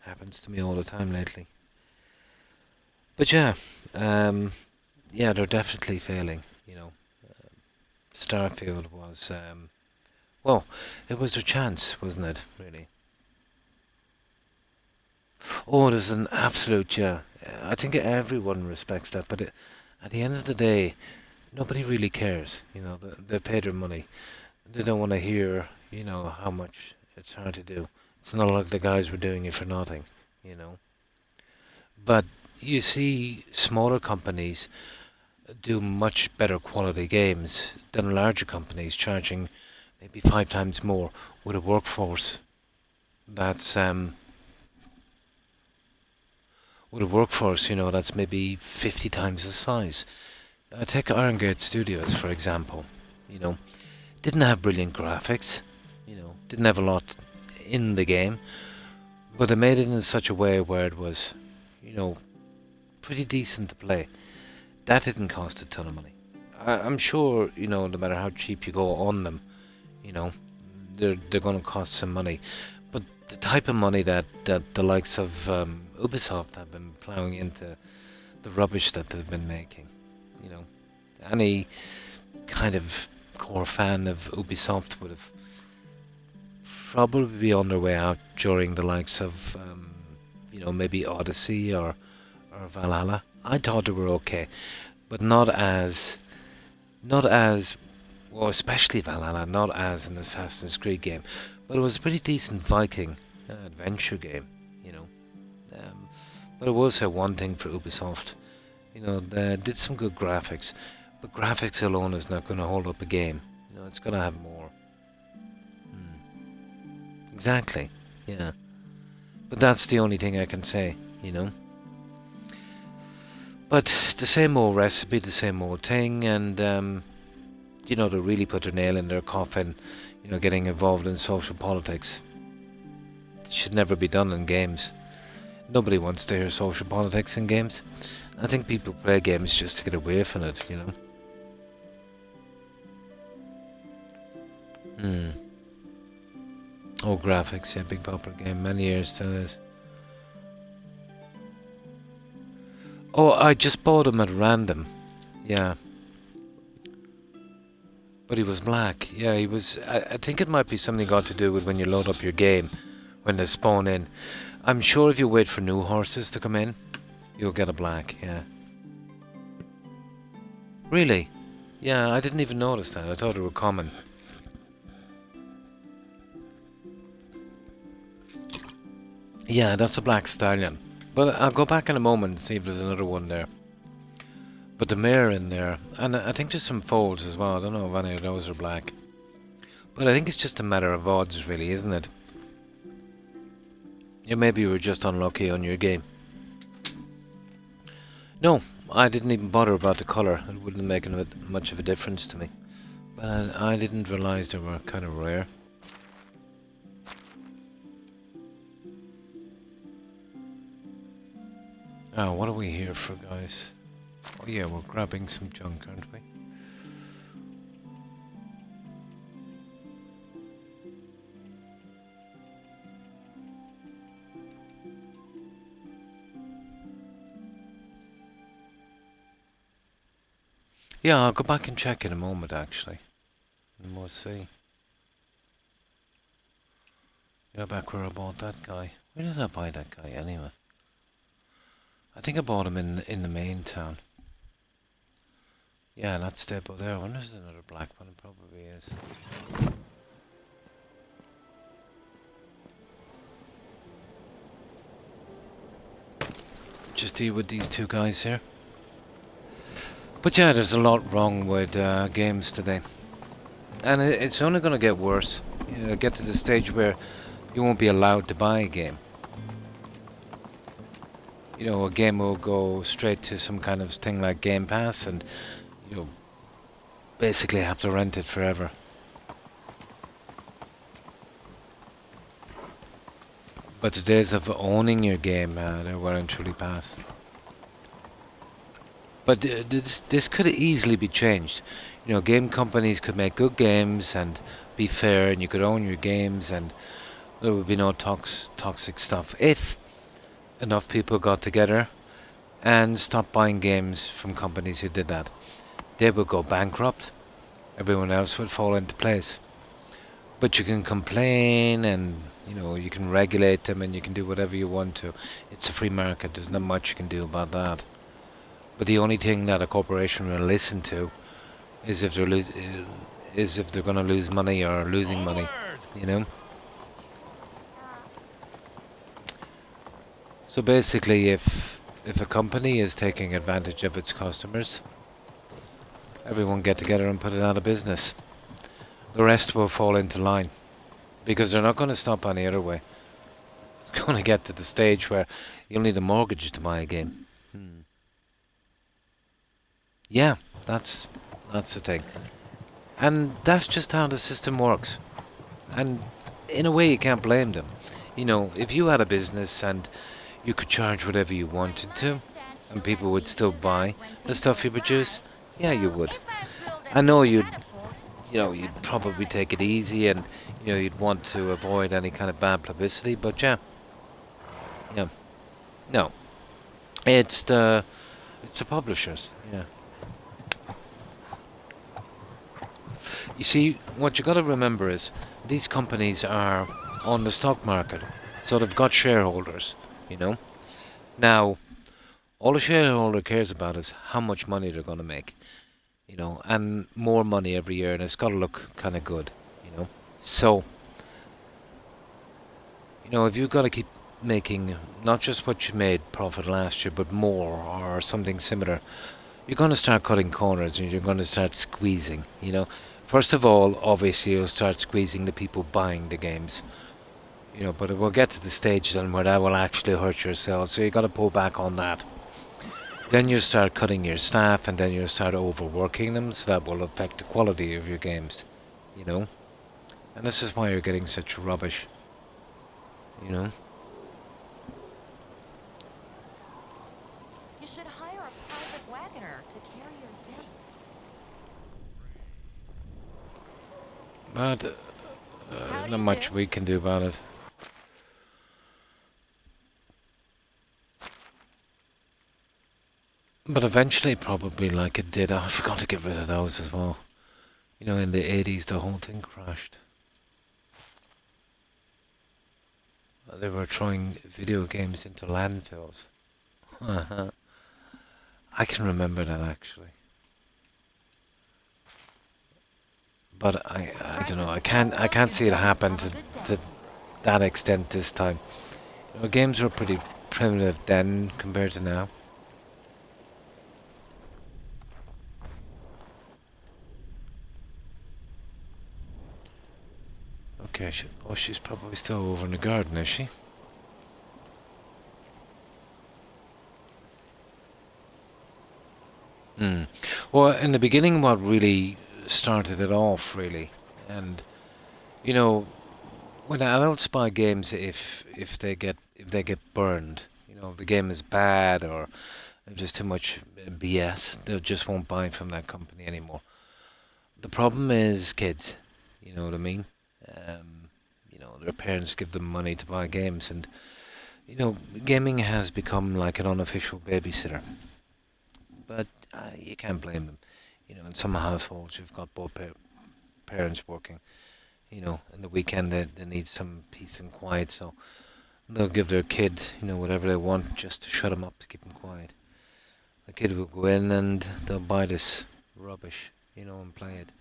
Happens to me all the time lately. But yeah, they're definitely failing, you know. Starfield was, well, it was their chance, wasn't it, really? Oh, there's an absolute, yeah. I think everyone respects that, but at the end of the day, nobody really cares, you know. They pay their money. They don't want to hear, you know, how much it's hard to do. It's not like the guys were doing it for nothing, you know. But you see smaller companies do much better quality games than larger companies, charging maybe 5 times more with a workforce that's you know, that's maybe 50 times the size. Take Iron Gate Studios, for example. You know, didn't have brilliant graphics, you know, didn't have a lot in the game, but they made it in such a way where it was, you know, pretty decent to play. That didn't cost a ton of money. I'm sure, you know, no matter how cheap you go on them, you know, they're going to cost some money, but the type of money that the likes of Ubisoft have been plowing into the rubbish that they've been making, you know, any kind of core fan of Ubisoft would have probably be on their way out during the likes of you know, maybe Odyssey or Valhalla. I thought they were okay, but not as well, especially Valhalla, not as an Assassin's Creed game, but it was a pretty decent Viking adventure game, you know. But I will say one thing for Ubisoft, you know, they did some good graphics, but graphics alone is not going to hold up a game. You know, it's going to have more. Exactly, yeah. But that's the only thing I can say, you know. But the same old recipe, the same old thing, and you know, to really put their nail in their coffin, you know, getting involved in social politics. It should never be done in games. Nobody wants to hear social politics in games. I think people play games just to get away from it, you know. Oh, graphics, yeah, big popular game, many years to this. Oh, I just bought him at random. Yeah. But he was black. Yeah, he was... I think it might be something got to do with when you load up your game, when they spawn in. I'm sure if you wait for new horses to come in, you'll get a black, yeah. Really? Yeah, I didn't even notice that. I thought it were common. Yeah, that's a black stallion. But I'll go back in a moment and see if there's another one there. But the mare in there, and I think there's some foals as well. I don't know if any of those are black. But I think it's just a matter of odds, really, isn't it? Yeah, maybe you were just unlucky on your game. No, I didn't even bother about the colour. It wouldn't make much of a difference to me. But I didn't realise they were kind of rare. Oh, what are we here for, guys? Oh yeah, we're grabbing some junk, aren't we? Yeah, I'll go back and check in a moment, actually. And we'll see. Yeah, back where I bought that guy. Where did I buy that guy, anyway? I think I bought him in the main town. Yeah, that staple there. I wonder if there's another black one. It probably is. Just deal with these two guys here. But yeah, there's a lot wrong with games today. And it's only going to get worse. You know, get to the stage where you won't be allowed to buy a game. You know, a game will go straight to some kind of thing like Game Pass, and you'll basically have to rent it forever. But the days of owning your game, they weren't truly past. But this could easily be changed. You know, game companies could make good games and be fair, and you could own your games, and there would be no toxic stuff if enough people got together and stopped buying games from companies who did that. They would go bankrupt. Everyone else would fall into place. But you can complain, and you know, you can regulate them, and you can do whatever you want to. It's a free market. There's not much you can do about that. But the only thing that a corporation will listen to is if they're going to lose money or losing money. You know. So basically, if a company is taking advantage of its customers, everyone get together and put it out of business. The rest will fall into line, because they're not going to stop any other way. It's going to get to the stage where you'll need a mortgage to buy a game. Yeah, that's the thing. And that's just how the system works. And in a way, you can't blame them. You know, if you had a business and you could charge whatever you wanted to, and people would still buy the stuff you produce, yeah, you would. I know you'd you'd probably take it easy, and you'd want to avoid any kind of bad publicity. But yeah, no, it's the publishers. Yeah. You see, what you got to remember is these companies are on the stock market, so they've got shareholders. Now, all a shareholder cares about is how much money they're going to make. And more money every year, and it's got to look kind of good. So, if you've got to keep making not just what you made profit last year, but more or something similar, you're going to start cutting corners and you're going to start squeezing. First of all, obviously, you'll start squeezing the people buying the games. But it will get to the stage then where that will actually hurt your sales, so you got to pull back on that. Then you'll start cutting your staff, and then you'll start overworking them, so that will affect the quality of your games. And this is why you're getting such rubbish. You should hire a private wagoner to carry your things. But How do not you much do? we can do about it. But eventually, probably like it did. I forgot to get rid of those as well. In the 80s, the whole thing crashed. They were throwing video games into landfills. I can remember that actually. But I don't know. I can't see it happen to that extent this time. Games were pretty primitive then compared to now. Okay, she's probably still over in the garden, is she? Well, in the beginning, what really started it off, really, and when adults buy games, if they get burned, the game is bad or there's too much BS, they just won't buy from that company anymore. The problem is kids. You know what I mean? Their parents give them money to buy games, and gaming has become like an unofficial babysitter. But you can't blame them. In some households you've got both parents working. In the weekend they need some peace and quiet, so they'll give their kid, whatever they want just to shut them up, to keep them quiet. The kid will go in and they'll buy this rubbish, and play it.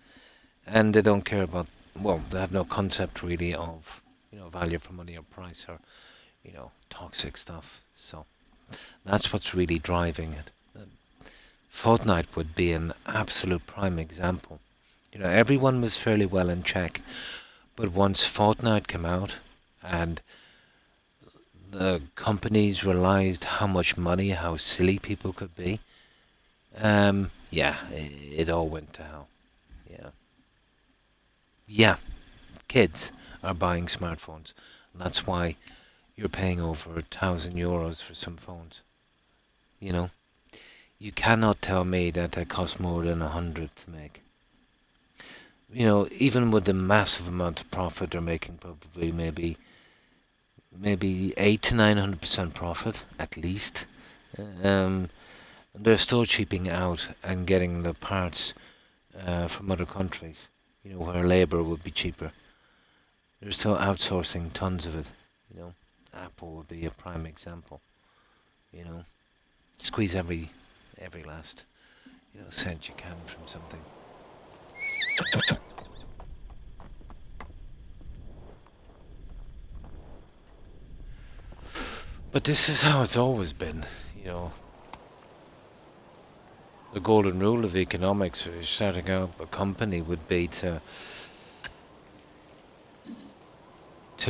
And they don't care about, well, they have no concept really of, value for money or price or, toxic stuff. So that's what's really driving it. Fortnite would be an absolute prime example. Everyone was fairly well in check, but once Fortnite came out and the companies realized how much money, how silly people could be, it all went to hell. Yeah, kids are buying smartphones. And that's why you're paying over €1,000 for some phones. You cannot tell me that they cost more than 100 to make. Even with the massive amount of profit they're making, probably maybe 8 to 900% profit at least. They're still cheaping out and getting the parts from other countries. Where labour would be cheaper. They're still outsourcing tons of it. Apple would be a prime example. Squeeze every last cent you can from something. But this is how it's always been. The golden rule of economics, or starting out a company, would be to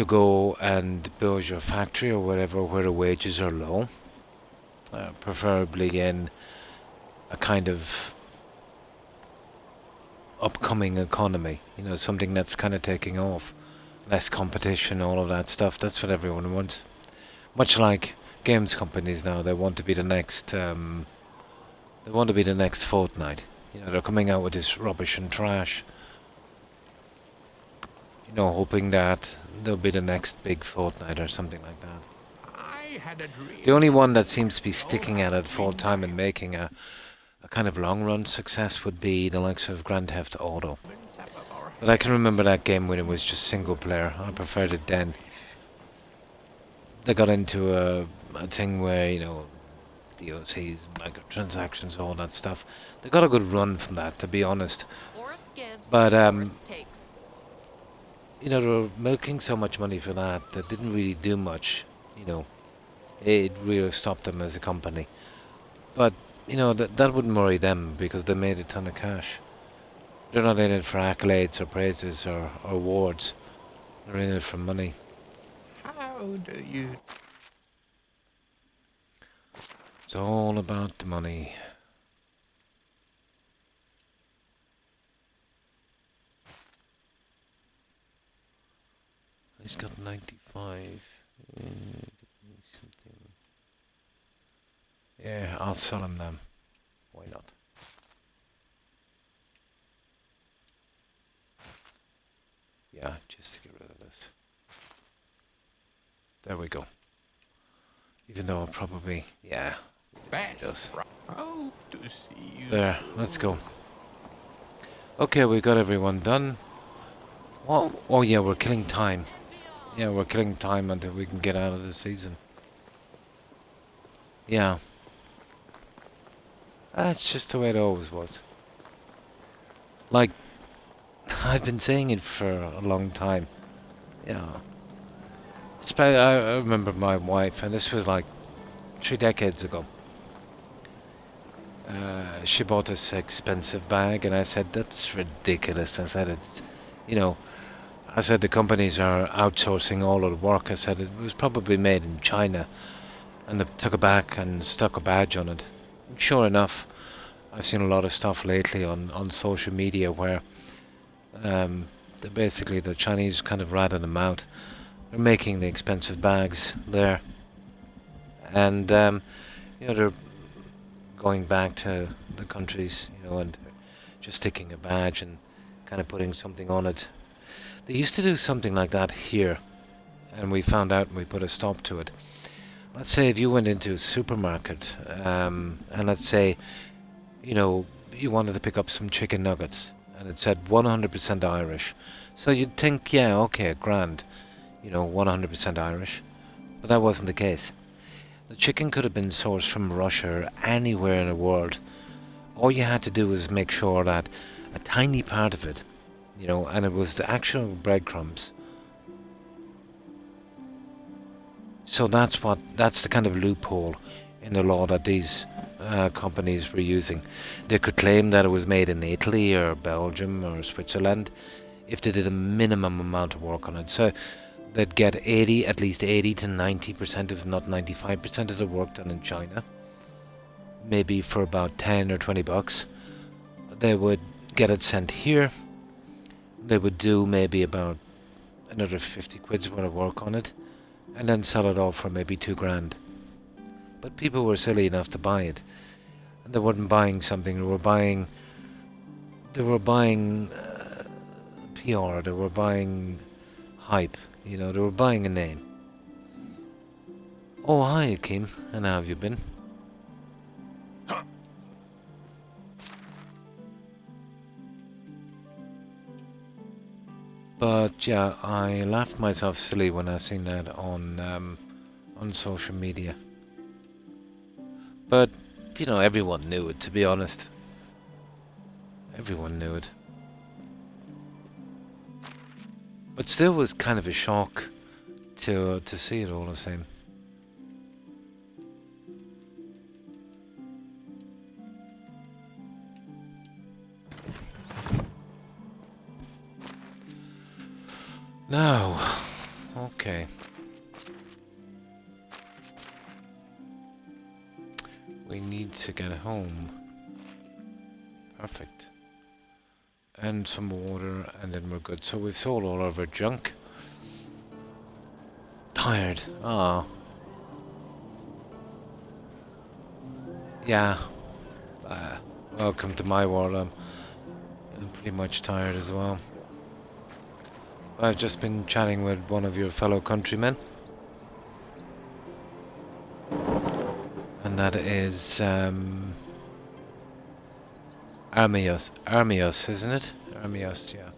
go and build your factory or whatever where the wages are low, preferably in a kind of upcoming economy, something that's kind of taking off, less competition, all of that stuff. That's what everyone wants. Much like games companies now, they want to be the next. They want to be the next Fortnite. They're coming out with this rubbish and trash. You know, hoping that there'll be the next big fortnight or something like that. I had a dream. The only one that seems to be sticking at it full time and making a kind of long run success would be the likes of Grand Theft Auto. But I can remember that game when it was just single player. I preferred it then. They got into a thing where, you know, DLCs, microtransactions, all that stuff. They got a good run from that, to be honest. Forrest gives, But, Forrest takes. you know, they were milking so much money for that that didn't really do much, you know. It really stopped them as a company. But, you know, that wouldn't worry them because they made a ton of cash. They're not in it for accolades or praises or awards. They're in it for money. How do you... It's all about the money. He's got 95. Give me something. Yeah, I'll sell him them. Why not? Yeah, just to get rid of this. There we go. Even though I'll probably... Yeah. Best. Does. Hope to see you. There, let's go. Okay, we got everyone done. Oh yeah, we're killing time. Yeah, we're killing time until we can get out of the season. Yeah. That's just the way it always was. Like, I've been saying it for a long time. Yeah. I remember my wife, and this was like 3 decades ago. She bought this expensive bag, and I said, that's ridiculous. I said, it's, you know, I said the companies are outsourcing all of the work. I said it was probably made in China, and they took it back and stuck a badge on it. And sure enough, I've seen a lot of stuff lately on social media where basically the Chinese kind of ratted them out. They're making the expensive bags there, and you know, they're going back to the countries, you know, and just sticking a badge and kind of putting something on it. They used to do something like that here, and we found out and we put a stop to it. Let's say if you went into a supermarket, and let's say, you know, you wanted to pick up some chicken nuggets, and it said 100% Irish. So you'd think, yeah, okay, grand, you know, 100% Irish. But that wasn't the case. The chicken could have been sourced from Russia or anywhere in the world. All you had to do was make sure that a tiny part of it, you know, and it was the actual breadcrumbs. So that's the kind of loophole in the law that these companies were using. They could claim that it was made in Italy or Belgium or Switzerland if they did a minimum amount of work on it. So they'd get at least 80 to 90%, if not 95% of the work done in China. Maybe for about 10 or 20 bucks. They would get it sent here. They would do maybe about another 50 quid's worth of work on it, and then sell it all for maybe 2 grand. But people were silly enough to buy it. And they weren't buying something, they were buying PR, they were buying hype, you know, they were buying a name. Oh, hi, Akeem, and how have you been? But yeah, I laughed myself silly when I seen that on social media. But you know, everyone knew it. To be honest, everyone knew it. But still, was kind of a shock to see it all the same. Now, okay. We need to get home. Perfect. And some water, and then we're good. So we've sold all of our junk. Tired. Ah. Yeah. Welcome to my world. I'm pretty much tired as well. I've just been chatting with one of your fellow countrymen. And that is Armios. Armios, isn't it? Armios, yeah.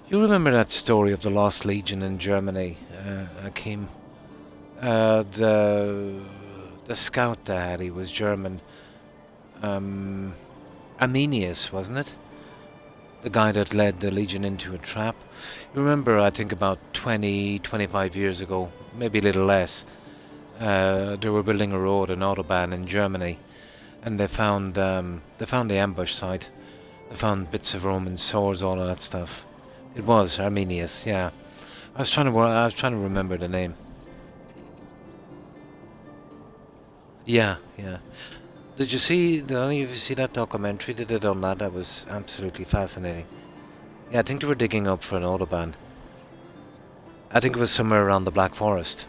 You remember that story of the Lost Legion in Germany, Akeem? The scout they had, he was German. Arminius, wasn't it? The guy that led the Legion into a trap. You remember, I think about 25 years ago, maybe a little less, they were building a road, an autobahn in Germany, and they found the ambush site. They found bits of Roman swords, all of that stuff. It was Arminius, yeah. I was trying to remember the name. Yeah, yeah. Did any of you see that documentary they did on that? That was absolutely fascinating. Yeah, I think they were digging up for an autobahn. I think it was somewhere around the Black Forest.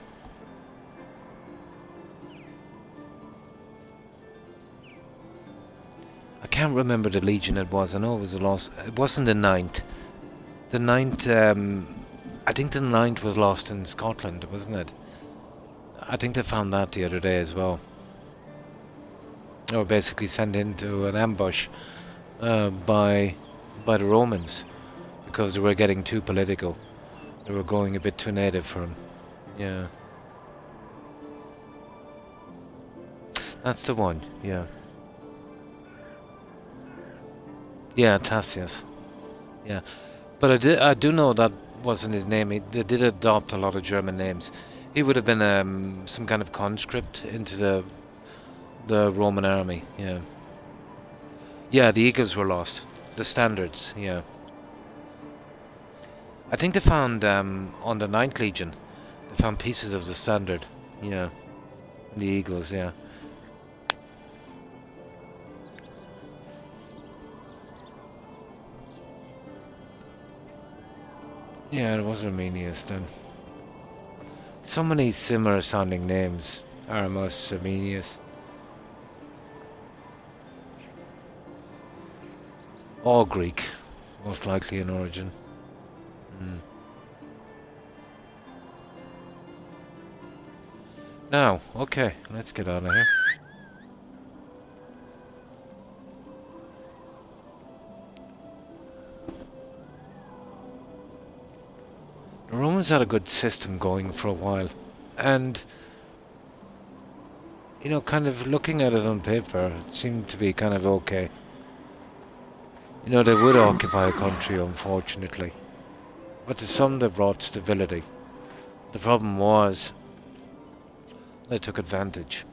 I can't remember the legion it was. I know it was the lost. It wasn't the 9th. The 9th, I think the 9th was lost in Scotland, wasn't it? I think they found that the other day as well. They were basically sent into an ambush by the Romans because they were getting too political. They were going a bit too native for them. Yeah. That's the one, yeah. Yeah, Tassius. Yeah. But I do know that wasn't his name. They did adopt a lot of German names. He would have been some kind of conscript into the Roman army, yeah. Yeah, the eagles were lost. The standards, yeah. I think they found, on the 9th Legion, they found pieces of the standard, yeah. The eagles, yeah. Yeah, it was Arminius then. So many similar sounding names. Aramos, Arminius. All Greek, most likely in origin. Now, okay, let's get out of here. The Romans had a good system going for a while, and you know, kind of looking at it on paper, it seemed to be kind of okay. You know, they would occupy a country, unfortunately. But to some, they brought stability. The problem was, they took advantage.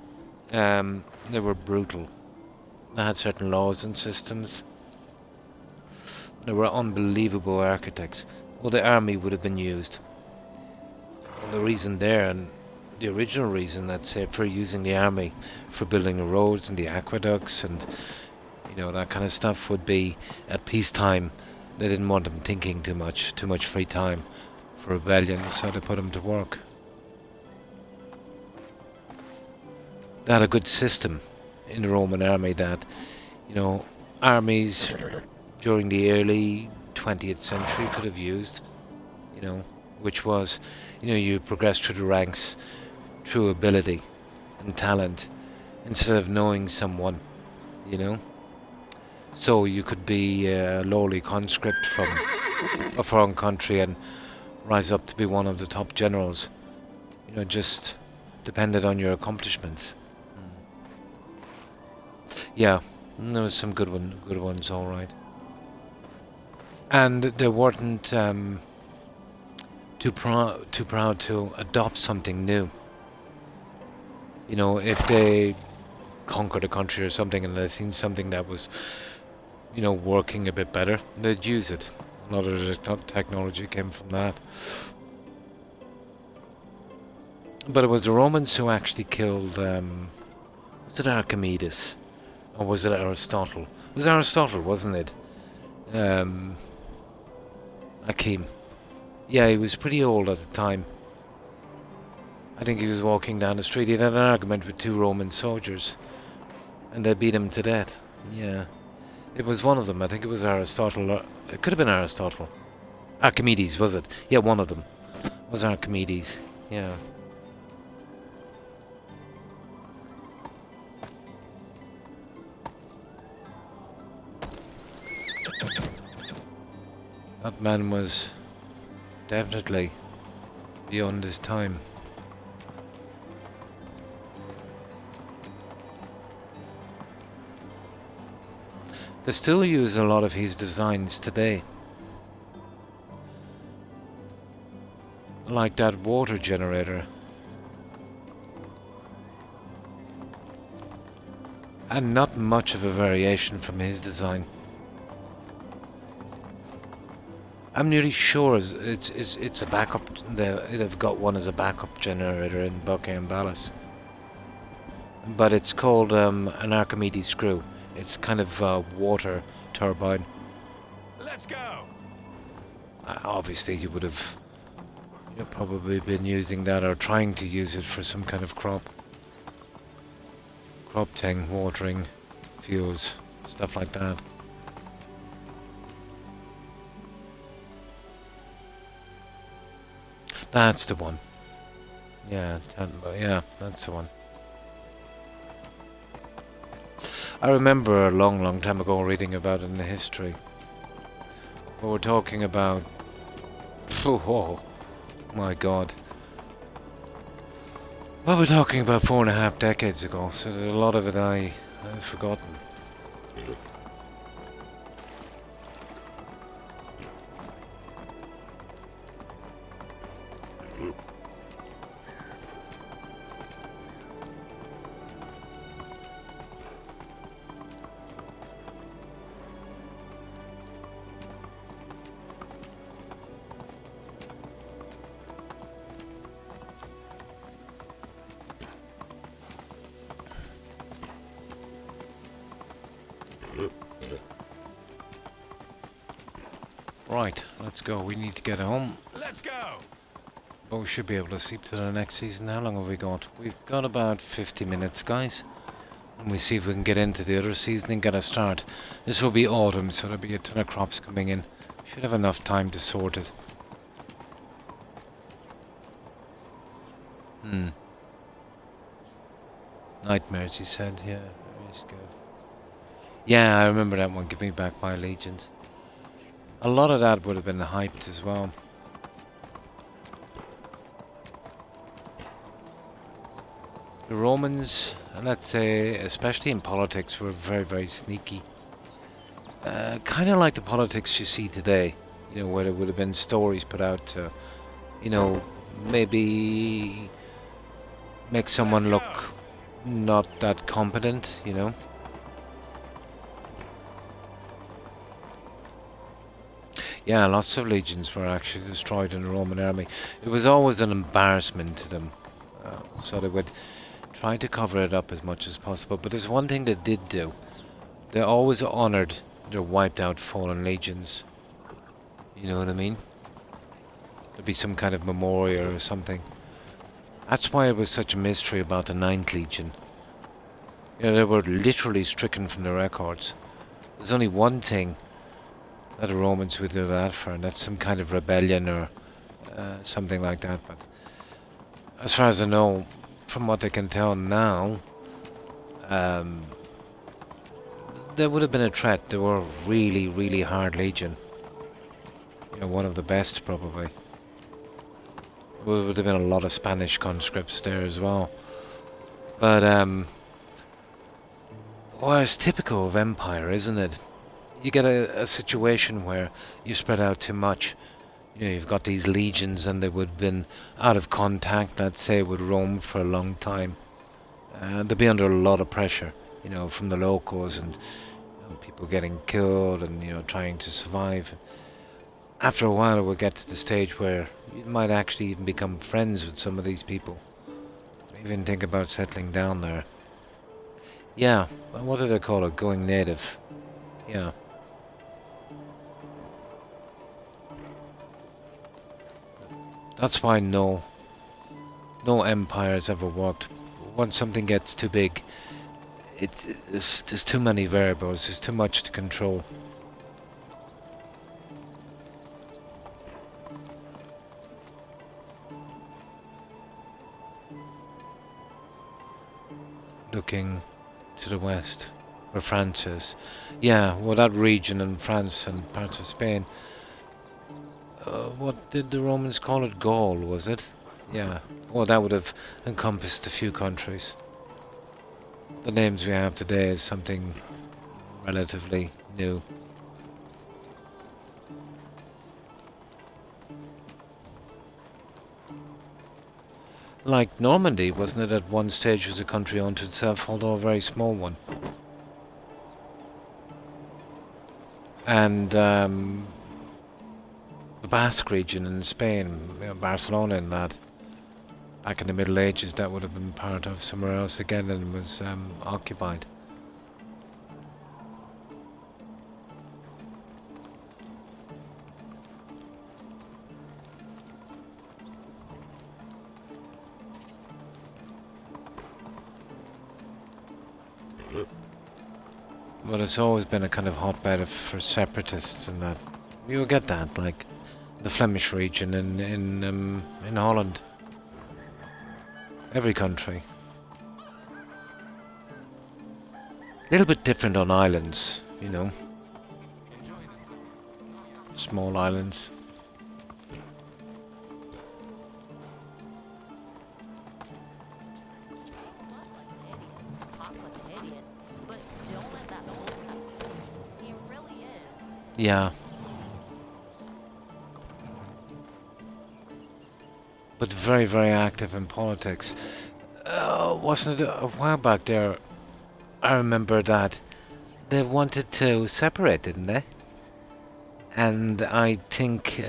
They were brutal. They had certain laws and systems. They were unbelievable architects. Well, the army would have been used. And the reason there, and the original reason, let's say, for using the army for building the roads and the aqueducts and you know, that kind of stuff would be at peacetime. They didn't want them thinking too much free time for rebellion, so they put them to work. They had a good system in the Roman army that, you know, armies during the early 20th century could have used, you know, which was, you know, you progress through the ranks through ability and talent instead of knowing someone, you know. So you could be a lowly conscript from a foreign country and rise up to be one of the top generals. You know, just depended on your accomplishments. Yeah, there was some good ones, all right. And they weren't too proud to adopt something new. You know, if they conquered a country or something and they'd seen something that was, you know, working a bit better, they'd use it. A lot of the technology came from that. But it was the Romans who actually killed, was it Archimedes? Or was it Aristotle? It was Aristotle, wasn't it? Akeem. Yeah, he was pretty old at the time. I think he was walking down the street. He had an argument with two Roman soldiers. And they beat him to death. Yeah. It was one of them. I think it was Aristotle. It could have been Aristotle. Archimedes, was it? Yeah, one of them. It was Archimedes. Yeah. That man was definitely beyond his time. They still use a lot of his designs today. Like that water generator. And not much of a variation from his design. I'm nearly sure it's a backup. They've got one as a backup generator in Buckingham Palace. But it's called an Archimedes screw. It's kind of a water turbine. Let's go. Obviously, you would have probably been using that or trying to use it for some kind of crop thing, watering, fuels, stuff like that. That's the one. Yeah, yeah, that's the one. I remember a long time ago reading about it in the history. But we're talking about... Oh, my God. Well, we're talking about 4.5 decades ago, so there's a lot of it I've forgotten. Right, let's go. We need to get home. Let's go. But we should be able to sleep to the next season. How long have we got? We've got about 50 minutes, guys. And we see if we can get into the other season and get a start. This will be autumn, so there'll be a ton of crops coming in. Should have enough time to sort it. Nightmares, he said. Yeah, very good. Yeah, I remember that one. Give me back my legions. A lot of that would have been hyped as well. The Romans, let's say, especially in politics, were very sneaky. Kind of like the politics you see today. You know, where there would have been stories put out to, you know, maybe make someone look not that competent, you know. Yeah, lots of legions were actually destroyed in the Roman army. It was always an embarrassment to them. So they would try to cover it up as much as possible. But there's one thing they did do. They always honoured their wiped out fallen legions. You know what I mean? There'd be some kind of memorial or something. That's why it was such a mystery about the 9th Legion. You know, they were literally stricken from the records. There's only one thing that the Romans would do that for, and that's some kind of rebellion or something like that. But as far as I know, from what I can tell now, there would have been a threat. They were a really hard legion. You know, one of the best probably. There would have been a lot of Spanish conscripts there as well. But well, it's typical of empire, isn't it? You get a situation where you spread out too much. You know, you've got these legions and they would have been out of contact, let's say, with Rome for a long time. They'd be under a lot of pressure, you know, from the locals and people getting killed and, you know, trying to survive. After a while it would get to the stage where you might actually even become friends with some of these people. Even think about settling down there. Yeah, what did I call it? Going native. Yeah. That's why no empires ever worked. Once something gets too big, there's too many variables. There's too much to control. Looking to the west, where France is. Yeah, well, that region in France and parts of Spain. What did the Romans call it? Gaul, was it? Yeah. Well, that would have encompassed a few countries. The names we have today is something relatively new. Like Normandy, wasn't it, at one stage was a country unto itself, although a very small one. And the Basque region in Spain, Barcelona and that, back in the Middle Ages, that would have been part of somewhere else again and was occupied. But it's always been a kind of hotbed for separatists and that. You'll get that, like the Flemish region in Holland. Every country. A little bit different on islands, you know. Small islands. Talk like an idiot, but don't let that hold him. He really is. Yeah. But very, very active in politics. Wasn't it a while back there? I remember that they wanted to separate, didn't they? And I think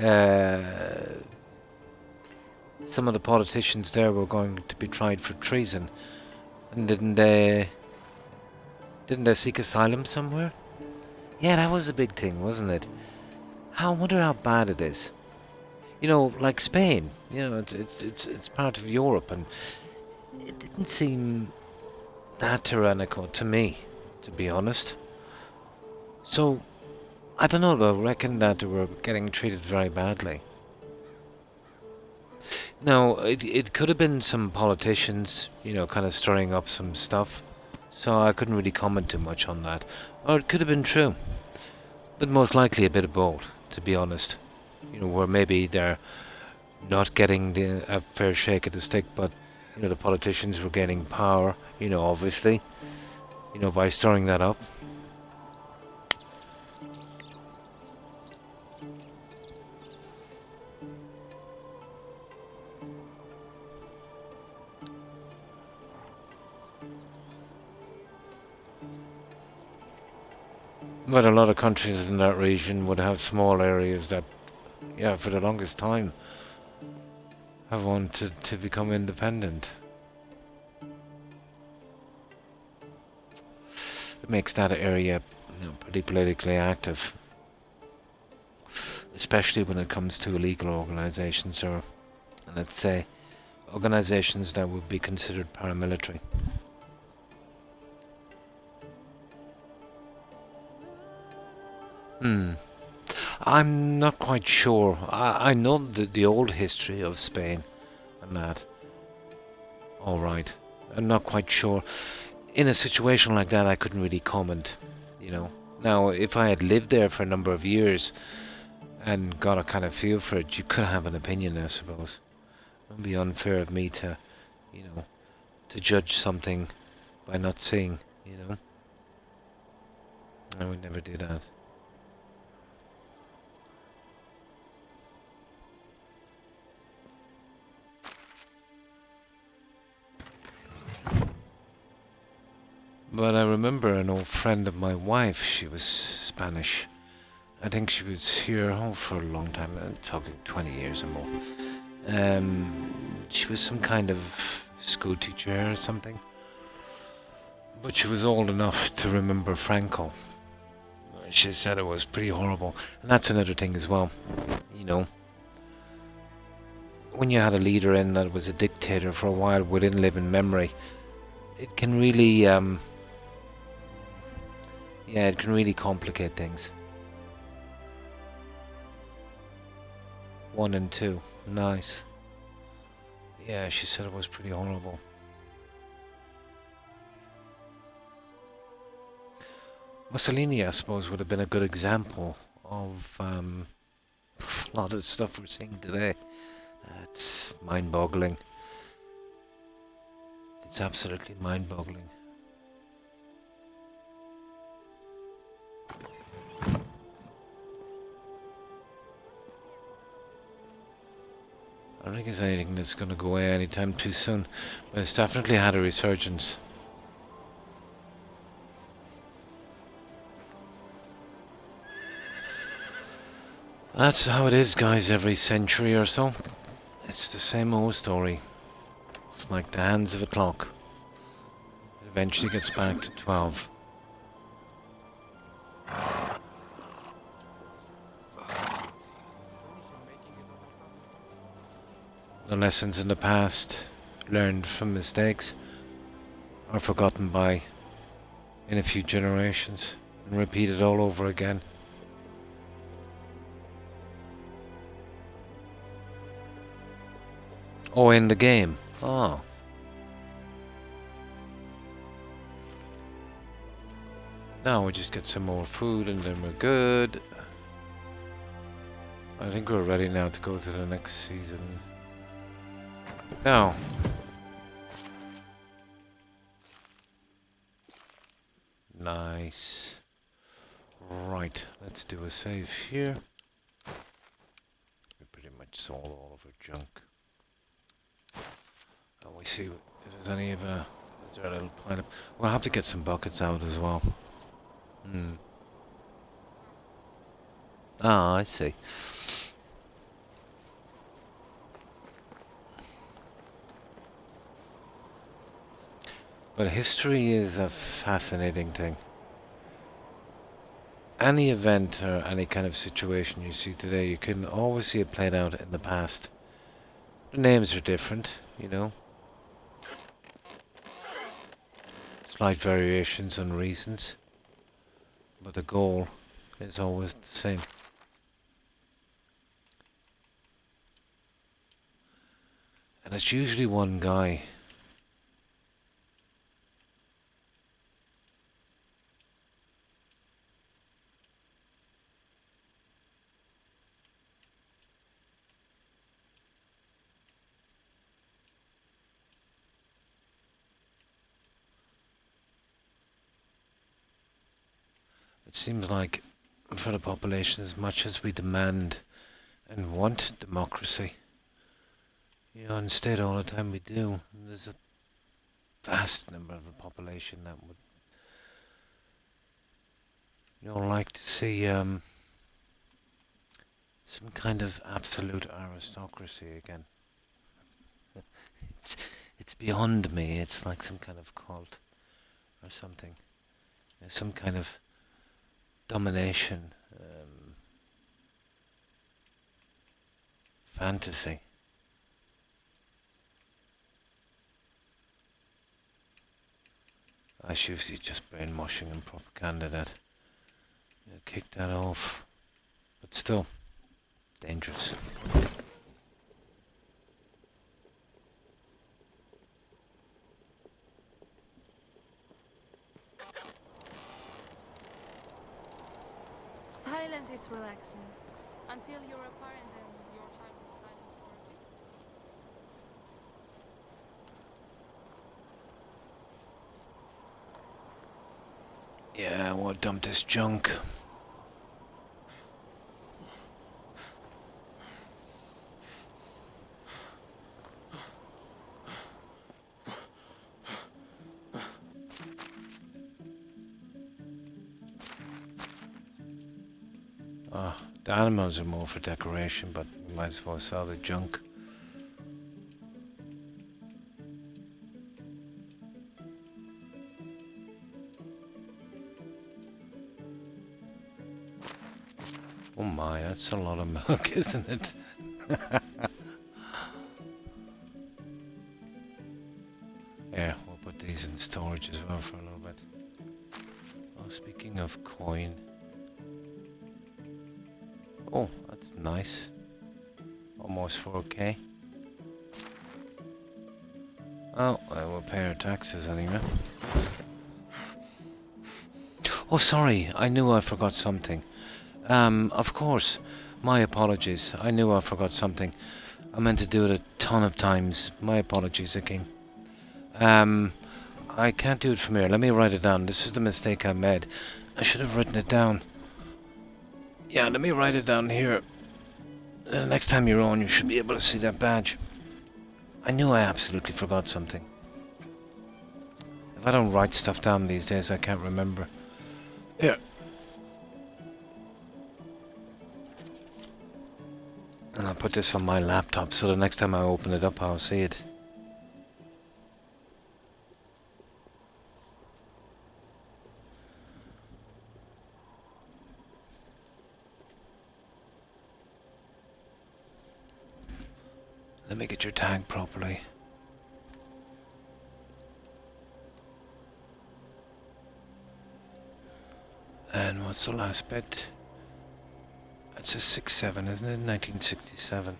some of the politicians there were going to be tried for treason. And didn't they seek asylum somewhere? Yeah, that was a big thing, wasn't it? I wonder how bad it is. You know, like Spain. You know, it's part of Europe, and it didn't seem that tyrannical to me, to be honest. So, I don't know though, I reckon that they were getting treated very badly. Now, it could have been some politicians, you know, kind of stirring up some stuff, so I couldn't really comment too much on that. Or it could have been true, but most likely a bit of both, to be honest. You know, where maybe they're not getting a fair shake of the stick, but, you know, the politicians were gaining power, you know, obviously, you know, by stirring that up. But a lot of countries in that region would have small areas that, yeah, for the longest time have wanted to become independent. It makes that area, you know, pretty politically active, especially when it comes to illegal organizations, or let's say organizations that would be considered paramilitary. I'm not quite sure. I know the old history of Spain and that. Alright. I'm not quite sure. In a situation like that, I couldn't really comment, you know. Now, if I had lived there for a number of years and got a kind of feel for it, you could have an opinion, I suppose. It would be unfair of me to, you know, to judge something by not seeing, you know. I would never do that. But I remember an old friend of my wife, she was Spanish. I think she was here for a long time, talking 20 years or more. She was some kind of school teacher or something. But she was old enough to remember Franco. She said it was pretty horrible. And that's another thing as well, you know. When you had a leader in that was a dictator for a while within living memory, it can really Yeah, it can really complicate things. 1 and 2. Nice. Yeah, she said it was pretty horrible. Mussolini, I suppose, would have been a good example of a lot of the stuff we're seeing today. It's mind-boggling. It's absolutely mind-boggling. I don't think it's anything that's going to go away anytime too soon, but it's definitely had a resurgence. That's how it is, guys, every century or so. It's the same old story. It's like the hands of a clock. It eventually gets back to 12. The lessons in the past, learned from mistakes, are forgotten by in a few generations and repeated all over again. Oh, in the game. Oh. Now we just get some more food and then we're good. I think we're ready now to go to the next season. Now. Nice. Right, let's do a save here. We pretty much sold all of our junk. And we see if there's any of is there a little pile of... We'll have to get some buckets out as well. Ah, I see. But history is a fascinating thing. Any event or any kind of situation you see today, you can always see it played out in the past. The names are different, you know. Slight variations on reasons. But the goal is always the same. And it's usually one guy. It seems like for the population, as much as we demand and want democracy, you know, instead all the time we do, there's a vast number of the population that would, you know, like to see some kind of absolute aristocracy again. It's beyond me. It's like some kind of cult or something. You know, some kind of domination, fantasy. That's usually just brainwashing and propaganda that, you know, kick that off. But still, dangerous. Silence is relaxing. Until you're a parent and your child is silent for a bit. Yeah, we'll dump this junk. The animals are more for decoration, but we might as well sell the junk. Oh my, that's a lot of milk, isn't it? Yeah, we'll put these in storage as well for a little bit. Oh, speaking of coin. Oh, that's nice. Almost 4k. Oh, I will pay our taxes anyway. Oh, sorry. I knew I forgot something. Of course. My apologies. I knew I forgot something. I meant to do it a ton of times. My apologies again. I can't do it from here. Let me write it down. This is the mistake I made. I should have written it down. Yeah, let me write it down here. Next time you're on, you should be able to see that badge. I knew I absolutely forgot something. If I don't write stuff down these days, I can't remember. Here. And I'll put this on my laptop so the next time I open it up, I'll see it. Let me get your tag properly. And what's the last bit? That's a 67, isn't it? 1967.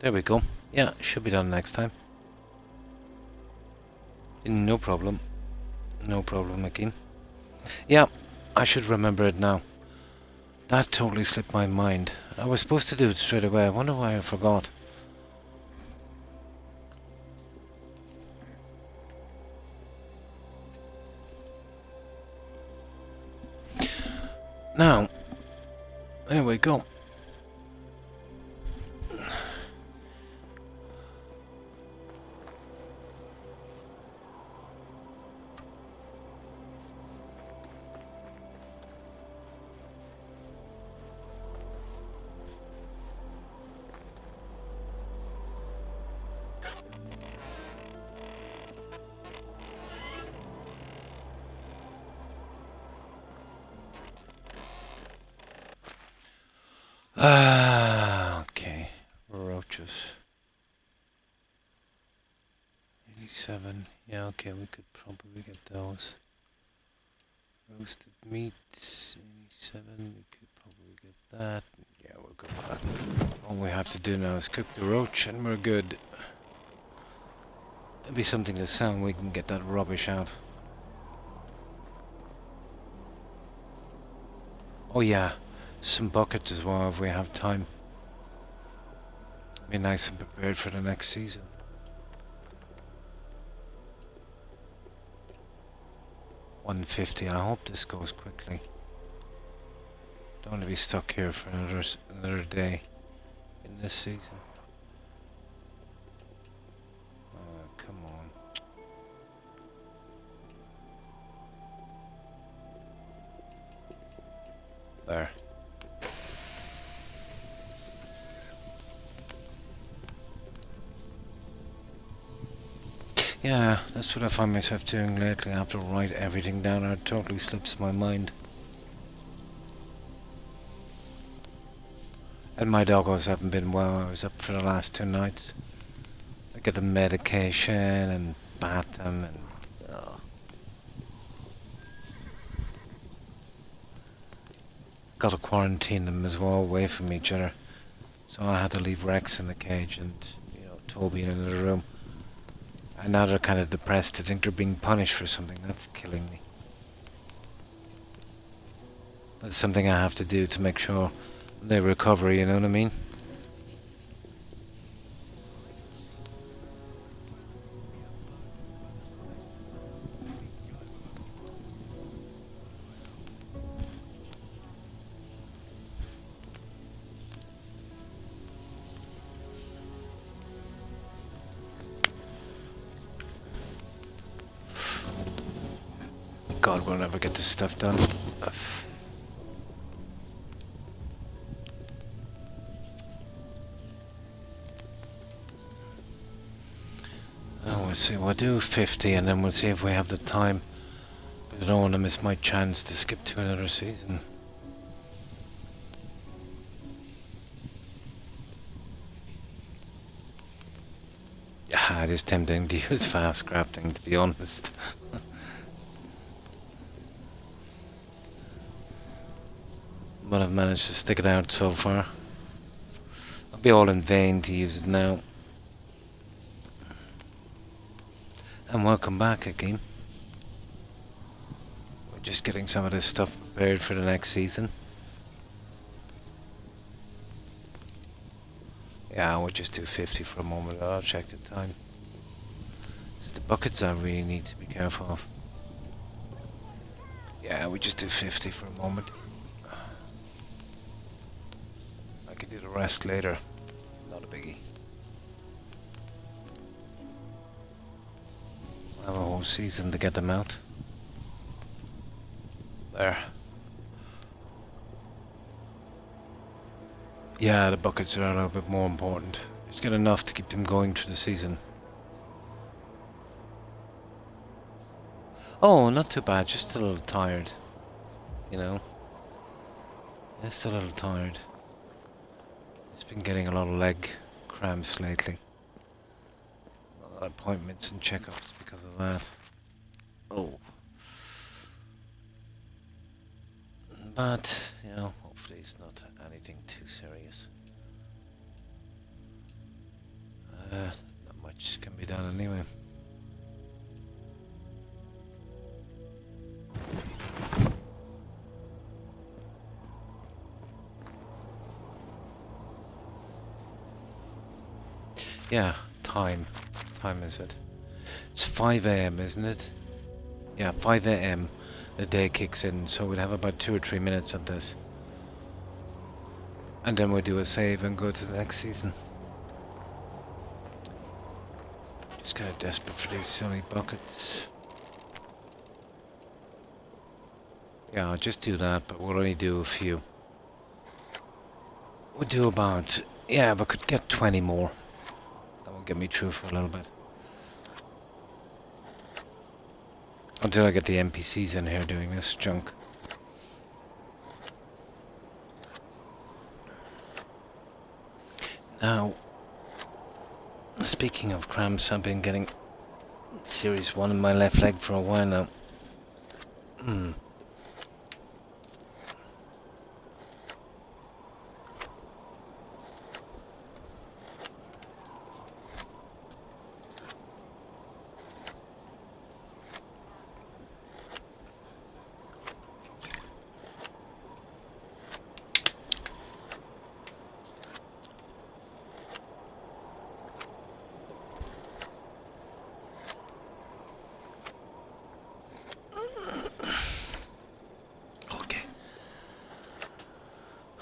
There we go. Yeah, should be done next time. No problem. No problem again. Yeah, I should remember it now. That totally slipped my mind. I was supposed to do it straight away. I wonder why I forgot. Now, there we go. Okay. Roaches. 87. Yeah, okay, we could probably get those. Roasted meat. 87. We could probably get that. Yeah, we're good with that. All we have to do now is cook the roach and we're good. It'll be something to sell and we can get that rubbish out. Oh yeah. Some buckets as well if we have time. Be nice and prepared for the next season. $150. I hope this goes quickly. Don't want to be stuck here for another day in this season. Oh, come on. There. Yeah, that's what I find myself doing lately. I have to write everything down and it totally slips my mind. And my doggos haven't been well. I was up for the last 2 nights. I get the medication and bath them and... got to quarantine them as well, away from each other. So I had to leave Rex in the cage and, you know, Toby in another room. And now they're kind of depressed to think they're being punished for something. That's killing me. But it's something I have to do to make sure they recover, you know what I mean? God, we'll never get this stuff done. Oh, we'll see. We'll do 50 and then we'll see if we have the time. I don't want to miss my chance to skip to another season. It is tempting to use fast crafting, to be honest. But I've managed to stick it out so far. It'll be all in vain to use it now. And welcome back again. We're just getting some of this stuff prepared for the next season. Yeah, we'll just do 50 for a moment. I'll check the time. It's the buckets I really need to be careful of. Yeah, we just do 50 for a moment. I can do the rest later. Not a biggie. We'll have a whole season to get them out. There. Yeah, the buckets are a little bit more important. Just get enough to keep them going through the season. Oh, not too bad, just a little tired. You know? Just a little tired. It's been getting a lot of leg cramps lately. A lot of appointments and checkups because of that. Oh. But, you know, hopefully it's not anything too serious. Not much can be done anyway. Yeah, time. Time is it? It's 5 AM, isn't it? Yeah, 5 AM. The day kicks in, so we'll have about 2 or 3 minutes on this. And then we'll do a save and go to the next season. Just kind of desperate for these silly buckets. Yeah, I'll just do that, but we'll only do a few. We'll do about... Yeah, if I could get 20 more. That will get me through for a little bit. Until I get the NPCs in here doing this junk. Now, speaking of cramps, I've been getting Series 1 in my left leg for a while now.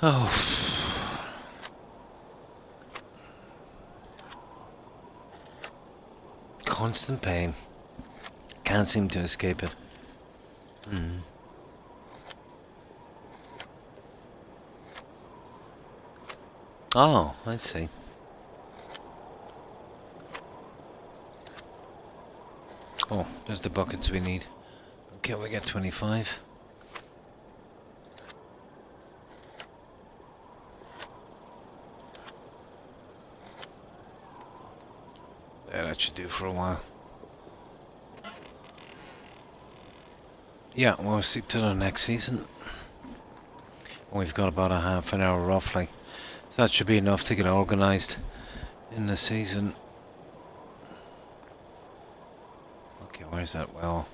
Oh. Constant pain. Can't seem to escape it. Oh, I see. Oh, there's the buckets we need. Okay, we get 25. Yeah, that should do for a while. Yeah, we'll sleep till the next season. We've got about a half an hour roughly. So that should be enough to get organised in the season. Okay, where's that well?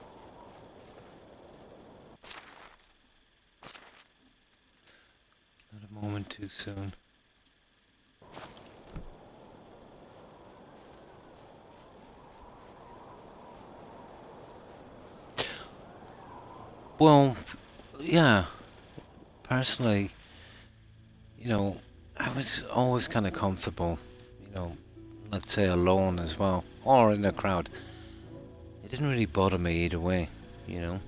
Not a moment too soon. Well, yeah, personally, you know, I was always kind of comfortable, you know, let's say alone as well, or in a crowd. It didn't really bother me either way, you know.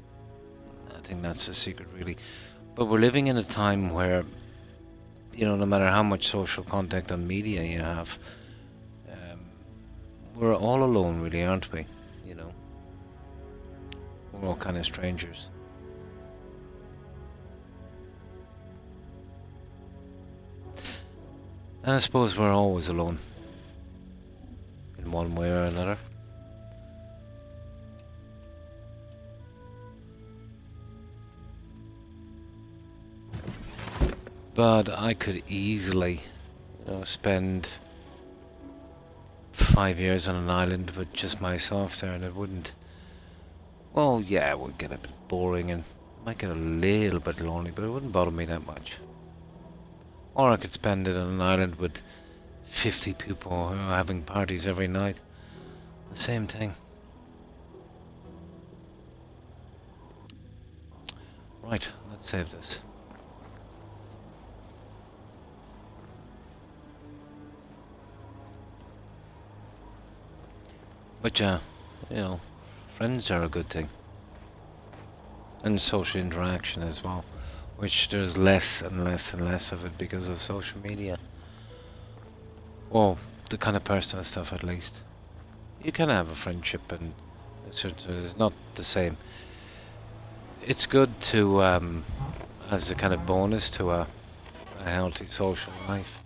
I think that's the secret, really. But we're living in a time where, you know, no matter how much social contact on media you have, we're all alone, really, aren't we? You know, we're all kind of strangers. And I suppose we're always alone. In one one way or another. But I could easily, spend 5 years on an island with just myself there, and it wouldn't. Well, yeah, it would get a bit boring and might get a little bit lonely, but it wouldn't bother me that much. Or I could spend it on an island with 50 people who are having parties every night. The same thing. Right, let's save this. But yeah, friends are a good thing. And social interaction as well. Which there's less and less and less of it because of social media. Well, the kind of personal stuff at least. You can have a friendship and it's not the same. It's good to, as a kind of bonus to a healthy social life.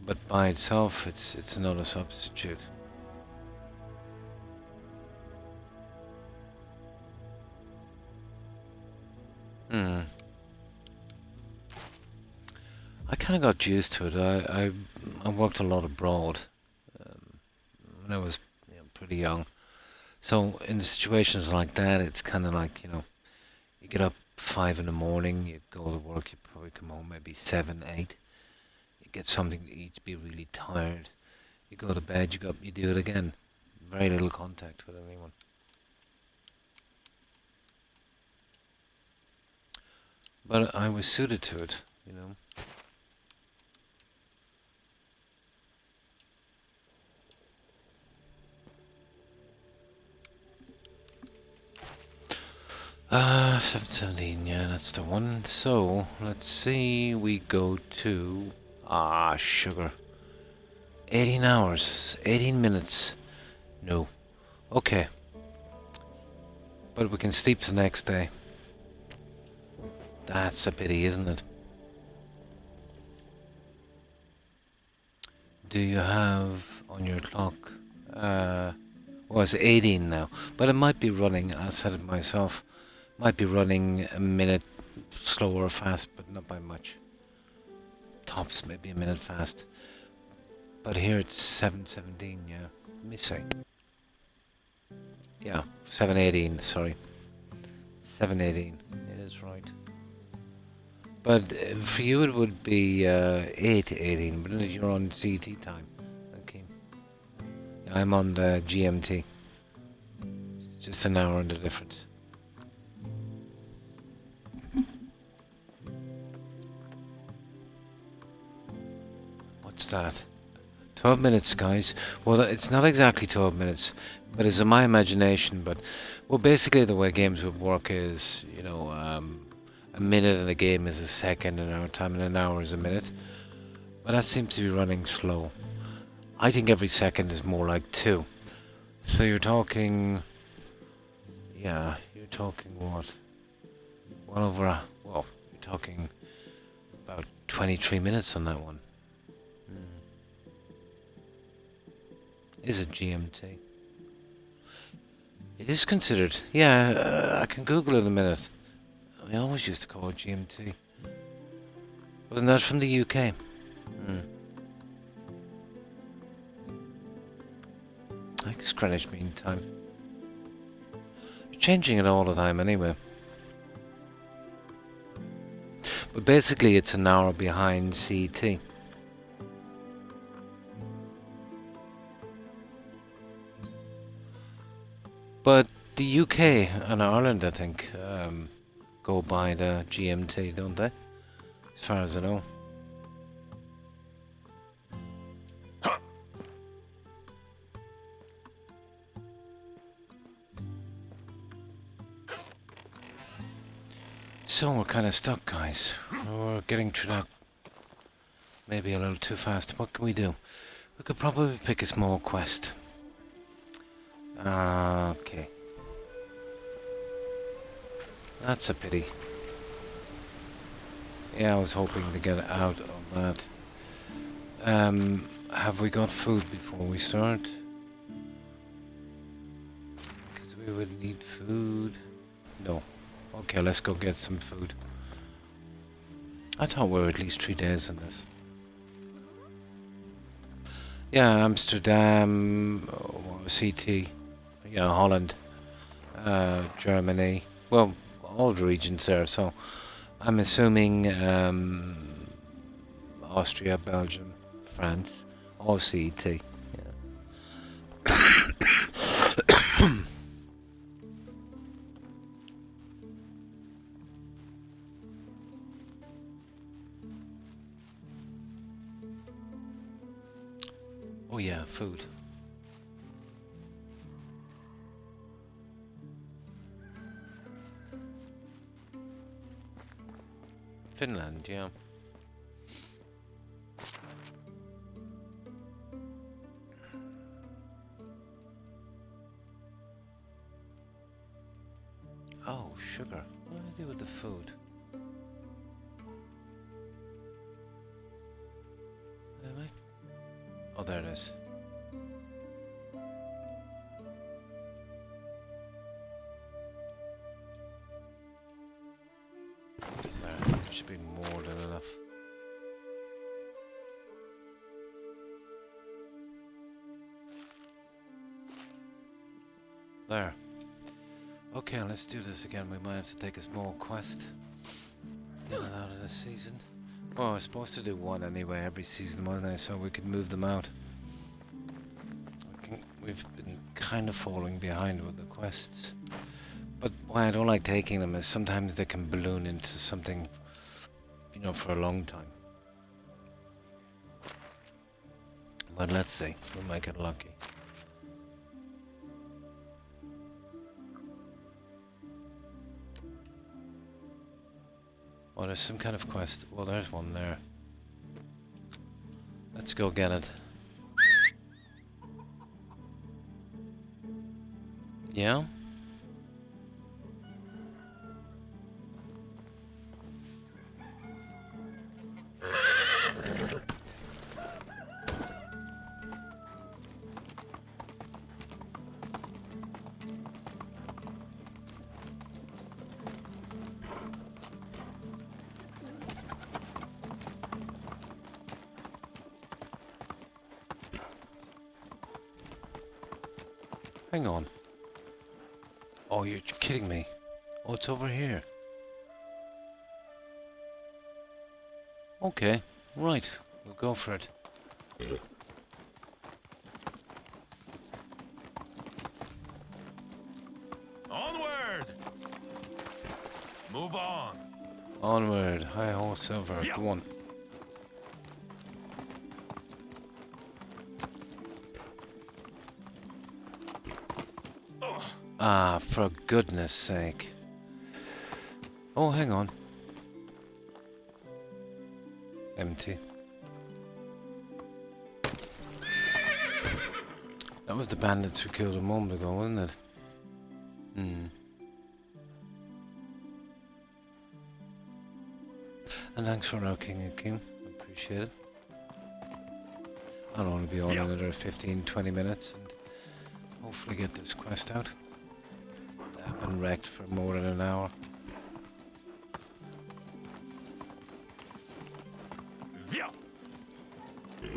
But by itself, it's not a substitute. I kind of got used to it. I worked a lot abroad when I was pretty young. So in situations like that, it's kind of like, you get up 5 in the morning, you go to work, you probably come home maybe 7, 8. You get something to eat, be really tired. You go to bed, you go up, you do it again. Very little contact with anyone. But I was suited to it, Ah, 717, yeah, that's the one. So, let's see, we go to... sugar. 18 hours, 18 minutes. No. Okay. But we can sleep the next day. That's a pity, isn't it? Do you have on your clock... well, it's 18 now. But it might be running, I said it myself. Might be running a minute slower or fast, but not by much. Tops maybe a minute fast. But here it's 7:17, yeah. Let me see. Yeah, 7:18, sorry. 7:18, it is right. But for you it would be 8:18, but you're on CT time. Okay. Yeah, I'm on the GMT. Just an hour in the difference. What's that? 12 minutes, guys. Well, it's not exactly 12 minutes, but it's in my imagination. But, well, basically the way games would work is, a minute in a game is a second in our time, and an hour is a minute. But that seems to be running slow. I think every second is more like 2. So you're talking... Yeah, you're talking what? Well, you're talking about 23 minutes on that one. Is it GMT? It is considered. Yeah, I can Google it in a minute. We always used to call it GMT. Wasn't that from the UK? I guess Greenwich Mean Time. You're changing it all the time anyway. But basically it's an hour behind CT. But the UK and Ireland, I think, go by the GMT, don't they? As far as I know. So we're kind of stuck, guys. We're getting through that maybe a little too fast. What can we do? We could probably pick a small quest. Okay. That's a pity. Yeah, I was hoping to get out of that. have we got food before we start? Because we would need food. No. Okay, let's go get some food. I thought we were at least 3 days in this. Yeah, Amsterdam, CT, yeah, Holland, Germany. Well, all the regions there. So I'm assuming Austria, Belgium, France, all CET. Yeah. Oh yeah, food. Finland, yeah. Oh, sugar. What do I do with the food? Am I? Oh, there it is. There should be more than enough. There. Okay, let's do this again. We might have to take a small quest. Get it out of this season. Well, I was supposed to do one anyway every season, wasn't I? So we could move them out. We've been kind of falling behind with the quests. But why I don't like taking them is sometimes they can balloon into something, you know, for a long time. But let's see. We might get lucky. Oh, there's some kind of quest. Well, there's one there. Let's go get it. Yeah? Hang on. Oh, you're kidding me. Oh, it's over here. Okay, right. We'll go for it. Onward! Move on. Onward. Hi ho, Silver. Yeah. Go on. Ah, for goodness sake. Oh, hang on. Empty. That was the bandits we killed a moment ago, wasn't it? Hmm. And thanks for rocking it, Kim. Appreciate it. I don't want to be on another 15-20 minutes and hopefully get this quest out. I've been wrecked for more than an hour.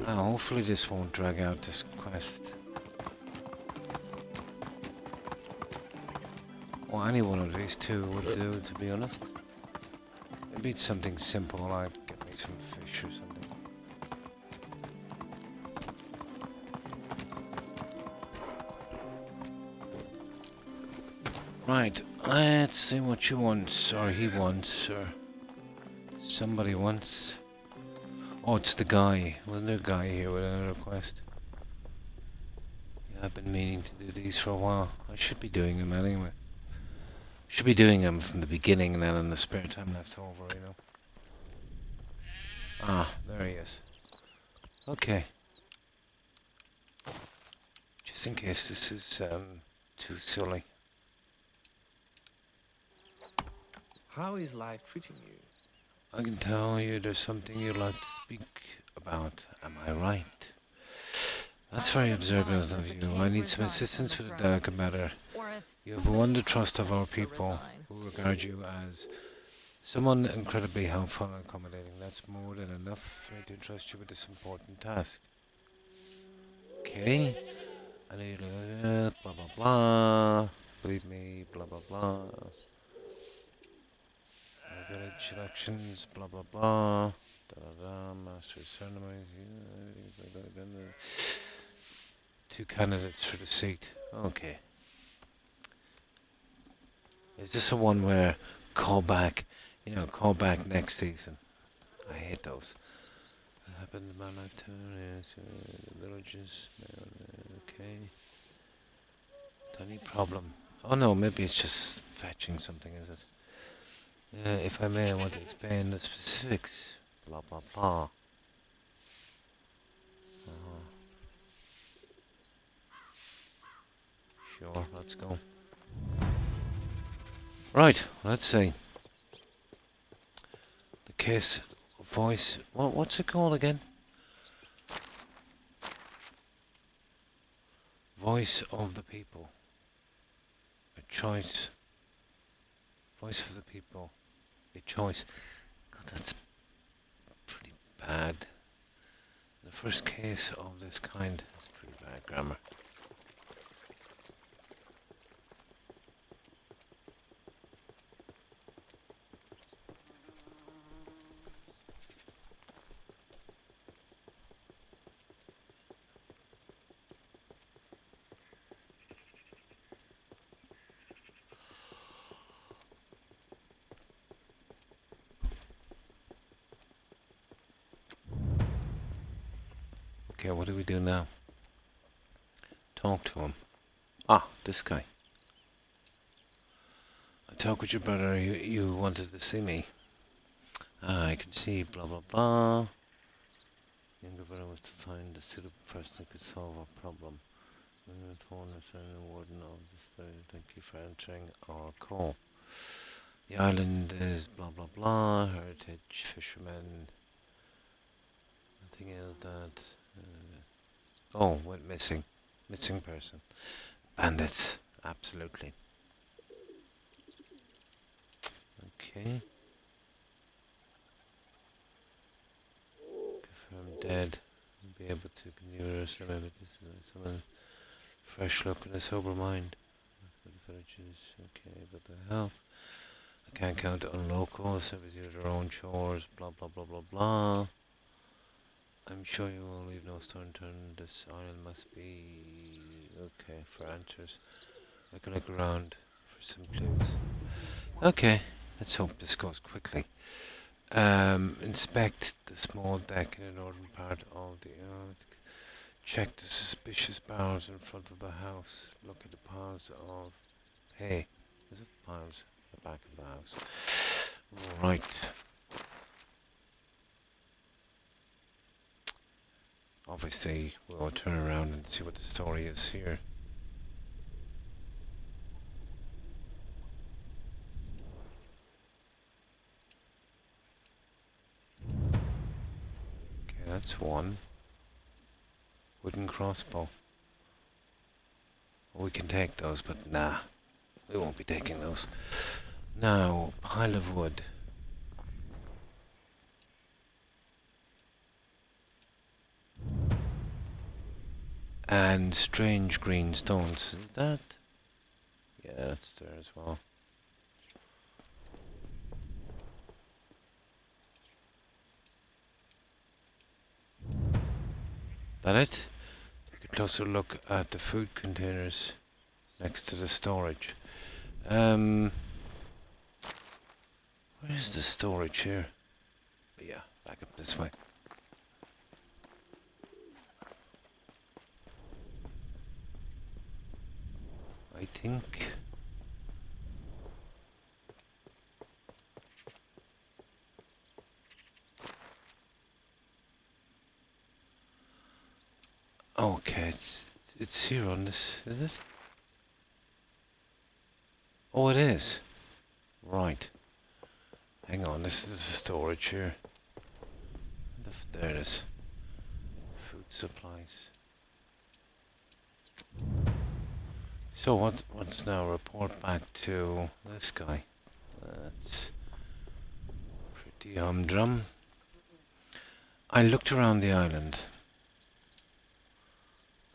Hopefully this won't drag out this quest. Well, any one of these two would do, to be honest. Maybe it's something simple, like get me some fish or something. Right, let's see what you want, or he wants, or somebody wants. Oh, it's the guy. Wasn't there a guy here with another quest? Yeah, I've been meaning to do these for a while. I should be doing them anyway. Should be doing them from the beginning and then in the spare time left over, you know. Ah, there he is. Okay. Just in case this is too silly. How is life treating you? I can tell you there's something you'd like to speak about. Am I right? That's I very would observant advise of that the you. king I need some resign assistance from with the a delicate matter. Or if You have somebody won the trust of our wants to people, resign. who regard you as someone incredibly helpful and accommodating. That's more than enough for me to trust you with this important task. Okay. I know you blah blah blah. Believe me, blah blah blah. Village elections, blah blah blah. Da da da. Master of ceremonies. Two candidates for the seat. Okay. Is this a one where call back? You know, call back next season. I hate those. What happened in my lifetime? Yes, the villages. Okay. Tiny problem. Oh no, maybe it's just fetching something, is it? If I may, I want to explain the specifics. Blah blah blah. Sure, let's go. Right, let's see. The case voice. What's it called again? Voice of the people. A choice. Voice for the people. A choice. God, that's pretty bad. The first case of this kind is pretty bad grammar. Okay, what do we do now? Talk to him. Ah, this guy. I talk with your brother. You wanted to see me. Ah, I can see. Blah blah blah. Younger brother was to find a suitable person who could solve our problem. Warden of the spirit. Thank you for answering our call. The island is blah blah blah. Heritage fishermen. Nothing else that. Oh, went missing. Missing person. Bandits. Absolutely. Okay. Confirm dead. Be able to continue so maybe this is someone fresh look and a sober mind. For the villages. Okay, but the help. I can't count on locals. Service do their own chores. Blah blah blah blah blah. I'm sure you will leave no stone unturned. This island must be okay for answers. I can look around for some clues. Okay, let's hope this goes quickly. Inspect the small deck in the northern part of the earth. Check the suspicious barrels in front of the house. Look at the piles of hay. Is it piles at the back of the house? Right. Obviously, we'll turn around and see what the story is here. Okay, that's one. Wooden crossbow. Well, we can take those, but nah. We won't be taking those. Now, pile of wood. And strange green stones. Is that? Yeah, that's there as well. That it? Take a closer look at the food containers next to the storage. Where is the storage here? Yeah, back up this way. I think. Okay, it's here on this, is it? Oh, it is. Right. Hang on, this is the storage here. There it is. Food supplies. So what's now? Report back to this guy. That's pretty humdrum. I looked around the island.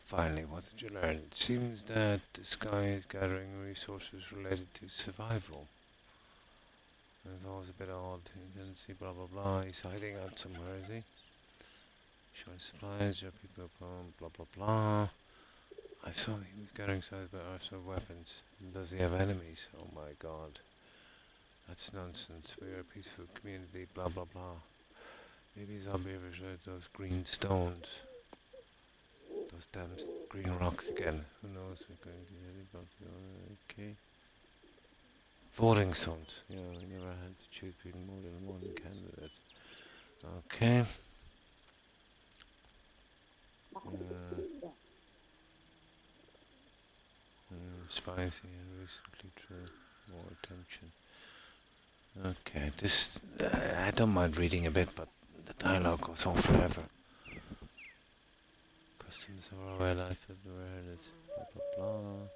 Finally, what did you learn? It seems that this guy is gathering resources related to survival. That's always a bit odd. He didn't see blah blah blah. He's hiding out somewhere, is he? Showing supplies, your people blah blah blah. I saw he was gathering supplies but also weapons. Does he have enemies? Oh my god. That's nonsense. We are a peaceful community, blah blah blah. Maybe zombie ever showed those green stones. Those damn green rocks again. Who knows? We're going to okay. Voting stones. Yeah, we never had to choose between more than one candidate. Okay. Spicy and recently drew more attention. Okay, this I don't mind reading a bit, but the dialogue goes on forever. Customs of our way life have never heard it. Blah blah blah.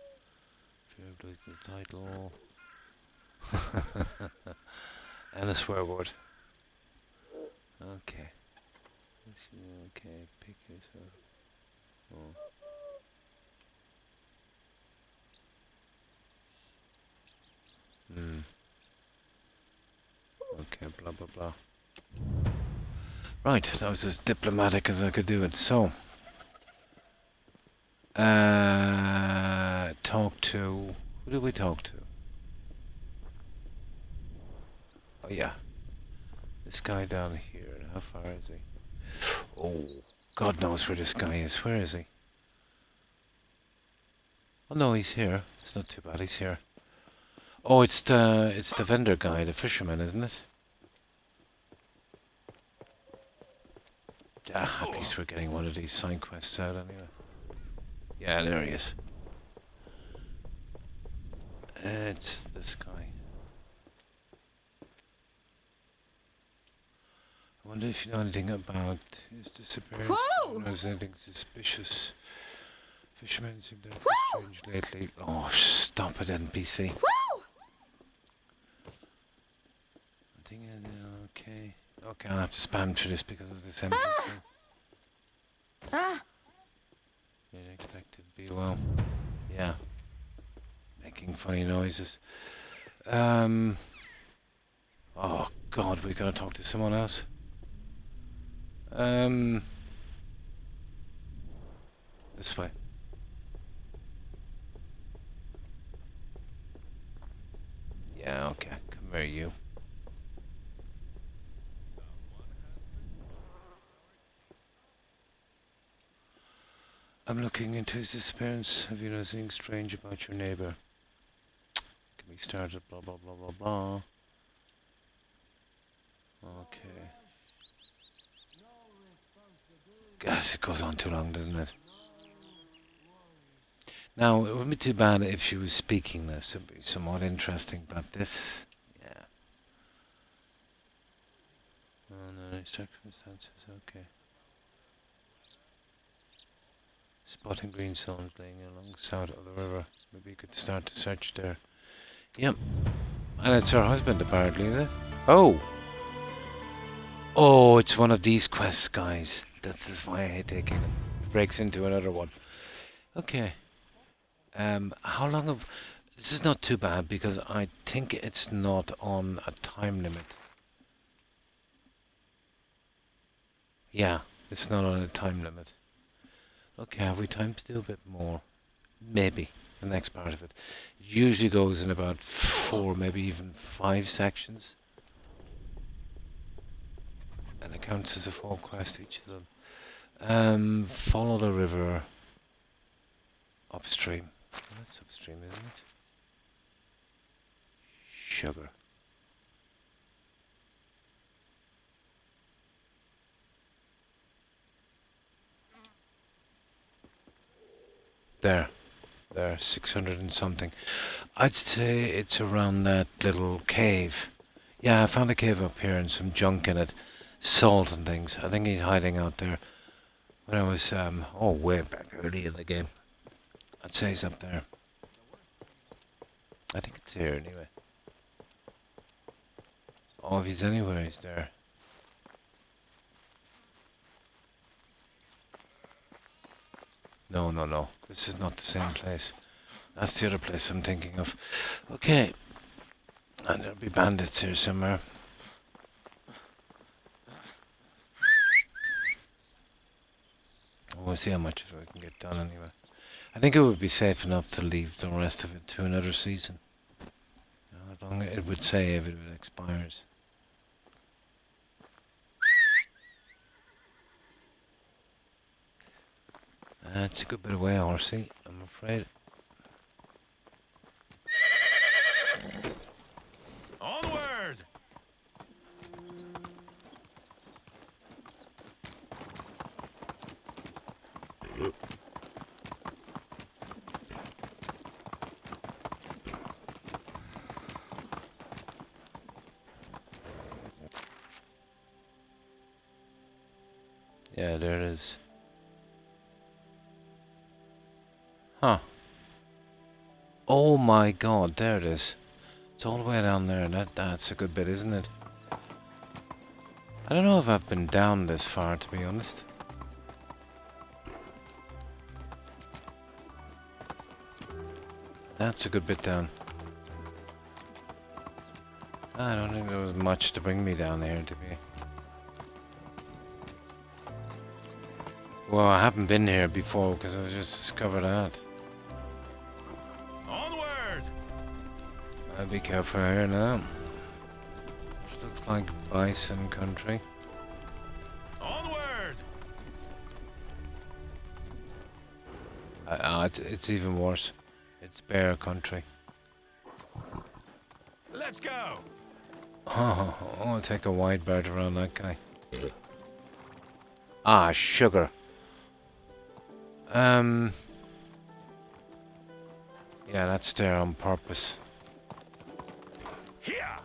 Fear of losing the title. And a swear word. Okay. Okay, pick yourself. Oh. Okay, blah blah blah. Right, that was as diplomatic as I could do it. So, talk to... Who did we talk to? Oh yeah, this guy down here. How far is he? Oh, God knows where this guy is. Where is he? Oh no, he's here. It's not too bad. He's here. Oh, it's the vendor guy, the fisherman, isn't it? Ah, at least we're getting one of these side quests out anyway. Yeah, there he is. It's this guy. I wonder if you know anything about his disappearance. Whoa! Knows anything suspicious? Fishermen seem to have been strange lately. Oh, stop it, NPC. Woo! I think okay. Okay, I'll have to spam through this because of this NPC. Ah! Didn't expect it to be well. Yeah. Making funny noises. Oh God, we gotta talk to someone else. This way. Yeah, okay. Come here, you. I'm looking into his disappearance. Have you noticed anything strange about your neighbor? Get me started, blah blah blah blah blah. Okay. Gosh, it goes on too long, doesn't it? Now, it wouldn't be too bad if she was speaking this. It would be somewhat interesting, but this... Yeah. Oh no, circumstances, okay. Spotting green stones laying along the south of the river. Maybe you could start to search there. Yep. And it's her husband, apparently, is it? Oh! Oh, it's one of these quests, guys. This is why I hate taking them. Breaks into another one. Okay. How long have... This is not too bad, because I think it's not on a time limit. Yeah, it's not on a time limit. Okay, have we time to do a bit more? Maybe. The next part of it. It usually goes in about 4, maybe even 5 sections. And it counts as a full quest, each of them. Follow the river upstream. Well, that's upstream, isn't it? Sugar. There, 600 and something. I'd say it's around that little cave. Yeah, I found a cave up here and some junk in it. Salt and things. I think he's hiding out there. When I was, way back early in the game. I'd say he's up there. I think it's here anyway. Oh, if he's anywhere, he's there. No, no, no. This is not the same place. That's the other place I'm thinking of. Okay. And there'll be bandits here somewhere. We'll see how much of it I can get done anyway. I think it would be safe enough to leave the rest of it to another season. How long it would say if it expires. It's a good bit away, RC, I'm afraid. Onward! Yeah, there it is. Huh. Oh my god, there it is. It's all the way down there. That's a good bit, isn't it? I don't know if I've been down this far, to be honest. That's a good bit down. I don't think there was much to bring me down here, to be. Well, I haven't been here before because I just discovered that. Onward! I'll be careful here now. This looks like bison country. Onward! It's even worse. It's bear country. Let's go! Oh, I'll take a wide berth around that guy. Ah, sugar. Yeah, that's there on purpose. Here!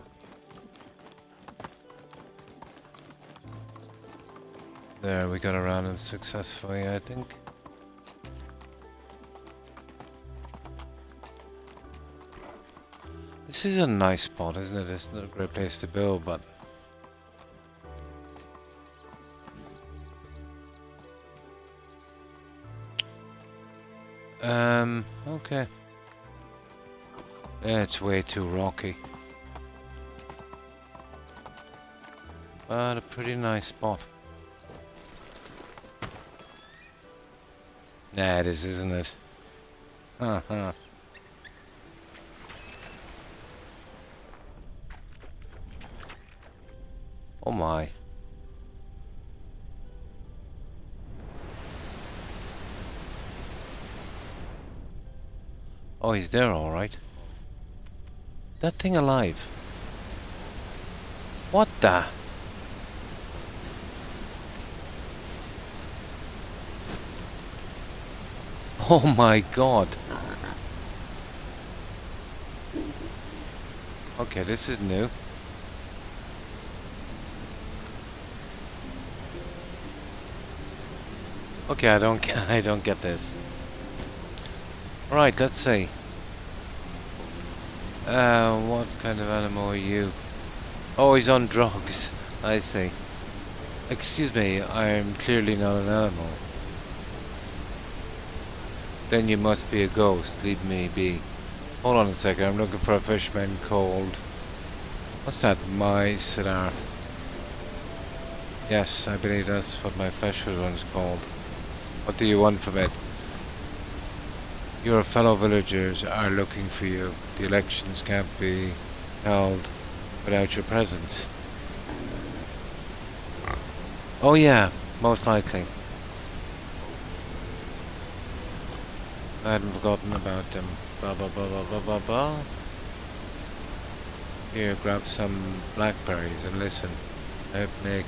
There, we got around him successfully, I think. This is a nice spot, isn't it? It's not a great place to build, but... okay. Yeah, it's way too rocky. But a pretty nice spot. Nah, it is, isn't it? Haha. Oh my. Oh, he's there, all right. That thing alive? What the? Oh my god. Okay, this is new. Okay, I don't get this. Right, let's see. What kind of animal are you? Oh, he's on drugs. I see. Excuse me, I'm clearly not an animal. Then you must be a ghost. Leave me be. Hold on a second, I'm looking for a fishman called... What's that? My Sidar. Yes, I believe that's what my flesh was once called. What do you want from it? Your fellow villagers are looking for you. The elections can't be held without your presence. Oh yeah, most likely. I hadn't forgotten about them. Blah blah blah blah blah blah blah. Here, grab some blackberries and listen. Help make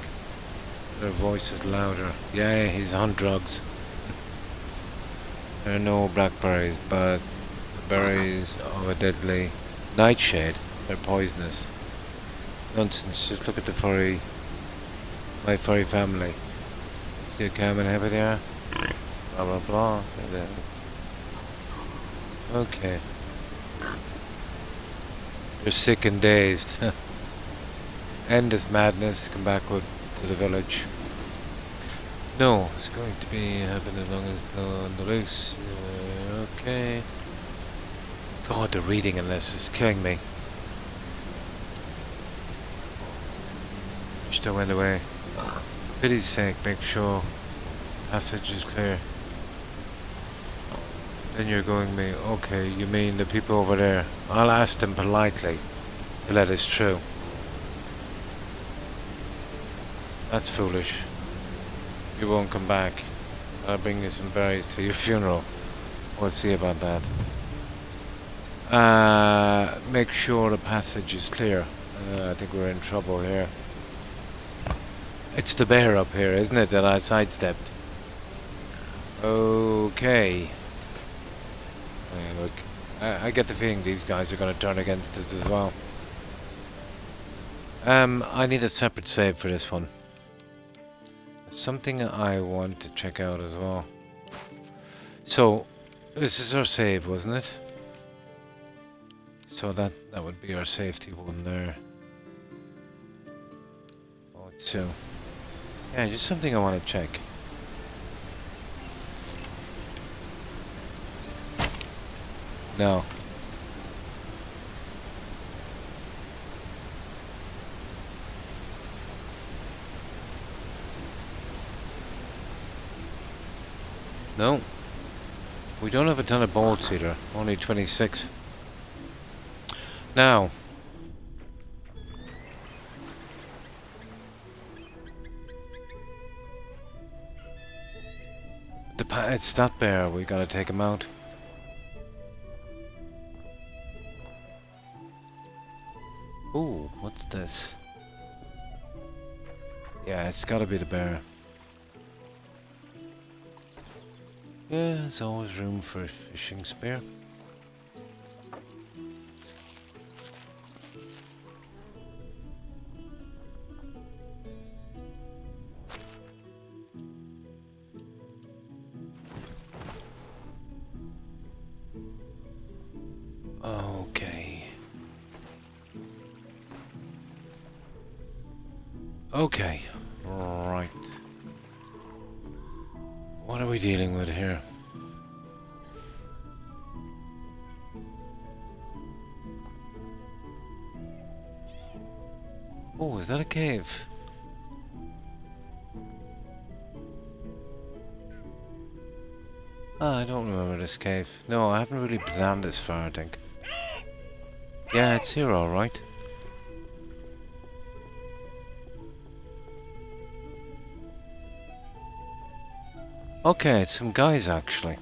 their voices louder. Yeah, he's on drugs. There are no blackberries, but the berries of a deadly nightshade. They're poisonous. Nonsense, just look at my furry family. See a cow and happy there? Blah blah blah. Okay. You're sick and dazed. End this madness. Come back to the village. No, it's going to be happening as long as they're on the loose. Okay. God, the reading in this is killing me. Still went away. For pity's sake, make sure passage is clear. Then you're going me, okay, you mean the people over there? I'll ask them politely to let us through. That's foolish. You won't come back. I'll bring you some berries to your funeral. We'll see about that. Make sure the passage is clear. I think we're in trouble here. It's the bear up here, isn't it, that I sidestepped? Okay. Hey, look, I get the feeling these guys are going to turn against us as well. I need a separate save for this one. Something I want to check out as well. So, this is our save, wasn't it? So that would be our safety one there. Oh, so yeah, just something I want to check. No. No. We don't have a ton of bolts either. Only 26. Now. It's that bear. We gotta take him out. Ooh, what's this? Yeah, it's gotta be the bear. Yeah, there's always room for a fishing spear. Okay. Okay. Right. What are we dealing with here? Oh, is that a cave? Ah, I don't remember this cave. No, I haven't really been down this far, I think. Yeah, it's here alright. Okay, it's some guys actually.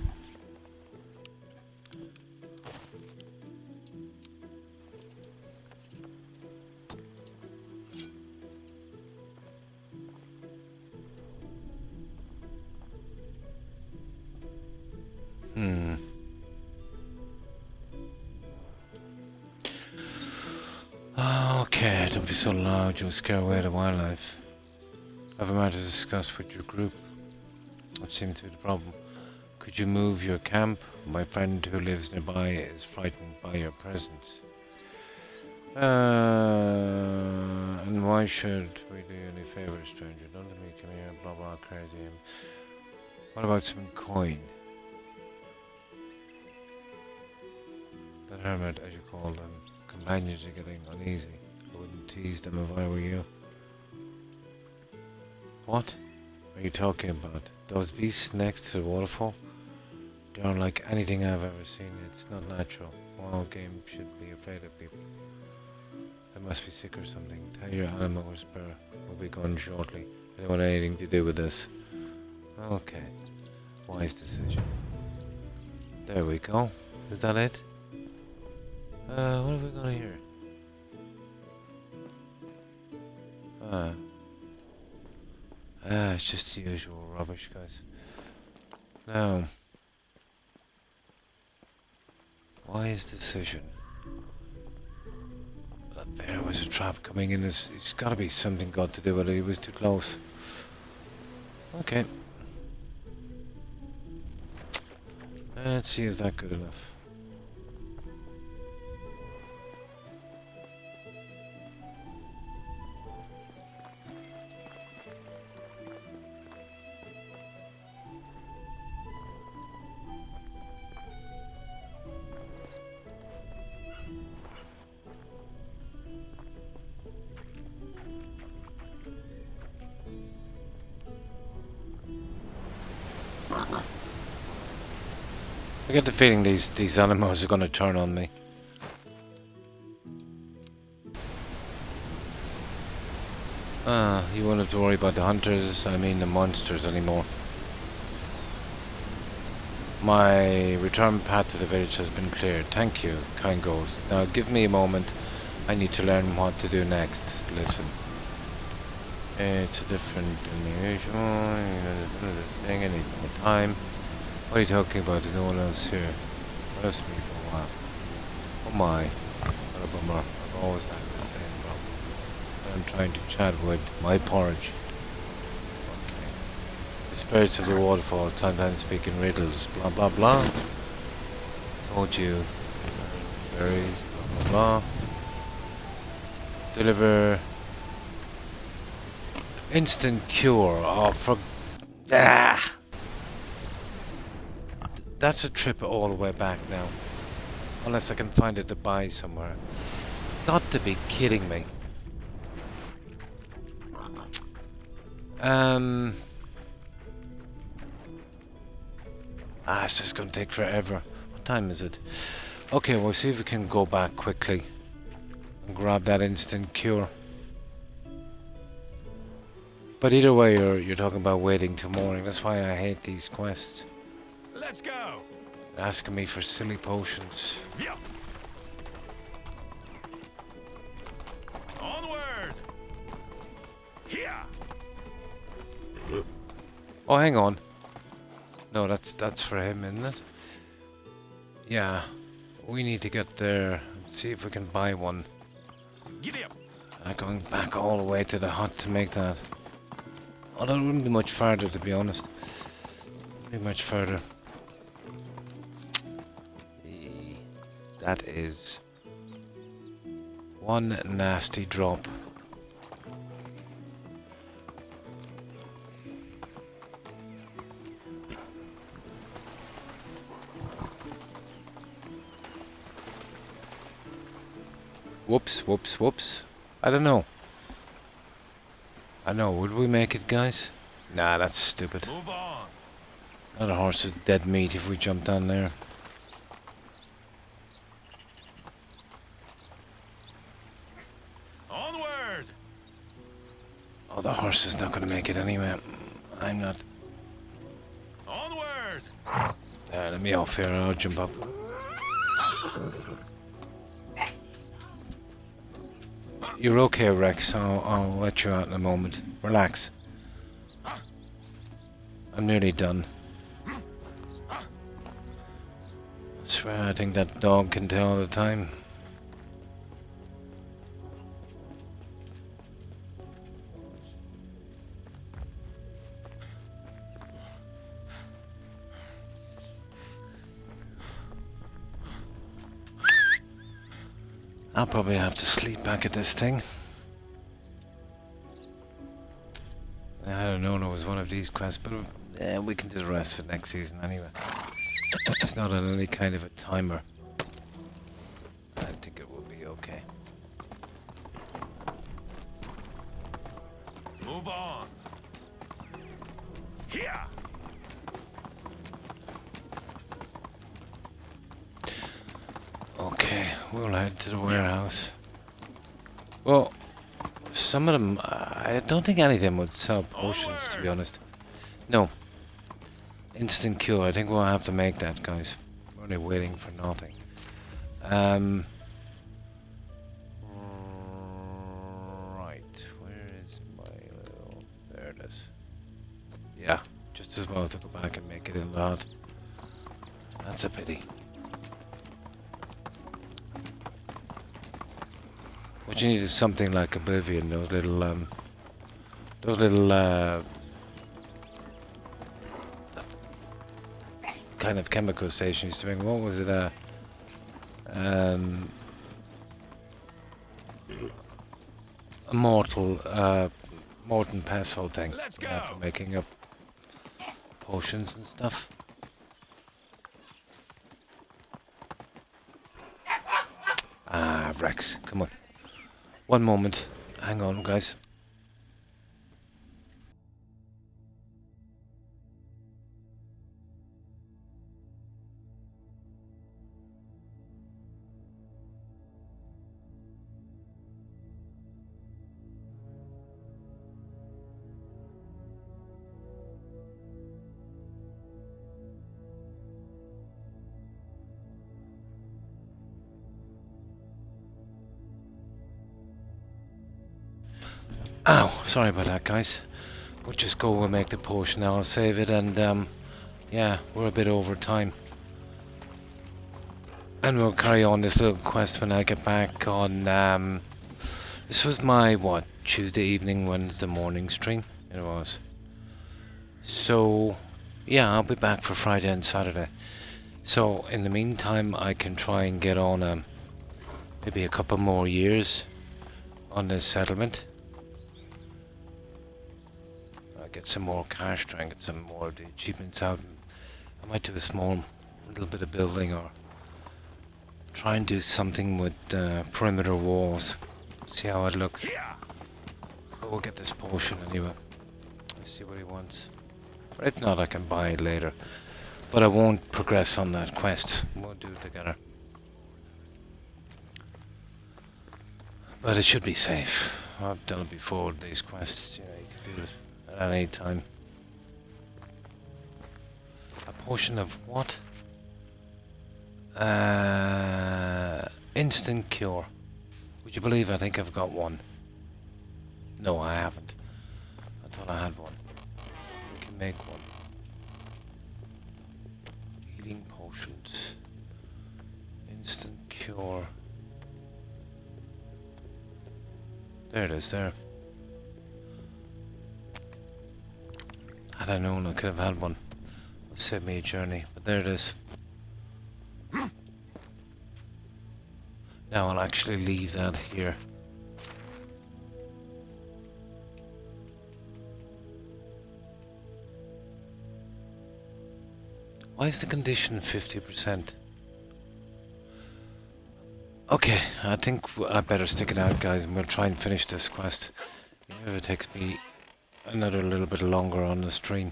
Okay, don't be so loud, you'll scare away the wildlife. I have a matter to discuss with your group. What seems to be the problem? Could you move your camp? My friend who lives nearby is frightened by your presence. And why should we do you any favors, stranger? Don't let me come here, blah blah, crazy. What about some coin? That hermit, as you call them, companions are getting uneasy. I wouldn't tease them if I were you. What are you talking about? Those beasts next to the waterfall? They aren't like anything I've ever seen. It's not natural. Wild game should be afraid of people. They must be sick or something. Tell your animal whisperer we'll be gone shortly. I don't want anything to do with this. Okay. Wise decision. There we go. Is that it? What have we got here? It's just the usual rubbish, guys. Now, wise decision. That bear was a trap coming in. It's got to be something got to do with it. He was too close. Okay. Let's see, is that good enough? I get the feeling these animals are gonna turn on me. You won't have to worry about the hunters, I mean the monsters anymore. My return path to the village has been cleared. Thank you, kind ghost. Now give me a moment. I need to learn what to do next. Listen. It's a different animation. Thing. I need more time. What are you talking about? There's no one else here. What else me for a while? Oh my. What a bummer. I've always had the same problem. I'm trying to chat with my porridge. Okay. The spirits of the waterfall sometimes speak in riddles. Blah blah blah. Told you. Berries. Blah blah blah. Deliver. Instant cure. Oh, for. Ah! That's a trip all the way back now. Unless I can find it to buy somewhere. Got to be kidding me. It's just gonna take forever. What time is it? Okay, we'll see if we can go back quickly and grab that instant cure. But either way, you're talking about waiting till morning. That's why I hate these quests. Let's go. Asking me for silly potions. Yeah. Onward. Here. Oh, hang on. No, that's for him, isn't it? Yeah. We need to get there and see if we can buy one. Giddy up. Going back all the way to the hut to make that. Although it wouldn't be much farther, to be honest. Wouldn't be much further. That is one nasty drop. Whoops, whoops, whoops. I don't know. I know, would we make it, guys? Nah, that's stupid. Move on. Another horse is dead meat if we jump down there. Onward. Oh, the horse is not gonna make it anyway. I'm not. Onward. There, let me off here and I'll jump up. You're okay, Rex. I'll let you out in a moment. Relax. I'm nearly done. I swear, I think that dog can tell the time. I'll probably have to sleep back at this thing. I don't know, it was one of these quests, but we can do the rest for next season anyway. It's not on any kind of a timer. I think it will be okay. Move on. Here. Okay, we'll head to the warehouse. Well, some of them, I don't think any of them would sell potions, to be honest. No. Instant cure, I think we'll have to make that, guys. We're only waiting for nothing. Right, where is my little... There it is. Yeah, just as well to go back and make it in the hut. That's a pity. What you need is something like Oblivion, those little kind of chemical stations to bring. What was it? A mortal, Morton pestle thing. Let's go. For making up potions and stuff. Ah, Rex, come on. One moment. Hang on, guys. Ow, sorry about that, guys. We'll just go and make the potion now. I'll save it, and yeah, we're a bit over time. And we'll carry on this little quest when I get back on, this was my, what, Tuesday evening, Wednesday morning stream? It was. So, yeah, I'll be back for Friday and Saturday. So, in the meantime, I can try and get on, maybe a couple more years on this settlement. I'll get some more cash, try and get some more of the achievements out. I might do a little bit of building, or try and do something with perimeter walls. See how it looks. But we'll get this potion anyway. Let's see what he wants. Or if not, I can buy it later. But I won't progress on that quest. We'll do it together. But it should be safe. I've done it before with these quests. You know, you can do it at any time. A potion of what? Instant cure. Would you believe I think I've got one? No, I haven't. I thought I had one. We can make one. Healing potions. Instant cure. There it is, there. Had I known I could have had one. It would save me a journey, but there it is. Now I'll actually leave that here. Why is the condition 50%? Okay, I think I better stick it out, guys, and we'll try and finish this quest. Even if it takes me another little bit longer on the stream.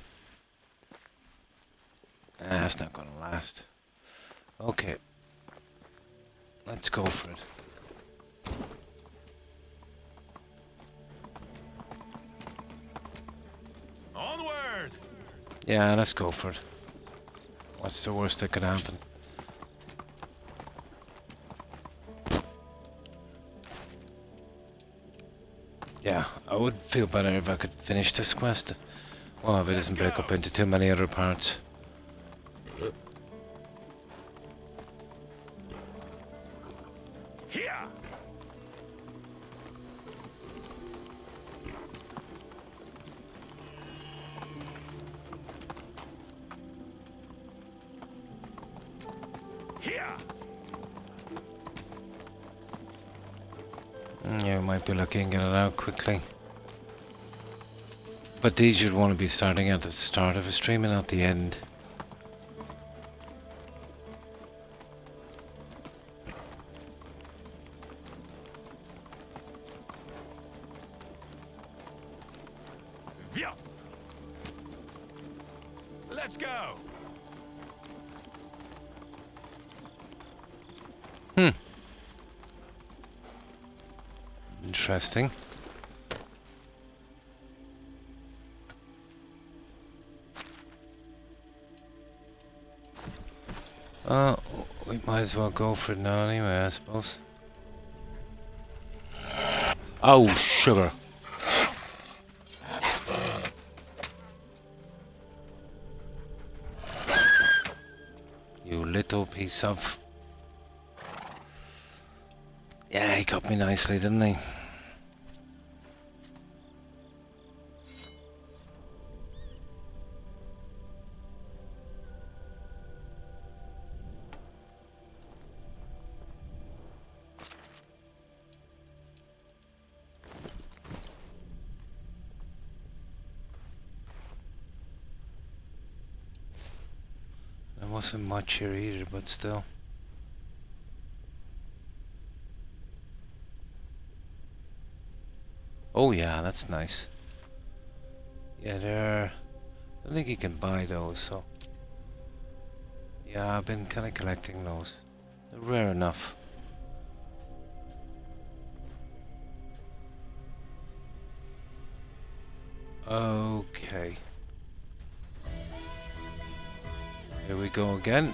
It's not gonna last. Okay. Let's go for it. Onward! Yeah, let's go for it. What's the worst that could happen? Yeah, I would feel better if I could finish this quest. Well, if it doesn't break up into too many other parts. Here! Here! Yeah, we might be lucky and get it out quickly. But these you'd want to be starting at the start of a stream and not the end. Via! Let's go! Interesting. We might as well go for it now anyway, I suppose. Oh, sugar. You little piece of... Yeah, he got me nicely, didn't he? There wasn't much here either, but still. Oh yeah, that's nice. Yeah, I don't think you can buy those, so... Yeah, I've been kind of collecting those. They're rare enough. Okay. Here we go again.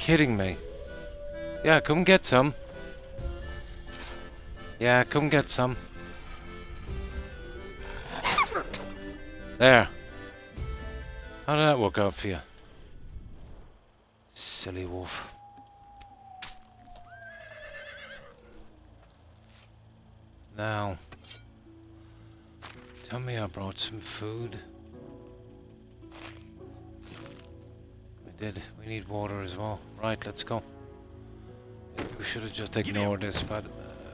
kidding me? Yeah, come get some. Yeah, come get some. There. How did that work out for you? Silly wolf. Now, tell me I brought some food. I did. We need water as well. Right, let's go. Maybe we should have just ignored this, but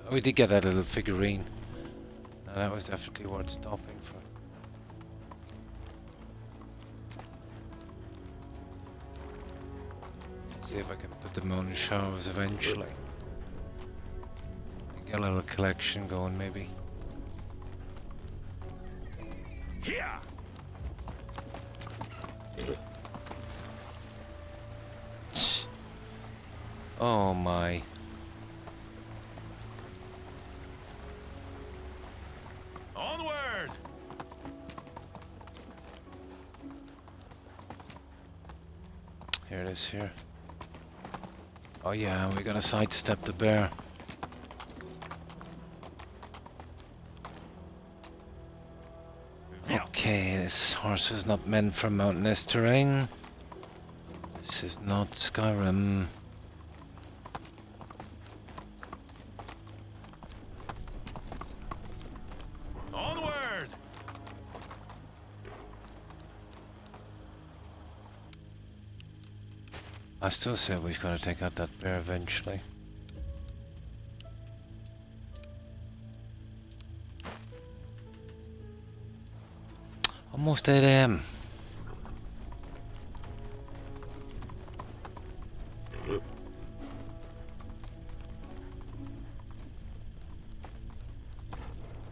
we did get that little figurine. Now that was definitely worth stopping for. See if I can put them on shelves eventually. Get a little collection going, maybe. Here. Oh my. Onward. Here it is here. Oh yeah, we gotta sidestep the bear. Okay, this horse is not meant for mountainous terrain. This is not Skyrim. Onward. I still say we've got to take out that bear eventually. Almost 8 AM.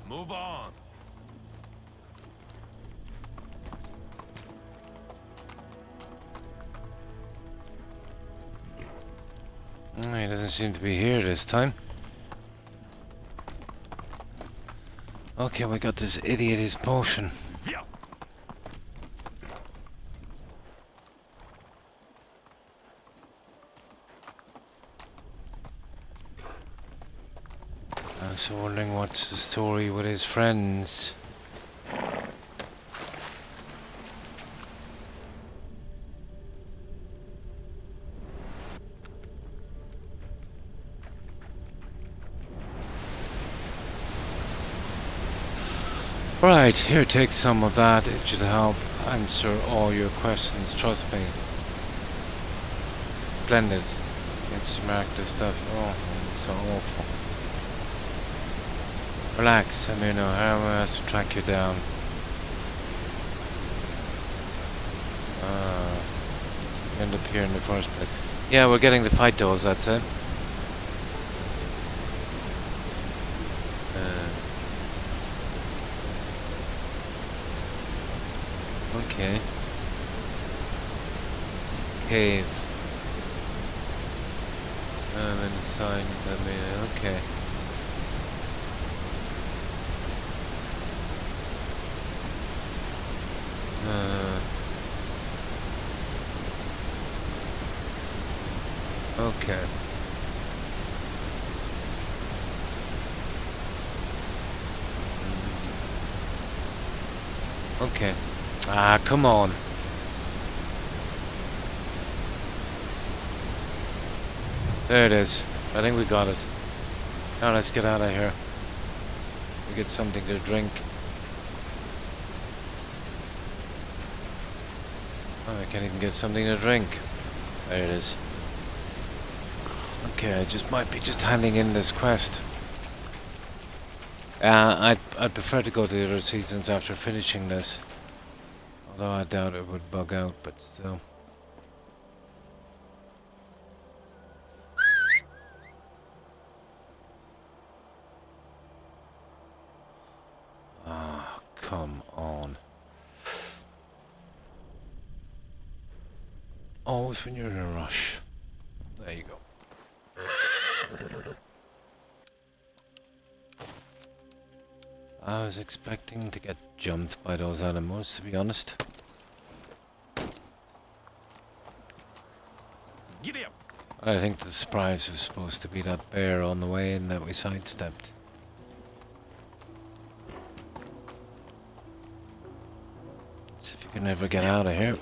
Move on. He doesn't seem to be here this time. Okay, we got this idiot his potion. Yeah. I'm so wondering what's the story with his friends. Right, here, take some of that. It should help answer all your questions, trust me. Splendid. Let's mark this stuff. Oh, it's so awful. Relax, Amino. Harrow has to track you down. End up here in the first place. Yeah, we're getting the fight dolls, that's it. Okay. Cave. I'm in the sign. I mean, okay. Okay. Okay. Ah, come on. There it is. I think we got it. Now let's get out of here. We get something to drink. Oh, I can't even get something to drink. There it is. Okay, I just might be just handing in this quest. I'd prefer to go to the other seasons after finishing this. Although I doubt it would bug out, but still. Ah, come on. Always when you're in a rush. There you go. I was expecting to get jumped by those animals, to be honest. Giddy up. I think the surprise was supposed to be that bear on the way in that we sidestepped. Let's see if you can ever get out of here.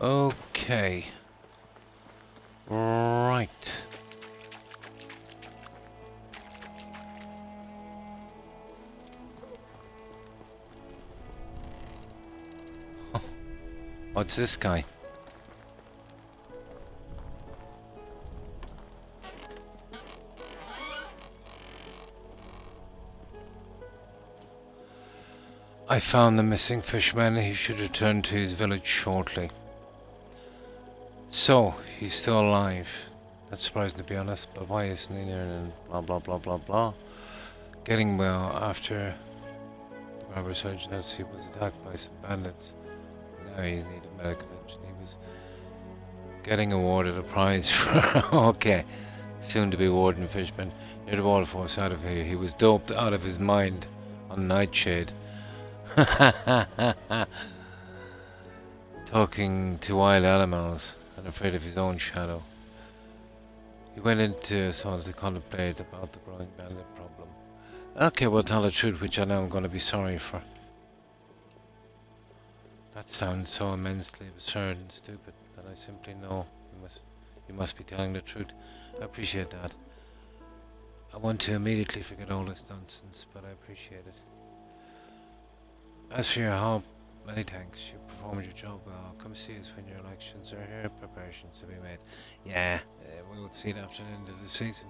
Okay. Right. What's this guy? I found the missing fishman. He should return to his village shortly. So, he's still alive. That's surprising to be honest, but why isn't he there and blah blah blah blah blah. Getting well after the barber surgeon as he was attacked by some bandits. Now he needed medical attention. He was getting awarded a prize for okay. Soon to be warden fishman. Near the waterfalls out of here. He was doped out of his mind on nightshade. Talking to wild animals and afraid of his own shadow. He went into sort to contemplate about the growing bandit problem. Okay, well, tell the truth, which I know I'm going to be sorry for. That sounds so immensely absurd and stupid that I simply know you must be telling the truth. I appreciate that. I want to immediately forget all this nonsense, but I appreciate it. As for your help, many thanks. You performed your job well. Come see us when your elections are here. Preparations to be made. Yeah, we'll see it after the end of the season.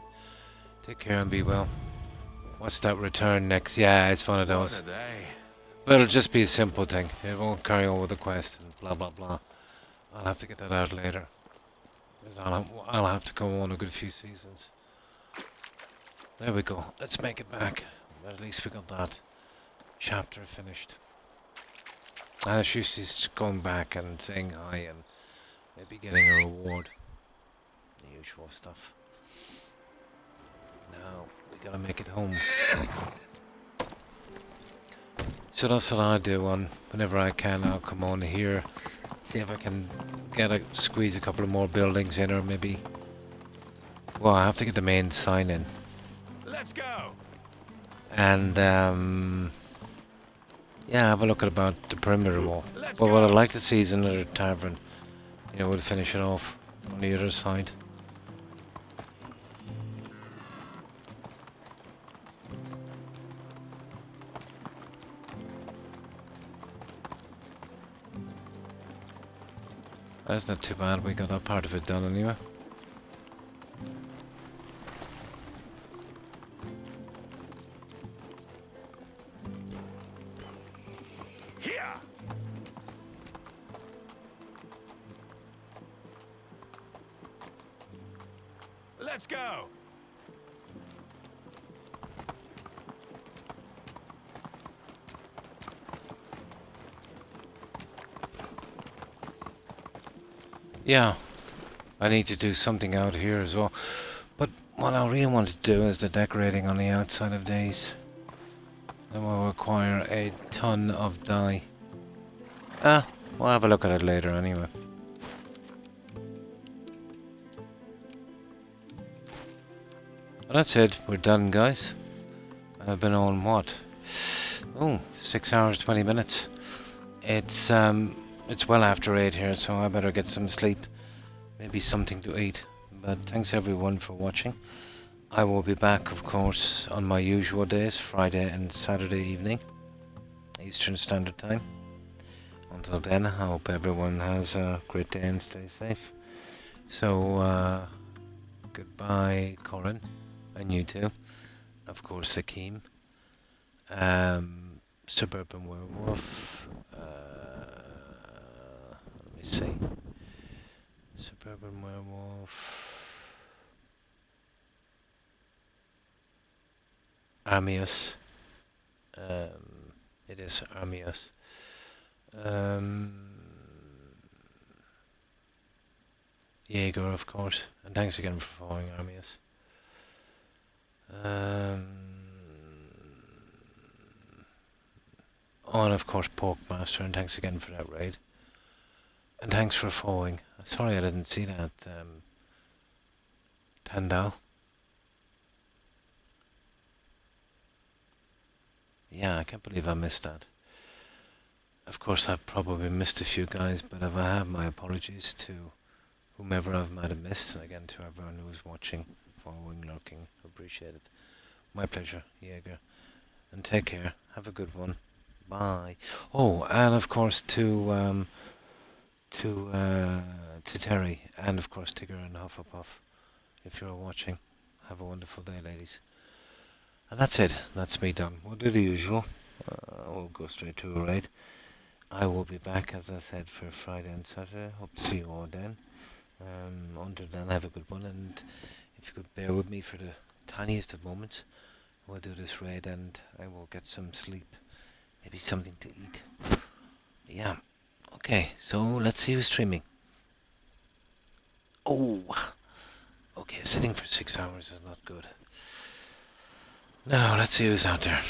Take care and be well. What's that return next? Yeah, it's one of those. What a day. But it'll just be a simple thing. It won't carry on with the quest and blah blah blah. I'll have to get that out later. Because I'll have to go on a good few seasons. There we go. Let's make it back. But at least we got that chapter finished. And she's going back and saying hi and maybe getting a reward. The usual stuff. Now, we gotta make it home. So that's what I do whenever I can. I'll come on here, see if I can squeeze a couple of more buildings in, or maybe... Well, I have to get the main sign in. Let's go. And, yeah, have a look at about the perimeter wall. But what I'd like to see is another tavern. You know, we'll finish it off on the other side. That's not too bad, we got that part of it done anyway. Here. Let's go. Yeah, I need to do something out here as well. But what I really want to do is the decorating on the outside of these. That will require a ton of dye. We'll have a look at it later anyway. But that's it, we're done guys. I've been on what? Oh, 6 hours, 20 minutes. It's well after 8 here, so I better get some sleep. Maybe something to eat. But thanks everyone for watching. I will be back, of course, on my usual days, Friday and Saturday evening, Eastern Standard Time. Until then, I hope everyone has a great day and stay safe. So, goodbye, Corin. and you too. Of course, Akeem. Suburban Werewolf. Let me see. Suburban Werewolf. Armius. It is Armius. Jaeger, of course. And thanks again for following Armius. And of course Porkmaster, and thanks again for that raid. And thanks for following. Sorry I didn't see that, Tandao. Yeah, I can't believe I missed that. Of course I've probably missed a few guys, but if I have, my apologies to whomever I might have missed, and again to everyone who's watching, following, lurking. Appreciate it. My pleasure, Jaeger. And take care. Have a good one. Bye. Oh, and of course to Terry, and of course Tigger and Hufflepuff, if you're watching. Have a wonderful day, ladies. And that's it. That's me done. We'll do the usual. We'll go straight to a raid. I will be back, as I said, for Friday and Saturday. Hope to see you all then. Until then, have a good one, and if you could bear with me for the tiniest of moments, we'll do this raid, and I will get some sleep. Maybe something to eat. Yeah. Okay, so let's see who's streaming. Oh. Okay, sitting for 6 hours is not good. Now, let's see who's out there.